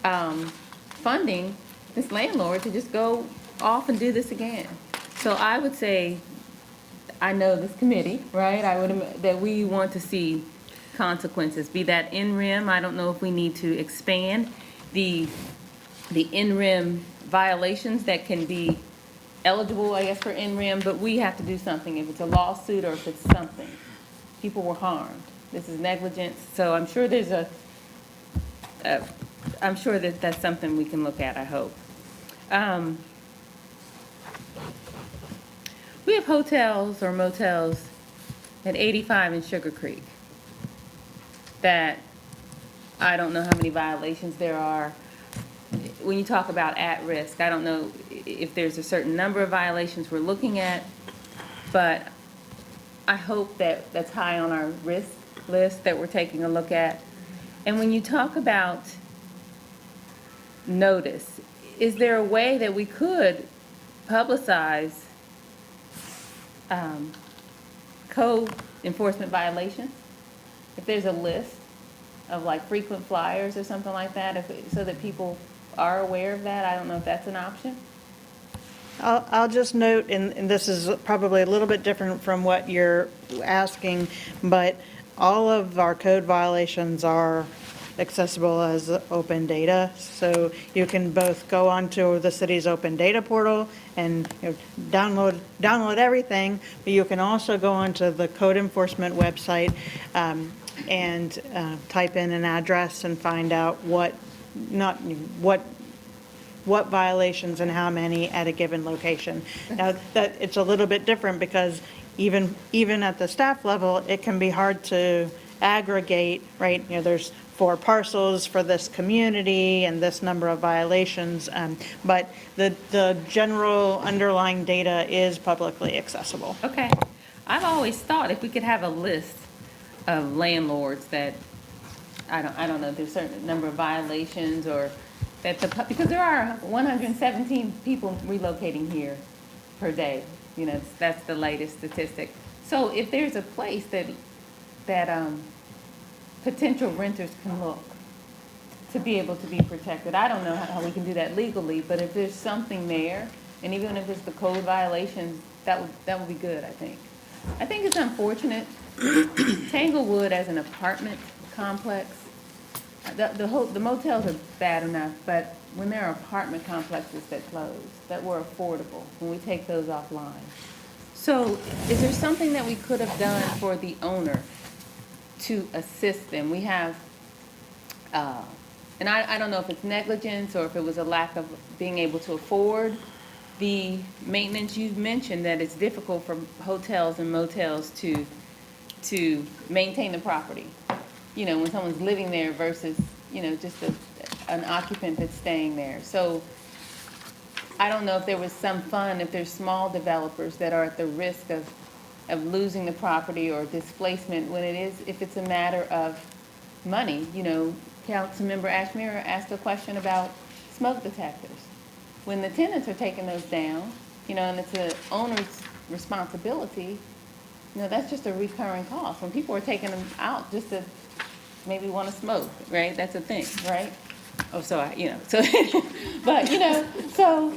funding this landlord to just go off and do this again. So I would say, I know this committee, right? That we want to see consequences, be that in-rim. I don't know if we need to expand the in-rim violations that can be eligible, I guess, for in-rim, but we have to do something. If it's a lawsuit or if it's something, people were harmed. This is negligence. So I'm sure there's I'm sure that that's something we can look at, I hope. We have hotels or motels at 85 in Sugar Creek that I don't know how many violations there are. When you talk about at risk, I don't know if there's a certain number of violations we're looking at, but I hope that that's high on our risk list that we're taking a look at. And when you talk about notice, is there a way that we could publicize code enforcement violations? If there's a list of like frequent flyers or something like that, so that people are aware of that, I don't know if that's an option. I'll just note, and this is probably a little bit different from what you're asking, but all of our code violations are accessible as open data. So you can both go onto the city's open data portal and download everything, but you can also go onto the code enforcement website and type in an address and find out what violations and how many at a given location. Now, that it's a little bit different because even at the staff level, it can be hard to aggregate, right? There's for parcels for this community and this number of violations, but the general underlying data is publicly accessible. Okay. I've always thought if we could have a list of landlords that, I don't know, there's a certain number of violations or that because there are 117 people relocating here per day. You know, that's the latest statistic. So if there's a place that potential renters can look to be able to be protected, I don't know how we can do that legally, but if there's something there, and even if it's the code violations, that would be good, I think. I think it's unfortunate, Tanglewood as an apartment complex, the motels are bad enough, but when there are apartment complexes that close, that were affordable, when we take those offline. So is there something that we could have done for the owner to assist them? We have, and I don't know if it's negligence or if it was a lack of being able to afford the maintenance. You've mentioned that it's difficult for hotels and motels to maintain the property. You know, when someone's living there versus, you know, just an occupant that's staying there. So I don't know if there was some fund, if there's small developers that are at the risk of losing the property or displacement when it is, if it's a matter of money. You know, Councilmember Ashmira asked a question about smoke detectors. When the tenants are taking those down, you know, and it's the owner's responsibility, you know, that's just a recurring cost. When people are taking them out just to maybe want to smoke, right? That's a thing, right? Oh, so you know, so, but, you know, so,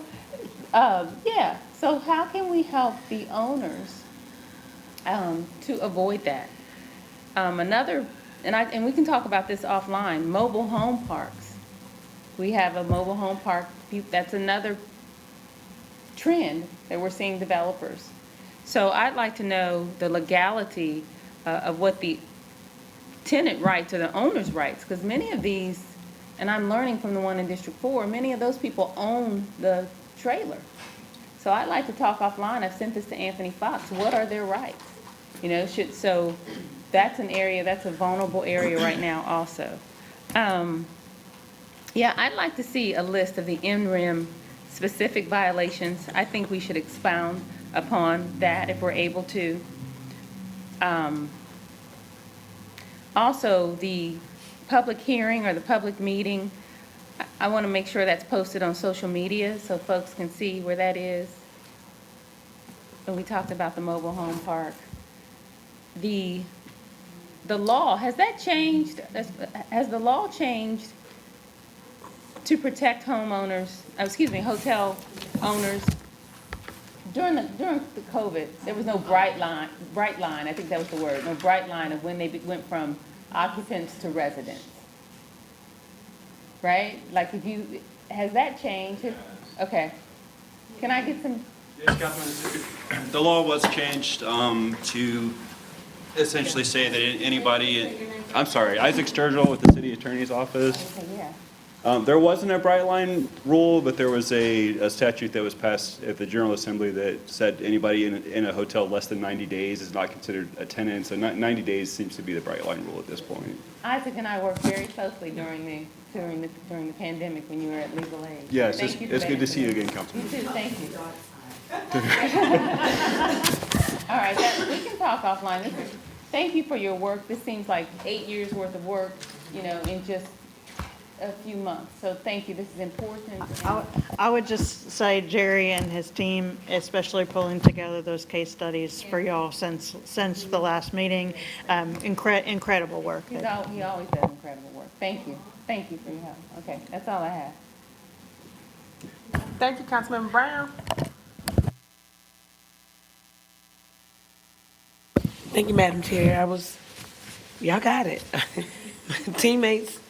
yeah. So how can we help the owners to avoid that? Another, and we can talk about this offline, mobile home parks. We have a mobile home park, that's another trend that we're seeing developers. So I'd like to know the legality of what the tenant rights or the owner's rights, because many of these, and I'm learning from the one in District 4, many of those people own the trailer. So I'd like to talk offline. I've sent this to Anthony Fox. What are their rights? You know, so that's an area, that's a vulnerable area right now also. Yeah, I'd like to see a list of the NREM specific violations. I think we should expound upon that if we're able to. Also, the public hearing or the public meeting, I want to make sure that's posted on social media so folks can see where that is. And we talked about the mobile home park. The law, has that changed? Has the law changed to protect homeowners, hotel owners? During the COVID, there was no bright line, I think that was the word, no bright line of when they went from occupants to residents. Right? Like has that changed? Okay. Can I get some? Yes, Councilman, the law was changed to essentially say that anybody, I'm sorry, Isaac Sturgill with the City Attorney's Office. Okay, yeah. There wasn't a bright line rule, but there was a statute that was passed at the General Assembly that said anybody in a hotel less than 90 days is not considered a tenant. So 90 days seems to be the bright line rule at this point. Isaac and I worked very closely during the pandemic when you were at Legal Aid. Yes, Thank you for it's that good to see you information. again, Councilman. You too, thank you. All right, we can talk offline. Thank you for your work. This seems like 8 years worth of work, you know, in just a few months. So thank you. This is important. I would just say Jerry and his team, especially pulling together those case studies for y'all since the last meeting, incredible work. He always does incredible work. Thank you. Thank you for your help. Okay, that's all I have. Thank you, Councilmember Brown. Thank you, Madam Chair. Y'all got it. Teammates,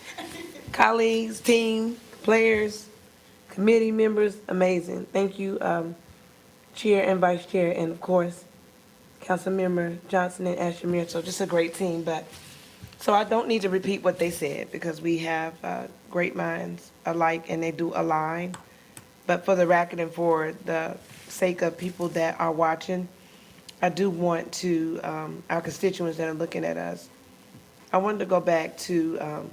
colleagues, team, players, committee members, amazing. Thank you, Chair and Vice Chair, and of course, Councilmember Johnson and Ashmere. So just a great team, so I don't need to repeat what they said because we have great minds alike and they do align. But for the record and for the sake of people that are watching, I do want to, our constituents that are looking at us, I wanted to go back to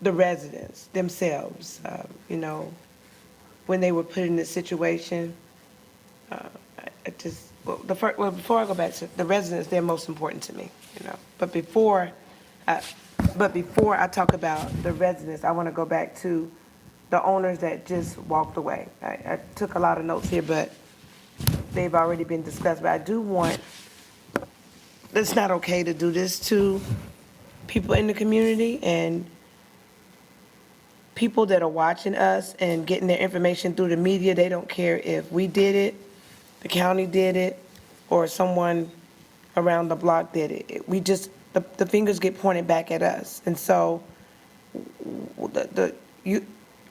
the residents themselves, when they were put in this situation. I just, well, before I go back to the residents, they're most important to me, But before I talk about the residents, I want to go back to the owners that just walked away. I took a lot of notes here, but they've already been discussed. But I do want, it's not okay to do this to people in the community and people that are watching us and getting their information through the media. They don't care if we did it, the county did it, or someone around the block did it. We just, the fingers get pointed back at us. And so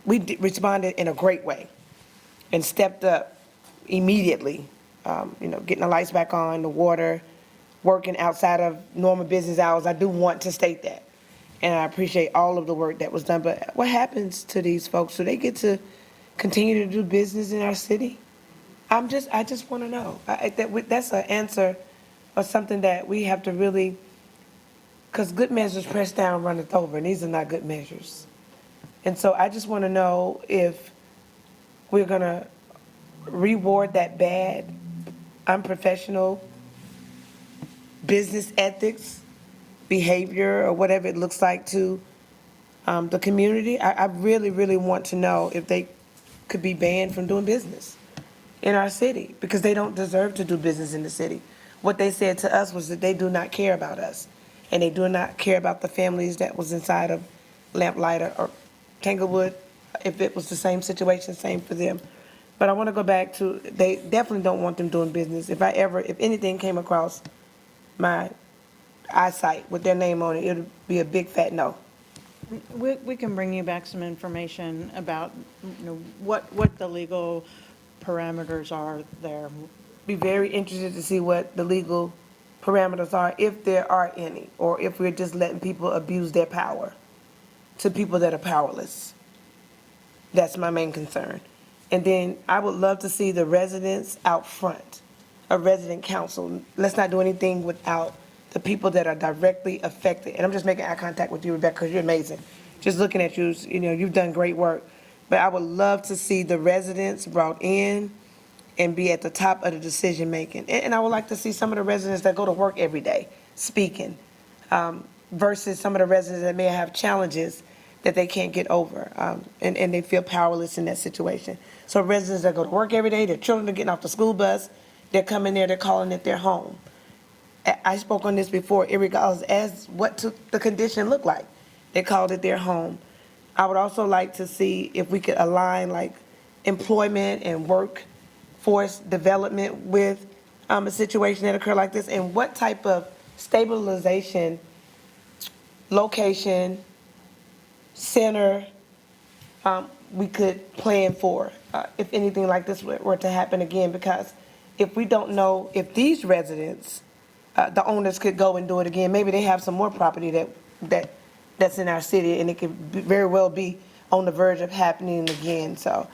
we responded in a great way and stepped up immediately, getting the lights back on, the water, working outside of normal business hours. I do want to state that. And I appreciate all of the work that was done. But what happens to these folks? Do they get to continue to do business in our city? I just want to know. That's an answer or something that we have to really, because good measures pressed down, runneth over, and these are not good measures. And so I just want to know if we're going to reward that bad, unprofessional business ethics, behavior, or whatever it looks like to the community. I really, really want to know if they could be banned from doing business in our city, because they don't deserve to do business in the city. What they said to us was that they do not care about us, and they do not care about the families that was inside of Lamplighter or Tanglewood. If it was the same situation, same for them. But I want to go back to, they definitely don't want them doing business. If anything came across my eyesight with their name on it, it would be a big fat no. We can bring you back some information about, what the legal parameters are there. Be very interested to see what the legal parameters are, if there are any, or if we're just letting people abuse their power to people that are powerless. That's my main concern. And then I would love to see the residents out front, a resident council. Let's not do anything without the people that are directly affected. And I'm just making eye contact with you, Rebecca, because you're amazing. Just looking at you, you've done great work. But I would love to see the residents brought in and be at the top of the decision making. And I would like to see some of the residents that go to work every day speaking, versus some of the residents that may have challenges that they can't get over, and they feel powerless in that situation. So residents that go to work every day, their children are getting off the school bus, they're coming there, they're calling it their home. I spoke on this before, irregardless as what the condition looked like. They called it their home. I would also like to see if we could align like employment and workforce development with a situation that occurred like this, and what type of stabilization, location, center we could plan for if anything like this were to happen again. Because if we don't know if these residents, the owners could go and do it again, maybe they have some more property that's in our city, and it could very well be on the verge of happening again. So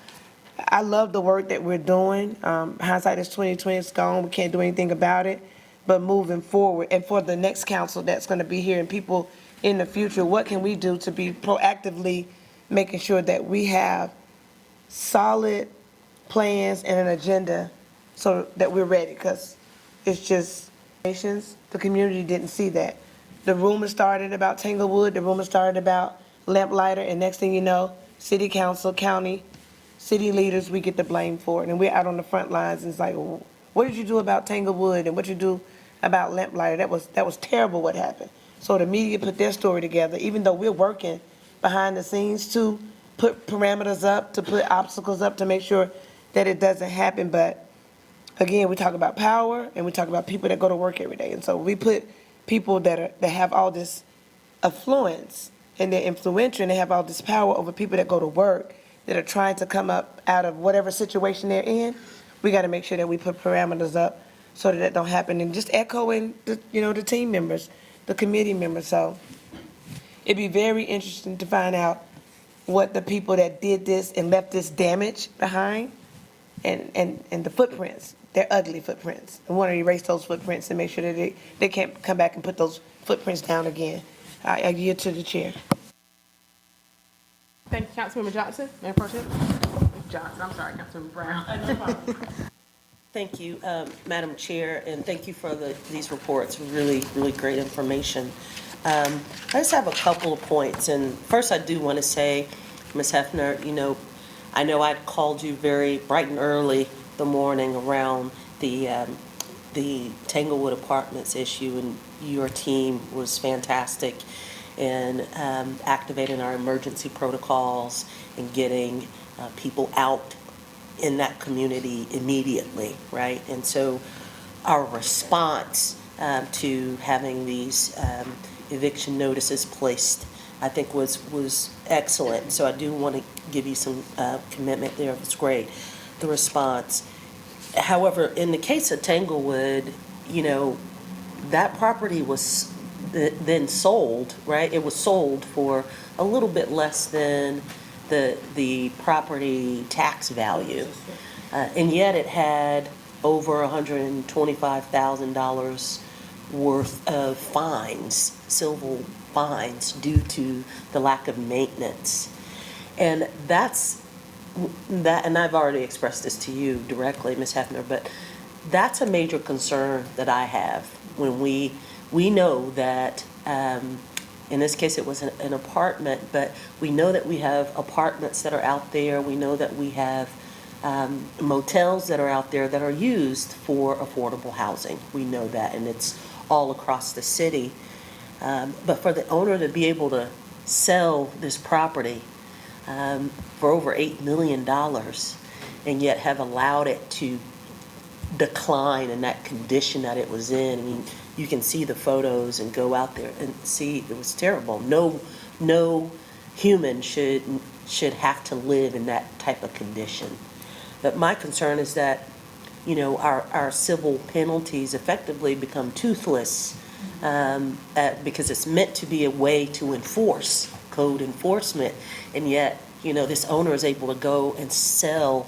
I love the work that we're doing. Hindsight is 20/20, it's gone, we can't do anything about it. But moving forward, and for the next council that's going to be here and people in the future, what can we do to be proactively making sure that we have solid plans and an agenda so that we're ready? Because it's just, the community didn't see that. The rumor started about Tanglewood, the rumor started about Lamplighter, and next thing you know, city council, county, city leaders, we get the blame for it. And we're out on the front lines, and it's like, well, what did you do about Tanglewood, and what you do about Lamplighter? That was terrible what happened. So the media put their story together, even though we're working behind the scenes to put parameters up, to put obstacles up to make sure that it doesn't happen. But again, we talk about power, and we talk about people that go to work every day. And so we put people that have all this affluence, and they're influential, and they have all this power over people that go to work, that are trying to come up out of whatever situation they're in. We got to make sure that we put parameters up so that don't happen. And just echoing the team members, the committee members. So it'd be very interesting to find out what the people that did this and left this damage behind, and the footprints. They're ugly footprints. I want to erase those footprints and make sure that they can't come back and put those footprints down again. I yield to the chair. Thank you, Councilmember Johnson. Mayor Pro Tem? Johnson, I'm sorry, Councilmember Brown. Thank you, Madam Chair, and thank you for these reports. Really, really great information. I just have a couple of points, and first I do want to say, Ms. Hefner, I know I'd called you very bright and early the morning around the Tanglewood Apartments issue, and your team was fantastic in activating our emergency protocols and getting people out in that community immediately, right? And so our response to having these eviction notices placed, I think was excellent. So I do want to give you some commitment there. It's great, the response. However, in the case of Tanglewood, that property was then sold, right? It was sold for a little bit less than the property tax value. And yet it had over $125,000 worth of fines, civil fines, due to the lack of maintenance. And and I've already expressed this to you directly, Ms. Hefner, but that's a major concern that I have when we know that, in this case, it was an apartment, but we know that we have apartments that are out there. We know that we have motels that are out there that are used for affordable housing. We know that, and it's all across the city. But for the owner to be able to sell this property for over $8 million and yet have allowed it to decline in that condition that it was in. I mean, you can see the photos and go out there and see it was terrible. No human should have to live in that type of condition. But my concern is that, our civil penalties effectively become toothless because it's meant to be a way to enforce code enforcement, and yet, this owner is able to go and sell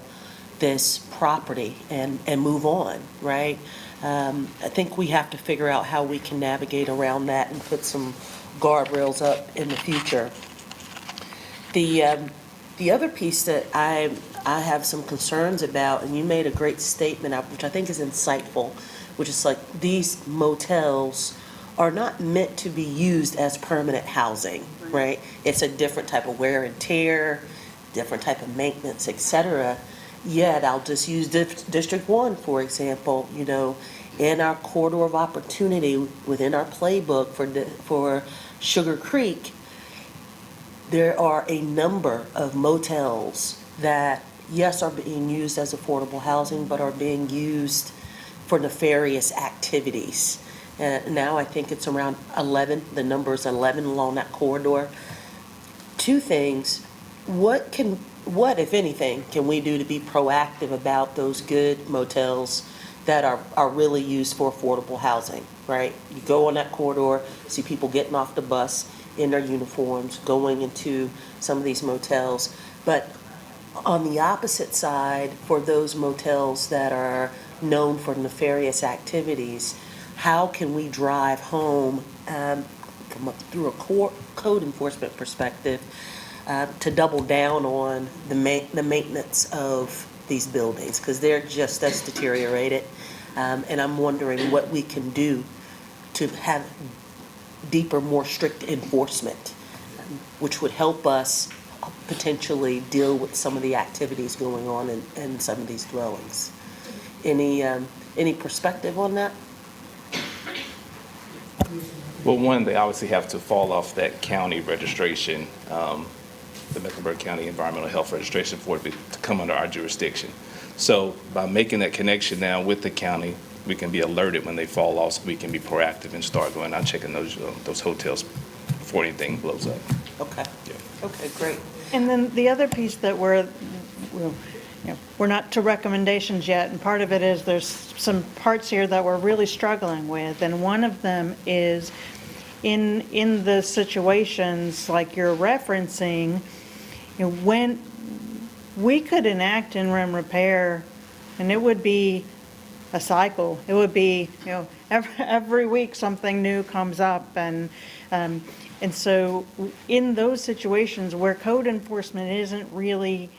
this property and move on, right? I think we have to figure out how we can navigate around that and put some guardrails up in the future. The other piece that I have some concerns about, and you made a great statement, which I think is insightful, which is like these motels are not meant to be used as permanent housing, right? It's a different type of wear and tear, different type of maintenance, et cetera. Yet, I'll just use District 1, for example, in our corridor of opportunity within our playbook for Sugar Creek, there are a number of motels that, yes, are being used as affordable housing, but are being used for nefarious activities. Now I think it's around 11, the number is 11 along that corridor. Two things, what, if anything, can we do to be proactive about those good motels that are really used for affordable housing, right? You go on that corridor, see people getting off the bus in their uniforms, going into some of these motels. But on the opposite side, for those motels that are known for nefarious activities, how can we drive home through a code enforcement perspective to double down on the maintenance of these buildings, because they're just as deteriorated. And I'm wondering what we can do to have deeper, more strict enforcement, which would help us potentially deal with some of the activities going on in some of these dwellings. Any perspective on that? Well, one, they obviously have to fall off that county registration, the Mecklenburg County Environmental Health Registration for it to come under our jurisdiction. So by making that connection now with the county, we can be alerted when they fall off, so we can be proactive and start going out checking those hotels before anything blows up. Okay. Yeah. Okay, great. And then the other piece that we're not to recommendations yet, and part of it is there's some parts here that we're really struggling with, and one of them is in the situations like you're referencing, when we could enact interim repair, and it would be a cycle. It would be, every week something new comes up, and And so in those situations where code enforcement isn't really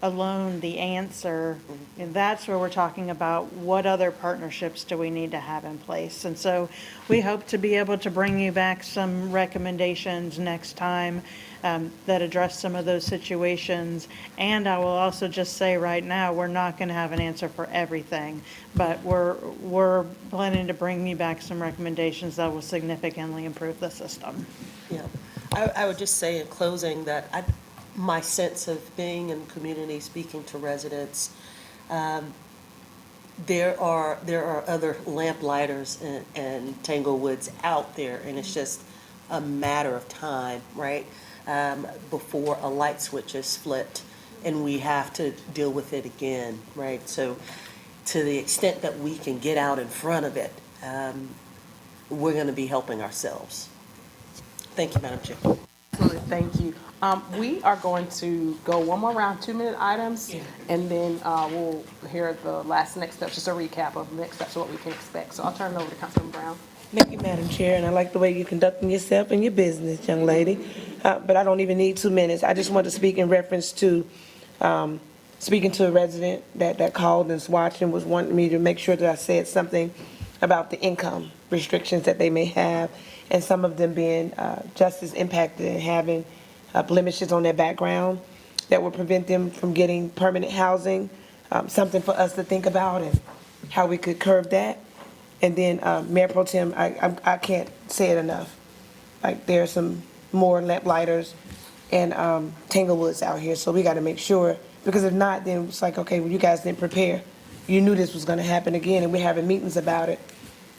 alone the answer, and that's where we're talking about what other partnerships do we need to have in place. And so we hope to be able to bring you back some recommendations next time that address some of those situations. And I will also just say right now, we're not going to have an answer for everything, but we're planning to bring you back some recommendations that will significantly improve the system. Yeah, I would just say in closing that my sense of being in the community, speaking to residents, there are other lamplighters and Tanglewoods out there, and it's just a matter of time, right, before a light switch is flipped, and we have to deal with it again, right? So to the extent that we can get out in front of it, we're going to be helping ourselves. Thank you, Madam Chair. Absolutely, thank you. We are going to go one more round, 2-minute items, and then we'll hear the next steps, just a recap of the next steps of what we can expect. So I'll turn it over to Councilman Brown. Thank you, Madam Chair, and I like the way you're conducting yourself and your business, young lady. But I don't even need 2 minutes. I just want to speak in reference to speaking to a resident that called and watched and was wanting me to make sure that I said something about the income restrictions that they may have, and some of them being just as impacted and having blemishes on their background that would prevent them from getting permanent housing. Something for us to think about and how we could curb that. And then Mayor Pro Tem, I can't say it enough. Like, there are some more lamplighters and Tanglewoods out here, so we got to make sure, because if not, then it's like, okay, well, you guys didn't prepare. You knew this was going to happen again, and we're having meetings about it,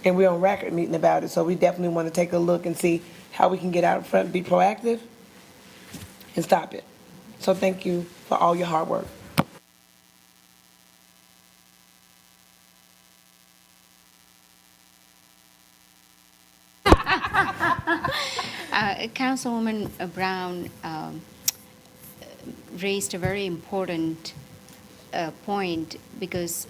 and we're on record meeting about it, so we definitely want to take a look and see how we can get out in front, be proactive, and stop it. So thank you for all your hard work. Councilwoman Brown raised a very important point, because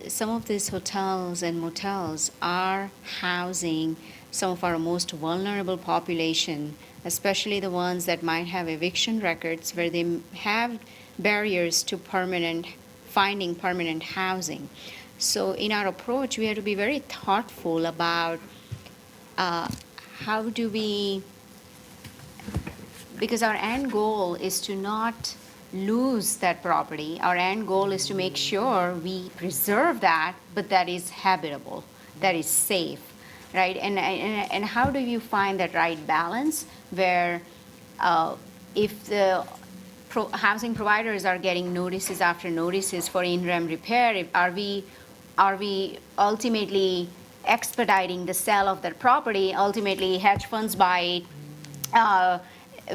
some of these hotels and motels are housing some of our most vulnerable population, especially the ones that might have eviction records where they have barriers to finding permanent housing. So in our approach, we have to be very thoughtful about how do we, because our end goal is to not lose that property. Our end goal is to make sure we preserve that, but that is habitable, that is safe, right? And how do you find that right balance where if the housing providers are getting notices after notices for in-rem repair, are we ultimately expediting the sale of that property? Ultimately, hedge funds buy it,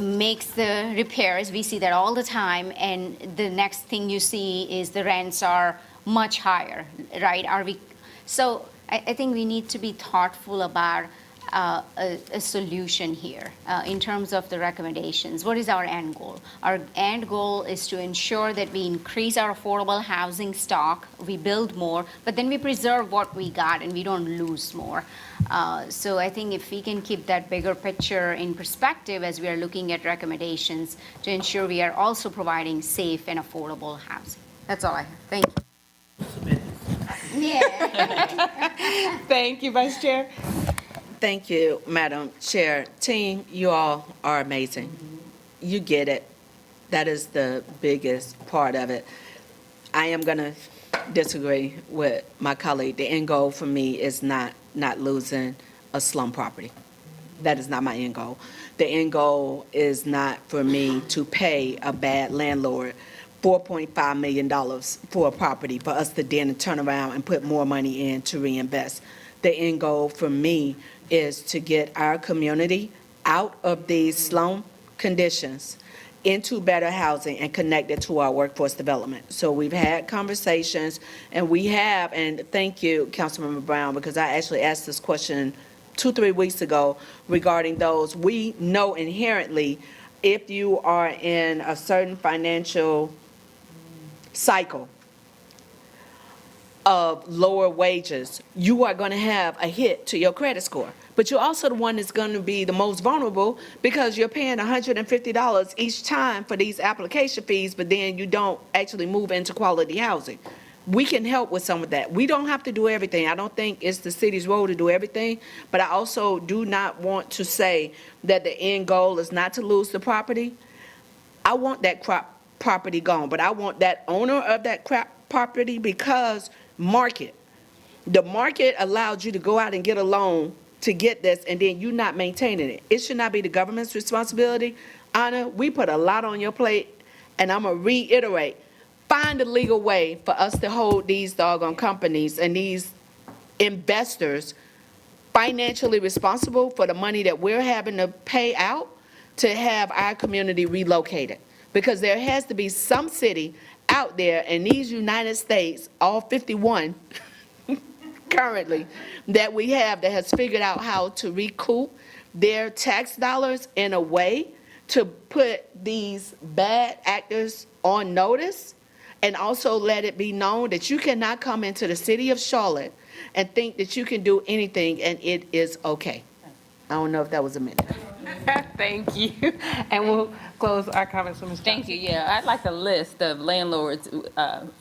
makes the repairs. We see that all the time, and the next thing you see is the rents are much higher, right? So I think we need to be thoughtful about a solution here in terms of the recommendations. What is our end goal? Our end goal is to ensure that we increase our affordable housing stock, we build more, but then we preserve what we got and we don't lose more. So I think if we can keep that bigger picture in perspective as we are looking at recommendations to ensure we are also providing safe and affordable housing. That's all I have. Thank you. Yeah. Thank you, Vice Chair. Thank you, Madam Chair. Team, you all are amazing. You get it. That is the biggest part of it. I am going to disagree with my colleague. The end goal for me is not losing a slum property. That is not my end goal. The end goal is not for me to pay a bad landlord $4.5 million for a property for us to then turn around and put more money in to reinvest. The end goal for me is to get our community out of these slum conditions into better housing and connect it to our workforce development. So we've had conversations, and thank you, Councilmember Brown, because I actually asked this question 2-3 weeks ago regarding those. We know inherently if you are in a certain financial cycle, of lower wages, you are going to have a hit to your credit score. But you're also the one that's going to be the most vulnerable because you're paying $150 each time for these application fees, but then you don't actually move into quality housing. We can help with some of that. We don't have to do everything. I don't think it's the city's role to do everything, but I also do not want to say that the end goal is not to lose the property. I want that property gone, but I want that owner of that property because the market allowed you to go out and get a loan to get this, and then you not maintaining it. It should not be the government's responsibility. Anna, we put a lot on your plate, and I'm gonna reiterate, find a legal way for us to hold these doggone companies and these investors financially responsible for the money that we're having to pay out to have our community relocated. Because there has to be some city out there in these United States, all 51 currently, that we have that has figured out how to recoup their tax dollars in a way to put these bad actors on notice, and also let it be known that you cannot come into the city of Charlotte and think that you can do anything and it is okay. I don't know if that was a minute. Thank you. And we'll close our comments with Ms. Johnson. Thank you, yeah. I'd like a list of landlords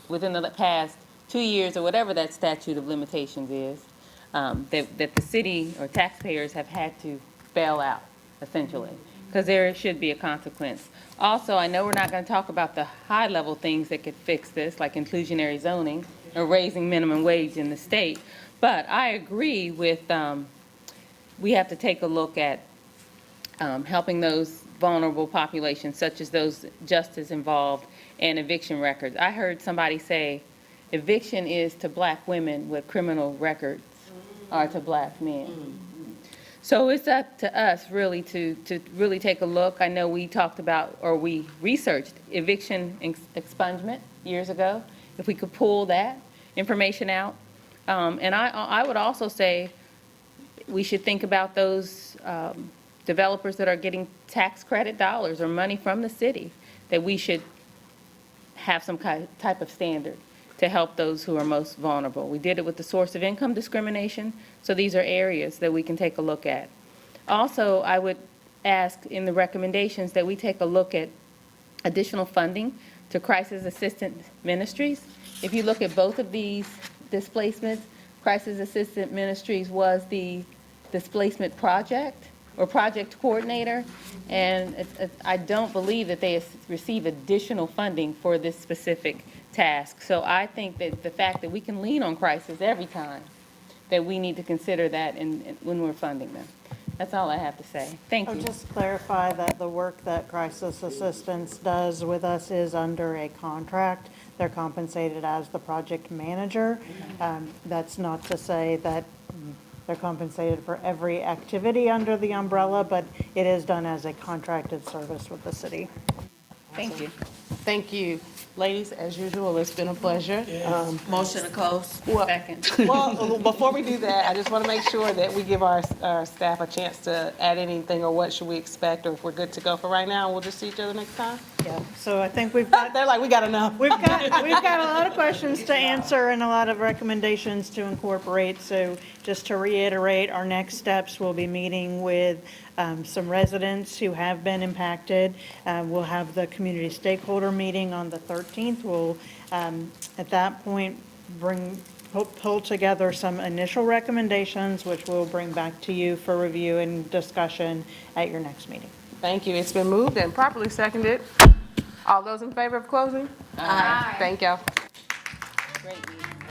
within the past 2 years, or whatever that statute of limitations is, that the city or taxpayers have had to bail out, essentially, because there should be a consequence. Also, I know we're not going to talk about the high-level things that could fix this, like inclusionary zoning or raising minimum wage in the state, but I agree with, we have to take a look at helping those vulnerable populations, such as those just as involved in eviction records. I heard somebody say eviction is to black women what criminal records are to black men. So it's up to us really to really take a look. I know we talked about, or we researched eviction expungement years ago. If we could pull that information out. And I would also say we should think about those developers that are getting tax credit dollars or money from the city, that we should have some type of standard to help those who are most vulnerable. We did it with the source of income discrimination, so these are areas that we can take a look at. Also, I would ask in the recommendations that we take a look at additional funding to crisis assistance ministries. If you look at both of these displacements, crisis assistance ministries was the displacement project or project coordinator, and I don't believe that they receive additional funding for this specific task. So I think that the fact that we can lean on crisis every time, that we need to consider that when we're funding them. That's all I have to say. Thank you. I'll just clarify that the work that crisis assistance does with us is under a contract. They're compensated as the project manager. That's not to say that they're compensated for every activity under the umbrella, but it is done as a contracted service with the city. Thank you. Thank you. Ladies, as usual, it's been a pleasure. Motion to close. Second. Well, before we do that, I just want to make sure that we give our staff a chance to add anything, or what should we expect, or if we're good to go for right now, we'll just see each other next time. Yeah, so I think we've got, They're like, we got enough. we've got a lot of questions to answer and a lot of recommendations to incorporate. So just to reiterate, our next steps will be meeting with some residents who have been impacted. We'll have the community stakeholder meeting on the 13th. We'll, at that point, pull together some initial recommendations, which we'll bring back to you for review and discussion at your next meeting. Thank you. It's been moved and properly seconded. All those in favor of closing? Aye. Thank y'all. Great meeting.